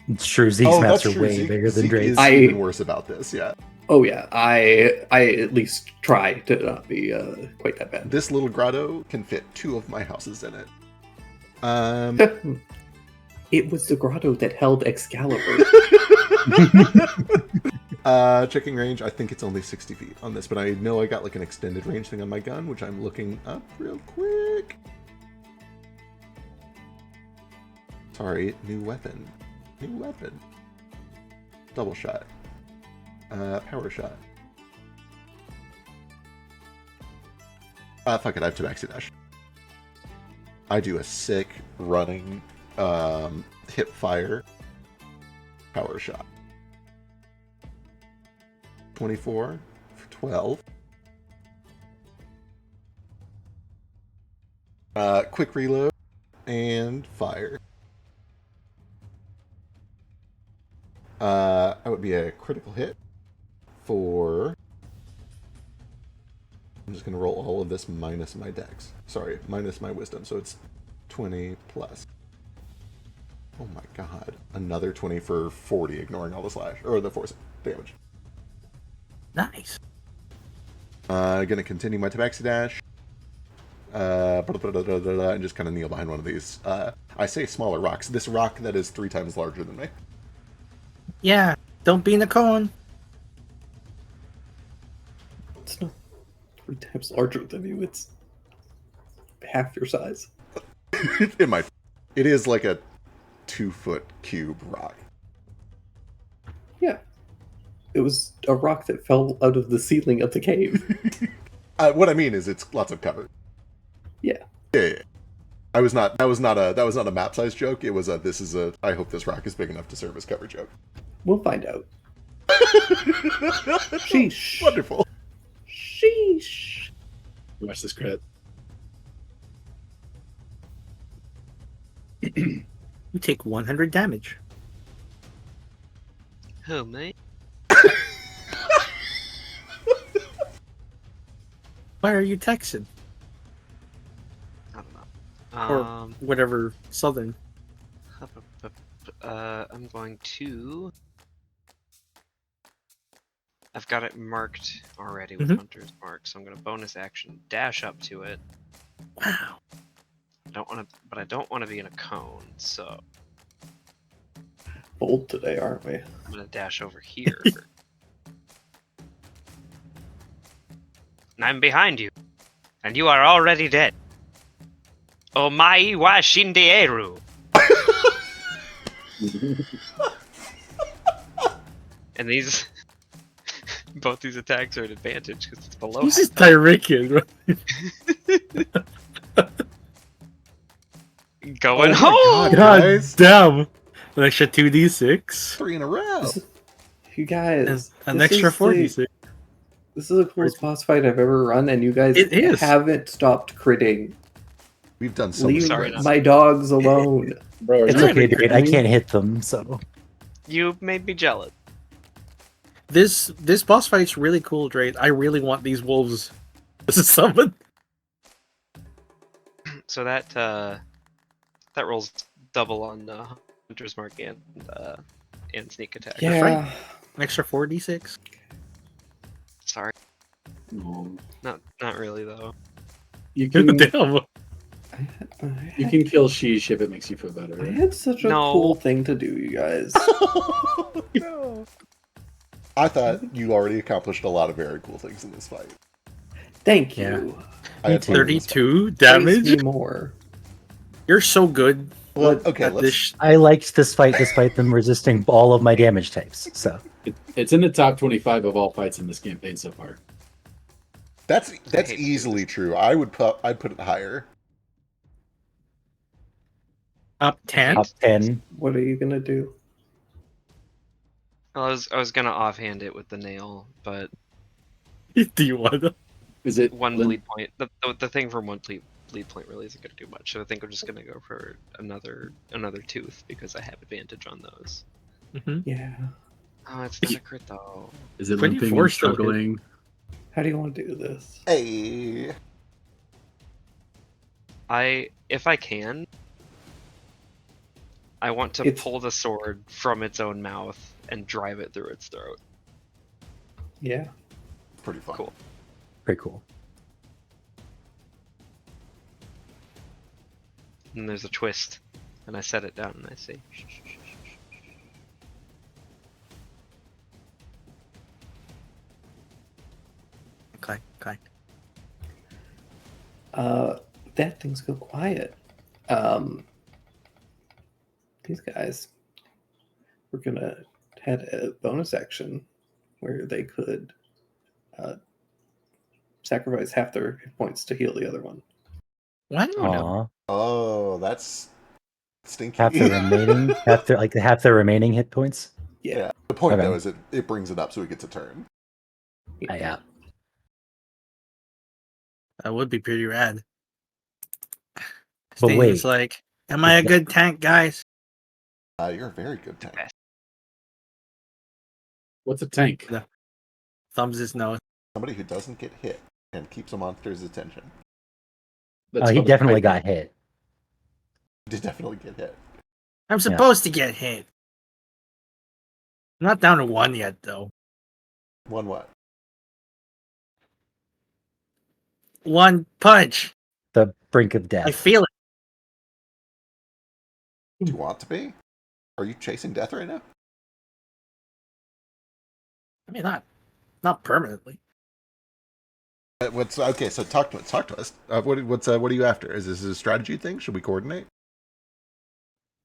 It's true. Zeke's maps are way Zeke- bigger than Zeke Drake's. is even worse about this, yeah. Oh yeah, I at least try to not be quite that bad. This little grotto can fit 2 of my houses in it. It was the grotto that held Excalibur. Checking range, I think it's only 60 feet on this, but I know I got like an extended range thing on my gun, which I'm looking up real quick. Sorry, new weapon. New weapon. Double shot. Power shot. Fuck it, I have Tabaxi Dash. I do a sick running hip fire power shot. 24 for 12. Quick reload and fire. That would be a critical hit for... I'm just going to roll all of this minus my dex. Sorry, minus my wisdom, so it's 20 plus. Oh my god. Another 20 for 40, ignoring all the slash, or the force damage. Nice. Gonna continue my Tabaxi Dash. And just kind of kneel behind one of these. I say smaller rocks. This rock that is 3 times larger than me. Yeah, don't be in the cone. It's not 3 times larger than you. It's half your size. It is like a 2-foot cube rock. Yeah. It was a rock that fell out of the ceiling of the cave. What I mean is, it's lots of cover. Yeah. Yeah. That was not a map size joke. It was I hope this rock is big enough to serve as cover joke. We'll find out. Sheesh. Wonderful. Sheesh. Watch this crit. You take 100 damage. Oh, mate. Why are you Texan I don't know. or whatever Southern? I'm going to. I've got it marked already with Mhm. Hunter's Mark, so I'm going to bonus action dash up to it. Wow. But I don't want to be in a cone, so Bold today, aren't we? I'm going to dash over here. And I'm behind you, and you are already dead. Omae wa shindieru. And these, both these attacks are at advantage because it's below. This half is Tyrican. Going Oh my home. God. God Guys. damn. An extra 2d6 3 in a row. You and guys, an this extra is the- 4d6. This is the coolest boss fight I've ever run, and you guys It is. haven't stopped critting. We've done so Leave much. Sorry, work. my dogs alone. Bro, It's not okay, even dude. I crazy. can't hit them, so You made me jealous. This boss fight's really cool, Drake. I really want these wolves to summon. So that rolls double on Hunter's Mark and sneak attack. Yeah. An extra 4d6. Sorry, No. not really though. You can Damn. you can kill Sheesh if it makes you feel better. I Right? had such a No. cool thing to do, you guys. No. I thought you already accomplished a lot of very cool things in this fight. Thank Yeah. you. I had fun in this fight. 32 Praise damage. me more. You're so good Well, okay, at let's. this. I liked this fight despite them resisting all of my damage types. So It's in the top 25 of all fights in this campaign so far. That's hate to do easily true. I'd put it higher. Up 10. top 10. What are you gonna do? I was gonna offhand it with the nail, but Do you want to? Is it one Lin- bleed point. The thing from one bleed point really isn't gonna do much. So I think I'm just gonna go for another tooth because I have advantage on those. Yeah. Oh, it's not a crit though. Is it 24 limping and still good. struggling? How do you want to do this? Hey. If I can, I want to It's- pull the sword from its own mouth and drive it through its throat. Yeah. Pretty fun. Cool. Pretty cool. And there's a twist, and I set it down and I say, "Shh, shh, shh, shh, shh." Okay. That things go quiet. These guys were gonna had a bonus action where they could sacrifice half their hit points to heal the other one. Well, I don't know. Aw. Oh, that's stinky. Half the remaining, half the remaining hit points. Yeah. The point Okay. though is it brings it up so he gets a turn. Yeah. That would be pretty rad. But Steve's wait. like, am I a good tank, guys? You're a very good tank. What's a tank? No. Thumbs his nose. Somebody who doesn't get hit and keeps a monster's attention. That's He called a definitely fighter. got hit. Did definitely get hit. I'm supposed to get hit. I'm not down to 1 yet, though. One what? 1 punch. The brink of I death. feel it. Do you want to be? Are you chasing death right now? I mean, not permanently. What's okay? So talk to us. Talk to us. What are you after? Is this a strategy thing? Should we coordinate?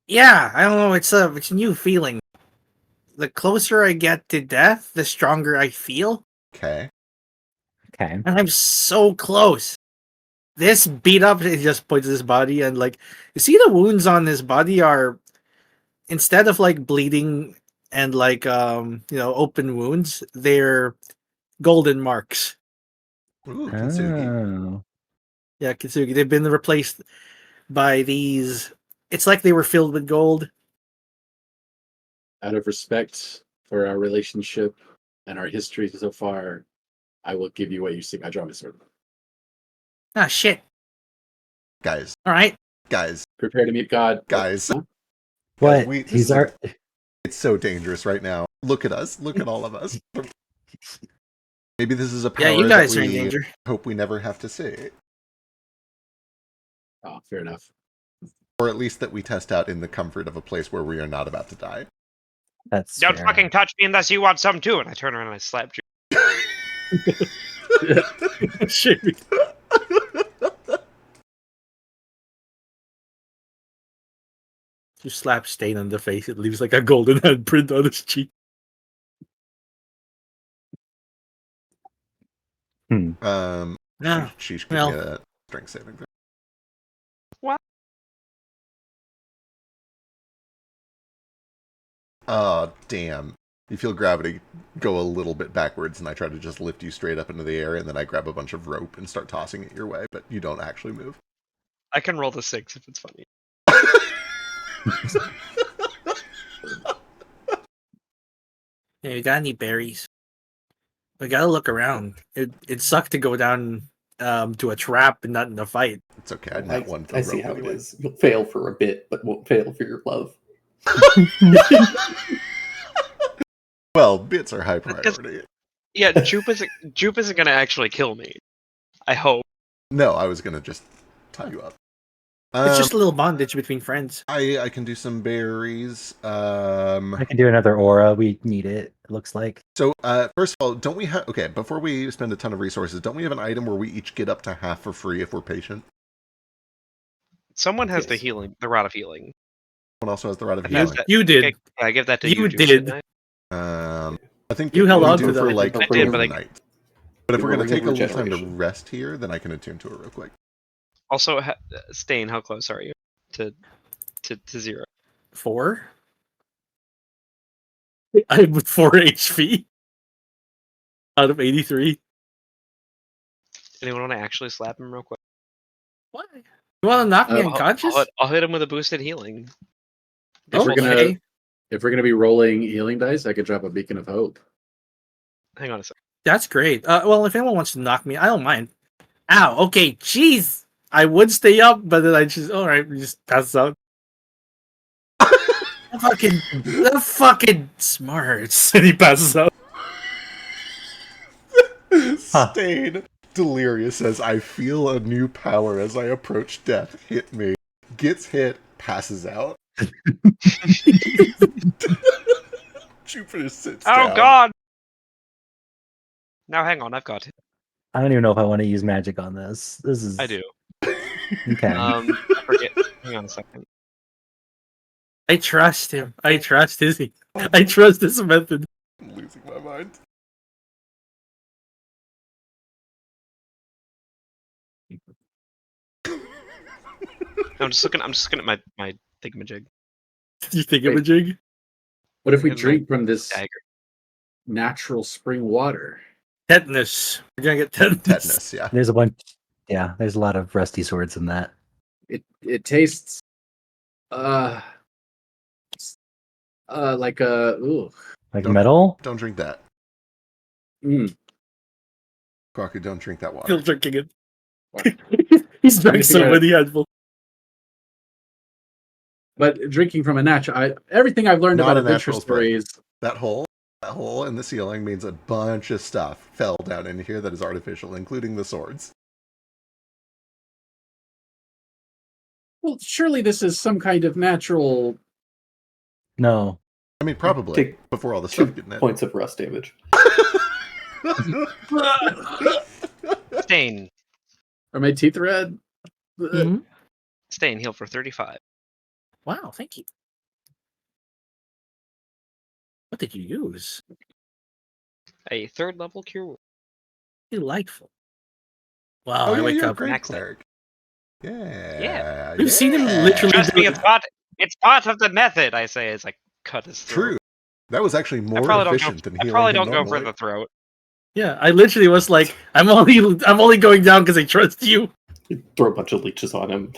Yeah, I don't know. It's a new feeling. The closer I get to death, the stronger I feel, Okay. Okay. and I'm so close. This beat up, it just points his body, and like, you see the wounds on his body are, instead of like bleeding and like open wounds, they're golden marks. Ooh, Kintsugi. Oh. Yeah, Kitsugi. They've been replaced by these. It's like they were filled with gold. Out of respect for our relationship and our history so far, I will give you what you seek. I draw my sword. Ah, shit. Guys, All right. Prepare to meet God. guys. What? This He's is our. it's so dangerous right now. Look at us. Look at all of us. Maybe this is a power Yeah, you guys that are in we danger. hope we never have to see. Oh, fair enough. Or at least that we test out in the comfort of a place where we are not about to die. That's Don't fair. fucking touch me unless you want some too. And I turn around and I slap you. Shit. You slap Stain on the face, it leaves like a golden handprint on his cheek. Um, Yeah. Sheesh, give well. me a strength saving throw. What? Oh, damn. You feel gravity go a little bit backwards, and I try to just lift you straight up into the air, and then I grab a bunch of rope and start tossing it your way, but you don't actually move. I can roll the 6 if it's funny. Yeah, you got any berries? We gotta look around. It sucked to go down to a trap and not in a fight. It's okay, I'd not one for I rope see how anyway. it is. You'll fail for a bit, but won't fail for your love. Well, bits are high priority. Yeah, Jupe isn't gonna actually kill me. I hope. No, I was gonna just tie you up. It's just a little bondage between friends. I can do some berries. I can do another aura. We need it. It looks like. So, first of all, don't we have... Okay, before we spend a ton of resources, don't we have an item where we each get up to half for free if we're patient? Someone has the Yes. healing, the rod of healing. Someone also has the rod of And that's healing. that- You did. Okay, I give that to You you. Jupe, did. shouldn't I? I think You that held we on do to it that, for I like think. I did, but, like- overnight. But if we're going to Rolling take a little time to regeneration. rest here, then I can attune to it real quick. Also, Stain, how close are you to 0? 4? I'm with 4 HP out of 83. Anyone want to actually slap him real quick? What? You want to knock me I'll- unconscious? I'll hit him with a boosted healing. If we're gonna Okay. if we're gonna be rolling healing dice, I could drop a beacon of hope. Hang on a second. That's great. Well, if anyone wants to knock me, I don't mind. Ow, okay, jeez. I would stay up, but then I just, alright, we just pass out. That fucking smarts. And he passes out. Stain, delirious, says, I feel a new power as I approach death. Hit me. Gets hit, passes out. Jupiter sits down. Oh God! Now hang on, I've got it. I don't even know if I want to use magic on this. This is. I do. Okay. I forget. Hang on a second. I trust him. I trust Izzy. I trust this method. I'm losing my mind. I'm just looking at my thingamajig. You think of a jig? What if we And my drink from this dagger. natural spring water? Tetanus. We're gonna get tetanus. Tetanus, yeah. There's a bunch. Yeah, there's a lot of rusty swords in that. It tastes like a ooh. Like Don't- metal? Don't drink that. Mm. Crocker, don't drink that water. Still drinking it. He's drank so figure out- many handfuls. But drinking from a natural, everything I've learned Not about a adventure natural spring. stories. That hole in the ceiling means a bunch of stuff fell down in here that is artificial, including the swords. Well, surely this is some kind of natural. No. I mean, probably Take before all the 2 stuff getting in. points of rust damage. Stain. Are my teeth red? Mhm. Stain, heal for 35. Wow, thank you. What did you use? A 3rd level cure wound. Delightful. Wow, Oh, I yeah, wake you're a up. great Max cleric. Yeah. Yeah. We've seen him yeah. literally- Trust me, it's part of the method, I say as I cut his throat. True. That was actually I more probably efficient than I healing probably him don't go for normally. the throat. Yeah, I literally was like, I'm only going down because I trust you. You throw a bunch of leeches on him,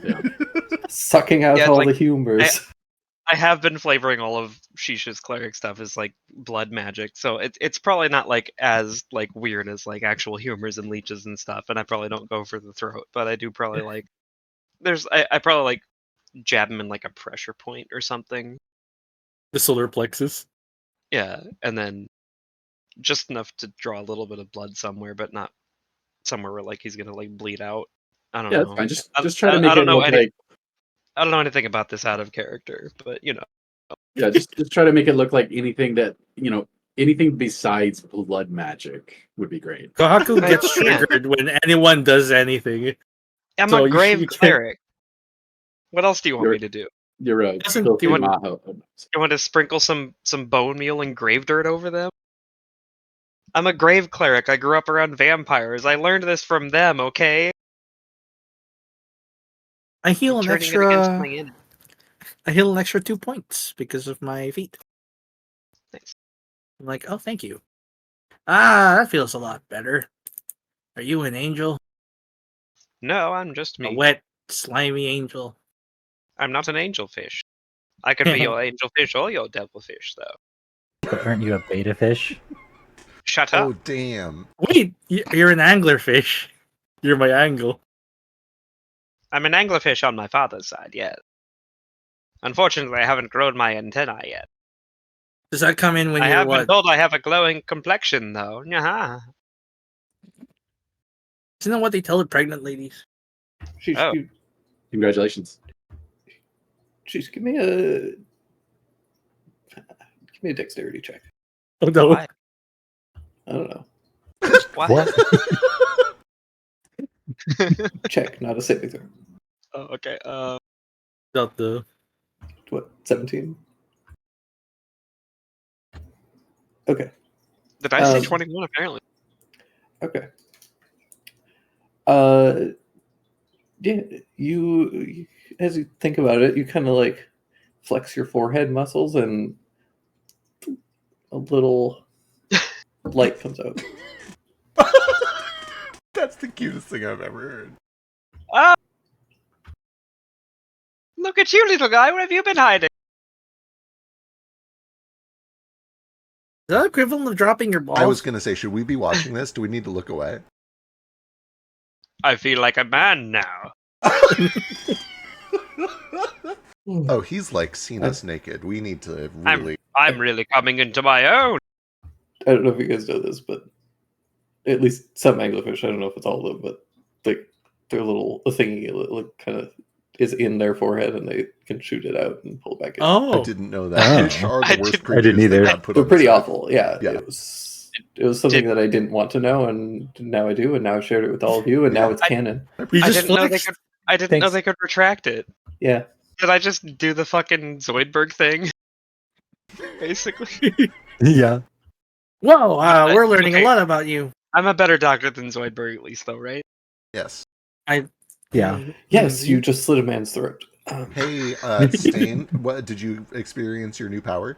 Yeah. sucking out Yeah, all like, the humors. I have been flavoring all of Shisha's cleric stuff as like blood magic, so it's probably not like as like weird as like actual humors and leeches and stuff. And I probably don't go for the throat, but I do probably like. I probably like jab him in like a pressure point or something. The solar plexus. Yeah, and then just enough to draw a little bit of blood somewhere, but not somewhere where like he's gonna like bleed out. I don't Yeah, know. that's fine. Just try to make I don't it know look any, like I don't know anything about this out of character, but you know. just try to make it look like anything that anything besides blood magic would be great. Kohaku I gets can't. triggered when anyone does anything. I'm So a you grave can't- cleric. What else do you want You're- me to do? You're a Doesn't filthy do- maho. You want to sprinkle some bone meal and grave dirt over them? I'm a grave cleric. I grew up around vampires. I learned this from them, okay? I heal an Turning it against extra. my enemy. I heal an extra 2 points because of my feet. Nice. I'm like, oh, thank you. Ah, that feels a lot better. Are you an angel? No, I'm just A me. wet, slimy angel. I'm not an angelfish. I could be your angelfish or your devilfish, though. But aren't you a beta fish? Shut up. Oh damn! Wait, you're an anglerfish. You're my angle. I'm an anglerfish on my father's side, yes. Unfortunately, I haven't grown my antennae yet. Does that come in when I you're have been what? told I have a glowing complexion, though. Yaha. Isn't that what they tell the pregnant ladies? Sheesh, Oh. Congratulations. Sheesh, give me a dexterity check. Oh no. Why? I don't know. Why? What? Check, not a saving throw. Oh, okay. Not the. What? 17. Okay. Did I say Um, 21? Apparently. Okay. Yeah, you as you think about it, you kind of like flex your forehead muscles and a little light comes out. That's the cutest thing I've ever heard. Look at you, little guy. Where have you been hiding? Is that equivalent of dropping your balls? I was gonna say, should we be watching this? Do we need to look away? I feel like a man now. Oh, he's like seen us naked. We need to really. I'm really coming into my own. I don't know if you guys know this, but at least some anglerfish, I don't know if it's all of them, but like their little thingy like kind of is in their forehead and they can shoot it out and pull it back in. Oh, I didn't know that. Oh. Fish are I the worst didn't- creatures. I didn't either. that God put They're on pretty this earth. awful. Yeah, Yeah. It was something that I didn't want to know, and now I do, and now I've shared it with all of you, and now it's canon. you I just didn't know they flexed. could. I didn't know Thanks. they could retract it. Yeah. Did I just do the fucking Zoidberg thing? Basically, Yeah. Whoa, we're learning Okay. a lot about you. I'm a better doctor than Zoidberg, at least, though, right? Yes. Yeah. Yes, you just slit a man's throat. Hey, Stain, what did you experience your new power?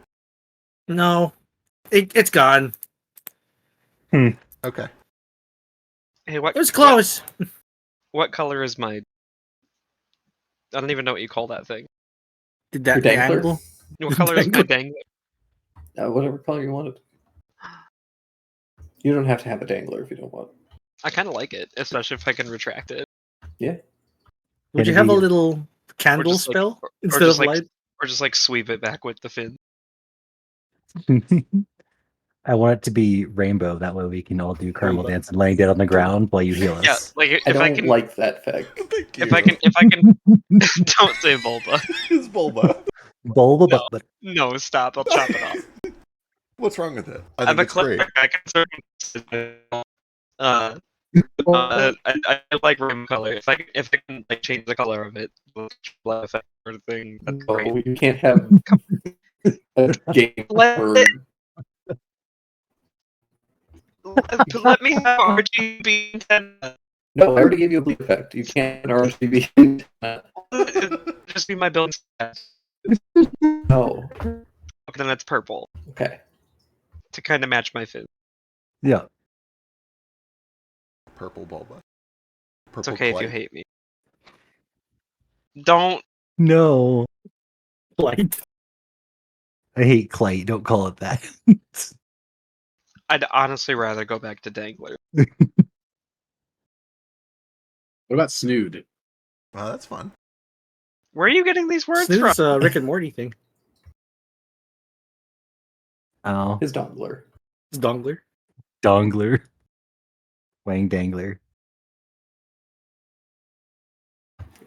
No, it's gone. Okay. Hey, what? It was close. What color is my? I don't even know what you call that thing. Did Your that dangler? angle? What color is my dangler? Whatever color you wanted. You don't have to have a dangler if you don't want. I kind of like it, especially if I can retract it, Would you Can it have a be- little candle just, like- spell or instead just of like, light? or just like sweep it back with the fin. I want it to be rainbow. That way we can all do carnival Rainbow. dance and laying dead on the ground while you heal us. Yeah, like I if don't I can, like that fact. Thank you. if I can, don't say vulva. His vulva. Bulba, No. but No, stop. I'll chop it off. What's wrong with it? I I'm think a it's great. cleric. I can I like room color. If I can like change the color of it, effect sort of thing. That's Oh, great. you can't have a game Let word. it- Let me have RGB antenna. No, I already gave you a bleed effect. You can't RGB. Just be my building stats. No. Okay, then that's purple Okay. to kind of match my fin. yeah. Purple vulva. It's Purple okay if clay. you hate me. Don't. No. Light. I hate Clyde. Don't call it that. I'd honestly rather go back to Dangler. What about Snood? Well, that's fun. Where are you getting these words Snood's from? a Rick and Morty thing. Oh, His dongler. It's Dongler. Dongler. Wang Dangler.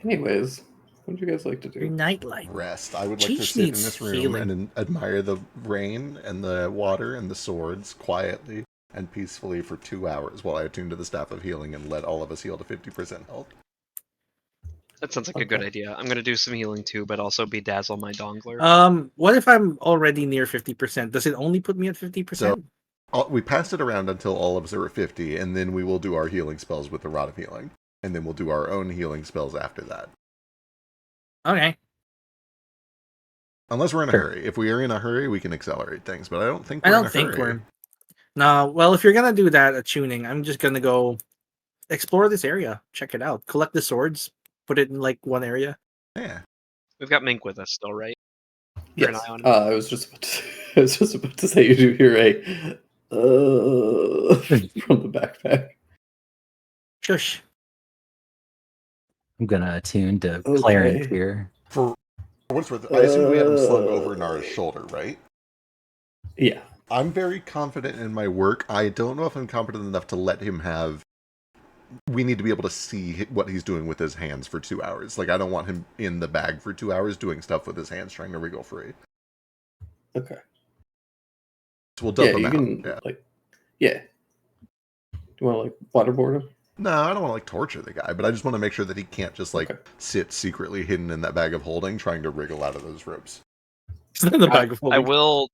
Anyways, what would you guys like to Your do? nightlight. Rest. I would like to Cheech sit in needs this room healing. and admire the rain and the water and the swords quietly and peacefully for 2 hours while I attune to the staff of healing and let all of us heal to 50% health. That sounds like a good Okay. idea. I'm gonna do some healing too, but also bedazzle my Dongler. What if I'm already near 50%? Does it only put me at 50%? We passed it around until all of us are at 50, and then we will do our healing spells with the Rod of Healing. And then we'll do our own healing spells after that. Okay. Unless we're in a Sure. hurry. If we are in a hurry, we can accelerate things, but I don't think I we're in don't a think hurry. we're. No, well, if you're gonna do that, a tuning, I'm just gonna go explore this area, check it out, collect the swords, put it in like one area. Yeah. We've got Mink with us still, right? Keep an Yes. eye on him. I was just about to. I was just about to say you do hear a from the backpack. Shush. I'm gonna attune to Okay. Clarence here. For what it's worth, I assume we had him slung over Nara's shoulder, right? Yeah. I'm very confident in my work. I don't know if I'm competent enough to let him have... We need to be able to see what he's doing with his hands for 2 hours. Like, I don't want him in the bag for 2 hours doing stuff with his hands trying to wriggle free. Okay. So we'll dump Yeah, him you out. can Yeah. like. Yeah. Do you want to like waterboard him? No, I don't want to like torture the guy, but I just want to make sure that he can't just like Okay. sit secretly hidden in that bag of holding trying to wriggle out of those ropes. It's in the bag of I holding.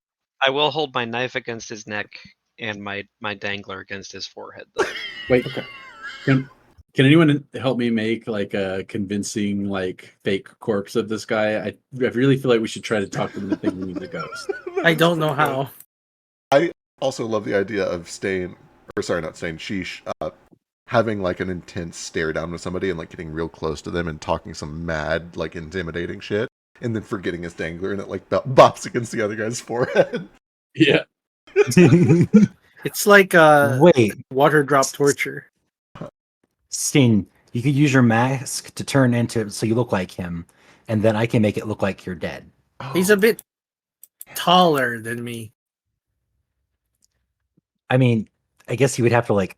will hold my knife against his neck and my Dangler against his forehead. Though. Wait, Okay. can anyone help me make like a convincing like fake corpse of this guy? I really feel like we should try to talk him into thinking he's a ghost. I don't know how. Also love the idea of Sheesh, having like an intense stare down with somebody and like getting real close to them and talking some mad, like intimidating shit, and then forgetting his dangler and it like bops against the other guy's forehead. Yeah. It's like Wait, water drop torture. Steen, you could use your mask to turn into so you look like him, and then I can make it look like you're dead. He's a bit taller than me. I mean, I guess he would have to like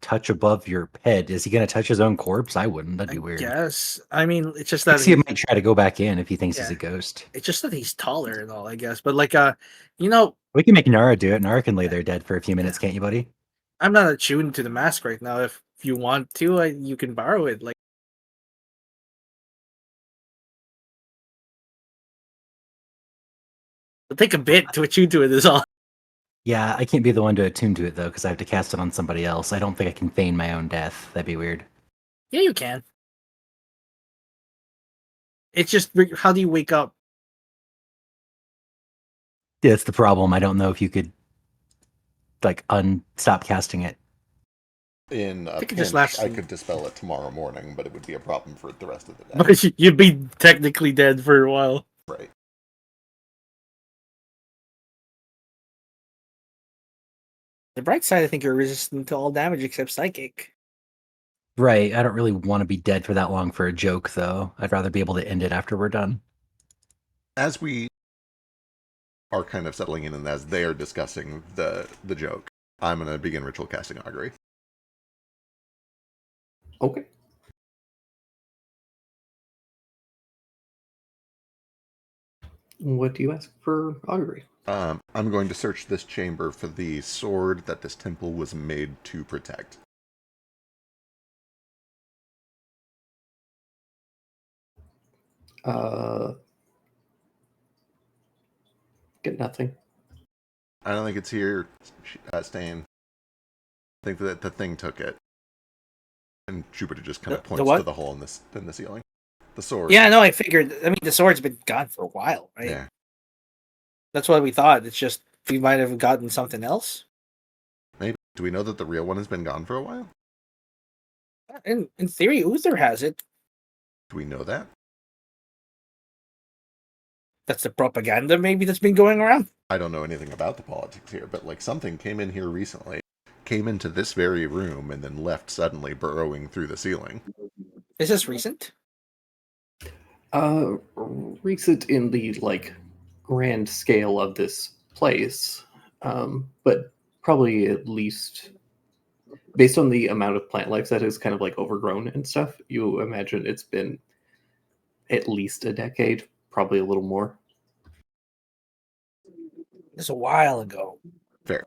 touch above your head. Is he going to touch his own corpse? I wouldn't. That'd be weird. Yes. I mean, it's just I that see, he might try to go back in if he thinks he's Yeah. a ghost. it's just that he's taller and all, I guess. But like, you know, We can make Nara do it. Nara can lay there dead for a few minutes, can't you, buddy? I'm not attuned to the mask right now. If you want to, you can borrow it. Like, it'll take a bit to attune to it. Is all. Yeah, I can't be the one to attune to it though, because I have to cast it on somebody else. I don't think I can feign my own death. That'd be weird. Yeah, you can. It's just how do you wake up? Yeah, that's the problem. I don't know if you could like stop casting it. In a think it pinch, just lasts- I could dispel it tomorrow morning, but it would be a problem for the rest of the day. But you'd be technically dead for a while. Right. The bright side, I think you're resistant to all damage except psychic. Right. I don't really want to be dead for that long for a joke, though. I'd rather be able to end it after we're done. As we are kind of settling in and as they are discussing the joke, I'm going to begin ritual casting augury. Okay. What do you ask for augury? I'm going to search this chamber for the sword that this temple was made to protect. Get nothing. I don't think it's here, Stain. I think that the thing took it. And Jupiter just kind of The points what? to the hole in the ceiling. The sword. Yeah, no, I figured. I mean, the sword's been gone for a while, right? Yeah. That's what we thought. It's just we might have gotten something else. Maybe. Do we know that the real one has been gone for a while? In theory, Uther has it. Do we know that? That's the propaganda maybe that's been going around. I don't know anything about the politics here, but like something came in here recently, came into this very room, and then left suddenly, burrowing through the ceiling. Is this recent? Recent in the like grand scale of this place, but probably at least based on the amount of plant life that is kind of like overgrown and stuff. You imagine it's been at least a decade, probably a little more. It's a while ago. Fair.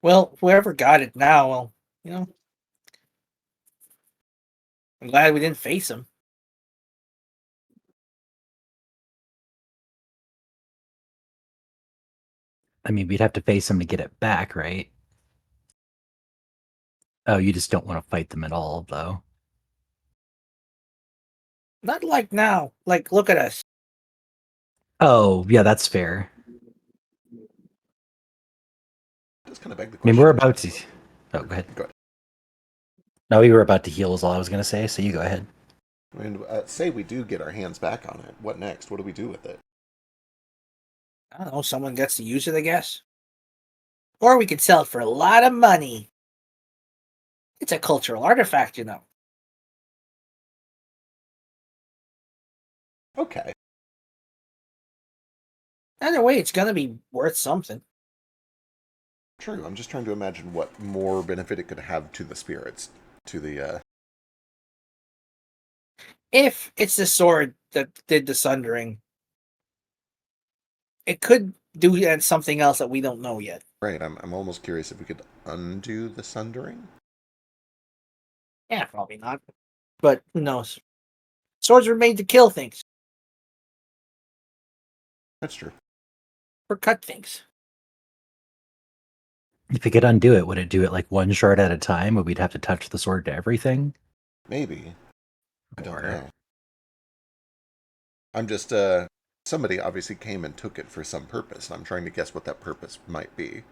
Well, whoever got it now, well, I'm glad we didn't face him. I mean, we'd have to face them to get it back, right? Oh, you just don't want to fight them at all, though. Not like now. Like, look at us. Oh, yeah, that's fair. Does kind of beg the I question. mean, we're about to. Oh, go ahead. Go ahead. No, we were about to heal, is all I was going to say, so you go ahead. I mean, say we do get our hands back on it. What next? What do we do with it? I don't know. Someone gets to use it, I guess. Or we could sell it for a lot of money. It's a cultural artifact, you know. Okay. Either way, it's gonna be worth something. True. I'm just trying to imagine what more benefit it could have to the spirits, to the. If it's the sword that did the sundering, it could do something else that we don't know yet. Right. I'm almost curious if we could undo the sundering. Yeah, probably not. But who knows? Swords were made to kill things That's true. or cut things. If it could undo it, would it do it like one shard at a time? Would we'd have to touch the sword to everything? Maybe. I don't Or- know. I'm just somebody obviously came and took it for some purpose, and I'm trying to guess what that purpose might be.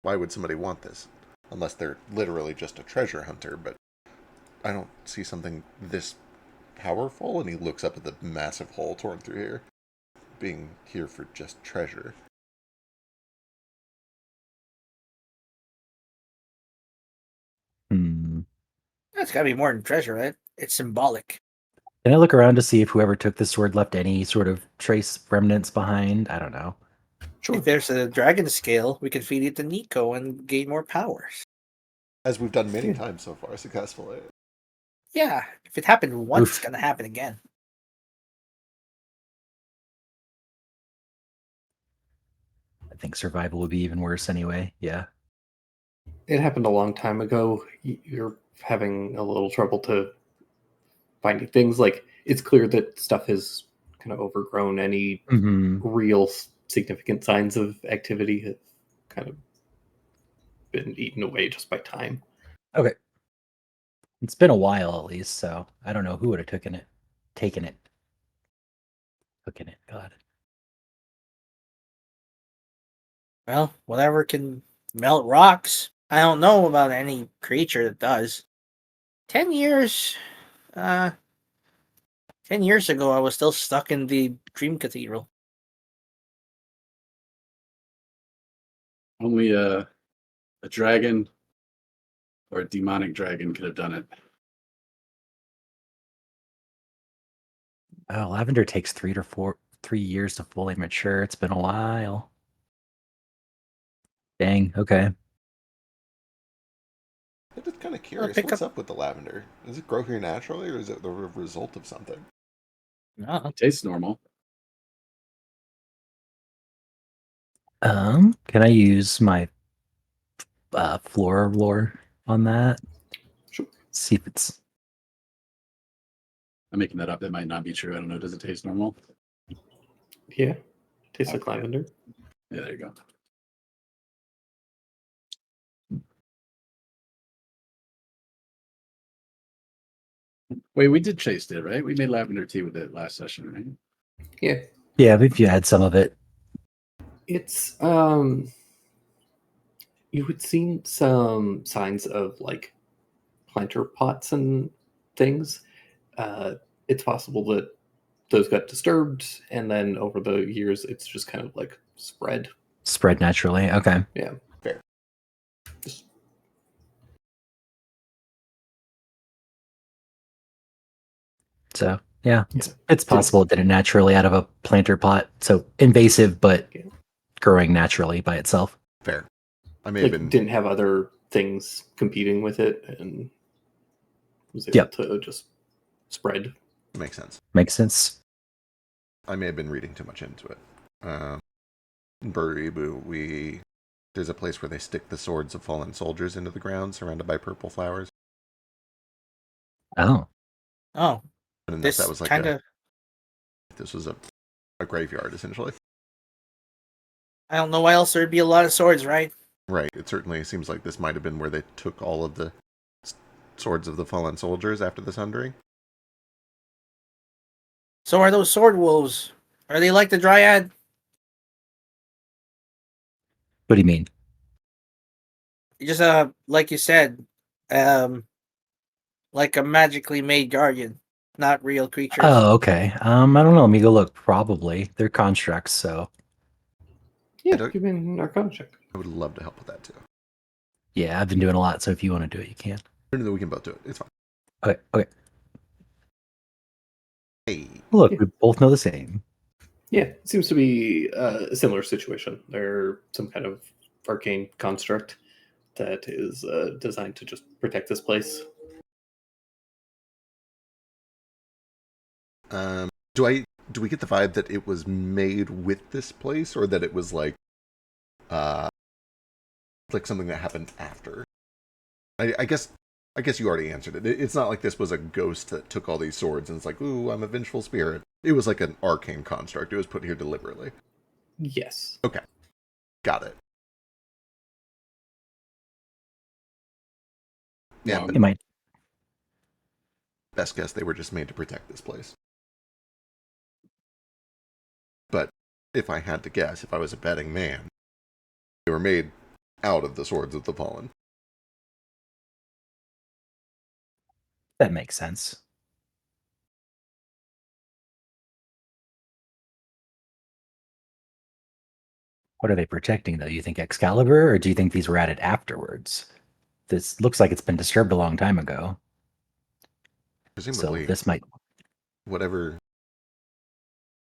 Why would somebody want this? Unless they're literally just a treasure hunter, but I don't see something this powerful, and he looks up at the massive hole torn through here, being here for just treasure. That's gotta be more than treasure, right? It's symbolic. Can I look around to see if whoever took the sword left any sort of trace remnants behind? I don't know. If there's a dragon scale, we can feed it to Nico and gain more powers. As we've done many times so far successfully. Yeah, if it happened once, Oof. it's gonna happen again. I think survival would be even worse anyway. Yeah. It happened a long time ago. You're having a little trouble to finding things. Like, it's clear that stuff has kind of overgrown any Mm-hmm. real significant signs of activity have kind of been eaten away just by time. Okay. It's been a while at least, so I don't know who would have taken it. Taken it. God. Well, whatever can melt rocks. I don't know about any creature that does. 10 years. 10 years ago, I was still stuck in the Dream Cathedral. Only a dragon or a demonic dragon could have done it. Oh, lavender takes 3 years to fully mature. It's been a while. Dang. Okay. I'm just kind of curious, pick what's up with the lavender? Does it grow here naturally, or is it the result of something? No. It tastes normal. Can I use my flora lore on that? Sure. See if it's I'm making that up. That might not be true. I don't know. Does it taste normal? Yeah, tastes like lavender. Yeah, there you go. Wait, we did chase it, right? We made lavender tea with it last session, right? Yeah, yeah, if you had some of it. it's you would see some signs of like planter pots and things. it's possible that those got disturbed, and then over the years, it's just kind of like spread. Spread naturally. Okay. Yeah. Fair. Just, So yeah, Yeah. it's possible it did it naturally out of a planter pot. So invasive, but Yeah. growing naturally by itself. Fair. I may have like been. didn't have other things competing with it, and was able Yep. to just spread. Makes sense. Makes sense. I may have been reading too much into it. In Buribu, there's a place where they stick the swords of fallen soldiers into the ground, surrounded by purple flowers. Oh, Oh, I didn't know if this that was like kind of. this was a graveyard essentially. I don't know why else there'd be a lot of swords, right? Right. It certainly seems like this might have been where they took all of the swords of the fallen soldiers after the Sundering. So are those sword wolves? Are they like the Dryad? what do you mean? Just like you said, like a magically made guardian, not real creatures. Oh, okay. I don't know. Let me go look. Probably they're constructs. So Yeah, don't- give me an Arcana check. I would love to help with that too. yeah, I've been doing a lot. So if you want to do it, you can. We can both do it. It's fine. Okay. Okay. Hey. Look, Yeah. we both know the same. Yeah, it seems to be a similar situation. They're some kind of arcane construct that is designed to just protect this place. Do we get the vibe that it was made with this place, or that it was like something that happened after? I guess you already answered it. It's not like this was a ghost that took all these swords and it's like, ooh, I'm a vengeful spirit. It was like an arcane construct. It was put here deliberately. Yes. Got it. Yeah, Wow. but It might. best guess they were just made to protect this place. But if I had to guess, if I was a betting man, they were made out of the swords of the fallen. That makes sense. What are they protecting, though? You think Excalibur, or do you think these were added afterwards? This looks like it's been disturbed a long time ago. Presumably, So this might. whatever.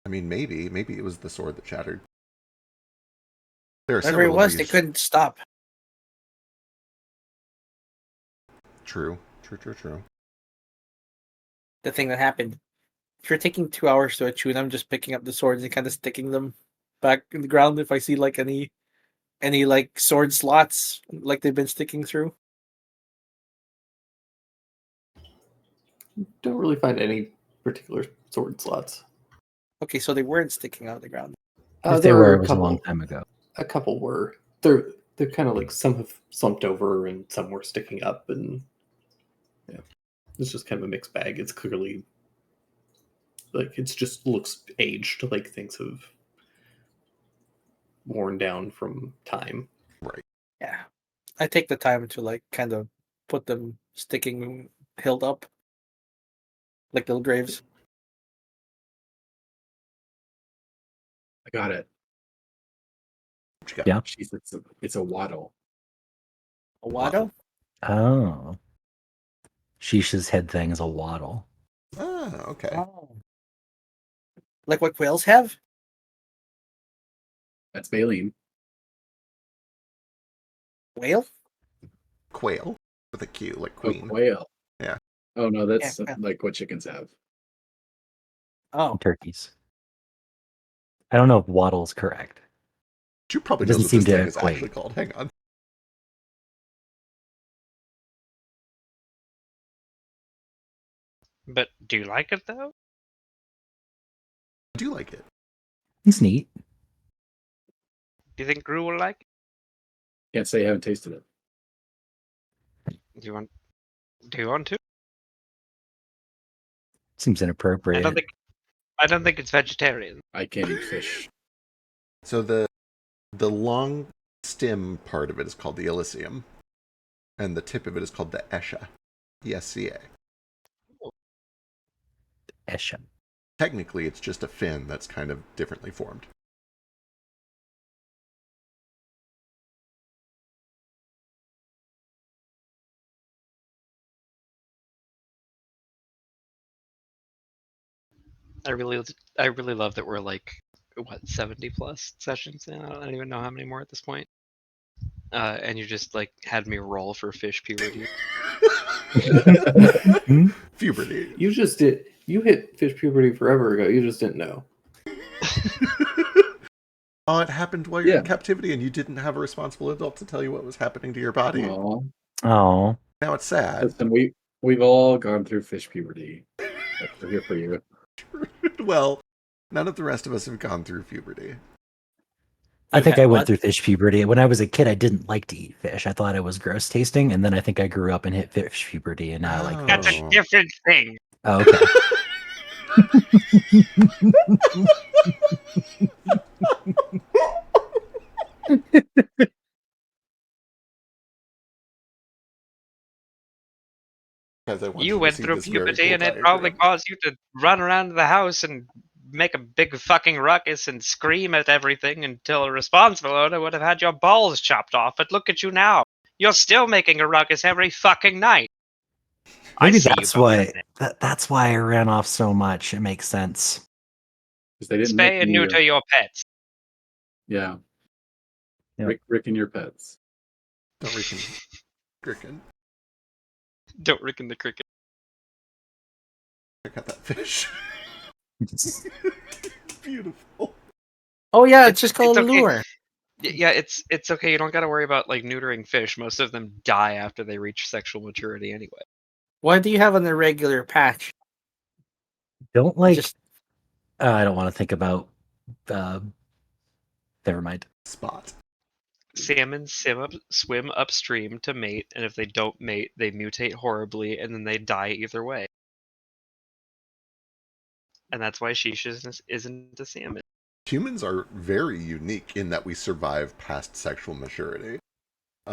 I mean, maybe it was the sword that shattered. There are Whatever it several was, of they these. couldn't stop. True. The thing that happened. If you're taking 2 hours to attune, I'm just picking up the swords and kind of sticking them back in the ground if I see like any like sword slots like they've been sticking through. Don't really find any particular sword slots. Okay, so they weren't sticking out of the ground. If they There were, are it was a long time ago. A couple were. They're kind of like some have slumped over and some were sticking up, and yeah, it's just kind of a mixed bag. It's clearly like it's just looks aged, like things have worn down from time. Right. Yeah. I take the time to like kind of put them sticking held up. Like little graves. I got it. What you got? Yeah. Jeez, it's a waddle. A waddle? Oh. Shisha's head thing is a waddle. Ah, okay. Oh. Like what quails have? That's baleen. Whale? Quail with a Q, like Oh, queen. quail. Yeah. Oh no, that's Yeah, quail. like what chickens have. Oh. Turkeys. I don't know if waddle is correct. You probably It know doesn't that seem this to thing is equate. actually called. Hang on. But do you like it though? I do like it. It's neat. Do you think Gru will like it? Can't say I haven't tasted it. Do you want to? Seems I inappropriate. don't think it's vegetarian. I can't eat fish. So the long stem part of it is called the Elysium, and the tip of it is called the Esha. ESCA. Esha. Technically, it's just a fin that's kind of differently formed. I really love that we're like what 70 plus sessions now. I don't even know how many more at this point. And you just like had me roll for fish puberty. Puberty. You just did. You hit fish puberty forever ago. You just didn't know. Oh, it happened while you're Yeah. in captivity and you didn't have a responsible adult to tell you what was happening to your body. Aw. Oh, Now it's sad. Listen, we've all gone through fish puberty. We're here for you. Well, none of the rest of us have gone through puberty. I think had I went what? through fish puberty. When I was a kid, I didn't like to eat fish. I thought it was gross tasting, and then I think I grew up and hit fish puberty, and now I like Oh. That's fish. a different thing. Oh, okay. Guys, I want You to went see through this very puberty, cool and it probably diagram. caused you to run around the house and make a big fucking ruckus and scream at everything until a responsible owner would have had your balls chopped off. But look at you now. You're still making a ruckus every fucking night. Maybe I see that's you both. why. That's why I ran off so much. It makes sense. Because they didn't make Spay and me neuter your pets. Yeah. Yep. Rick and your pets. Don't reckon. Gricken. Don't ricken the cricket. Check out that fish. Beautiful. Oh yeah, it's just called It's a okay. lure. Yeah, it's okay. You don't got to worry about like neutering fish. Most of them die after they reach sexual maturity anyway. Why do you have an irregular patch? Don't like. Just I don't want to think about. Never mind. Spot. Salmon swim upstream to mate, and if they don't mate, they mutate horribly, and then they die either way. And that's why Shisha isn't a salmon. Humans are very unique in that we survive past sexual maturity.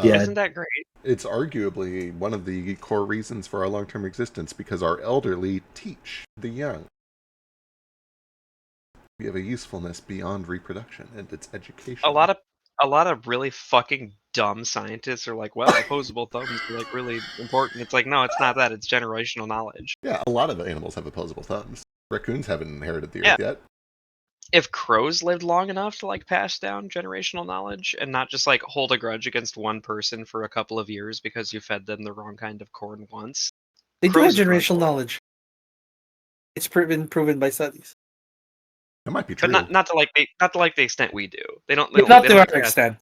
Yeah. Isn't that great? It's arguably one of the core reasons for our long-term existence because our elderly teach the young. We have a usefulness beyond reproduction and its education. A lot of really fucking dumb scientists are like, well, opposable thumbs are like really important. It's like, no, it's not that. It's generational knowledge. Yeah, a lot of animals have opposable thumbs. Raccoons haven't inherited the Yeah. earth yet. If crows lived long enough to like pass down generational knowledge and not just like hold a grudge against one person for a couple of years because you fed them the wrong kind of corn once, they do have crows would run generational forward. knowledge. It's been proven by studies. That might be true. But not to like the extent we do. They don't. Not they to don't our extent.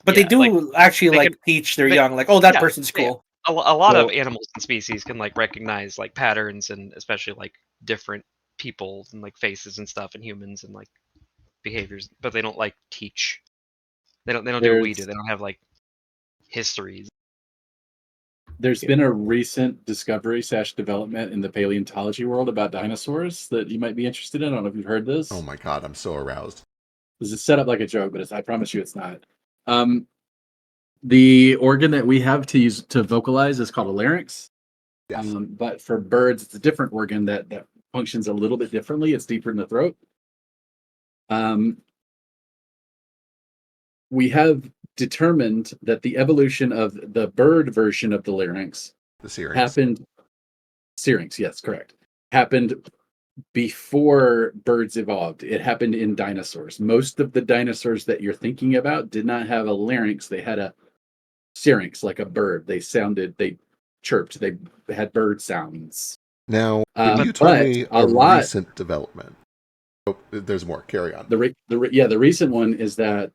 But Yeah, they do like, actually they like can- teach their they- young, like, oh, that yeah, person's yeah. cool. A lot of Well- animals and species can like recognize like patterns and especially like different people and like faces and stuff and humans and like behaviors, but they don't like teach. They don't do what we do. There's- They don't have like histories. There's been a recent discovery / development in the paleontology world about dinosaurs that you might be interested in. I don't know if you've heard this. Oh my god, I'm so aroused. This is set up like a joke, but I promise you it's not. The organ that we have to use to vocalize is called a larynx. Yes. But for birds, it's a different organ that functions a little bit differently. It's deeper in the throat. We have determined that the evolution of the bird version of the larynx The series. happened. Syrinx, yes, correct. Happened before birds evolved. It happened in dinosaurs. Most of the dinosaurs that you're thinking about did not have a larynx. They had a syrinx, like a bird. They chirped. They had bird sounds. Now, you told but me a a lot- recent development. Oh, there's more. Carry on. The recent one is that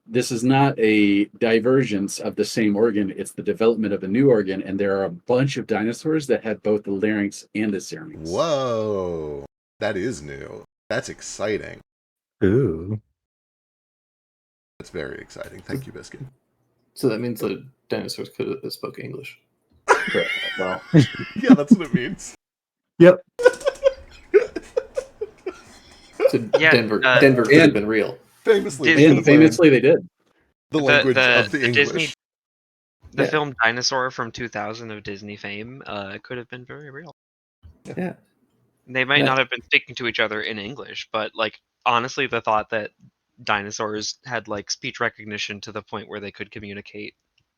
this is not a divergence of the same organ. It's the development of a new organ, and there are a bunch of dinosaurs that had both the larynx and the syrinx. Whoa. That is new. That's exciting. Ooh. That's very exciting. Thank you, Biscuit. So that means the dinosaurs could have spoke English. Correct. Well, Yeah, that's what it means. Yep. So Yeah, Denver could have and- been real. Famously, Disney- they and could have learned famously, they did. the language of the the English. Disney- The Yeah. film Dinosaur from 2000 of Disney fame could have been very real. Yeah. They might Yeah. not have been speaking to each other in English, but like honestly, the thought that dinosaurs had like speech recognition to the point where they could communicate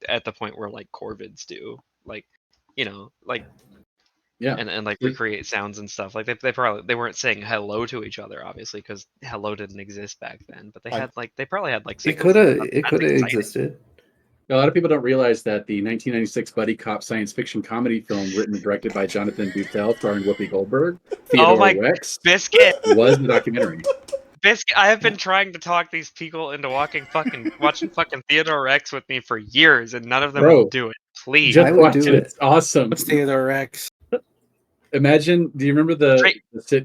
at the point where like corvids do, like like Yeah. and like recreate sounds and stuff. Like they weren't saying hello to each other, obviously, because hello didn't exist back then. But they probably had like It signals could and have stuff. it That's could have exciting. existed. A lot of people don't realize that the 1996 buddy cop science fiction comedy film written and directed by Jonathan Butel, starring Whoopi Goldberg, Theodore my Rex, Biscuit, was the documentary. Biscuit. I have been trying to talk these people into watching fucking Theodore Rex with me for years, and none of them will Bro, do it. Please, just I would watch do it. it. It's awesome. What's Theodore Rex? Imagine, do you remember Straight-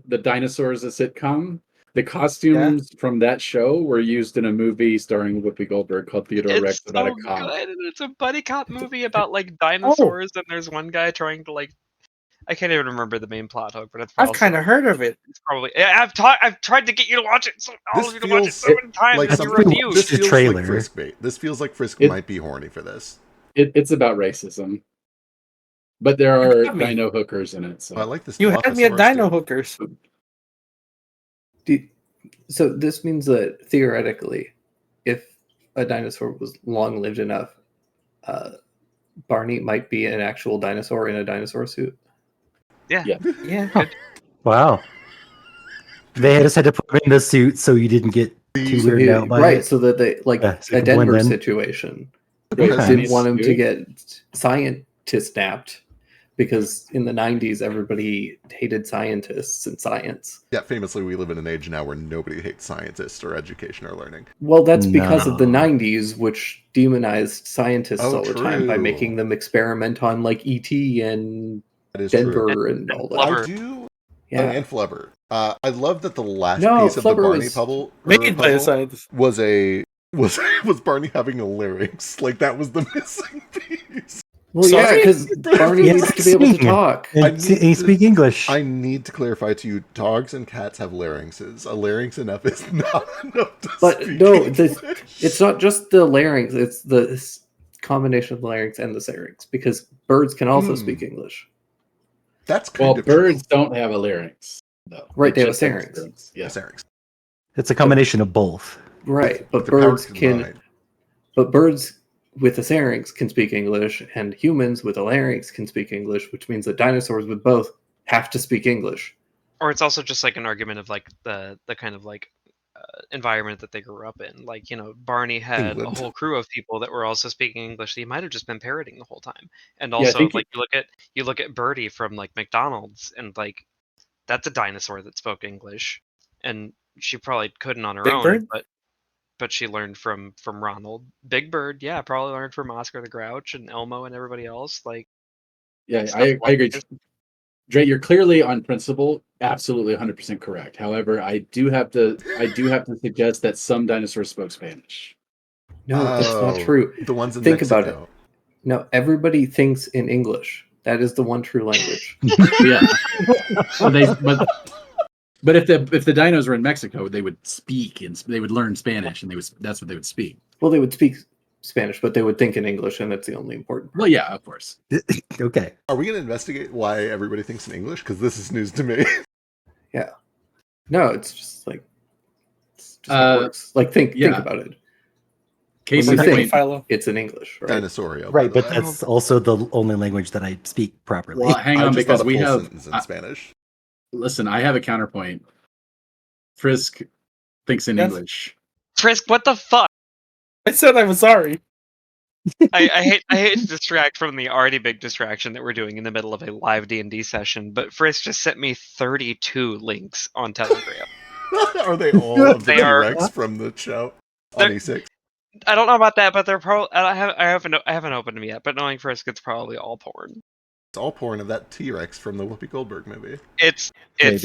the Dinosaurs, the sitcom? The costumes from that show were used in a movie starring Whoopi Goldberg called Theodore Rex it's about so a cop. good, and it's a buddy cop movie about like dinosaurs, and there's one guy trying to like. I can't even remember the main plot hook, but it's I've also kind of heard of it. It's probably. I've tried to get you to watch it. All This of you to watch it feels so many times, like and some you we refuse. watched this the feels trailer. like Frisk bait. This feels like Frisk It- might be horny for this. It's about racism. But there are got me. dino hookers in it. So I like this. You had me at Dilophosaurus, Dino dude. Hookers. So this means that theoretically, if a dinosaur was long lived enough, Barney might be an actual dinosaur in a dinosaur suit. Yeah. Wow. They just had to put him in the suit so you didn't get too So weirded out by right, it. so that they like so a you can blend Denver in. situation. They Yeah. didn't want him to Suit. get scientist napped because in the 90s everybody hated scientists and science. Yeah, famously, we live in an age now where nobody hates scientists or education or learning. Well, that's because of the No. 90s, which demonized scientists Oh, all the time by true. making them experiment on like ET and That is true. Denver and all that. Flubber. I do. Yeah. And Flubber. I love that the last No, piece of the Flubber Barney was puzzle, Made by a puzzle scientist. was Barney having a larynx. Like that was the missing piece. Well, yeah, Sorry? because Barney Yes, needs to be able to sing. talk. I And need he to- speak English. I need to clarify to you: dogs and cats have larynxes. A larynx enough is not enough to But speak no, English. It's not just the larynx; it's the combination of the larynx and the syrinx. Because birds can also speak English. That's kind Well, of birds true. don't have a larynx, though. Right, they have a just have syrinx. Yeah. Yes, larynx. It's a combination of both. Right, but They're powered birds to can. combine. But birds with a syrinx can speak English, and humans with a larynx can speak English, which means that dinosaurs with both have to speak English. Or it's also just like an argument of like the kind of like environment that they grew up in. Like Barney had England. a whole crew of people that were also speaking English. So he might have just been parroting the whole time. And Yeah, I also, think like you look at Birdie from like McDonald's, and like that's a dinosaur that spoke English, and she probably couldn't on her Big own, Bird? but she learned from Ronald. Big Bird, yeah, probably learned from Oscar the Grouch and Elmo and everybody else. Like, Yeah, stuff I like agree. this. Dre, you're clearly on principle, absolutely 100% correct. However, I do have to suggest that some dinosaurs spoke Spanish. No, that's not Oh, true. The ones in Think Mexico. about it. No, everybody thinks in English. That is the one true language. Yeah, but if the dinos were in Mexico, they would speak and they would learn Spanish, and that's what they would speak. Well, they would speak Spanish, but they would think in English, and that's the only important part. Well, yeah, of course. Okay. Are we going to investigate why everybody thinks in English? Because this is news to me. No, it's just like how it works. Like think yeah. about it. Case When in you point, think- Philo. It's in English, right? Dinosaurio. Right, by but the way. that's also the only language that I speak properly. well, hang I on, just because thought a we full have. sentence in Spanish. Listen, I have a counterpoint. Frisk thinks in Yes. English. Frisk, what the fuck? I said I'm sorry. I hate to distract from the already big distraction that we're doing in the middle of a live D&D session, but Frisk just sent me 32 links on Telegram. Are they all of the They are- T-Rex from the show on They're- E6? I don't know about that, but they're probably I haven't opened them yet. But knowing Frisk, it's probably all porn. It's all porn of that T-Rex from the Whoopi Goldberg movie. It's Maybe.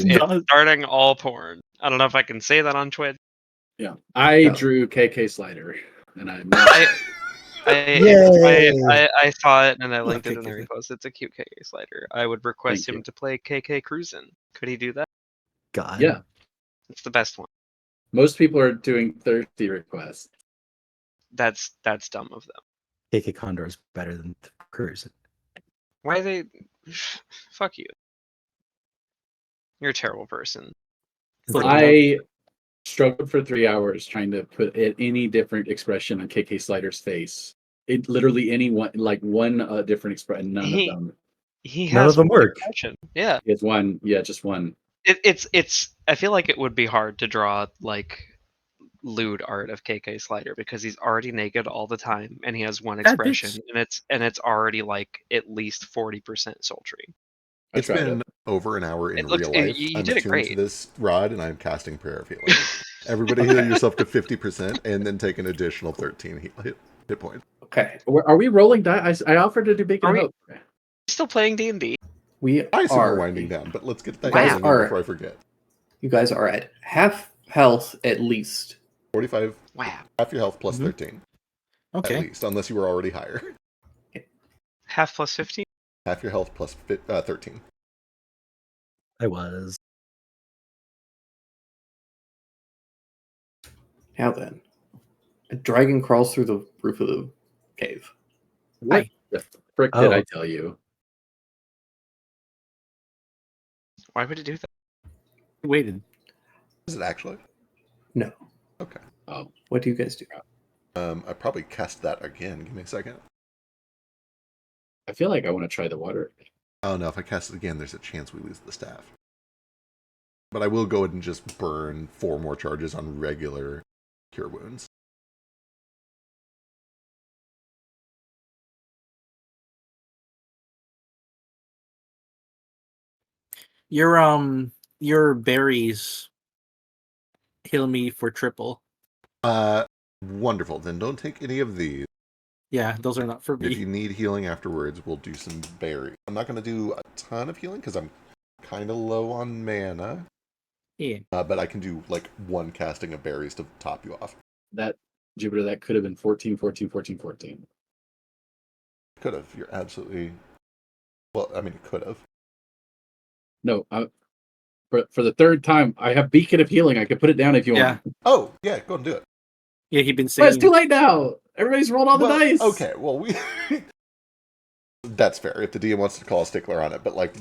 starting all porn. I don't know if I can say that on Twitch. Yeah, I No. drew KK Slider, and I'm. I saw it and I linked it in the KK. repost. It's a cute KK slider. I would request Thank him you. to play KK Cruisin'. Could he do that? God. Yeah, It's the best one. most people are doing thirsty requests. That's dumb of them. KK Condor is better than Cruise. Why are they? Fuck you. You're a terrible person. It's like, I struggled for 3 hours trying to put any different expression on KK Slider's face. It literally any one different expression. None of He- them. He None has of them one work. expression. Yeah. He has one. Yeah, just one. It's. I feel like it would be hard to draw like lewd art of KK Slider because he's already naked all the time and he has one That expression and it's already like at least 40% sultry. I It's tried been it. over an hour in It looks- real life. you I'm did it attuned to great. this rod, and I'm casting Prayer of Healing. Everybody heal yourself to 50%, and then take an additional 13 hit points. Okay, Are we rolling die? I offered to do Bacon Are we- Hope. Still playing D&D. we I assume are we're winding down, but let's get that Wow. going in before I forget. You guys are at half health at least. 45, Wow. half your health plus Mhm. 13, at Okay. least, unless you were already higher. Half plus 15? Half your health plus 13. I was. Now then, a dragon crawls through the roof of the cave. What Hi. the frick did Oh. I tell you? Why would it do that? Waited. Is it actually? No. Okay. Oh, What do you guys do? I probably cast that again. Give me a second. I feel like I want to try the water. Oh no, if I cast it again, there's a chance we lose the staff. But I will go ahead and just burn 4 more charges on regular cure wounds. Your berries heal me for triple. Wonderful. Then don't take any of these. Yeah, those are not for If me. you need healing afterwards, we'll do some berries. I'm not going to do a ton of healing because I'm kind of low on mana. Yeah. But I can do like 1 casting of berries to top you off. That Jupiter, that could have been 14, 14, 14, 14. Could have. You're absolutely. Well, I mean, it could have. No, for the third time, I have Beacon of Healing. I could put it down if you Yeah. want. Oh, yeah, go and do it. Yeah, he'd been But saying it's too late now. Everybody's rolled all the Well, dice. Okay, well, we. That's fair if the DM wants to call a stickler on it, but like,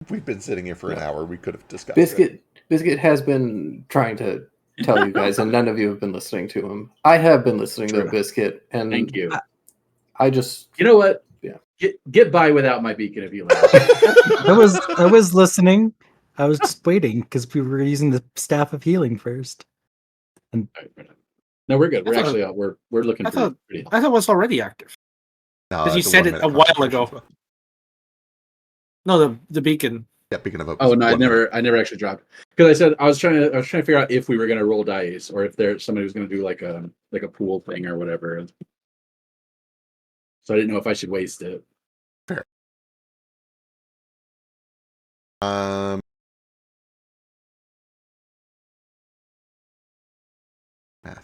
we've been sitting here for an hour. We could have discussed it. Biscuit has been trying to tell you guys, and none of you have been listening to him. I have been listening to True. Biscuit, and Thank you. I just You know what? Yeah. Get by without my Beacon of Healing. I was listening. I was just waiting because we were using the staff of healing first. All right, we're done. No, we're good. I We're thought- actually we're looking I thought- pretty. I thought it was already active. No, 'Cause you it's a said it 1-minute a while concentration ago. spell. No, the beacon. Yeah, Beacon of Hope. Oh is no, 1 minute. I never actually dropped because I was trying to figure out if we were gonna roll dice or if there's somebody who's gonna do like a pool thing or whatever. So I didn't know if I should waste it. Math.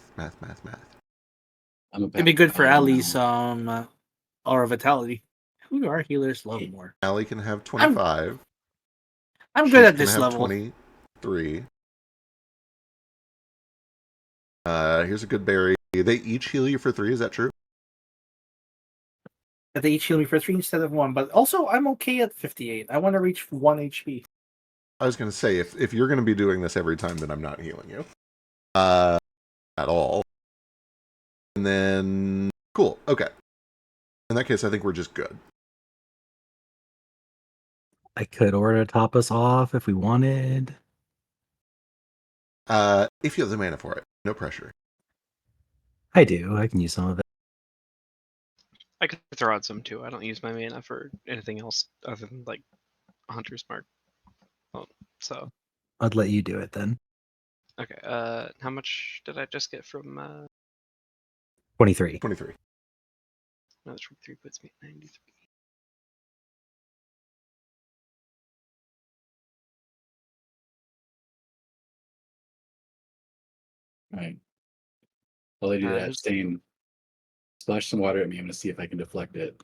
I'm a It'd be good for bad- Ali's aura vitality. Who are healers love more? Allie can have 25. I'm She's good at gonna this have level. 23. Here's a good berry. They each heal you for 3. Is that true? But they each heal me for 3 instead of 1. But also, I'm okay at 58. I want to reach 1 HP. I was going to say, if you're going to be doing this every time, then I'm not healing you. At all. And then, cool. Okay. In that case, I think we're just good. I could order to top us off if we wanted. If you have the mana for it, no pressure. I do. I can use some of it. I could throw out some too. I don't use my mana for anything else other than like Hunter's Mark. Oh, so I'd let you do it then. okay. How much did I just get from? 23. 23. Another 23 puts me at 93. All right. While I do that, who's- Stain, splash some water at me. I'm gonna see if I can deflect it.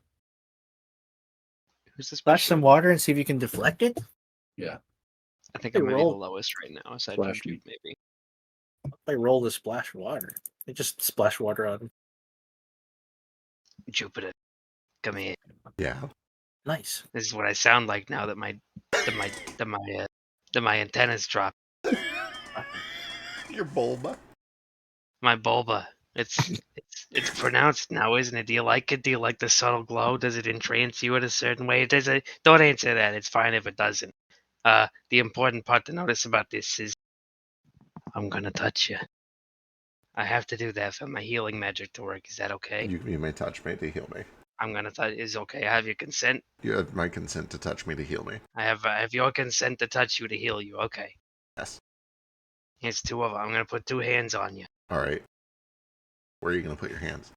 Who's this? Splash person? some water and see if you can deflect it. I think Hey, I might be roll. the lowest right now. Aside Splash from me. Duke, maybe. I roll the splash water. They just splash water on him. Jupiter, come here. Yeah. Nice. This is what I sound like now that my Then my antennas drop. Your bulba. My bulba. It's pronounced now, isn't it? Do you like it? Do you like the subtle glow? Does it entrance you in a certain way? Does it? Don't answer that. It's fine if it doesn't. The important part to notice about this is I'm gonna touch you. I have to do that for my healing magic to work. Is that okay? You may touch me to heal me. I'm gonna touch. Is okay. I have your consent. You have my consent to touch me to heal me. I have your consent to touch you to heal you. Okay. Yes. Here's two of them. I'm gonna put 2 hands on you, All right. Where are you going to put your hands?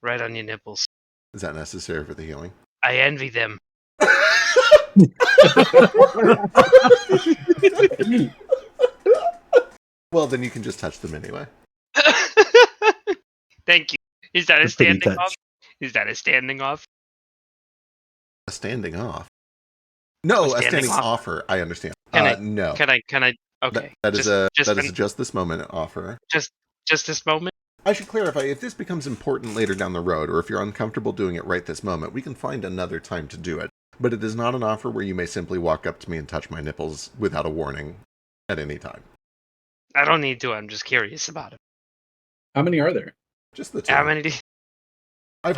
right on your nipples. Is that necessary for the healing? I envy them. Well, then you can just touch them anyway. Thank you. Is that a Good pretty standing touch. off? Is that a standing off? A standing off. No, A a standing standing off. offer. I understand. Can I- No. Can I? Okay. That is just a just this moment offer. just this moment. I should clarify, if this becomes important later down the road, or if you're uncomfortable doing it right this moment, we can find another time to do it. But it is not an offer where you may simply walk up to me and touch my nipples without a warning at any time. I don't need to. I'm just curious about it. How many are there? Just the two. How many? I've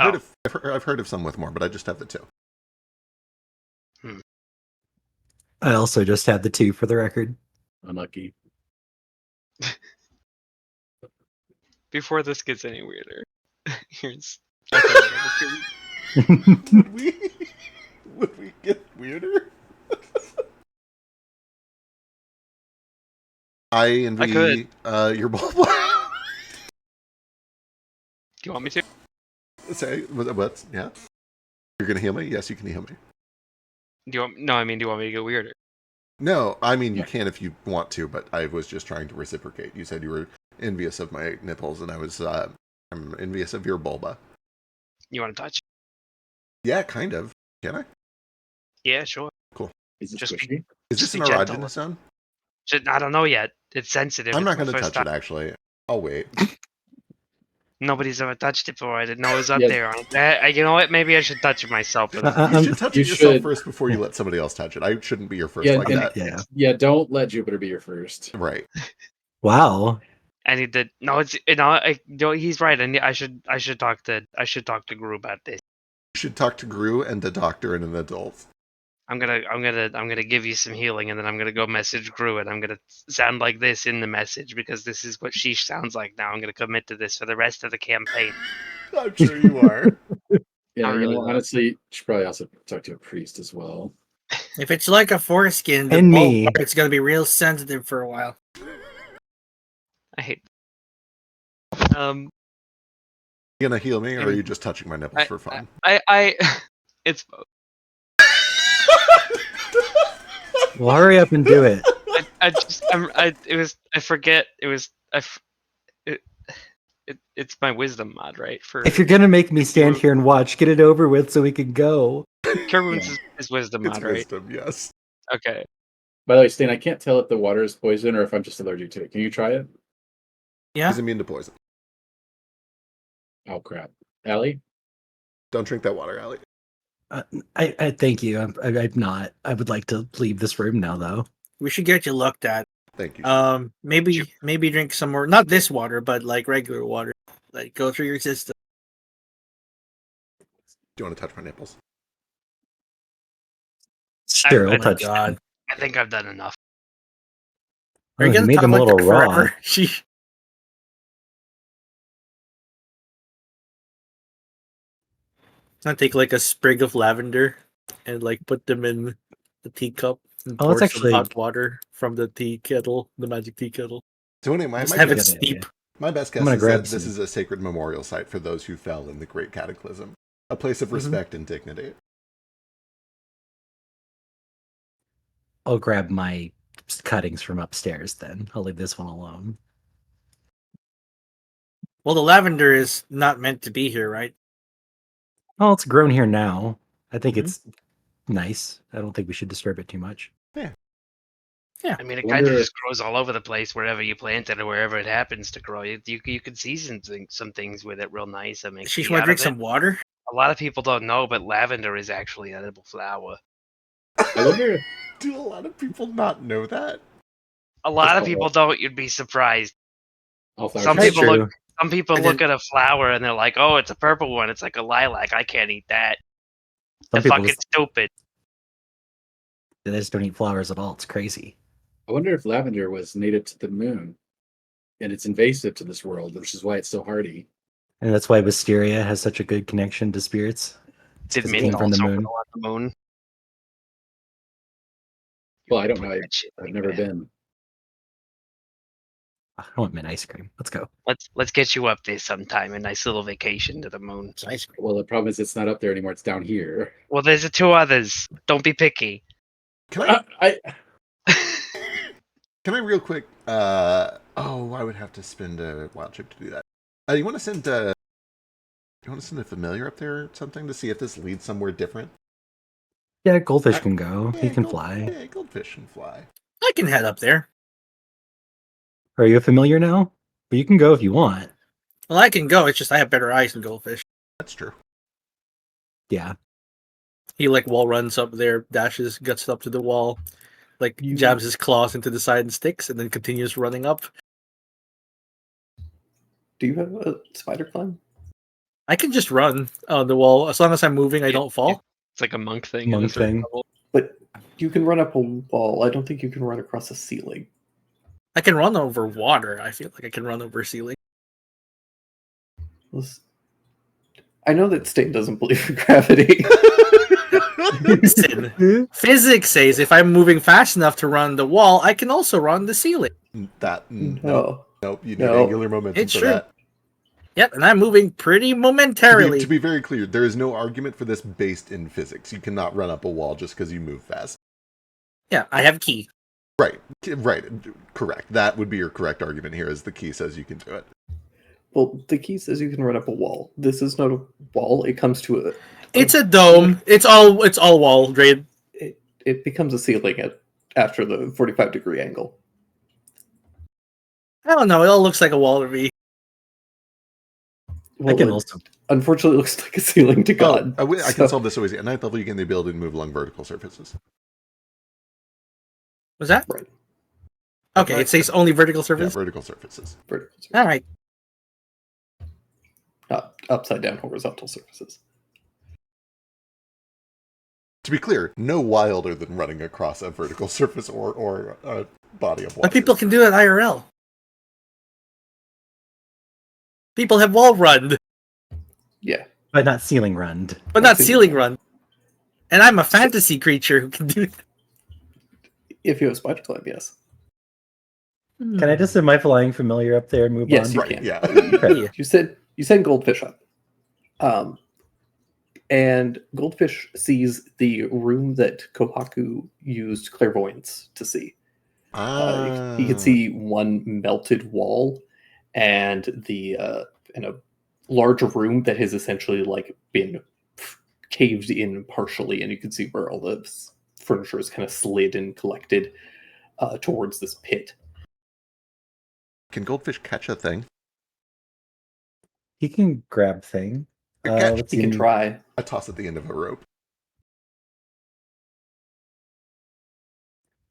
heard of some with more, but I just have the two. I also just had the 2 for the record. Unlucky. Before this gets any weirder, here's. Would we get weirder? I envy could. Your bulb. Do you want me to? Say what? Yeah. You're gonna heal me? Yes, you can heal me. Do you want? No, I mean, do you want me to get weirder? No, I mean you can if you want to, but I was just trying to reciprocate. You said you were envious of my nipples, and I was I'm envious of your bulba. You want to touch? Yeah, kind of. Can I? Yeah, sure. Is it Just be- squishy? Is this Just an be gentle. erogenous zone? I don't know yet. It's sensitive. I'm not It's going my to first touch it, time. actually. I'll wait. Nobody's ever touched it before. I didn't know it was up Yeah. there. You know what? Maybe I should touch it myself. You should touch you it yourself should. first before you let somebody else touch it. I shouldn't be your first Yeah, like and- that. Yeah. Yeah, don't let Jupiter be your first. Right. Wow. I need to. No, it's he's right. I should talk to Gru about this. You should talk to Gru and the doctor and an adult. I'm gonna give you some healing, and then I'm gonna go message Gru, and I'm gonna sound like this in the message because this is what she sounds like now. I'm gonna commit to this for the rest of the campaign. I'm sure you are. Yeah, I really will. honestly, you should probably also talk to a priest as well. If it's like a foreskin, the And bulb me. part's gonna be real sensitive for a while. I hate. You gonna heal me, or are you just touching my nipples for fun? It's both. Well, hurry up and do it. It's my wisdom mod, right? For If you're gonna make me stand here and watch, get it over with so we can go. Cure Wounds is wisdom It's mod, right? wisdom, yes. Okay. By the way, Stan, I can't tell if the water is poison or if I'm just allergic to it. Can you try it? Yeah. He's immune to poison. Oh crap, Allie. Don't drink that water, Allie. I thank you. I'm not. I would like to leave this room now, though. We should get you looked at. Thank you. Maybe drink some more. Not this water, but like regular water. Like go through your system. Do you want to touch my nipples? Sure, I- I'll oh touch. God. I think I've done enough. Oh, Are you you gonna made talk them a like little that raw. forever? She. I take like a sprig of lavender and like put them in the teacup and Oh, pour it's some actually- hot water from the tea kettle, the magic tea kettle. Tony, my Just have it good guess, idea. steep. my best I'm guess gonna is grab that this some. is a sacred memorial site for those who fell in the Great Cataclysm. A place of Mm-hmm. respect and dignity. I'll grab my cuttings from upstairs. Then I'll leave this one alone. Well, the lavender is not meant to be here, right? Oh, it's grown here now. I think Mhm. it's nice. I don't think we should disturb it too much. I mean, it I kind of wonder- just grows all over the place wherever you plant it or wherever it happens to grow. You can season some things with it real nice. That makes She tea want to out drink of it. some water. A lot of people don't know, but lavender is actually an edible flower. I wonder Do a lot of people not know that? A lot of That's people all. don't. You'd be surprised. All flowers Some are That's people look. true. Some people And look then- at a flower and they're like, "Oh, it's a purple one. It's like a lilac. I can't eat that. Some It's people fucking stupid." they just don't eat flowers at all. It's crazy. I wonder if lavender was native to the moon, and it's invasive to this world, which is why it's so hardy. And that's why Wisteria has such a good connection to spirits. It's Did 'cause it mint came from the also moon. grow on the moon? Well, I don't know. Put that shit I've like never that. been. I want mint ice cream. Let's go. Let's get you up there sometime. A nice little vacation to the moon. It's ice cream. Well, the problem is it's not up there anymore. It's down here. Well, there's the two others. Don't be picky. Can I I can I real quick I would have to spend a wild chip to do that. You want to send a familiar up there or something to see if this leads somewhere different? Yeah, goldfish can go. He can gold- fly. Yeah, goldfish can fly. I can head up there. Are you a familiar now? But you can go if you want. Well, I can go. It's just I have better eyes than goldfish. That's true. Yeah. He like wall runs up there, dashes, gets up to the wall, like jabs his claws into the side and sticks, and then continues running up. Do you have a spider climb? I can just run on the wall as long as I'm moving. I Yeah, don't fall. It's like a monk thing. Monk in the third thing. level. But you can run up a wall. I don't think you can run across a ceiling. I can run over water. I feel like I can run over a ceiling. I know that Stain doesn't believe in gravity. Listen, physics says if I'm moving fast enough to run the wall, I can also run the ceiling. Nope, No. nope. You need No. angular momentum It's for true. that. Yep, and I'm moving pretty To momentarily. be very clear, there is no argument for this based in physics. You cannot run up a wall just because you move fast. Yeah, I have key. Right, correct. That would be your correct argument here, is the key says you can do it. Well, the key says you can run up a wall. This is not a wall. It comes to a. It's a dome. It's all wall, Drade. It becomes a ceiling after the 45-degree angle. I don't know. It all looks like a wall to me. Well, I can it also. unfortunately looks like a ceiling to God. I can So- solve this so easy. At 9th level, you gain the ability to move along vertical surfaces. Was that? Right. Okay, it says only vertical Yeah, surface. vertical surfaces. Vertical surface, All right. not upside down horizontal surfaces. To be clear, no wilder than running across a vertical surface or a body of water. But people can do it IRL. People have wall run, Yeah. But not ceiling run. but not ceiling run. And I'm a fantasy creature who can do that. If you have spider climb, yes. Can I just send my flying familiar up there and move Yes, on? you Right, can. yeah. Okay. You said goldfish up. And goldfish sees the room that Kohaku used clairvoyance to see. He could see one melted wall and in a large room that has essentially like been caved in partially, and you can see where all the furniture is kind of slid and collected towards this pit. Can goldfish catch a thing? He can grab thing. Catch. Let's He can see. try. A toss at the end of a rope.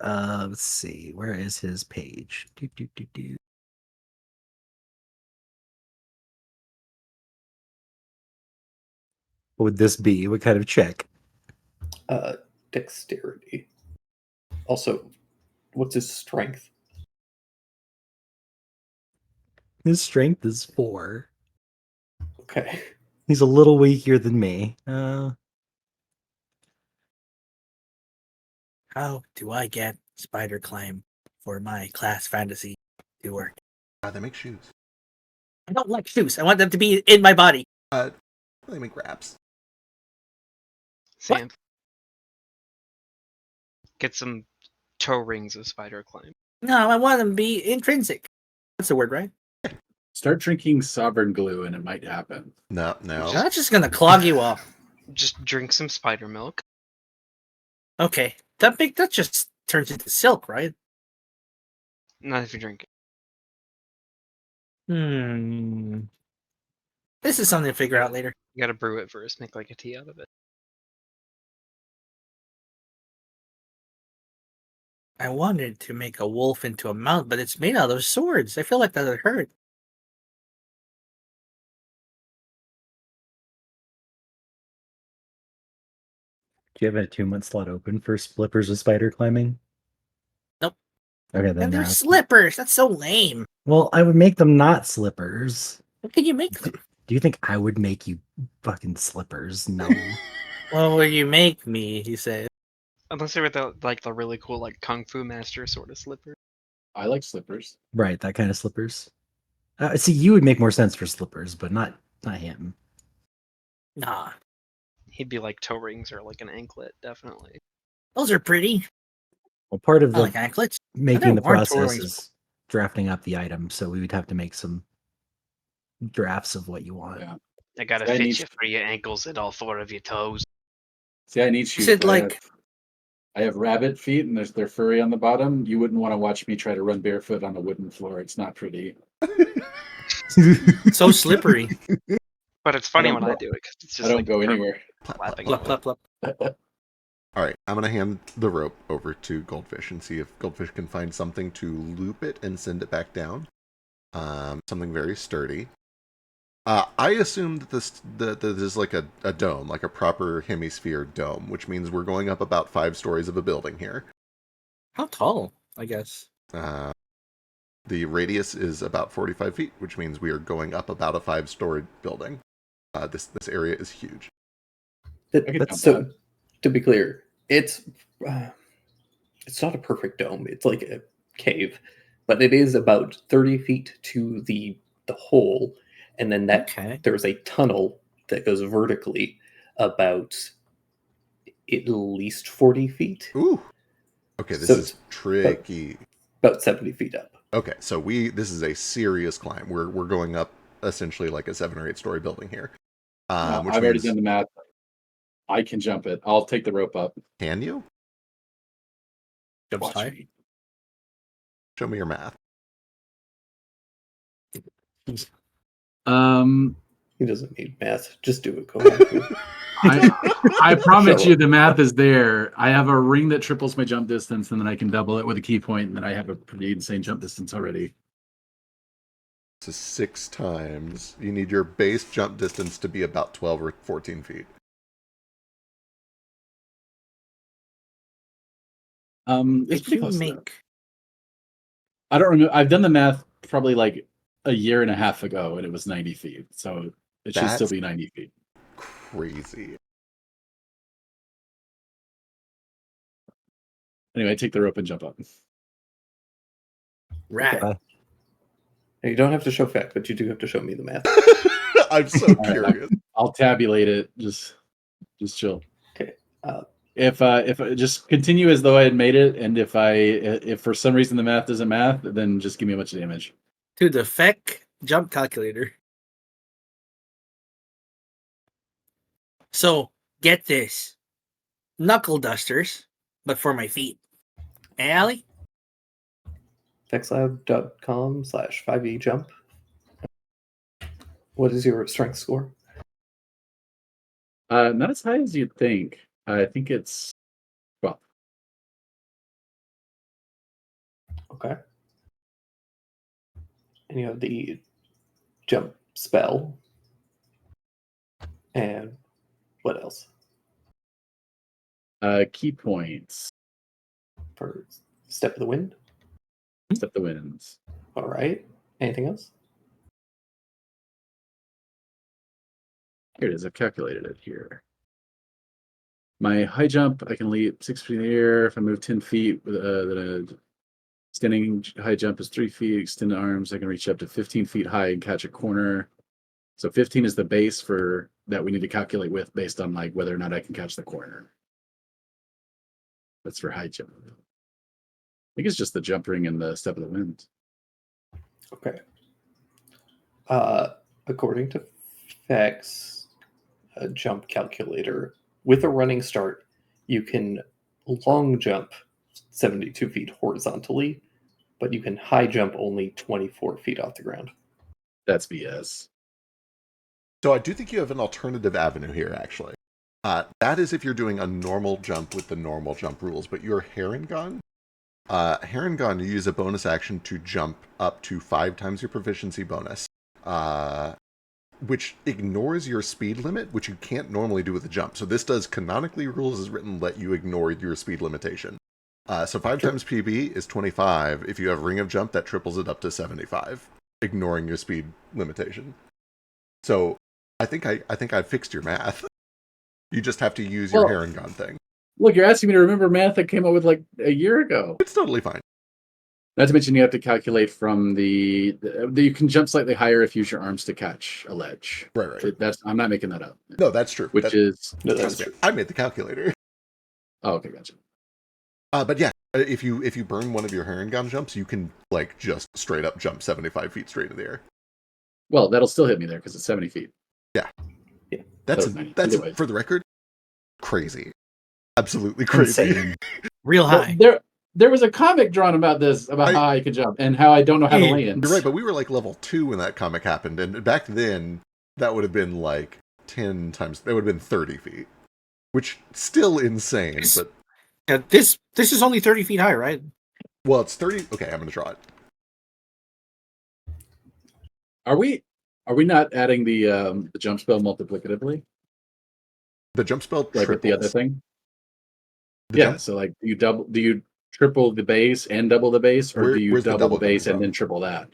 Let's see. Where is his page? Do. What would this be? What kind of check? Dexterity. Also, what's his strength? His strength is 4. Okay. He's a little weaker than me. How do I get spider climb for my class fantasy to work? They make shoes. I don't like shoes. I want them to be in my body. They make wraps. Sam. Get some toe rings of spider climb. No, I want them to be intrinsic. That's the word, right? start drinking sovereign glue, and it might happen. No. That's just gonna clog you up. Just drink some spider milk. Okay, that just turns into silk, right? Not if you drink it. This is something to figure out later. You gotta brew it first, make like a tea out of it. I wanted to make a wolf into a mount, but it's made out of swords. I feel like that would hurt. Do you have an attunement slot open for slippers with spider climbing? Nope. Okay, then And they're yeah. slippers. That's so lame. Well, I would make them not slippers. What can you make them? Do you think I would make you fucking slippers? No. What will you make me? He said. Unless they were the really cool like Kung Fu Master sort of slipper. I like slippers. Right, that kind of slippers. See, you would make more sense for slippers, but not him. Nah, He'd be like toe rings or like an anklet, definitely. those are pretty. Well, part of I the like anklets. making the never worn process toe is drafting up the item, so we would have to make some drafts of what you want. Yeah. I gotta I fit need- you for your ankles and all 4 of your toes. See, I need You shoes. said like I have rabbit feet and they're furry on the bottom. You wouldn't want to watch me try to run barefoot on a wooden floor. It's not pretty. so slippery. But it's funny don't when I go- do it because it's I just don't like go anywhere. clapping. Plup, plup, plup. All right, I'm going to hand the rope over to Goldfish and see if Goldfish can find something to loop it and send it back down. Something very sturdy. I assumed that this is like a dome, like a proper hemisphere dome, which means we're going up about 5 stories of a building here. How tall? I guess. The radius is about 45 feet, which means we are going up about a 5-story building. This area is huge. I could jump So, that. to be clear, it's not a perfect dome. It's like a cave, but it is about 30 feet to the hole, and then that Okay. there's a tunnel that goes vertically about at least 40 feet, Ooh. Okay, this So is tricky. about 70 feet up. Okay, so this is a serious climb. We're going up essentially like a 7 or 8 story building here. No, Which I've already means, done the math. I can jump it. I'll take the rope up. can you? Jumps Watch high. me. Show me your math. He doesn't need math. Just do it. Go ahead. I promise Show you it. the math is there. I have a ring that triples my jump distance, and then I can double it with a key point, and then I have a pretty insane jump distance already. So 6 times. You need your base jump distance to be about 12 or 14 feet. It's If pretty you close to that. make I don't remember. I've done the math probably like a year and a half ago, and it was 90 feet. So it should still That's- be 90 feet. Crazy. Anyway, take the rope and jump up. rat, Okay. You don't have to show fact, but you do have to show me the math. I'm so right. curious. I'll tabulate it. Just chill. Okay, If I just continue as though I had made it, and if for some reason the math doesn't math, then just give me a bunch of damage. to the FEC jump calculator. So get this, knuckle dusters, but for my feet. Hey, Allie? Vexlab.com/5e jump. What is your strength score? Not as high as you'd think. I think it's 12. Okay. And you have the jump spell. And what else? Key points. For Step of the Wind? Step the winds. All right. Anything else? Here it is. I've calculated it here. My high jump, I can leap 6 feet in the air. If I move 10 feet, then a standing high jump is 3 feet. Extended arms, I can reach up to 15 feet high and catch a corner. So 15 is the base for that we need to calculate with based on like whether or not I can catch the corner. That's for high jump. I think it's just the jump ring and the step of the wind. Okay. According to Vex, a jump calculator, with a running start, you can long jump 72 feet horizontally, but you can high jump only 24 feet off the ground. That's BS. So I do think you have an alternative avenue here, actually. That is if you're doing a normal jump with the normal jump rules, but your Heron gun Harengon, you use a bonus action to jump up to 5 times your proficiency bonus, which ignores your speed limit, which you can't normally do with a jump. So this does, canonically, rules as written, let you ignore your speed limitation. So 5 times PB is 25. If you have Ring of Jump, that triples it up to 75, ignoring your speed limitation. So I think I fixed your math. You just have to use your Harengon thing. Look, you're asking me to remember math that came up with like a year ago. It's totally fine. Not to mention you have to calculate from the you can jump slightly higher if you use your arms to catch a ledge. Right. I'm not making that up. No, that's true. Which is No, that's true. I made the calculator. Oh, okay, gotcha. But yeah, if you burn one of your Harengon jumps, you can like just straight up jump 75 feet straight in the air. Well, that'll still hit me there because it's 70 feet. Yeah. So, That's either way. for the record, crazy. Absolutely crazy. Insane. Real high. There was a comic drawn about this, about how I could jump and how I don't know how to land. You're right, but we were like level 2 when that comic happened, and back then that would have been like 10 times. That would have been 30 feet, which still insane. But Yeah, this is only 30 feet high, right? well, it's 30. Okay, I'm gonna draw it. Are we not adding the jump spell multiplicatively? The jump spell Like with the other triples. thing? The Yeah, jump- so like do you triple the base and double the base, or Where- do you where's the double the double coming base and from? then triple that?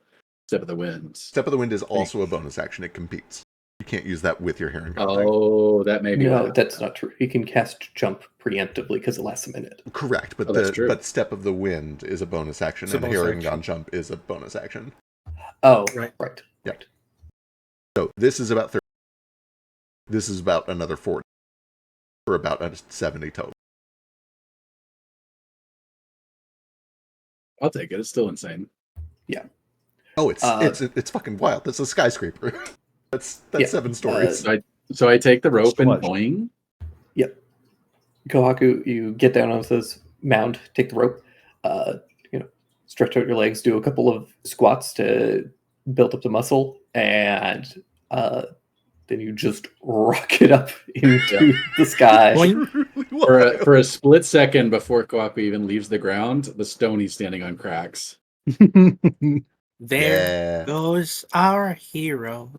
Step of the Winds. Step of the Wind is also a bonus action. It competes. You can't use that with your Harengon thing. Oh, that may be No, what- that's not true. He can cast jump preemptively because it lasts a minute. Correct, but that's true. but Step of the Wind is a bonus action, It's a and bonus Harengon action. jump is a bonus action. Oh, Right. right. So this is about 30. This is about another 40, for about a 70 total. I'll take it. It's still insane. Oh, it's Uh, it's fucking wild. That's a skyscraper. that's Yeah, 7 stories. So I take the rope and Squash. boing. Kohaku, you get down onto this mound, take the rope, stretch out your legs, do a couple of squats to build up the muscle, and then you just rocket up into the sky. Boing. Really wild. For a split second before Kohaku even leaves the ground, the stone he's standing on cracks. There Yeah. goes our hero.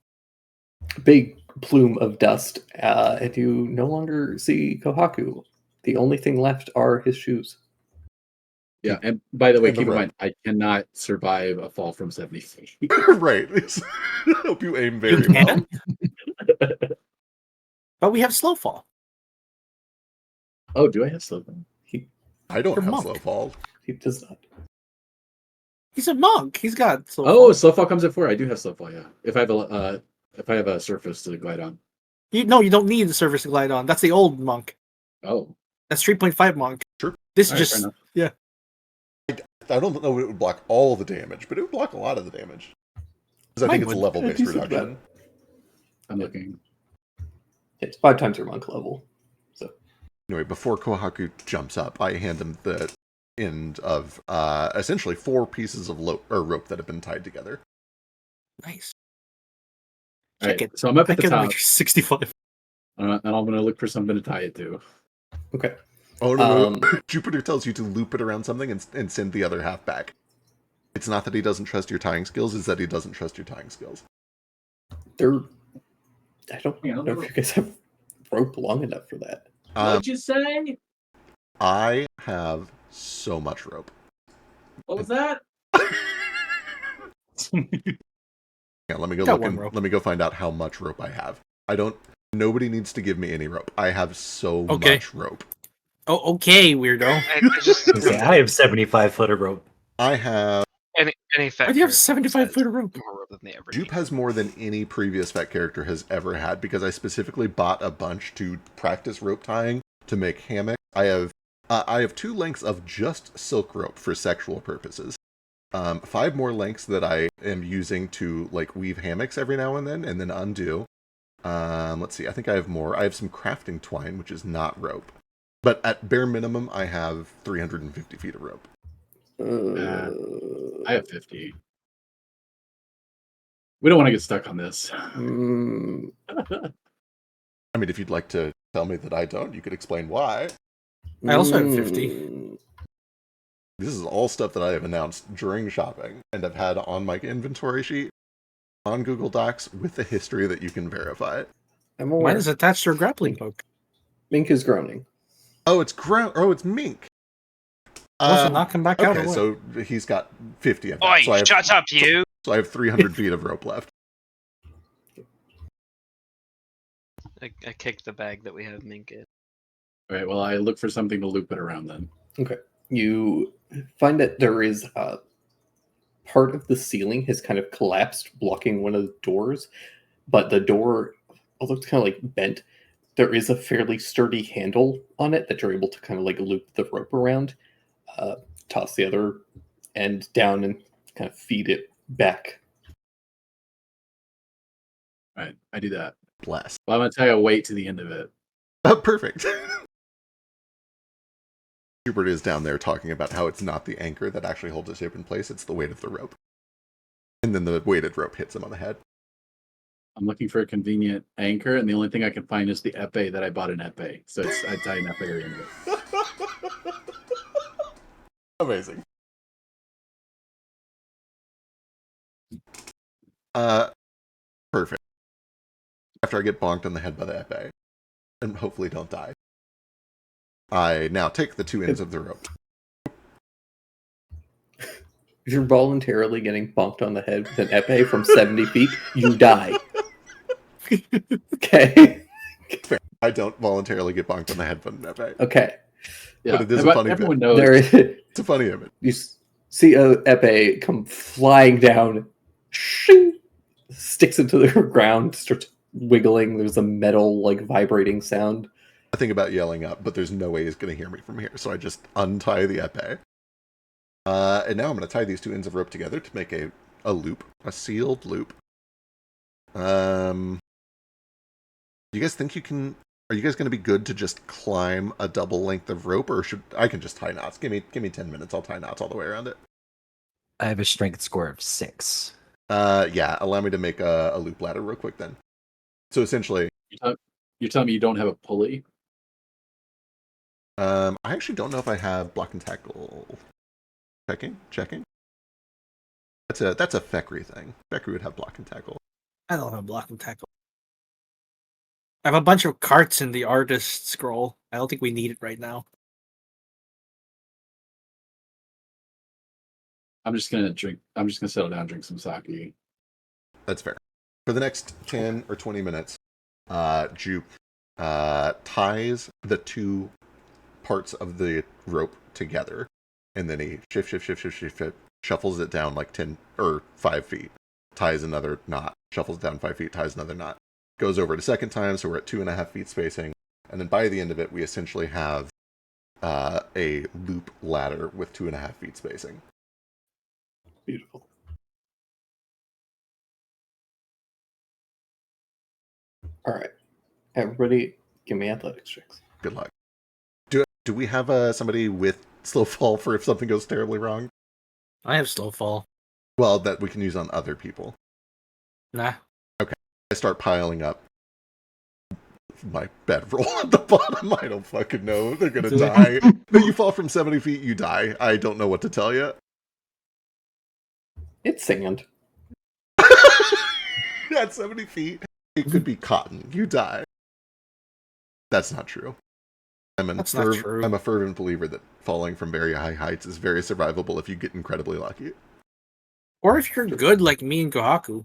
Big plume of dust, and you no longer see Kohaku. The only thing left are his shoes. Yeah, and by the way, And the keep in rope. mind, I cannot survive a fall from 70 feet. Right. I hope you aim very You well. can. But we have slow fall. Oh, do I have something? I don't You're have monk. slow fall. He does not. He's a monk. He's got slow Oh, fall. slow fall comes at 4. I do have slow fall. Yeah, if I have a surface to glide on. You don't need the surface to glide on. That's the old monk. Oh, That's 3.5 monk. Sure. This all right, just fair enough. I don't know if it would block all the damage, but it would block a lot of the damage. Because I Mine think it's a would. level-based Yeah, decent reduction. I'm looking. It's 5 times your monk level. So Anyway, before Kohaku jumps up, I hand him the end of essentially 4 pieces of rope that have been tied together. nice. All Check right, it. so I'm up I at the can top, make 65. and I'm going to look for something to tie it to. okay. Oh, no. Um, Jupiter tells you to loop it around something and send the other half back. It's not that he doesn't trust your tying skills, it's that he doesn't trust your tying skills. I don't Yeah, know if you guys have rope long enough for that. What'd you say? I have so much rope. What was that? Yeah, let me go Got look one and rope. let me go find out how much rope I have. Nobody needs to give me any rope. I have so Okay. much rope. Oh, okay, weirdo. I just Okay, I have 75 foot of rope. I have any fat Why do you have character 75 has foot of rope? more rope than they ever Jupe need. has more than any previous Fett character has ever had because I specifically bought a bunch to practice rope tying to make hammocks. I have 2 lengths of just silk rope for sexual purposes. 5 more lengths that I am using to like weave hammocks every now and then undo. Let's see. I think I have more. I have some crafting twine, which is not rope. But at bare minimum, I have 350 feet of rope. I have 50. We don't want to get stuck on this. Mm, I mean, if you'd like to tell me that I don't, you could explain why. I also have 50. This is all stuff that I have announced during shopping and have had on my inventory sheet on Google Docs with the history that you can verify it. I'm Mine aware. is attached to a grappling hook. Mink is groaning. Oh, it's Mink. Wants to knock him back out. Okay, Or what? so he's got 50 of that. Oi, so I have, shut up, you! so I have 300 feet of rope left. I kicked the bag that we have Mink in. All right. Well, I look for something to loop it around then. You find that there is part of the ceiling has kind of collapsed, blocking one of the doors, but the door, although it's kind of like bent, there is a fairly sturdy handle on it that you're able to kind of like loop the rope around, toss the other end down, and kind of feed it back. All right. I do that. Bless. Well, I'm going to tell you to wait to the end of it. Oh, perfect. Hubert is down there talking about how it's not the anchor that actually holds the ship in place, it's the weight of the rope. And then the weighted rope hits him on the head. I'm looking for a convenient anchor, and the only thing I can find is the epee that I bought in epee. So I tie an epee around it. Amazing. Perfect. After I get bonked on the head by the epee, and hopefully don't die, I now take the two ends of the rope. If you're voluntarily getting bonked on the head with an epee from 70 feet, you die. Okay. Fair. I don't voluntarily get bonked on the head by an epee. Okay. Yeah, But it is a funny everyone bit. knows. There is, It's a funny image. you see a epee come flying down, shing, sticks into the ground, starts wiggling. There's a metal like vibrating sound. I think about yelling up, but there's no way he's going to hear me from here, so I just untie the epee. And now I'm going to tie these two ends of rope together to make a loop, a sealed loop. You guys think you can? Are you guys going to be good to just climb a double length of rope, or should I can just tie knots? Give me 10 minutes. I'll tie knots all the way around it. I have a strength score of 6. Yeah. Allow me to make a loop ladder real quick then. So essentially, You're telling me you don't have a pulley? I actually don't know if I have block and tackle. Checking. That's a Fekri thing. Fekri would have block and tackle. I don't have block and tackle. I have a bunch of carts in the artist scroll. I don't think we need it right now. I'm just gonna settle down and drink some sake. That's fair. For the next 10 or 20 minutes, Jupe ties the two parts of the rope together, and then he shift, shuffles it down like 10 or 5 feet, ties another knot, shuffles down 5 feet, ties another knot, goes over it a second time, so we're at 2.5 feet spacing, and then by the end of it, we essentially have a loop ladder with 2.5 feet spacing. Beautiful. All right, everybody, give me athletics checks. Good luck. Do we have somebody with slow fall for if something goes terribly wrong? I have slow fall. Well, that we can use on other people. Nah. I start piling up my bedroll at the bottom. I don't fucking know. They're gonna die. But you fall from 70 feet, you die. I don't know what to tell you. It's sand. At 70 feet, it could be cotton. You die. That's not true. That's not true. I'm a fervent believer that falling from very high heights is very survivable if you get incredibly lucky. Or if you're good like me and Kohaku.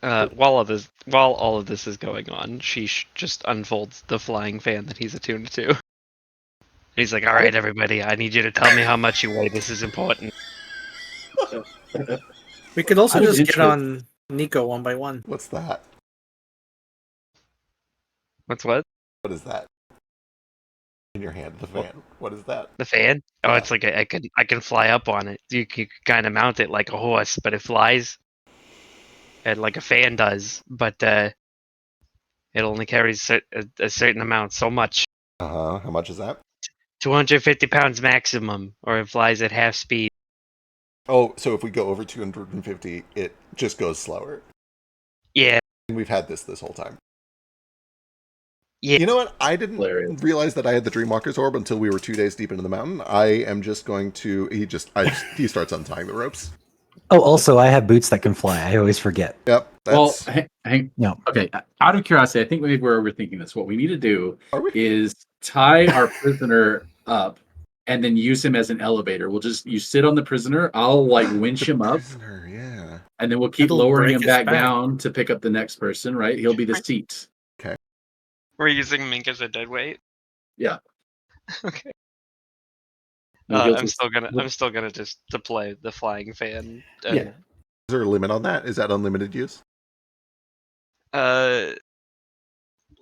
While all of this is going on, Sheesh just unfolds the flying fan that he's attuned to. He's like, "All right, everybody, I need you to tell me how much you weigh. This is important." We could also I'm just get interested. on Nico one by one. What's that? What's what? What is that? In your hand, the fan. What is that? The fan? Oh, Yeah. it's like I can fly up on it. You can kind of mount it like a horse, but it flies, and like a fan does. But it only carries a certain amount, so much. How much is that? 250 pounds maximum, or it flies at half speed. Oh, so if we go over 250, it just goes slower. Yeah, And we've had this whole time. Yeah. You know what? I didn't Hilarious. realize that I had the Dreamwalker's orb until we were 2 days deep into the mountain. I am just going to. He starts untying the ropes. Oh, also, I have boots that can fly. I always forget. Yep. Well, That's. No. okay. Out of curiosity, I think maybe we're overthinking this. What we need to do Are we? is tie our prisoner up and then use him as an elevator. You sit on the prisoner. I'll like winch him up, Prisoner, yeah. and then we'll keep It'll lowering break him his back back. down to pick up the next person. Right? He'll be the seat. We're using Mink as a dead weight. Yeah. Okay. And he'll I'm just- still gonna just deploy the flying fan. Yeah. Is there a limit on that? Is that unlimited use? Let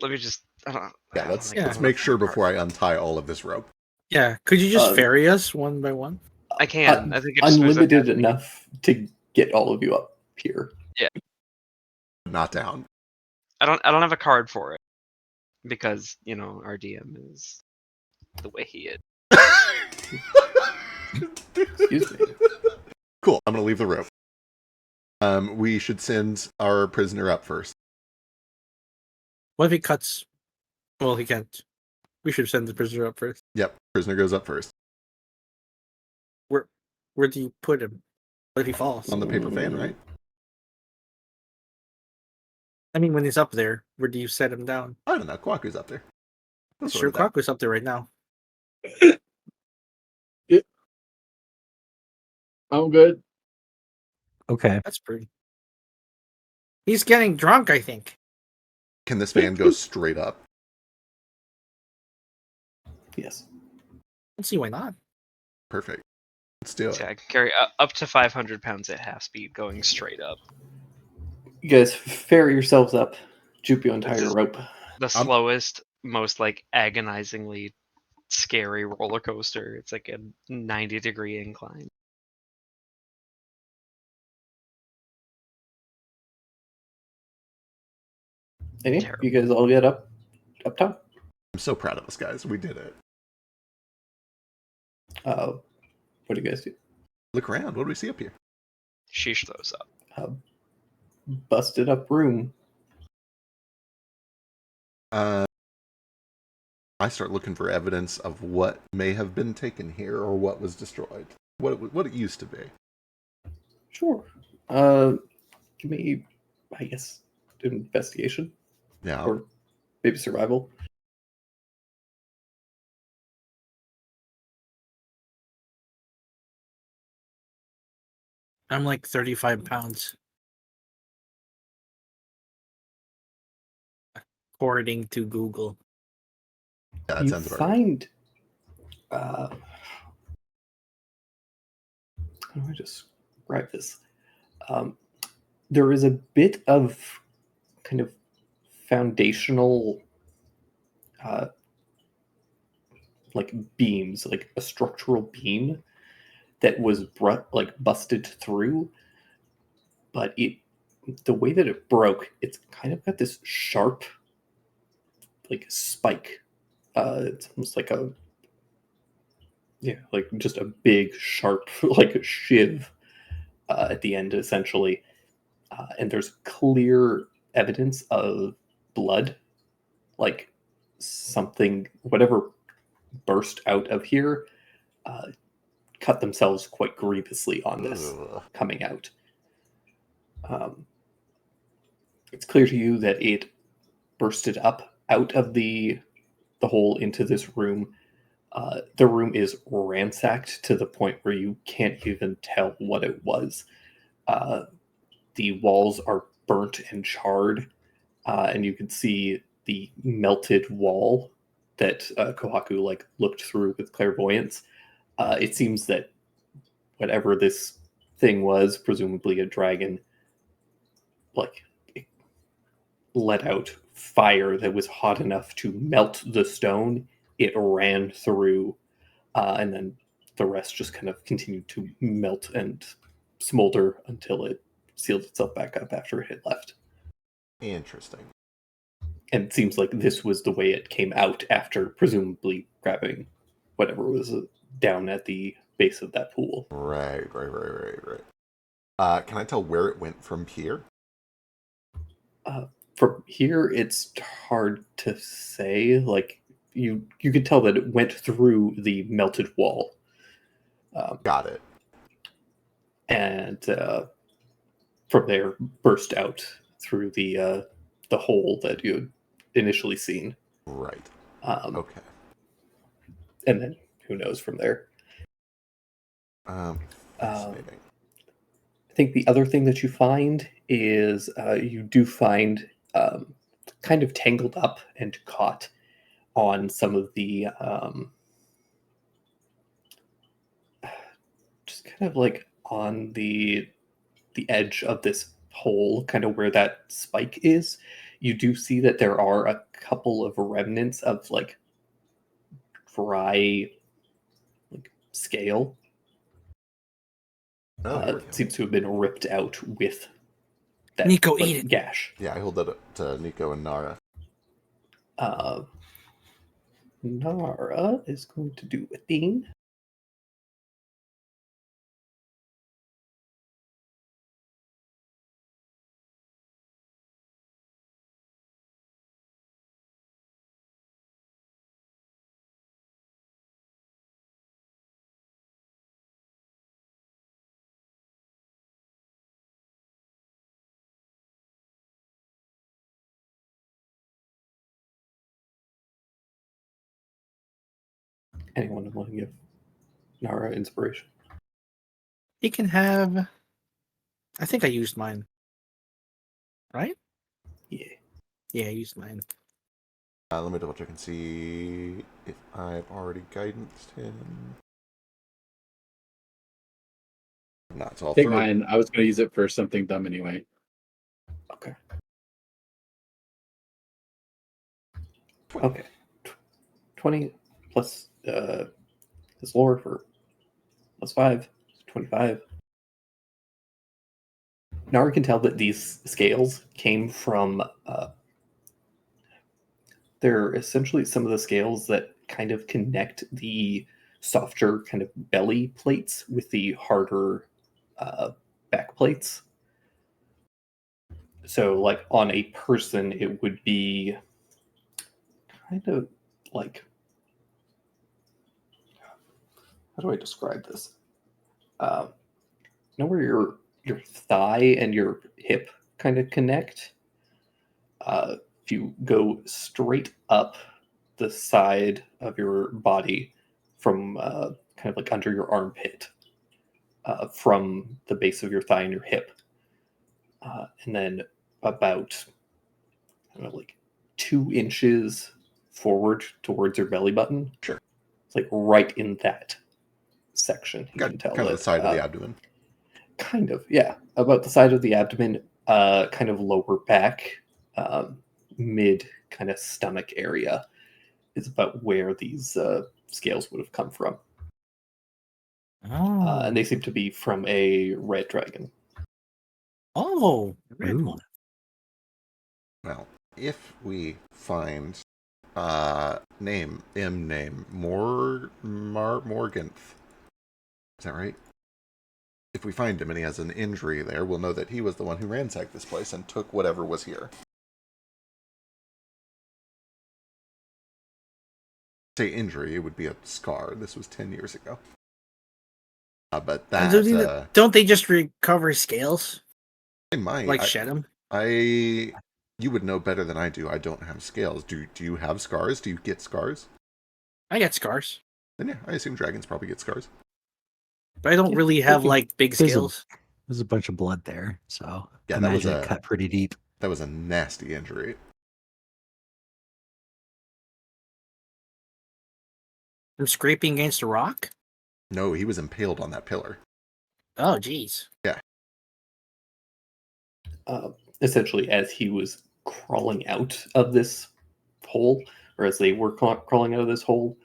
me just. I don't. Yeah, I don't let's think let's I make have sure a card. before I untie all of this rope. Yeah, could you just Uh, ferry us one by one? I can. I think it just moves Unlimited ahead. enough to get all of you up here. Not down. I don't have a card for it because our DM is the way he is. Excuse me. Cool. I'm gonna leave the rope. We should send our prisoner up first. What if he cuts? Well, he can't. We should send the prisoner up first. Yep. Prisoner goes up first Where do you put him? What if he falls? on the paper fan, right? I mean, when he's up there, where do you set him down? I don't know. Kwaku's up there. That's Sure, what I thought. Kwaku's up there right now. I'm good. Okay. That's pretty. He's getting drunk, I think. Can this fan go straight up? Yes. Let's see why not. Perfect. Let's do it. Yeah, I can carry up to 500 pounds at half speed, going straight up. You guys ferry yourselves up. Jupe, you untie This your is- rope. The slowest, most agonizingly scary roller coaster. It's like a 90-degree incline. And yeah, Terrible. you guys all get up top. I'm so proud of us, guys. We did it. What do you guys do? Look around. What do we see up here? Sheesh those up. Busted up room. I start looking for evidence of what may have been taken here or what was destroyed. What it used to be. Sure. Give me, I guess, investigation Yeah. or maybe survival. I'm like 35 pounds. According to Google. Yeah, that You sounds about right. find. How do I describe this? There is a bit of kind of foundational, beams, like a structural beam that was busted through, but the way that it broke, it's kind of got this sharp, spike. It's almost like just a big sharp like shiv at the end, essentially. And there's clear evidence of blood, like something, whatever burst out of here, cut themselves quite grievously on this Ugh. coming out. It's clear to you that it bursted up out of the hole into this room. The room is ransacked to the point where you can't even tell what it was. The walls are burnt and charred, and you can see the melted wall that Kohaku looked through with clairvoyance. It seems that whatever this thing was, presumably a dragon, it let out fire that was hot enough to melt the stone. It ran through, and then the rest just kind of continued to melt and smolder until it sealed itself back up after it had left. Interesting. And it seems like this was the way it came out after presumably grabbing whatever was down at the base of that pool. Right. Can I tell where it went from here? From here, it's hard to say. Like you could tell that it went through the melted wall, Got it. and from there burst out through the hole that you had initially seen. Right. Um, Okay. And then who knows from there. Fascinating. I think the other thing that you find is you do find kind of tangled up and caught on some of the just kind of like on the edge of this hole, kind of where that spike is. You do see that there are a couple of remnants of like dry like scale. Oh, here we go. It seems to have been ripped out with that Nico, like, eat it. gash. Yeah, I hold that up to Nico and Nara. Nara is going to do a thing. Anyone want to give Nara inspiration? He can have. I think I used mine. Right? Yeah. Yeah, I used mine. Let me double check and see if I've already guidanced him. Not, so I'll Take throw it. mine. I was going to use it for something dumb anyway. Okay. Okay. 20 plus his lore for +5, 25. Nara can tell that these scales came from. They're essentially some of the scales that kind of connect the softer kind of belly plates with the harder back plates. So, like on a person, it would be kind of like, how do I describe this? You know where your thigh and your hip kind of connect? If you go straight up the side of your body from kind of like under your armpit, from the base of your thigh and your hip, and then about I don't know, like 2 inches forward towards your belly button. Sure. It's like right in that section. You can tell kind of it. the side of the abdomen. Kind of, yeah. About the side of the abdomen, kind of lower back, mid kind of stomach area is about where these scales would have come from. Oh. And they seem to be from a red dragon. Oh, red Ooh. one. Well, if we find name Morganth. Is that right? If we find him and he has an injury there, we'll know that he was the one who ransacked this place and took whatever was here. Say injury, it would be a scar. This was 10 years ago. But that Don't they just recover scales? they might. Like shed them? You would know better than I do. I don't have scales. Do you have scars? Do you get scars? I got scars. Then yeah, I assume dragons probably get scars. But I don't really have like big There's a- scales. There's a bunch of blood there, so Yeah, I that was imagine it cut pretty deep. That was a nasty injury. From scraping against a rock? No, he was impaled on that pillar. Oh, geez. Essentially, as he was crawling out of this hole, or as they were crawling out of this hole,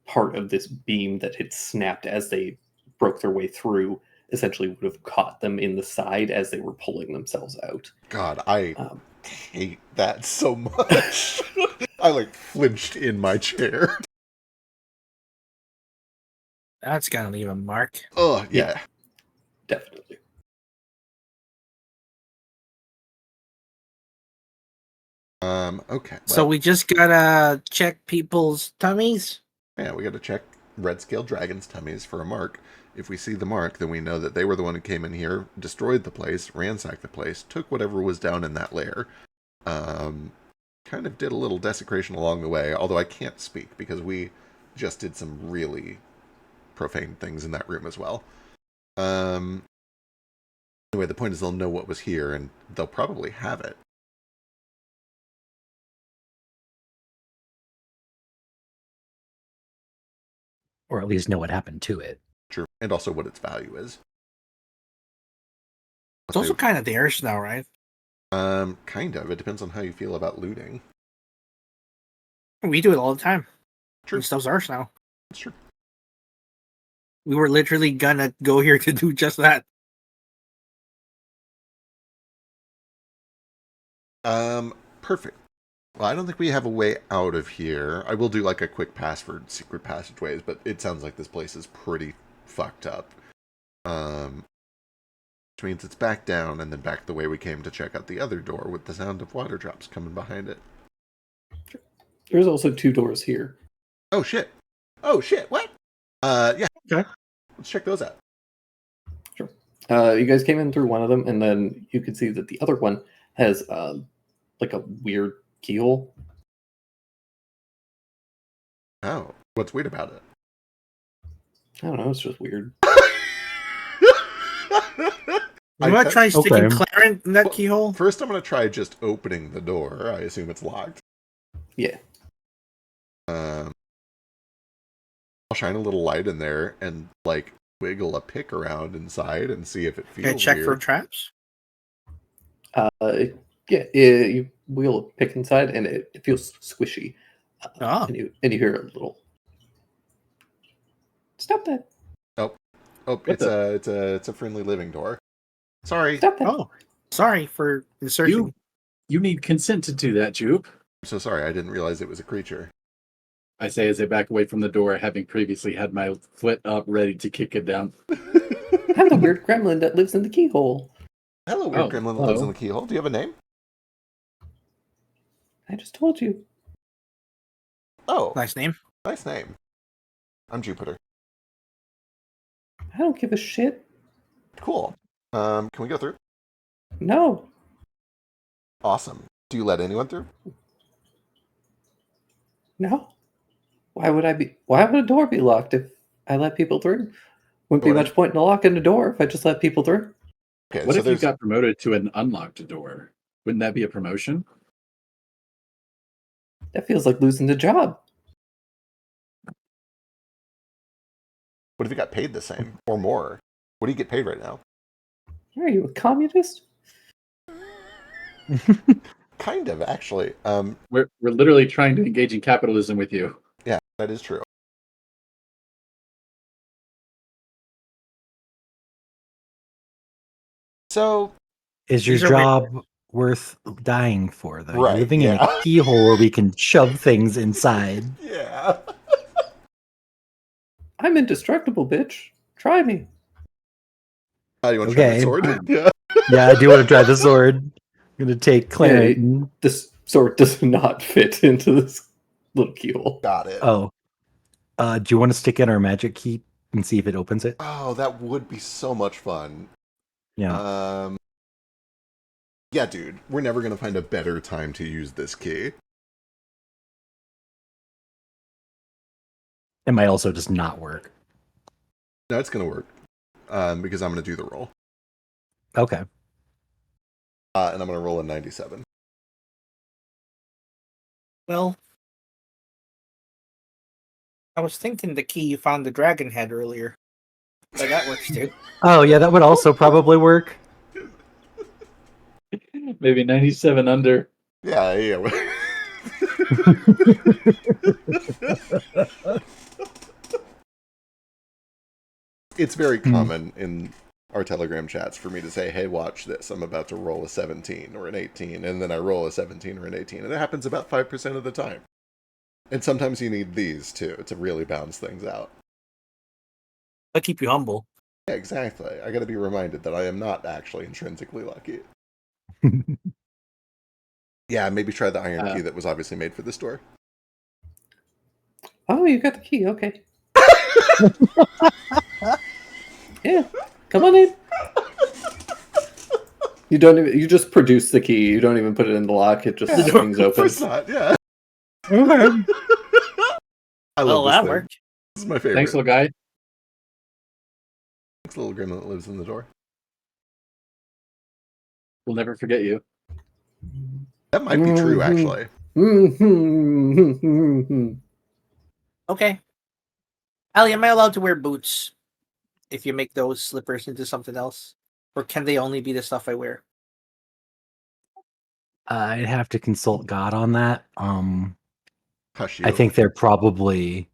part of this beam that had snapped as they broke their way through essentially would have caught them in the side as they were pulling themselves out. God, I hate that so much. I like flinched in my chair. That's gonna leave a mark. Oh, yeah. Definitely. Okay. So well, we just gotta check people's tummies. Yeah, we got to check red scale dragons' tummies for a mark. If we see the mark, then we know that they were the one who came in here, destroyed the place, ransacked the place, took whatever was down in that lair. Kind of did a little desecration along the way, although I can't speak because we just did some really profane things in that room as well. Anyway, the point is they'll know what was here and they'll probably have it. Or at least know what happened to it. True. And also what its value is. It's also kind of theirs now, right? Kind of. It depends on how you feel about looting. We do it all the time. True. And stuff's ours now. It's true. We were literally gonna go here to do just that. Perfect. Well, I don't think we have a way out of here. I will do like a quick pass for secret passageways, but it sounds like this place is pretty fucked up. Which means it's back down and then back the way we came to check out the other door with the sound of water drops coming behind it. There's also 2 doors here. Oh shit! Oh shit! What? Yeah. Okay. Let's check those out. Sure. You guys came in through one of them, and then you could see that the other one has like a weird keyhole. Oh, what's weird about it? I don't know. It's just weird. You want to try sticking Okay. Clarent in that Well, keyhole? First, I'm going to try just opening the door. I assume it's locked. Yeah. I'll shine a little light in there and like wiggle a pick around inside and see if it feels Can I check for weird. traps? Yeah. You wheel a pick inside, and it feels squishy. Oh. And you hear a little. Stop that! Oh, it's a friendly living door. Sorry, Stop that! Oh. Sorry for inserting. You need consent to do that, Jupe. I'm so sorry. I didn't realize it was a creature. I say as I back away from the door, having previously had my foot up ready to kick it down. I'm the weird gremlin that lives in the keyhole. Hello, weird Oh, gremlin that lives hello. in the keyhole. Do you have a name? I just told you. Oh, Nice name. nice name. I'm Jupiter. I don't give a shit. Cool. Can we go through? No. Awesome. Do you let anyone through? No. Why would a door be locked if I let people through? Wouldn't be Door. much point in locking a door if I just let people through. Okay, What so if you there's got promoted to an unlocked door? Wouldn't that be a promotion? That feels like losing the job. what if you got paid the same or more? What do you get paid right now? Are you a communist? Kind of, actually. We're literally trying to engage in capitalism with you. Yeah, that is true. So, Is your These are job worth dying for, though? Right, You're living in yeah. a keyhole where we can shove things inside. yeah. I'm indestructible, bitch. Try me. You want to try Okay. the sword? Fine. Yeah. Yeah, I do want to try the sword. I'm gonna take Clarence. and- This sword does not fit into this little keyhole. Got it. Oh, do you want to stick in our magic key and see if it opens it? Oh, that would be so much fun. Yeah. Yeah, dude. We're never going to find a better time to use this key. It might also just not work. No, it's going to work. Because I'm going to do the roll. Okay. And I'm going to roll a 97. Well, I was thinking the key you found the dragon head earlier. So that works too. Oh, yeah, that would also probably work. Maybe 97 under. Yeah, yeah. It's very common in our Telegram chats for me to say, hey, watch this. I'm about to roll a 17 or an 18. And then I roll a 17 or an 18. And it happens about 5% of the time. And sometimes you need these, too, to really balance things out. I'll keep you humble. Yeah, exactly. I got to be reminded that I am not actually intrinsically lucky. Yeah, maybe try the iron key that was obviously made for this door. Oh, you got the key. Okay. Yeah. Come on in. You don't even. You just produce the key. You don't even put it in the lock. It just swings Of open. course not. Yeah. Okay. I Well, love this that thing. worked. This is my favorite. Thanks, little guy. Thanks, little gremlin that lives in the door. We'll never forget you. That might be true, actually. Okay. Ali, am I allowed to wear boots if you make those slippers into something else? Or can they only be the stuff I wear? I'd have to consult God on that. Hush you. I think they're probably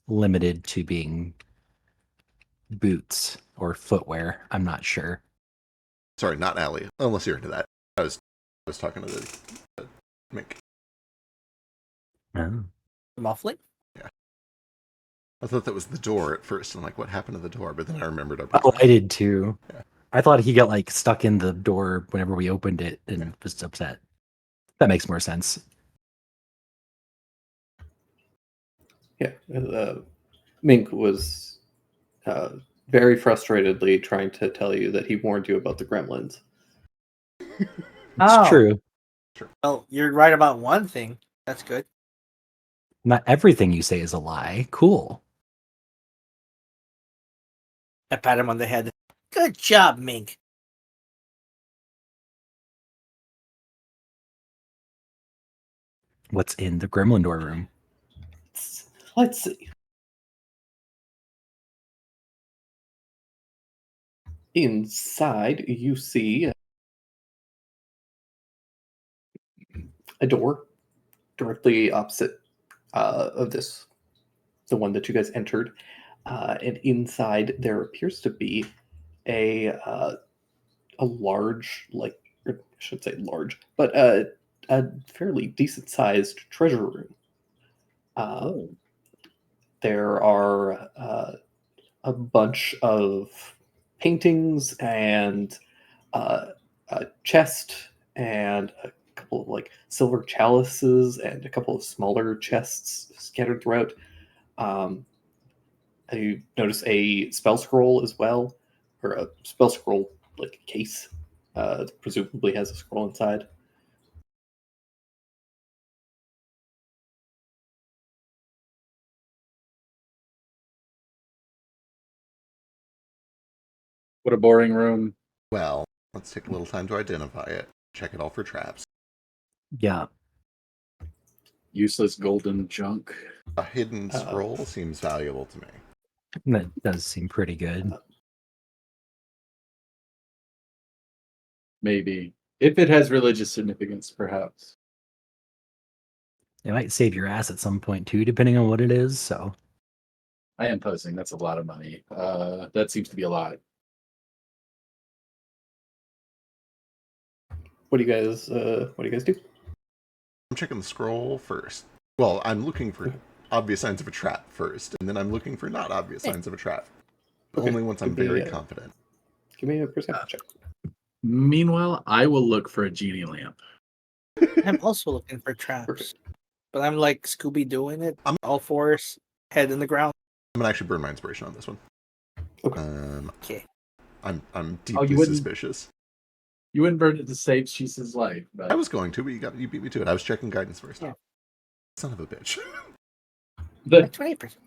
limited to being boots or footwear. I'm not sure. Sorry, not Allie. Unless you're into that. I was talking to the Mink. Oh. Muffling? I thought that was the door at first. I'm like, what happened to the door? But then I remembered our Oh, I did too. Yeah. I thought he got like stuck in the door whenever we opened it and was upset. That makes more sense. Yeah. Mink was very frustratedly trying to tell you that he warned you about the gremlins. It's Oh. true. Well, you're right about one thing. That's good. Not everything you say is a lie. Cool. I pat him on the head. Good job, Mink. What's in the gremlin door room? Let's see. Inside, you see a door directly opposite of this, the one that you guys entered. And inside, there appears to be a large, like, I should say large, but a fairly decent sized treasure room. There are a bunch of paintings and a chest and a couple of like silver chalices and a couple of smaller chests scattered throughout. You notice a spell scroll as well, or a spell scroll like case. Presumably has a scroll inside. What a boring room. Well, let's take a little time to identify it. Check it all for traps. Yeah. Useless golden junk. A hidden scroll seems valuable to me. That does seem pretty good. Maybe. If it has religious significance, perhaps. It might save your ass at some point too, depending on what it is. So I am posing. That's a lot of money. That seems to be a lot. What do you guys do? I'm checking the scroll first. Well, I'm looking for obvious signs of a trap first, and then I'm looking for not obvious signs of a trap. Okay. Only once I'm Give me very a- confident. Give me a perception check. Meanwhile, I will look for a genie lamp. I'm also looking for traps. Perfect. But I'm like Scooby doing it. I'm- All fours, head in the ground. I'm gonna actually burn my inspiration on this one. Okay. Okay. I'm deeply wouldn't- suspicious. You wouldn't burn it to save Cheese's life, but I was going to, but you beat me to it. I was checking guidance first. Yeah. Son of a bitch. Like 20%.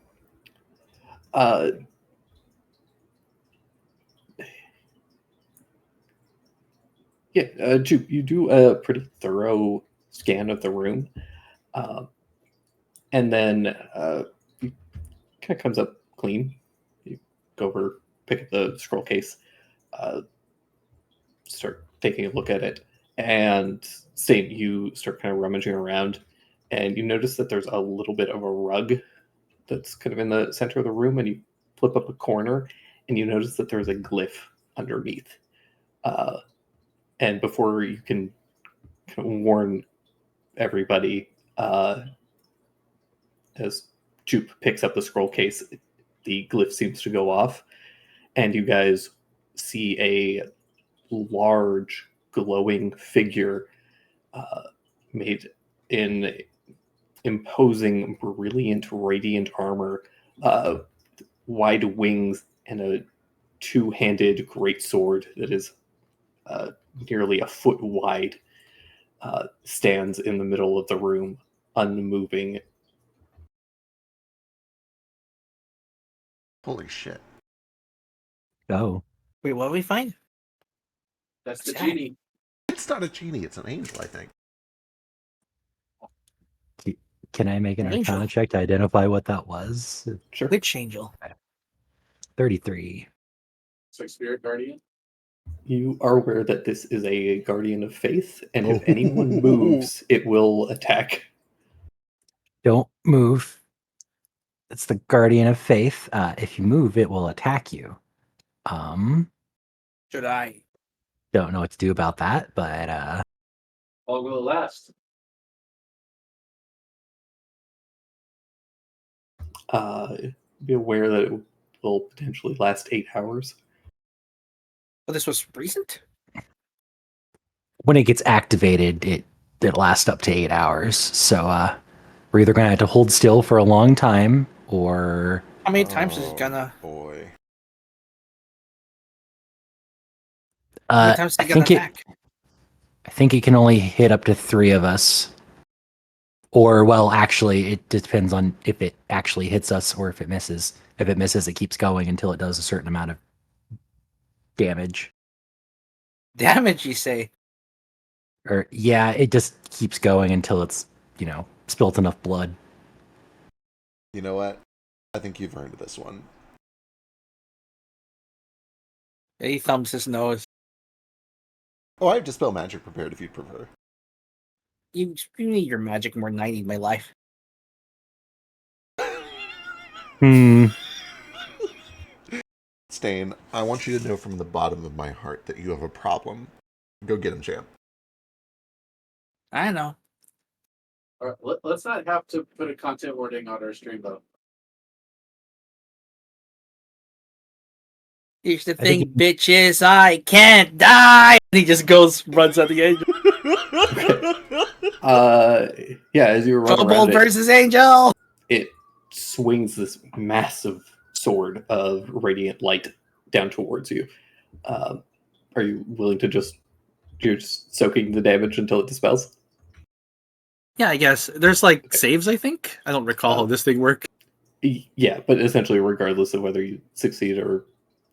Jupe, you do a pretty thorough scan of the room, and then you kind of comes up clean. You go over, pick up the scroll case, start taking a look at it, and same, you start kind of rummaging around, and you notice that there's a little bit of a rug that's kind of in the center of the room, and you flip up a corner, and you notice that there's a glyph underneath. And before you can kind of warn everybody, as Jupe picks up the scroll case, the glyph seems to go off, and you guys see a large glowing figure made in imposing, brilliant, radiant armor, wide wings, and a two-handed greatsword that is nearly a foot wide, stands in the middle of the room, unmoving. Holy shit. Oh, Wait, what did we find? That's the What's that? genie. It's not a genie, it's an angel, I think. can I make an An angel. Arcana check to identify what that was? Sure. Witch angel. 33. It's like Spirit Guardian. You are aware that this is a guardian of faith, and if Oh. anyone moves, it will attack. Don't move. It's the Guardian of Faith. If you move, it will attack you. Should I? Don't know what to do about that, but How long will it last? Be aware that it will potentially last 8 hours. Oh, this was recent? when it gets activated, it lasts up to 8 hours. So we're either gonna have to hold still for a long time, or How many times is it gonna? Boy. How many times is I it gonna think attack? I think it can only hit up to 3 of us. Or, well, actually, it depends on if it actually hits us or if it misses. If it misses, it keeps going until it does a certain amount of damage. Damage, you say? Or, yeah, it just keeps going until it's, spilt enough blood. You know what? I think you've earned this one. He thumbs his nose. Oh, I have Dispel Magic prepared if you'd prefer. You need your magic more than I need my life. Stain, I want you to know from the bottom of my heart that you have a problem. Go get him, champ. I know. All right, let's not have to put a content warning on our stream, though. Here's the I think thing, bitches. I can't die. And he just runs at the angel. Yeah, as you run Kobold around it, versus angel. it swings this massive sword of radiant light down towards you. Are you willing to you're just soaking the damage until it dispels? Yeah, I guess there's saves. I think I don't recall how this thing works. Yeah, but essentially, regardless of whether you succeed or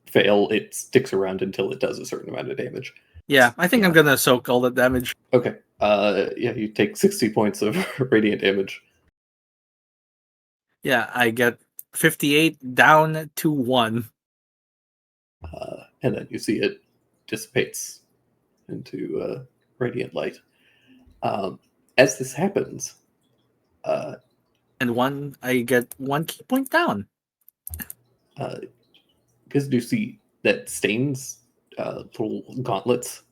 fail, it sticks around until it does a certain amount of damage. Yeah, I think I'm gonna soak all the damage. Okay. Yeah, you take 60 points of radiant damage. Yeah, I get 58 down to 1. And then you see it dissipates into radiant light. As this happens, And I get 1 key point down. because you see that Stain's little gauntlets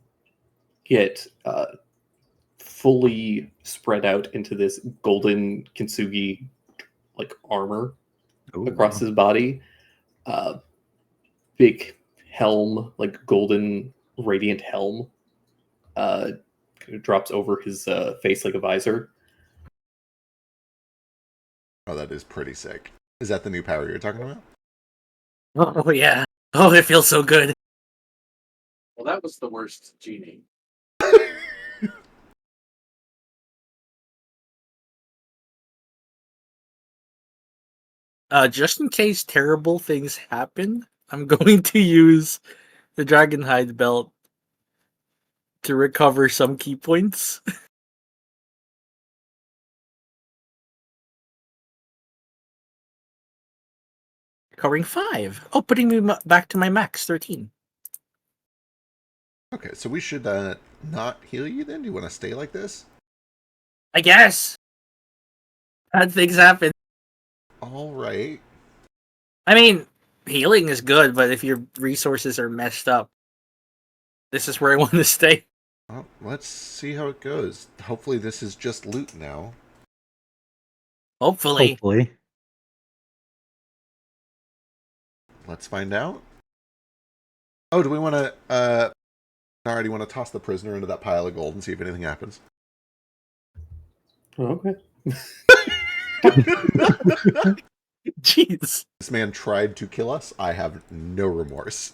get fully spread out into this golden kintsugi armor across his body. Big helm, golden radiant helm, kind of drops over his face like a visor. Oh, that is pretty sick. Is that the new power you're talking about? Oh yeah. Oh, it feels so good. Well, that was the worst genie. Just in case terrible things happen, I'm going to use the Dragonhide belt to recover some key points. Recovering 5. Oh, putting me back to my max 13. Okay, so we should not heal you then? Do you want to stay like this? I guess. Bad things happen. All right. I mean, healing is good, but if your resources are messed up, this is where I want to stay. Well, let's see how it goes. Hopefully this is just loot now. Hopefully. Let's find out. Oh, do we want to, do you want to toss the prisoner into that pile of gold and see if anything happens? Sure. All right, let's see how it goes. Hopefully this is just loot now. Oh, do we want to, do you want to toss the prisoner into that pile of gold and see if anything happens? Okay. Jeez. This man tried to kill us. I have no remorse.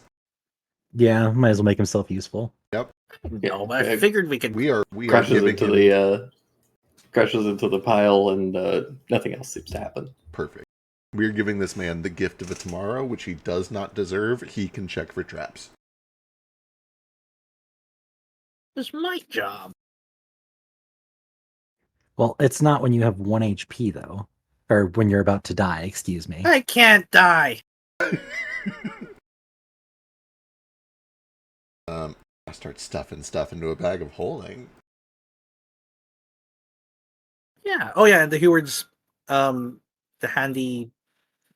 Yeah, might as well make himself useful. Yep. No, but I figured we could. We are Crashes giving into him the crashes into the pile, and nothing else seems to happen. perfect. We're giving this man the gift of a tomorrow, which he does not deserve. He can check for traps. It's my job. Well, it's not when you have 1 HP though, or when you're about to die. Excuse me. I can't die. I start stuffing stuff into a bag of holding. Yeah. Oh yeah, and the Heward's the handy.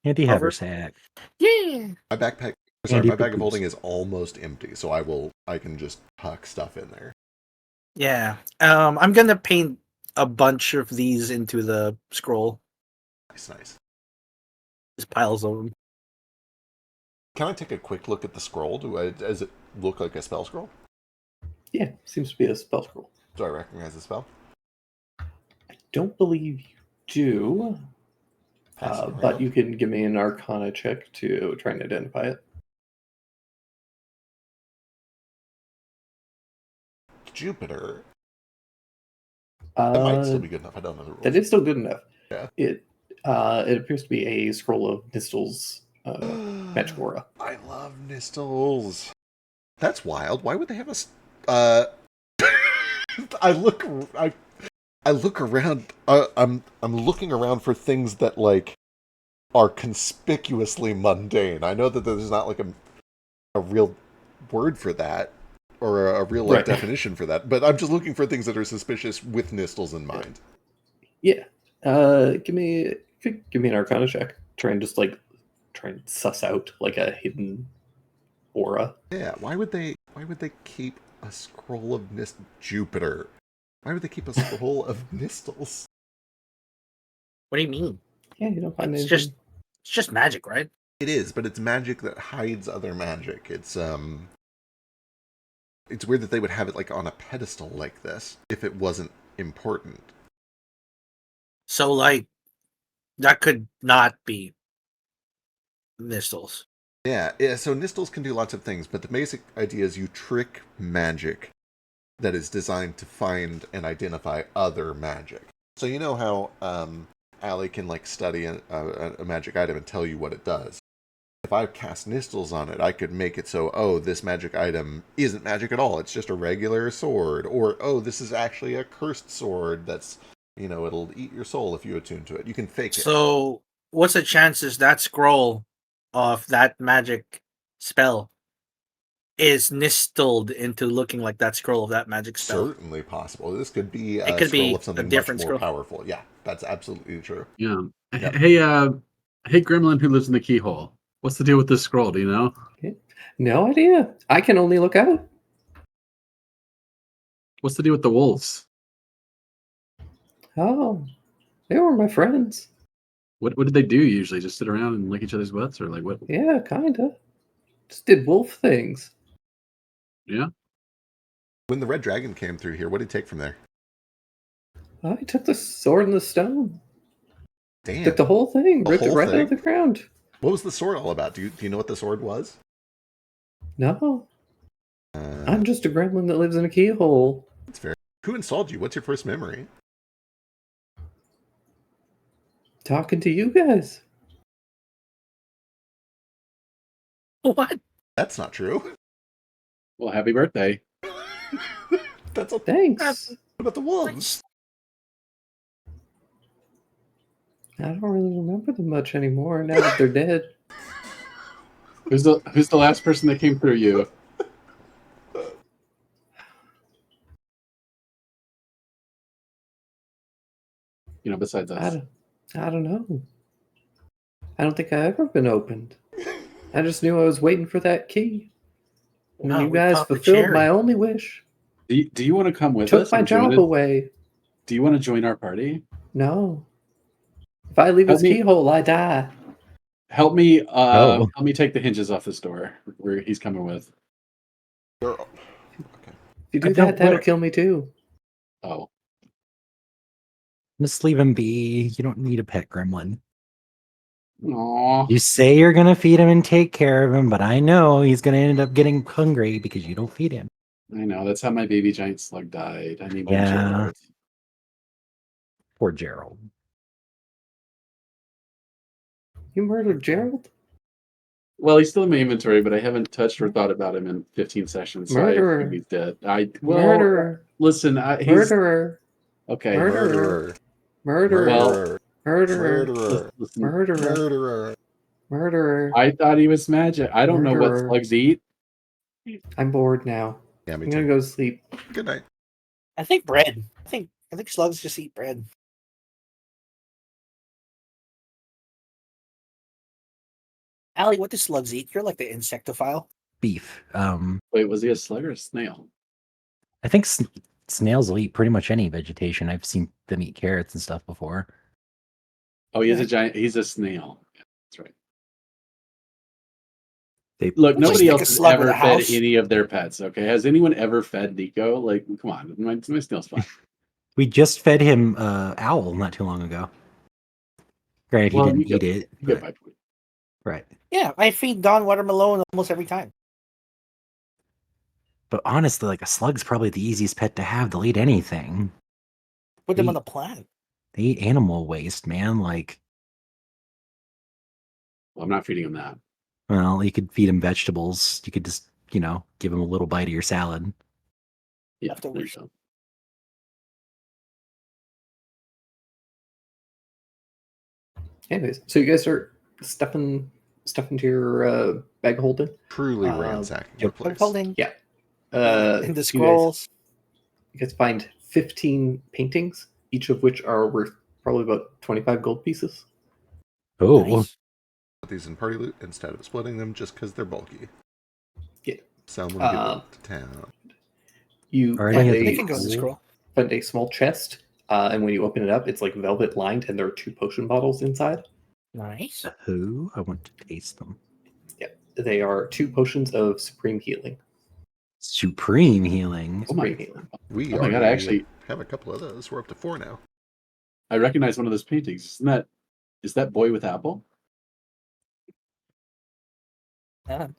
Anti Hover? haversack. Yeah. My backpack, Andy my bag of Papoose. holding is almost empty, so I can just huck stuff in there. Yeah. I'm gonna paint a bunch of these into the scroll. Nice. Just piles of them. Can I take a quick look at the scroll? Does it look like a spell scroll? Yeah, seems to be a spell scroll. Do I recognize the spell? Don't believe you do, Pass it but around. you can give me an Arcana check to try and identify it. Jupiter. That might still Uh, be good enough. I don't know the rules. that is still good enough. Yeah. It appears to be a scroll of Nistel's magic aura. I love Nistles. That's wild. Why would they have a? I look around. I'm looking around for things that like are conspicuously mundane. I know that there's not like a real word for that or a real like Right. definition for that, but I'm just looking for things that are suspicious with Nistles in mind. Yeah. Give me an Arcana check. Try and suss out like a hidden aura. Yeah. Why would they keep a scroll of Jupiter? Why would they keep a scroll of Nistles? What do you mean? Yeah, you don't find It's anything. just magic, right? It is, but it's magic that hides other magic. It's weird that they would have it like on a pedestal like this if it wasn't important. So like that could not be Nistles. Yeah, so Nistles can do lots of things, but the basic idea is you trick magic that is designed to find and identify other magic. So you know how Allie can like study a magic item and tell you what it does. If I cast Nistles on it, I could make it so, oh, this magic item isn't magic at all. It's just a regular sword. Or, oh, this is actually a cursed sword that's, it'll eat your soul if you attune to it. You can fake it. So what's the chances that scroll of that magic spell is nistled into looking like that scroll of that magic spell? Certainly possible. This could be It a could scroll be of something a different much more scroll. powerful. Yeah, that's absolutely true. Yeah. Yep. Hey, Gremlin who lives in the keyhole. What's the deal with this scroll? Do you know? No idea. I can only look out. What's the deal with the wolves? Oh, they were my friends. What did they do usually? Just sit around and lick each other's butts, or like what? Yeah, kinda. Just did wolf things. Yeah. When the red dragon came through here, what did he take from there? I took the sword and the stone. Damn. Took the whole thing. The Ripped it whole right out of thing? the ground. What was the sword all about? Do you know what the sword was? No, I'm just a gremlin that lives in a keyhole. That's fair. Who installed you? What's your first memory? Talking to you guys. What? That's not true. Well, happy birthday. That's a, Thanks. what about the wolves? I don't really remember them much anymore now that they're dead. Who's the last person that came through you? Besides us. I don't know. I don't think I ever been opened. I just knew I was waiting for that key. And Wow, you we guys popped the fulfilled cherry. my only wish. Do you want to come with Took us? my and join job it? away. Do you want to join our party? No. If I leave Help this me- keyhole, I die. Help me. Oh. Help me take the hinges off this door where he's coming with. Girl. If you do I don't that, that'll work. kill me too. Oh. Just leave him be. You don't need a pet gremlin. Aw. You say you're gonna feed him and take care of him, but I know he's gonna end up getting hungry because you don't feed him. I know, that's how my baby giant slug died. I named him Yeah. Gerald. Poor Gerald. You murdered Gerald? Well, he's still in my inventory, but I haven't touched or thought about him in 15 sessions. So Murderer. I think he's dead. Murderer. Listen, he's Murderer. okay. Murderer. Murderer. Murderer. Murderer. Murderer. Listen, Murderer. Murderer. Murderer. I thought he was magic. I don't know what Murderer. slugs eat. I'm bored now. Yeah, me I'm gonna too. go to sleep. Good night. I think bread. I think slugs just eat bread. Allie, what do slugs eat? You're like the insectophile. Beef. Wait, was he a slug or a snail? I think snails will eat pretty much any vegetation. I've seen them eat carrots and stuff before. Oh, he's Yeah. a giant. He's a snail. Yeah, that's right. They Look, Let's just nobody make a else has slug with ever a fed house. any of their pets. Okay, has anyone ever fed Nico? Like, come on, my snail's fine. We just fed him owl not too long ago. Granted, Well, he didn't you eat get- it. You get But, my point. right. Yeah, I feed Don watermelon almost every time. But honestly, like a slug's probably the easiest pet to have. They'll eat anything. Put them They- on the planet. They eat animal waste, man. Like, Well, I'm not feeding him that. well, you could feed him vegetables. You could just, give him a little bite of your salad. Yeah, there you Leftovers. go. Anyways, so you guys are stuffing into your bag holding. Truly Um, ransacking the yep. place. Holding Uh, in the you scrolls. guys find 15 paintings, each of which are worth probably about 25 gold pieces. Oh, Nice. Put these in party loot instead of splitting them just because they're bulky. Yeah. Sell them when you get Um, back to town. You Alright, find, I They think a, can go in the scroll. find a small chest, and when you open it up, it's like velvet lined, and there are 2 potion bottles inside. Nice. who? I want to taste them. They are 2 potions of supreme healing. Supreme healing. Oh my, Supreme healing. We oh my god! I already actually have a couple of those. We're up to 4 now. I recognize one of those paintings. Is that boy with apple?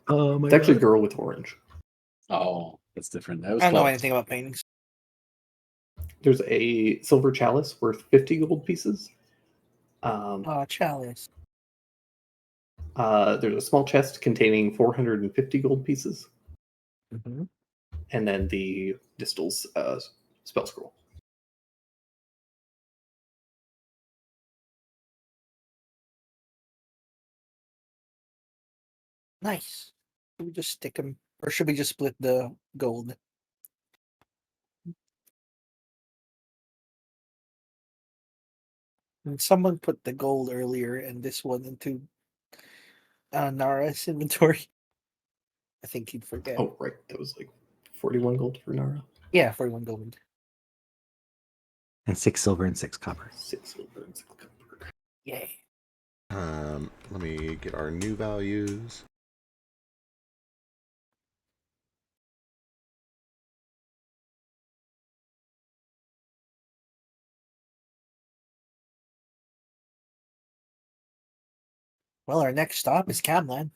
Oh my It's actually god. girl with orange. Oh, that's different. That was I don't know close. anything about paintings. There's a silver chalice worth 50 gold pieces. Oh, chalice. There's a small chest containing 450 gold pieces, Mm-hmm. and then the Distal's spell scroll. Nice. Should we just stick them, or should we just split the gold? And someone put the gold earlier and this one into Nara's inventory. I think he'd forget. Oh, right. That was like 41 gold for Nara. Yeah, 41 gold. And 6 silver and 6 copper. 6 silver and 6 copper. Yay. Let me get our new values. Well, our next stop is Camland.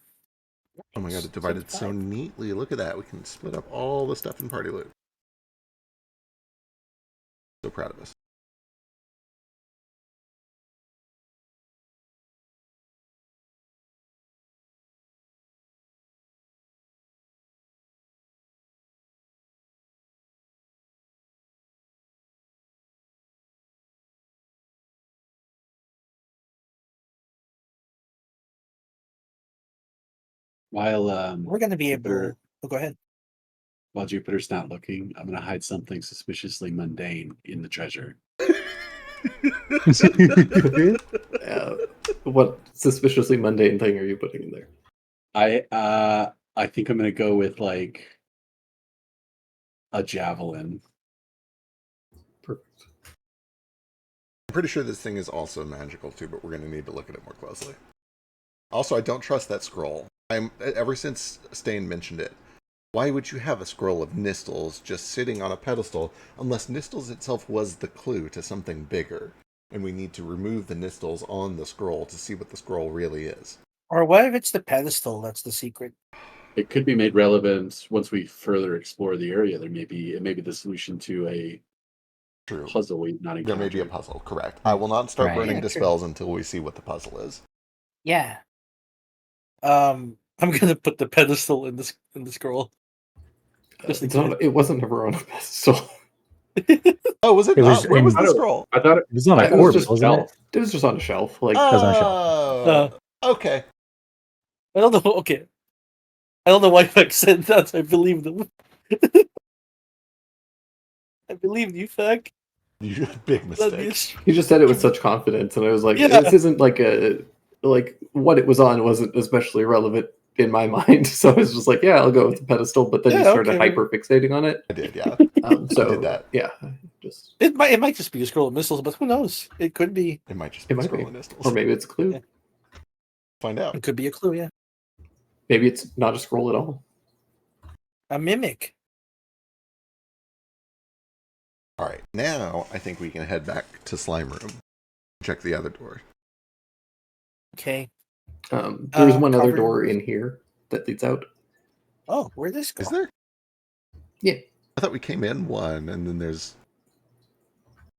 Oh my god, it divided so 75. neatly. Look at that. We can split up all the stuff in party loot. So proud of us. While We're going to be able. Jupiter- Oh, go ahead. while Jupiter's not looking, I'm gonna hide something suspiciously mundane in the treasure. What suspiciously mundane thing are you putting in there? I think I'm gonna go with like a javelin. Perfect. I'm pretty sure this thing is also magical too, but we're going to need to look at it more closely. Also, I don't trust that scroll. Ever since Stain mentioned it, why would you have a scroll of Nistles just sitting on a pedestal unless Nistles itself was the clue to something bigger? and we need to remove the nistles on the scroll to see what the scroll really is. Or what if it's the pedestal that's the secret? It could be made relevant once we further explore the area. It may be the solution to a True. puzzle we've not There encountered. may be a puzzle, correct. I will not start Right. burning Yeah, true. dispels until we see what the puzzle is. Yeah. I'm gonna put the pedestal in the scroll. Just in It's not, it wasn't ever on a pedestal. Oh, was it, It not? was Where in- was the I don't- scroll? I thought it, It was on a It was orb, just wasn't it? shelf. It was just on a shelf. Like was on a shelf. Okay. I don't know. Okay. I don't know why Feck said that. I believe them. I believed you, Feck. You big That'd be mistake. he just said it with such confidence, and I was like, Yeah. this isn't like what it was on wasn't especially relevant in my mind. So I was just like, yeah, I'll go with the pedestal. But then Yeah, you started okay. hyper fixating on it. I did, yeah. So I did that. yeah, just It might just be a scroll of missiles, but who knows? It could be. It might just It be might scroll be. and nistles. or maybe it's a clue. Yeah. Find out. It could be a clue. Yeah. Maybe it's not a scroll at all. A mimic. All right, now I think we can head back to Slime Room. Check the other door. Okay. There's one other covered door in- in here that leads out. Oh, where'd this go? Is there? Yeah. I thought we came in one, and then there's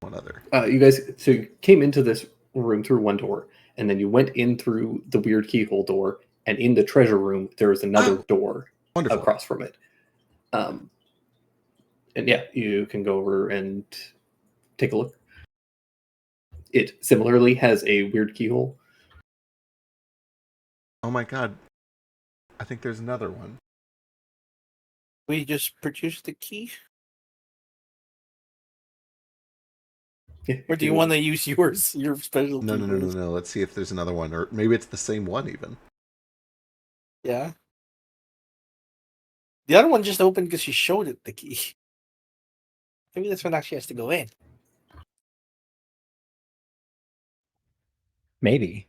one other. You guys, so you came into this room through one door, and then you went in through the weird keyhole door, and in the treasure room there was another Oh. door Wonderful. across from it. And yeah, you can go over and take a look. It similarly has a weird keyhole. Oh my god. I think there's another one. We just produced the key. Yeah, Or do you want to use yours? Your special No, key no, no, no, first? no. Let's see if there's another one. Or maybe it's the same one, even. Yeah. The other one just opened because she showed it the key. Maybe this one actually has to go in. Maybe.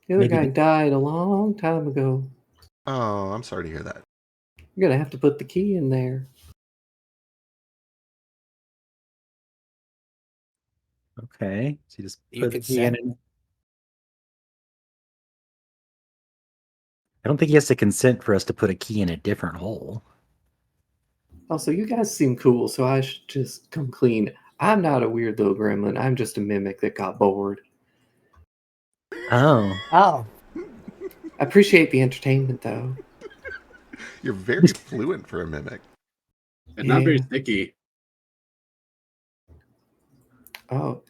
The other Maybe guy the- died a long time ago. Oh, I'm sorry to hear that. You're gonna have to put the key in there. Okay. So you just You put the could key in send- and... I don't think he has to consent for us to put a key in a different hole. Also, you guys seem cool, so I should just come clean. I'm not a weird little gremlin. I'm just a mimic that got bored. Oh. Oh. I appreciate the entertainment, though. You're very fluent for a mimic. and not very Yeah. sticky. Oh.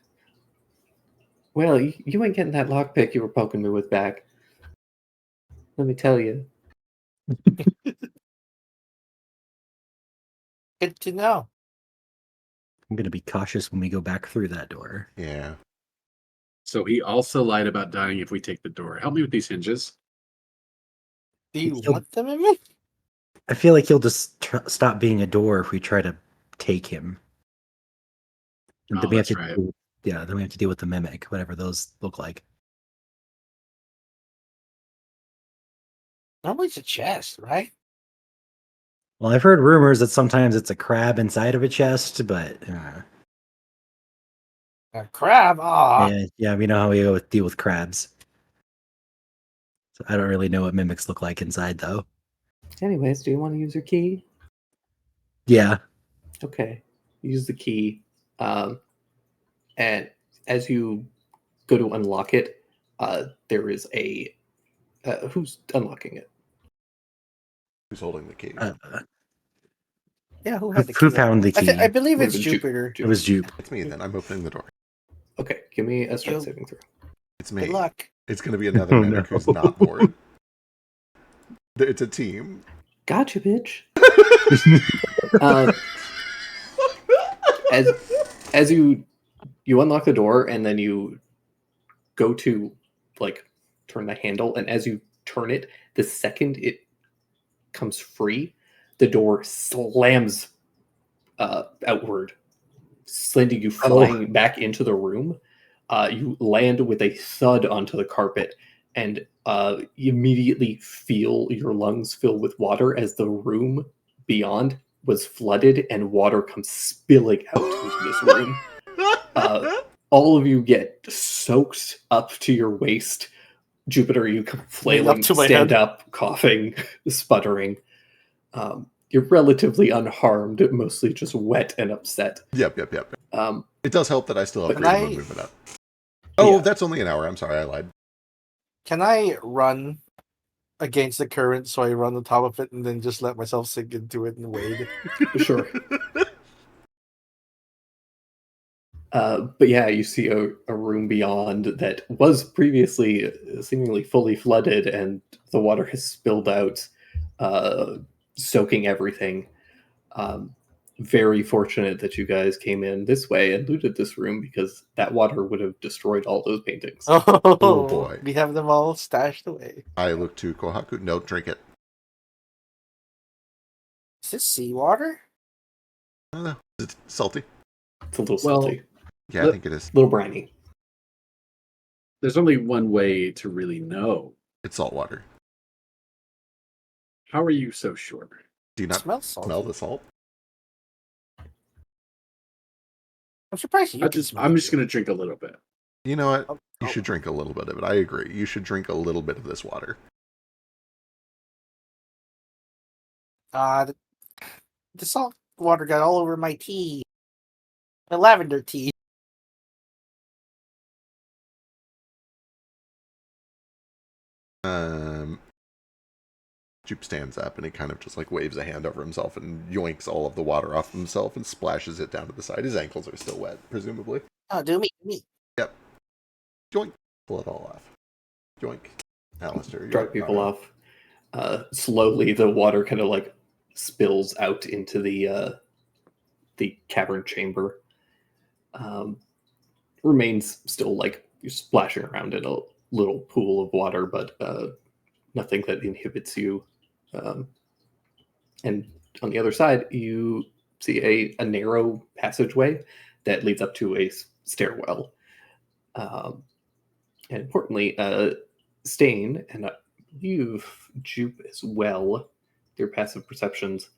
Well, you ain't getting that lockpick you were poking me with back. Let me tell you. Good to know. I'm going to be cautious when we go back through that door. Yeah. So he also lied about dying if we take the door. Help me with these hinges. Do you He'll- want the mimic? I feel like he'll just stop being a door if we try to take him. And Oh, then we have that's to right. then we have to deal with the mimic, whatever those look like. Normally it's a chest, right? Well, I've heard rumors that sometimes it's a crab inside of a chest, but A crab? Ah. yeah, we know how we deal with crabs. So I don't really know what mimics look like inside, though. Anyways, do you want to use your key? Yeah. Okay. Use the key. And as you go to unlock it, there is a... who's unlocking it? Who's holding the key? Yeah, who had the key? Who found the key? I believe Would've it's been Ju- Jupiter. It was Jupe. It's me then. I'm opening the door. Okay, give me a strength Yo. saving throw. It's me. Good luck. It's going to be another Oh, mimic no. who's not bored. It's a team. Gotcha, bitch. uh, as you unlock the door and then you go to like turn the handle, and as you turn it, the second it comes free, the door slams outward, sending you flying back into the room. You land with a thud onto the carpet, and you immediately feel your lungs fill with water as the room beyond was flooded and water comes spilling out into this room. All of you get soaked up to your waist. Jupiter, you come flailing, to my stand head. up, coughing, sputtering. You're relatively unharmed, mostly just wet and upset. Yep. It does help that I still have Can freedom of I- movement up. Oh, Yeah. that's only an hour. I'm sorry, I lied. Can I run against the current so I run on top of it and then just let myself sink into it and wade? Sure. But yeah, you see a room beyond that was previously seemingly fully flooded, and the water has spilled out, soaking everything. Very fortunate that you guys came in this way and looted this room, because that water would have destroyed all those paintings. Oh, boy. We have them all stashed away. I look to Kohaku. No, drink it. Is this seawater? I don't know. It's salty. It's a little Well, salty, Yeah, I Look- think it is. a little briny. There's only one way to really know. It's salt water. How are you so sure? Do you It not smells salty. smell the salt? I'm surprised you can smell I'm it. just gonna drink a little bit. You know what? Oh, You oh. should drink a little bit of it. I agree. You should drink a little bit of this water. The salt water got all over my tea. My lavender tea. Jupe stands up and he kind of just like waves a hand over himself and yoinks all of the water off himself and splashes it down to the side. His ankles are still wet, presumably. Oh, do me. Yoink. Pull it all off. Yoink. Alistair. you're Drug people not- off. Slowly, the water kind of like spills out into the cavern chamber. Remains still like you're splashing around in a little pool of water, but nothing that inhibits you. And on the other side, you see a narrow passageway that leads up to a stairwell. And importantly, Stain, and I believe Jupe as well, their passive perceptions,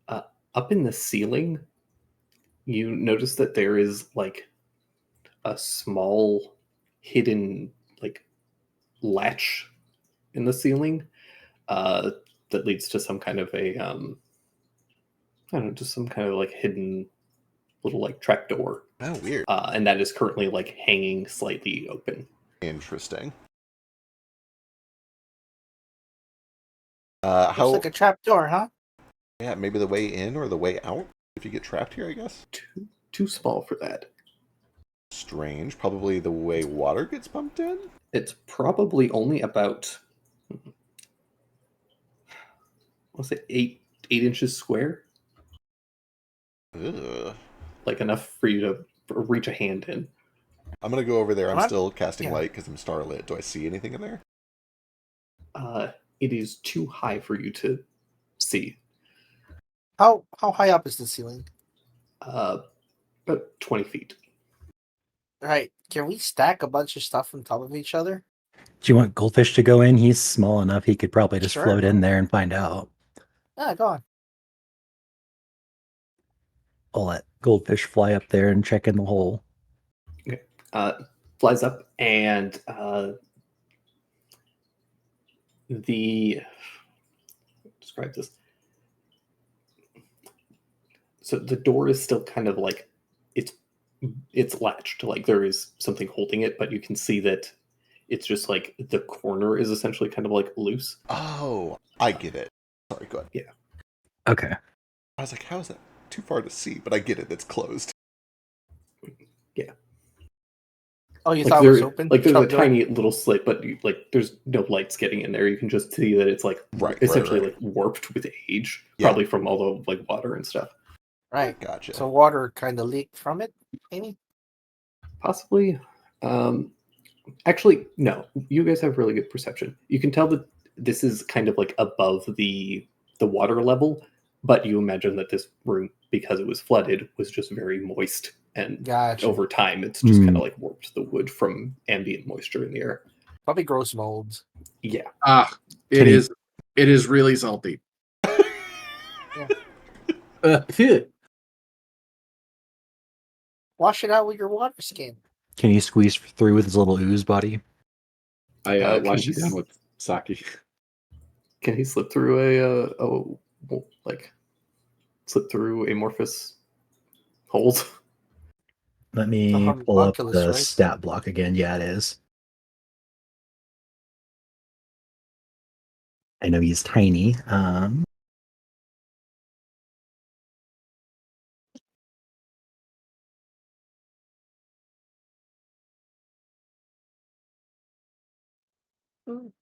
up in the ceiling, you notice that there is like a small hidden like latch in the ceiling that leads to some kind of a I don't know, just some kind of like hidden little like trapdoor, Oh, weird. and that is currently like hanging slightly open. Interesting. Looks How? like a trap door, huh? Yeah, maybe the way in or the way out if you get trapped here, I guess. Too small for that. Strange. Probably the way water gets pumped in. It's probably only about, what's it, 8 inches square, Ugh. like enough for you to reach a hand in. I'm gonna go over there. I'm What? still casting Yeah. light because I'm starlit. Do I see anything in there? It is too high for you to see. How high up is the ceiling? About 20 feet. Right. Can we stack a bunch of stuff on top of each other? Do you want Goldfish to go in? He's small enough he could probably just Sure. float in there and find out. Yeah, go on. I'll let Goldfish fly up there and check in the hole. Flies up, and describe this. So the door is still kind of like it's latched, like there is something holding it, but you can see that it's just like the corner is essentially kind of like loose. Oh, I get it. Sorry, go ahead. Okay. I was like, how is that too far to see? But I get it. It's closed. Oh, you Like thought it was there, open? like there's a Trap door? tiny little slit, but like there's no lights getting in there. You can just see that it's like Right, essentially right. like warped with age, Yeah. probably from all the like water and stuff. Right. Gotcha. So water kind of leaked from it, maybe? Possibly. Actually, no. You guys have really good perception. You can tell that this is kind of like above the water level, but you imagine that this room, because it was flooded, was just very moist, and Gotcha. over time, it's just kind Hmm. of like warped the wood from ambient moisture in the air. Probably gross molds. Yeah. It Can he- is. It is really salty. Yeah. Phew. Wash it out with your water skin. Can he squeeze through with his little ooze body? I Can washed you it down with sake. Can he slip through slip through amorphous holes? Let me The pull up homunculus, the right? stat block again. Yeah, it is. I know he's tiny.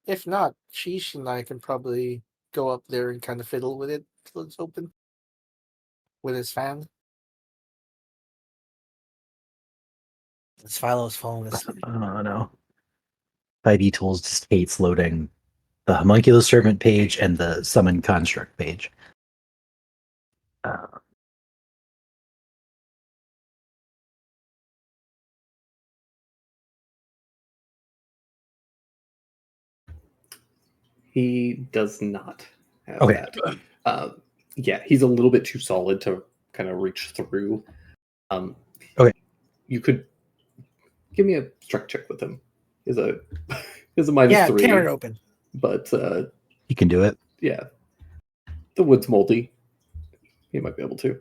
If not, Sheesh and I can probably go up there and kind of fiddle with it till it's open with his fan. It's Philo's phone. Oh no. 5e Tools just hates loading the homunculus servant page and the summon construct page. Uh, He does not have Okay. that. Yeah, he's a little bit too solid to kind of reach through. Okay. You could give me a strength check with him. Is a is a minus Yeah, 3, tear it open. but he can do it. yeah, the wood's moldy. He might be able to.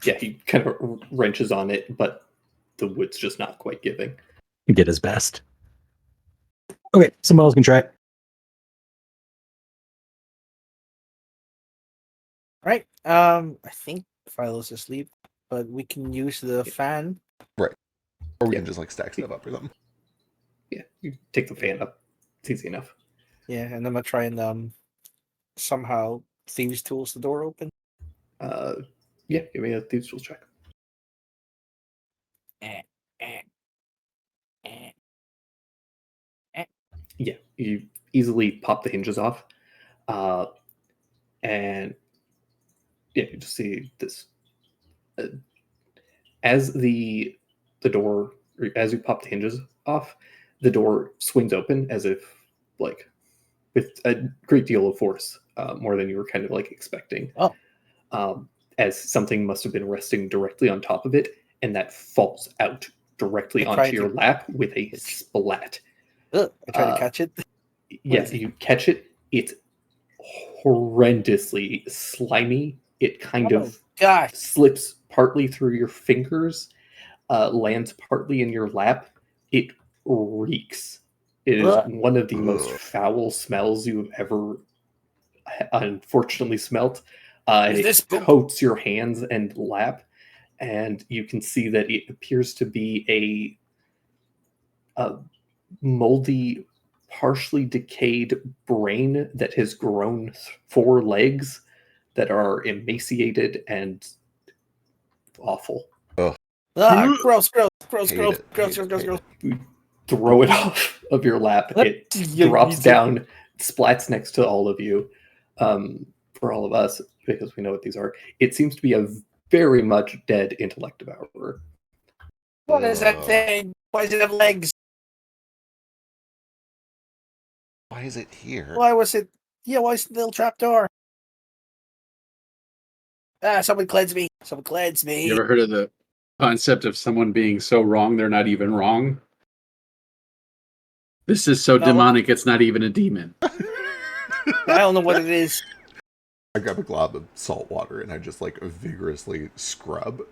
Yeah, he kind of wrenches on it, but the wood's just not quite giving. He did his best. Okay, someone else can try it. Right. I think Philo's asleep, but we can use the fan. Or we Yeah. can just like stack stuff up or something. Yeah, you take the fan up. It's easy enough. Yeah, and I'm gonna try and somehow thieves tools the door open. Yeah, give me a thieves' tools check. Eh, eh, eh. Yeah, you easily pop the hinges off, and yeah, you just see this as the door, as you pop the hinges off, the door swings open as if like with a great deal of force, more than you were kind of like expecting. Oh. As something must have been resting directly on top of it, and that falls out directly I onto tried your to- lap with a splat. Ugh, I try Uh, to catch it. Yeah, is it? you catch it. It's horrendously slimy. It kind Oh, of gosh. slips partly through your fingers, lands partly in your lap. It reeks. It is Ugh. one of the most Ugh. foul smells you've ever unfortunately smelt. And Is it this poop? coats your hands and lap, and you can see that it appears to be a moldy, partially decayed brain that has grown 4 legs that are emaciated and awful. Ah, gross, gross, gross, Hate gross, it, gross, hate it, gross, hate gross. it. Throw it off of your lap. What? It You- drops you- down, splats next to all of you. For all of us, because we know what these are. It seems to be a very much dead intellect devourer. What is that Ugh. thing? Why does it have legs? Why is it here? Why was it? Yeah, why is it a little trapdoor? Ah, someone cleanse me. Someone cleanse me. You ever heard of the concept of someone being so wrong they're not even wrong? This is so No. demonic it's not even a demon. I don't know what it is. I grab a glob of salt water and I just like vigorously scrub.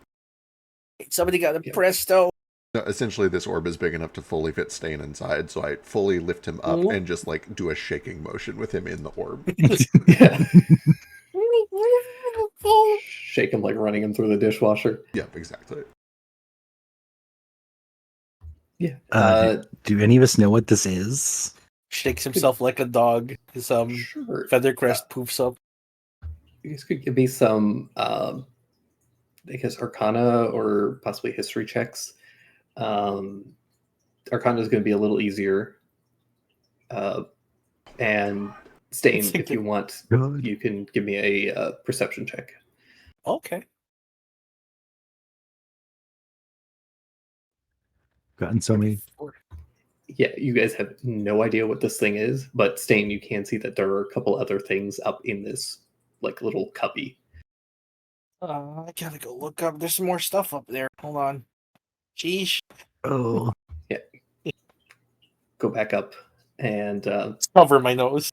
Somebody got a Yeah. presto. No, essentially, this orb is big enough to fully fit Stain inside, so I fully lift him up Mhm. and just like do a shaking motion with him in the orb. Yeah. Shake him like running him through the dishwasher. Yep, exactly. Yeah. Do any of us know what this is? Shakes himself like a dog. His Sure. feather crest poofs up. You guys could give me some, I guess, Arcana or possibly history checks. Arcana is going to be a little easier. And Stain, if you want, God. you can give me a perception check. Okay. Gotten so many. Yeah, you guys have no idea what this thing is, but Stain, you can see that there are a couple other things up in this like little cubby. I gotta go look up. There's some more stuff up there. Hold on. Sheesh. Oh, Go back up and Cover my nose.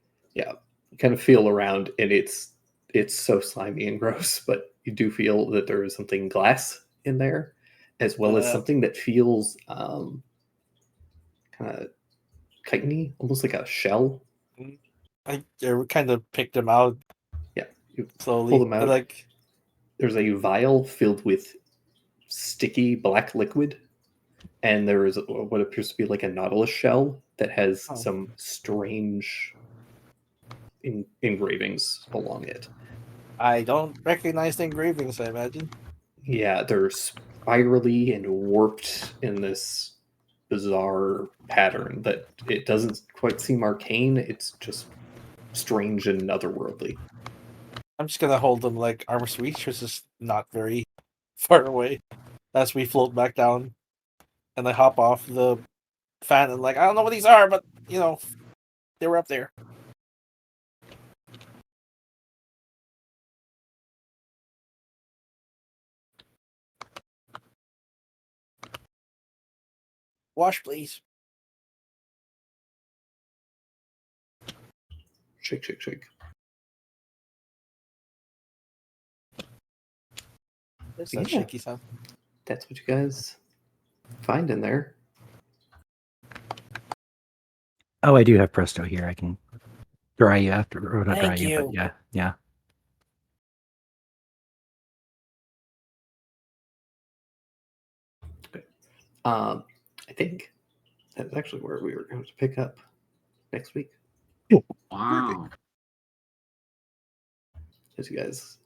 kind of feel around, and it's so slimy and gross, but you do feel that there is something glass in there, as well as something that feels kind of chitiny, almost like a shell. I kind of picked them out Yeah, you slowly. pull them out. Like, There's a vial filled with sticky black liquid, and there is what appears to be like a nautilus shell that has some strange engravings along it. I don't recognize the engravings, I imagine. Yeah, they're spirally and warped in this bizarre pattern that it doesn't quite seem arcane. It's just strange and otherworldly. I'm just gonna hold them like armor sweeps, which is not very far away. As we float back down, and I hop off the fan and like, I don't know what these are, but you know, they were up there. Wash, please. Shake, shake, shake. There's that Yeah. shaky sound. That's what you guys find in there. oh, I do have Presto here. I can dry you after, or not dry Thank you, you. but yeah, yeah. I think that's actually where we were going to pick up next week. Wow. As you guys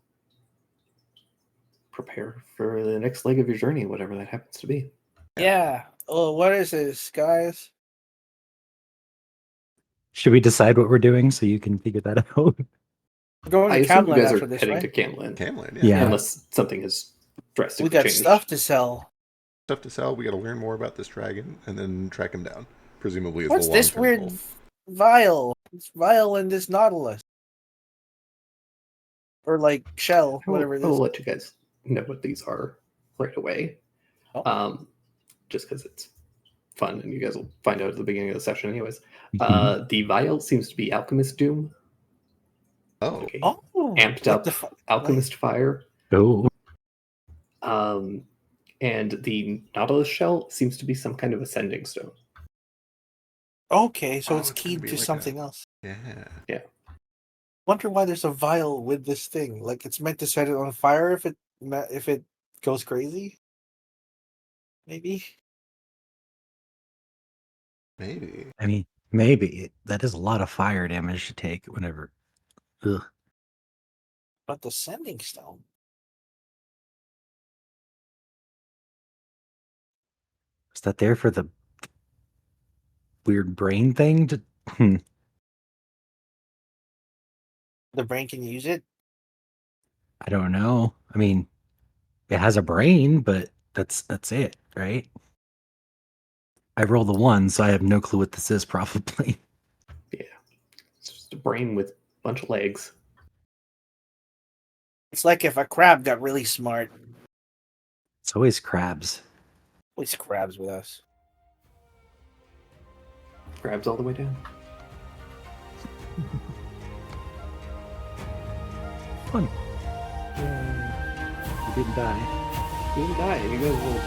prepare for the next leg of your journey, whatever that happens to be. Yeah. Oh, what is this, guys? Should we decide what we're doing so you can figure that out? We're going I to assume you Camlin guys after are this, heading right? to Camlin, Camlin, yeah. Yeah. unless something has drastically We got changed. stuff to sell. Stuff to sell. We got to learn more about this dragon and then track him down. Presumably, is What's the this long-term weird goal. vial? This vial and this nautilus. Or like shell, whatever it I'll is. let you guys know what these are right away. Oh. Just because it's fun and you guys will find out at the beginning of the session anyways. Mhm. The vial seems to be Alchemist Doom. Oh, Okay. Oh, Amped like up the Alchemist Fire. Oh, And the Nautilus Shell seems to be some kind of ascending stone. Okay, so Oh, it's it's gonna keyed be to like something else. yeah. Wonder why there's a vial with this thing. Like it's meant to set it on fire if it goes crazy. Maybe. Maybe. I mean, maybe that is a lot of fire damage to take whenever. Ugh. But the sending stone. Is that there for the weird brain thing? The brain can use it. I don't know. I mean, it has a brain, but that's it, right? I rolled a 1, so I have no clue what this is. Probably. It's just a brain with a bunch of legs. It's like if a crab got really smart. It's always crabs. Always crabs with us. Grabs all the way down. Fun. You didn't die. You didn't die. You guys will.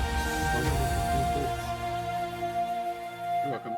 You're welcome.